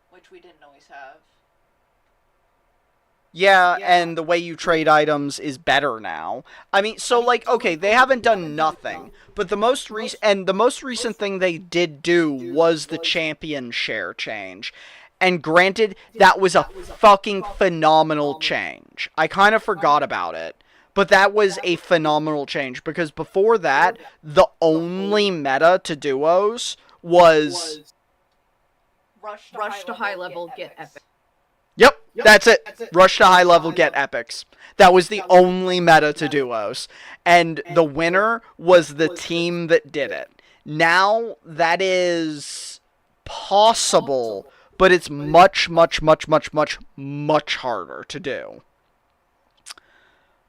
which we didn't always have. Yeah, and the way you trade items is better now. I mean, so, like, okay, they haven't done nothing, but the most recent thing they did do was the champion share change. And granted, that was a fucking phenomenal change. I kind of forgot about it, but that was a phenomenal change, because before that, the only meta to duos was Rush to high level, get epic. Yep, that's it. Rush to high level, get epics. That was the only meta to duos. And the winner was the team that did it. Now, that is possible, but it's much, much, much, much, much, much harder to do.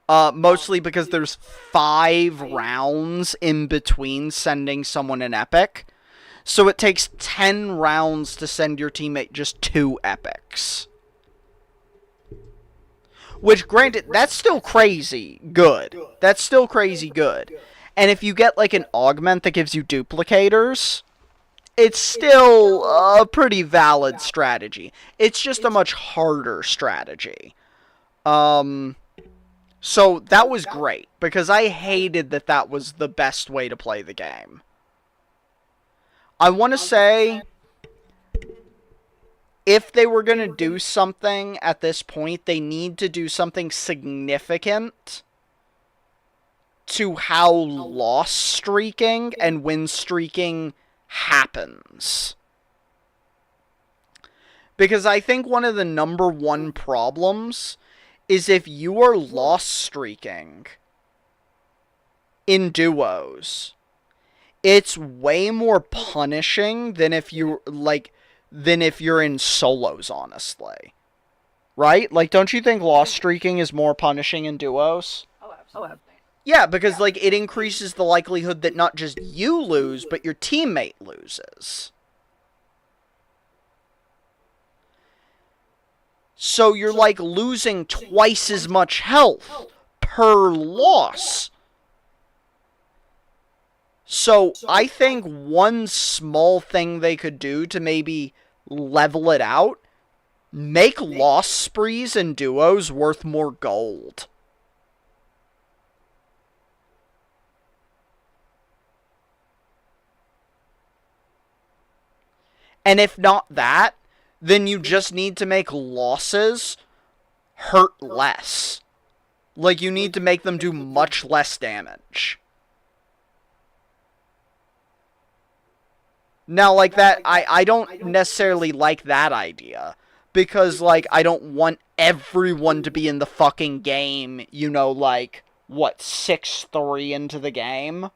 Mostly because there's 5 rounds in between sending someone an epic. So it takes 10 rounds to send your teammate just 2 epics. Which, granted, that's still crazy good. That's still crazy good. And if you get, like, an augment that gives you duplicators, it's still a pretty valid strategy. It's just a much harder strategy. So that was great, because I hated that was the best way to play the game. I want to say, if they were going to do something at this point, they need to do something significant to how loss streaking and win streaking happens. Because I think one of the number 1 problems is if you are loss streaking in duos, it's way more punishing than if you're in solos, honestly. Right? Like, don't you think loss streaking is more punishing in duos? Oh, absolutely. Yeah, because, like, it increases the likelihood that not just you lose, but your teammate loses. So you're, like, losing twice as much health per loss. So I think one small thing they could do to maybe level it out, make loss sprees and duos worth more gold. And if not that, then you just need to make losses hurt less. Like, you need to make them do much less damage. Now, like that, I don't necessarily like that idea. Because, like, I don't want everyone to be in the fucking game, you know, like, what, 6-3 into the game?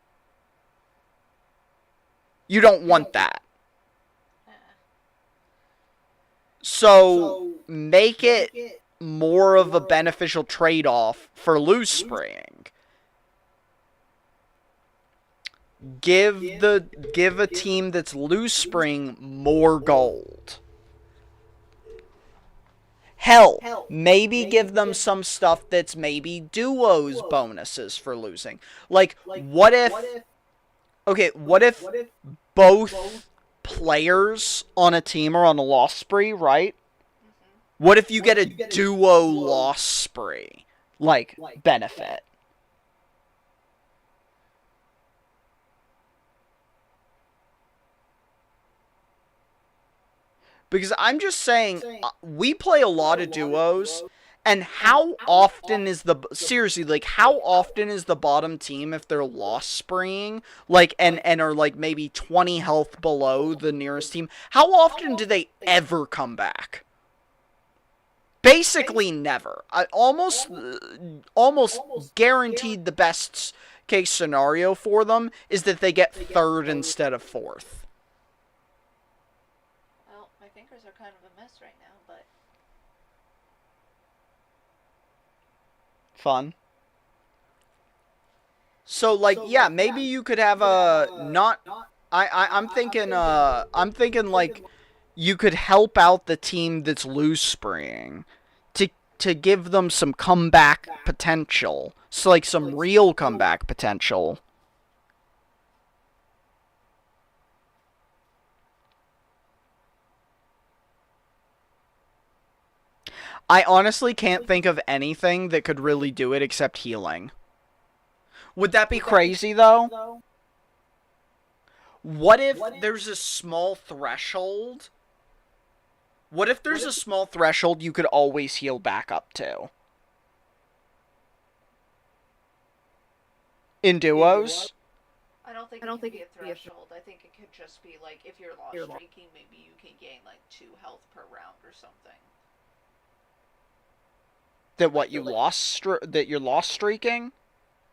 You don't want that. So, make it more of a beneficial trade-off for loose spraying. Give a team that's loose spraying more gold. Hell, maybe give them some stuff that's maybe duos bonuses for losing. Like, what if... Okay, what if both players on a team are on a loss spree, right? What if you get a duo loss spree, like, benefit? Because I'm just saying, we play a lot of duos, and how often is the... Seriously, like, how often is the bottom team, if they're loss spreeing, like, and are, like, maybe 20 health below the nearest team, how often do they ever come back? Basically never. I almost guaranteed the best case scenario for them is that they get third instead of fourth. Well, my fingers are kind of a mess right now, but... Fun. So, like, yeah, maybe you could have a... I'm thinking, like, you could help out the team that's loose spraying to give them some comeback potential. So, like, some real comeback potential. I honestly can't think of anything that could really do it except healing. Would that be crazy, though? What if there's a small threshold? What if there's a small threshold you could always heal back up to? In duos? I don't think it could be a threshold. I think it could just be, like, if you're loss streaking, maybe you can gain, like, 2 health per round or something. That what, you that you're lost streaking?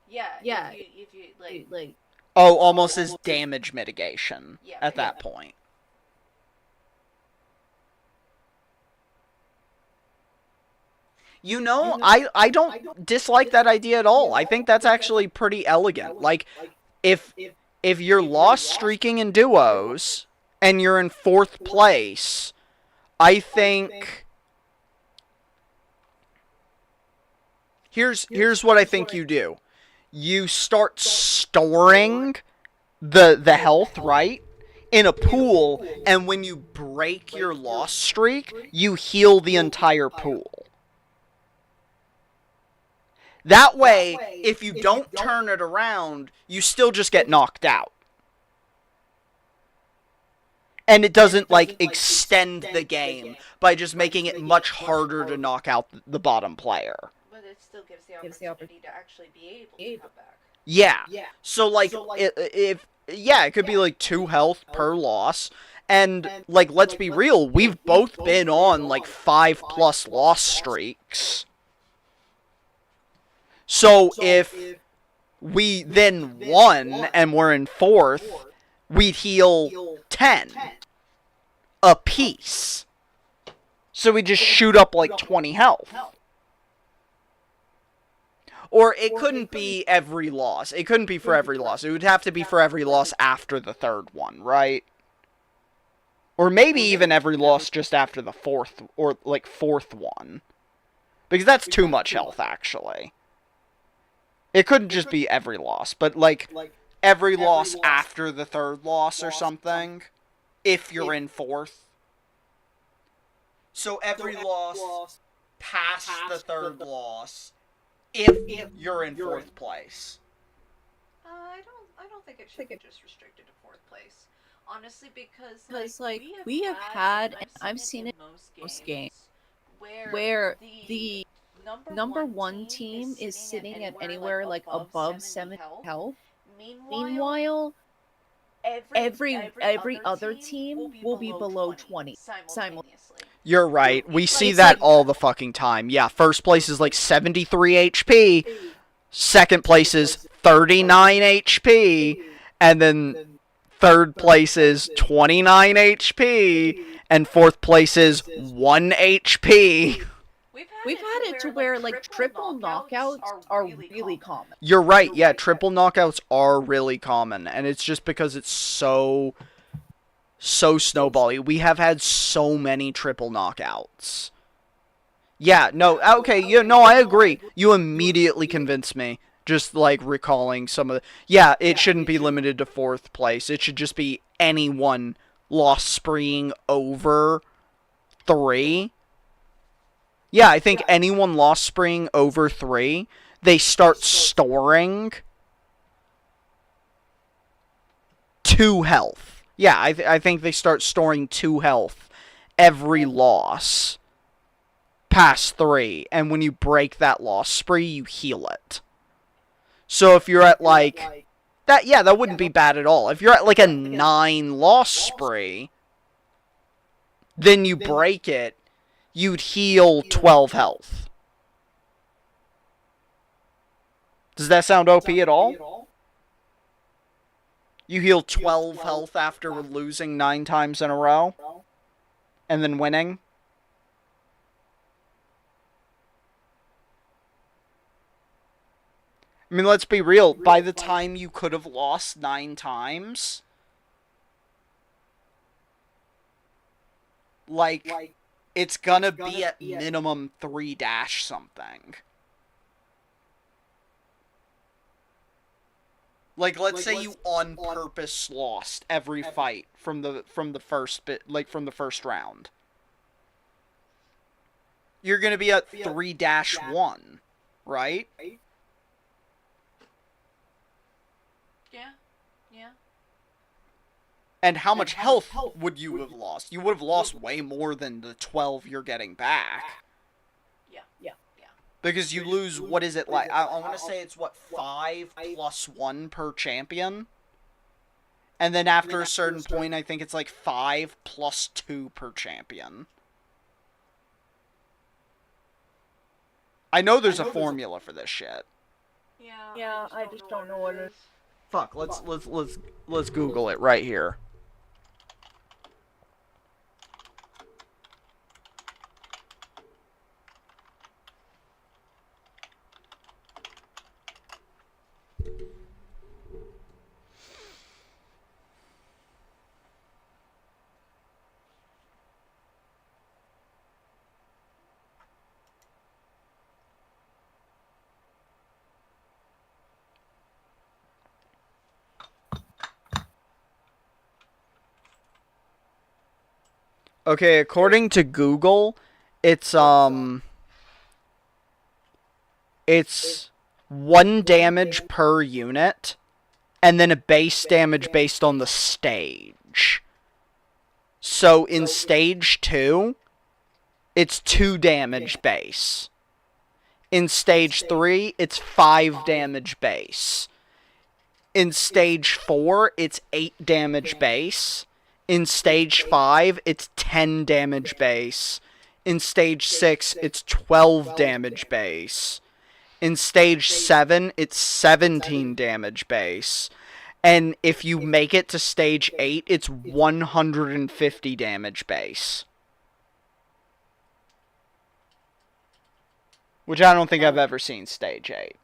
Yeah. If you like... Oh, almost as damage mitigation at that point. You know, I don't dislike that idea at all. I think that's actually pretty elegant. Like, if you're lost streaking in duos, and you're in 4th place, I think... Here's what I think you do. You start storing the health, right, in a pool, and when you break your loss streak, you heal the entire pool. That way, if you don't turn it around, you still just get knocked out. And it doesn't, like, extend the game by just making it much harder to knock out the bottom player. But it still gives the opportunity to actually be able to come back. Yeah. So, like, it could be, like, 2 health per loss. And, like, let's be real, we've both been on, like, 5+ loss streaks. So, if we then won and we're in 4th, we'd heal 10 apiece. So we just shoot up like 20 health. Or it couldn't be every loss. It couldn't be for every loss. It would have to be for every loss after the third one, right? Or maybe even every loss just after the fourth one. Because that's too much health, actually. It couldn't just be every loss, but like every loss after the third loss or something, if you're in fourth. So every loss past the third loss, if you're in fourth place. I don't think it should be just restricted to fourth place. Honestly, because we have had, and I've seen it in most games, where the number one team is sitting at anywhere like above 7 health. Meanwhile, every other team will be below 20 simultaneously. You're right. We see that all the fucking time. Yeah, first place is like 73 HP. Second place is 39 HP. And then third place is 29 HP. And fourth place is 1 HP. We've had it to where like triple knockouts are really common. You're right. Yeah, triple knockouts are really common. And it's just because it's so snowbally. We have had so many triple knockouts. Yeah, no, okay, I agree. You immediately convinced me. Just, like, recalling some of the... Yeah, it shouldn't be limited to fourth place. It should just be anyone loss spreeing over 3. Yeah, I think anyone loss spreeing over 3, they start storing 2 health. Yeah, I think they start storing 2 health every loss past 3. And when you break that loss spree, you heal it. So if you're at, like... that wouldn't be bad at all. If you're at, like, a 9 loss spree, then you break it, you'd heal 12 health. Does that sound OP at all? You heal 12 health after losing 9 times in a row, and then winning. I mean, let's be real. By the time you could have lost 9 times, like, it's gonna be at minimum 3 dash something. Like, let's say you on purpose lost every fight from the first bit, like, from the first round. You're gonna be at 3-1, right? Yeah. And how much health would you have lost? You would have lost way more than the 12 you're getting back. Yeah. Because you lose, what is it like? I want to say it's, what, 5 plus 1 per champion? And then after a certain point, I think it's like 5 plus 2 per champion. I know there's a formula for this shit. Yeah, I just don't know what it is. Fuck, let's Google it right here. Okay, according to Google, it's 1 damage per unit, and then a base damage based on the stage. So in stage 2, it's 2 damage base. In stage 3, it's 5 damage base. In stage 4, it's 8 damage base. In stage 5, it's 10 damage base. In stage 6, it's 12 damage base. In stage 7, it's 17 damage base. And if you make it to stage 8, it's 150 damage base. Which I don't think I've ever seen stage 8.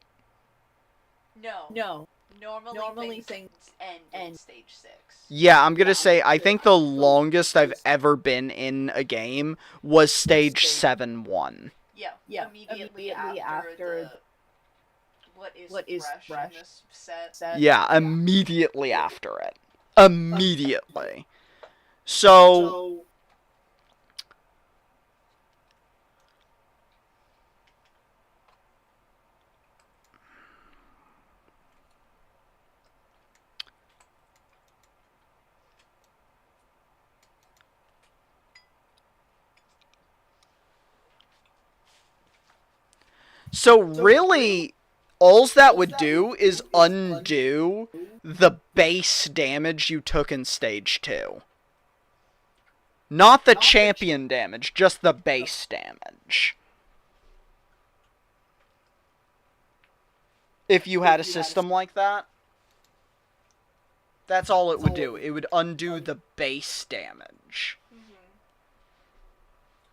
No. Normally things end in stage 6. Yeah, I'm gonna say, I think the longest I've ever been in a game was stage 7-1. Yeah, immediately after what is fresh in this set. Yeah, immediately after it. Immediately. So... So really, alls that would do is undo the base damage you took in stage 2. Not the champion damage, just the base damage. If you had a system like that, that's all it would do. It would undo the base damage.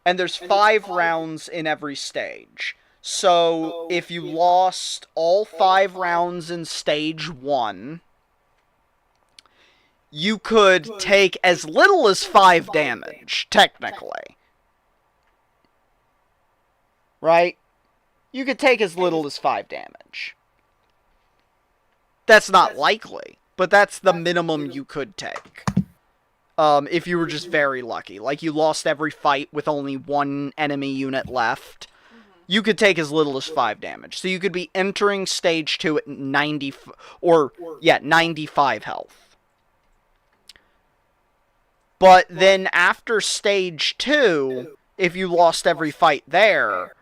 And there's 5 rounds in every stage. So, if you lost all 5 rounds in stage 1, you could take as little as 5 damage, technically. Right? You could take as little as 5 damage. That's not likely, but that's the minimum you could take. If you were just very lucky. Like, you lost every fight with only 1 enemy unit left. You could take as little as 5 damage. So you could be entering stage 2 at 95 health. But then after stage 2, if you lost every fight there,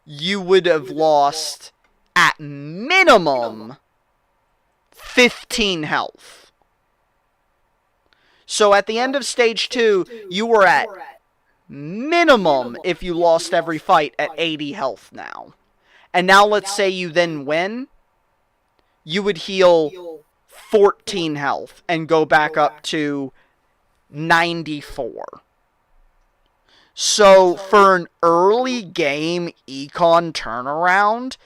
you would have lost, at minimum, 15 health. So at the end of stage 2, you were at minimum, if you lost every fight, at 80 health now. And now let's say you then win, you would heal 14 health and go back up to 94. So for an early game econ turnaround,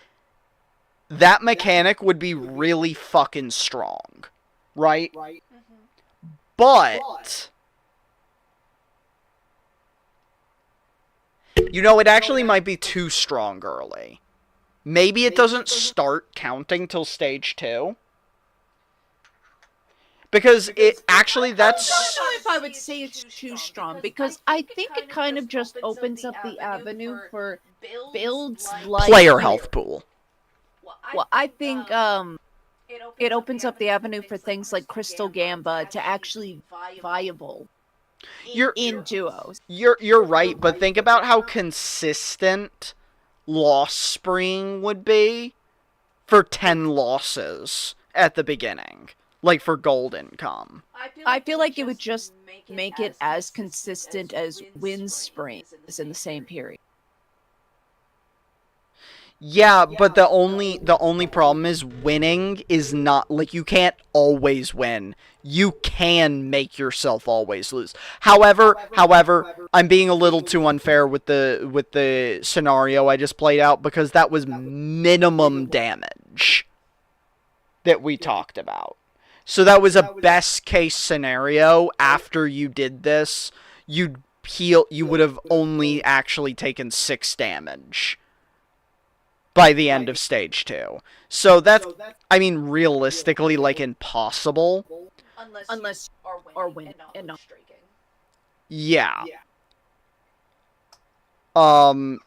that mechanic would be really fucking strong. Right? But... you know, it actually might be too strong early. Maybe it doesn't start counting till stage 2. Because it actually, that's... I don't know if I would say it's too strong, because I think it kind of just opens up the avenue for builds like... player health pool. Well, I think, it opens up the avenue for things like Crystal Gamba to actually viable. In duos. You're right, but think about how consistent loss spring would be for 10 losses at the beginning. Like for gold income. I feel like it would just make it as consistent as win springs in the same period. Yeah, but the only problem is winning is not, like, you can't always win. You can make yourself always lose. However, I'm being a little too unfair with the scenario I just played out, because that was minimum damage that we talked about. So that was a best case scenario. After you did this, you would have only actually taken 6 damage by the end of stage 2. So that's, I mean, realistically, like, impossible. Unless you are winning and not streaking. Yeah. So,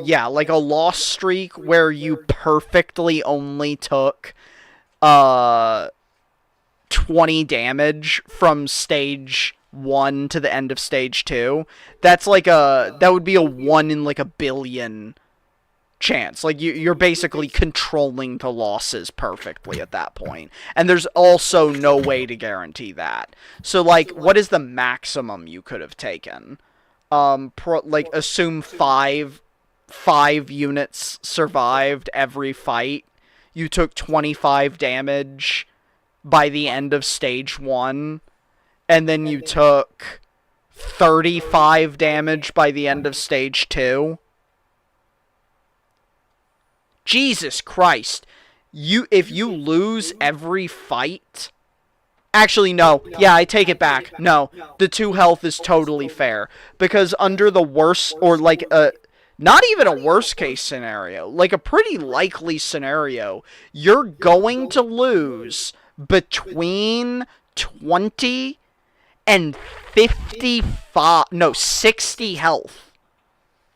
yeah, like a loss streak where you perfectly only took, 20 damage from stage 1 to the end of stage 2. That's like that would be a 1 in, like, a billion chance. Like, you're basically controlling the losses perfectly at that point. And there's also no way to guarantee that. So, like, what is the maximum you could have taken? Like, assume 5 units survived every fight. You took 25 damage by the end of stage 1. And then you took 35 damage by the end of stage 2. Jesus Christ. If you lose every fight... Actually, no. Yeah, I take it back. No. The 2 health is totally fair. Because under the worst, or like not even a worst case scenario, like a pretty likely scenario, you're going to lose between 20 and 55, no, 60 health.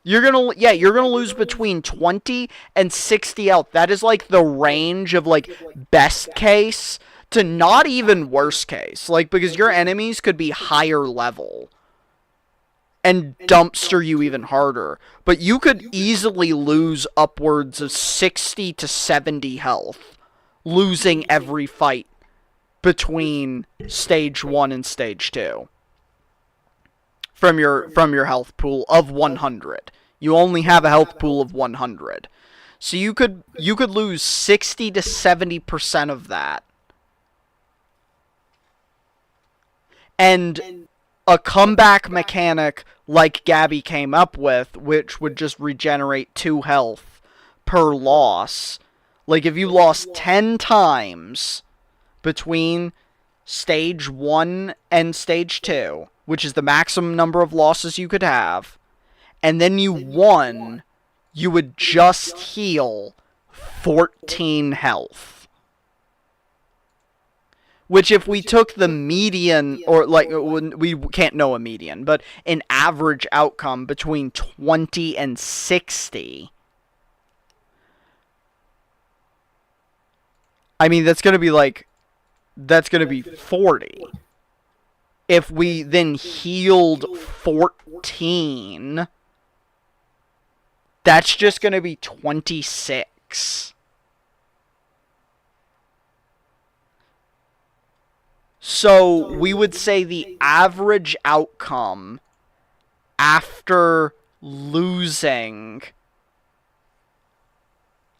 You're gonna lose between 20 and 60 health. That is like the range of like best case to not even worst case. Like, because your enemies could be higher level and dumpster you even harder. But you could easily lose upwards of 60 to 70 health, losing every fight between stage 1 and stage 2 from your health pool of 100. You only have a health pool of 100. So you could lose 60 to 70% of that. And a comeback mechanic like Gabby came up with, which would just regenerate 2 health per loss. Like, if you lost 10 times between stage 1 and stage 2, which is the maximum number of losses you could have, and then you won, you would just heal 14 health. Which, if we took the median, or like, we can't know a median, but an average outcome between 20 and 60, I mean, that's going to be 40. If we then healed 14, that's just going to be 26. So, we would say the average outcome after losing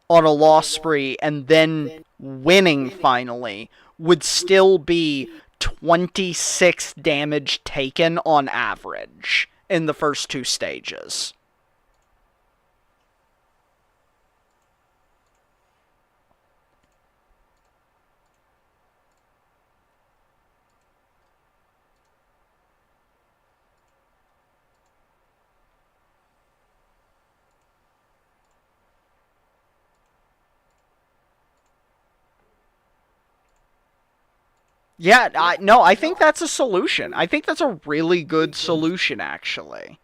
on a loss spree and then winning finally would still be 26 damage taken on average in the first 2 stages. Yeah, I think that's a solution. I think that's a really good solution, actually.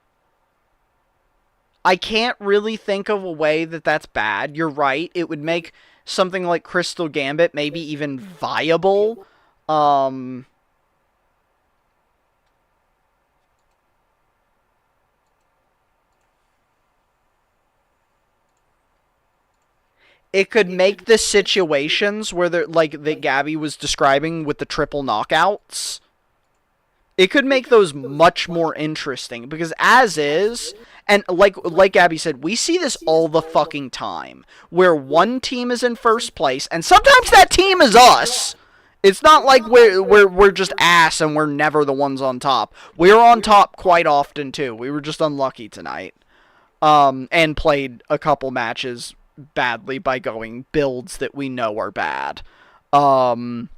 I can't really think of a way that that's bad. You're right. It would make something like Crystal Gambit maybe even viable. It could make the situations where they're, like, that Gabby was describing with the triple knockouts, it could make those much more interesting, because as is, and like Gabby said, we see this all the fucking time, where one team is in first place, and sometimes that team is us. It's not like we're just ass and we're never the ones on top. We're on top quite often too. We were just unlucky tonight, and played a couple matches badly by going builds that we know are bad. But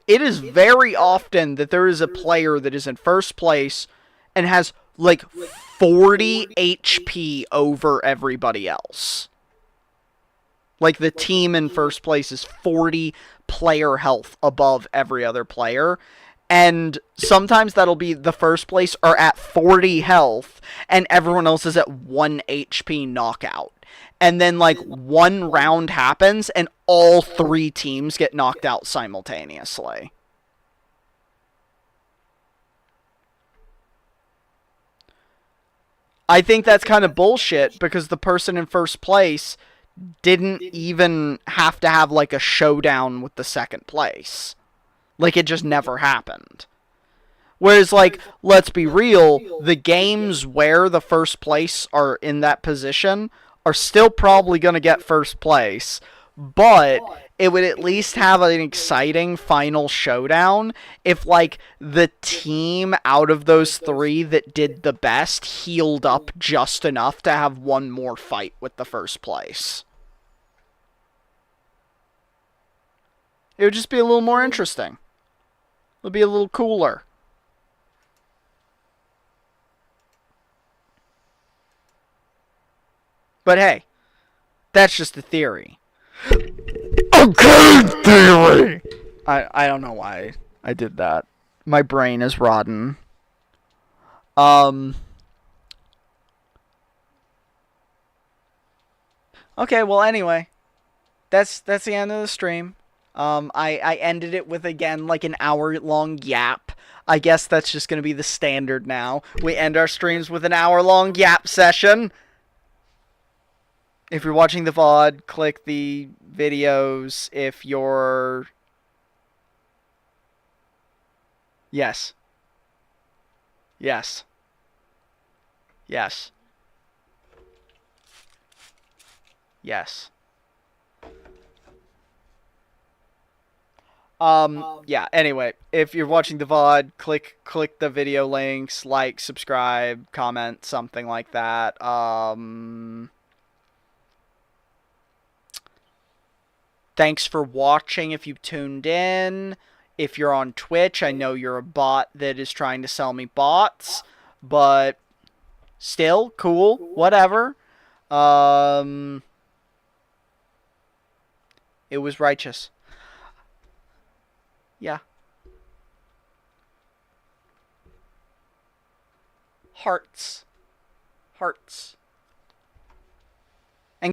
it is very often that there is a player that is in first place and has like 40 HP over everybody else. Like, the team in first place is 40 player health above every other player. And sometimes that'll be the first place are at 40 health, and everyone else is at 1 HP knockout. And then, like, one round happens, and all 3 teams get knocked out simultaneously. I think that's kind of bullshit, because the person in first place didn't even have to have, like, a showdown with the second place. Like, it just never happened. Whereas, like, let's be real, the games where the first place are in that position are still probably going to get first place. But it would at least have an exciting final showdown if, like, the team out of those 3 that did the best healed up just enough to have one more fight with the first place. It would just be a little more interesting. It would be a little cooler. But hey, that's just a theory. Okay, theory! I don't know why I did that. My brain is rotten. Okay, well, anyway. That's the end of the stream. I ended it with, again, like an hour-long yap. I guess that's just going to be the standard now. We end our streams with an hour-long yap session. If you're watching the VOD, click the videos. If you're... Yes. Yes. Yes. Yes. Yeah, anyway, if you're watching the VOD, click the video links, like, subscribe, comment, something like that. Thanks for watching if you tuned in. If you're on Twitch, I know you're a bot that is trying to sell me bots, but still, cool, whatever. It was righteous. Yeah. Hearts. Hearts.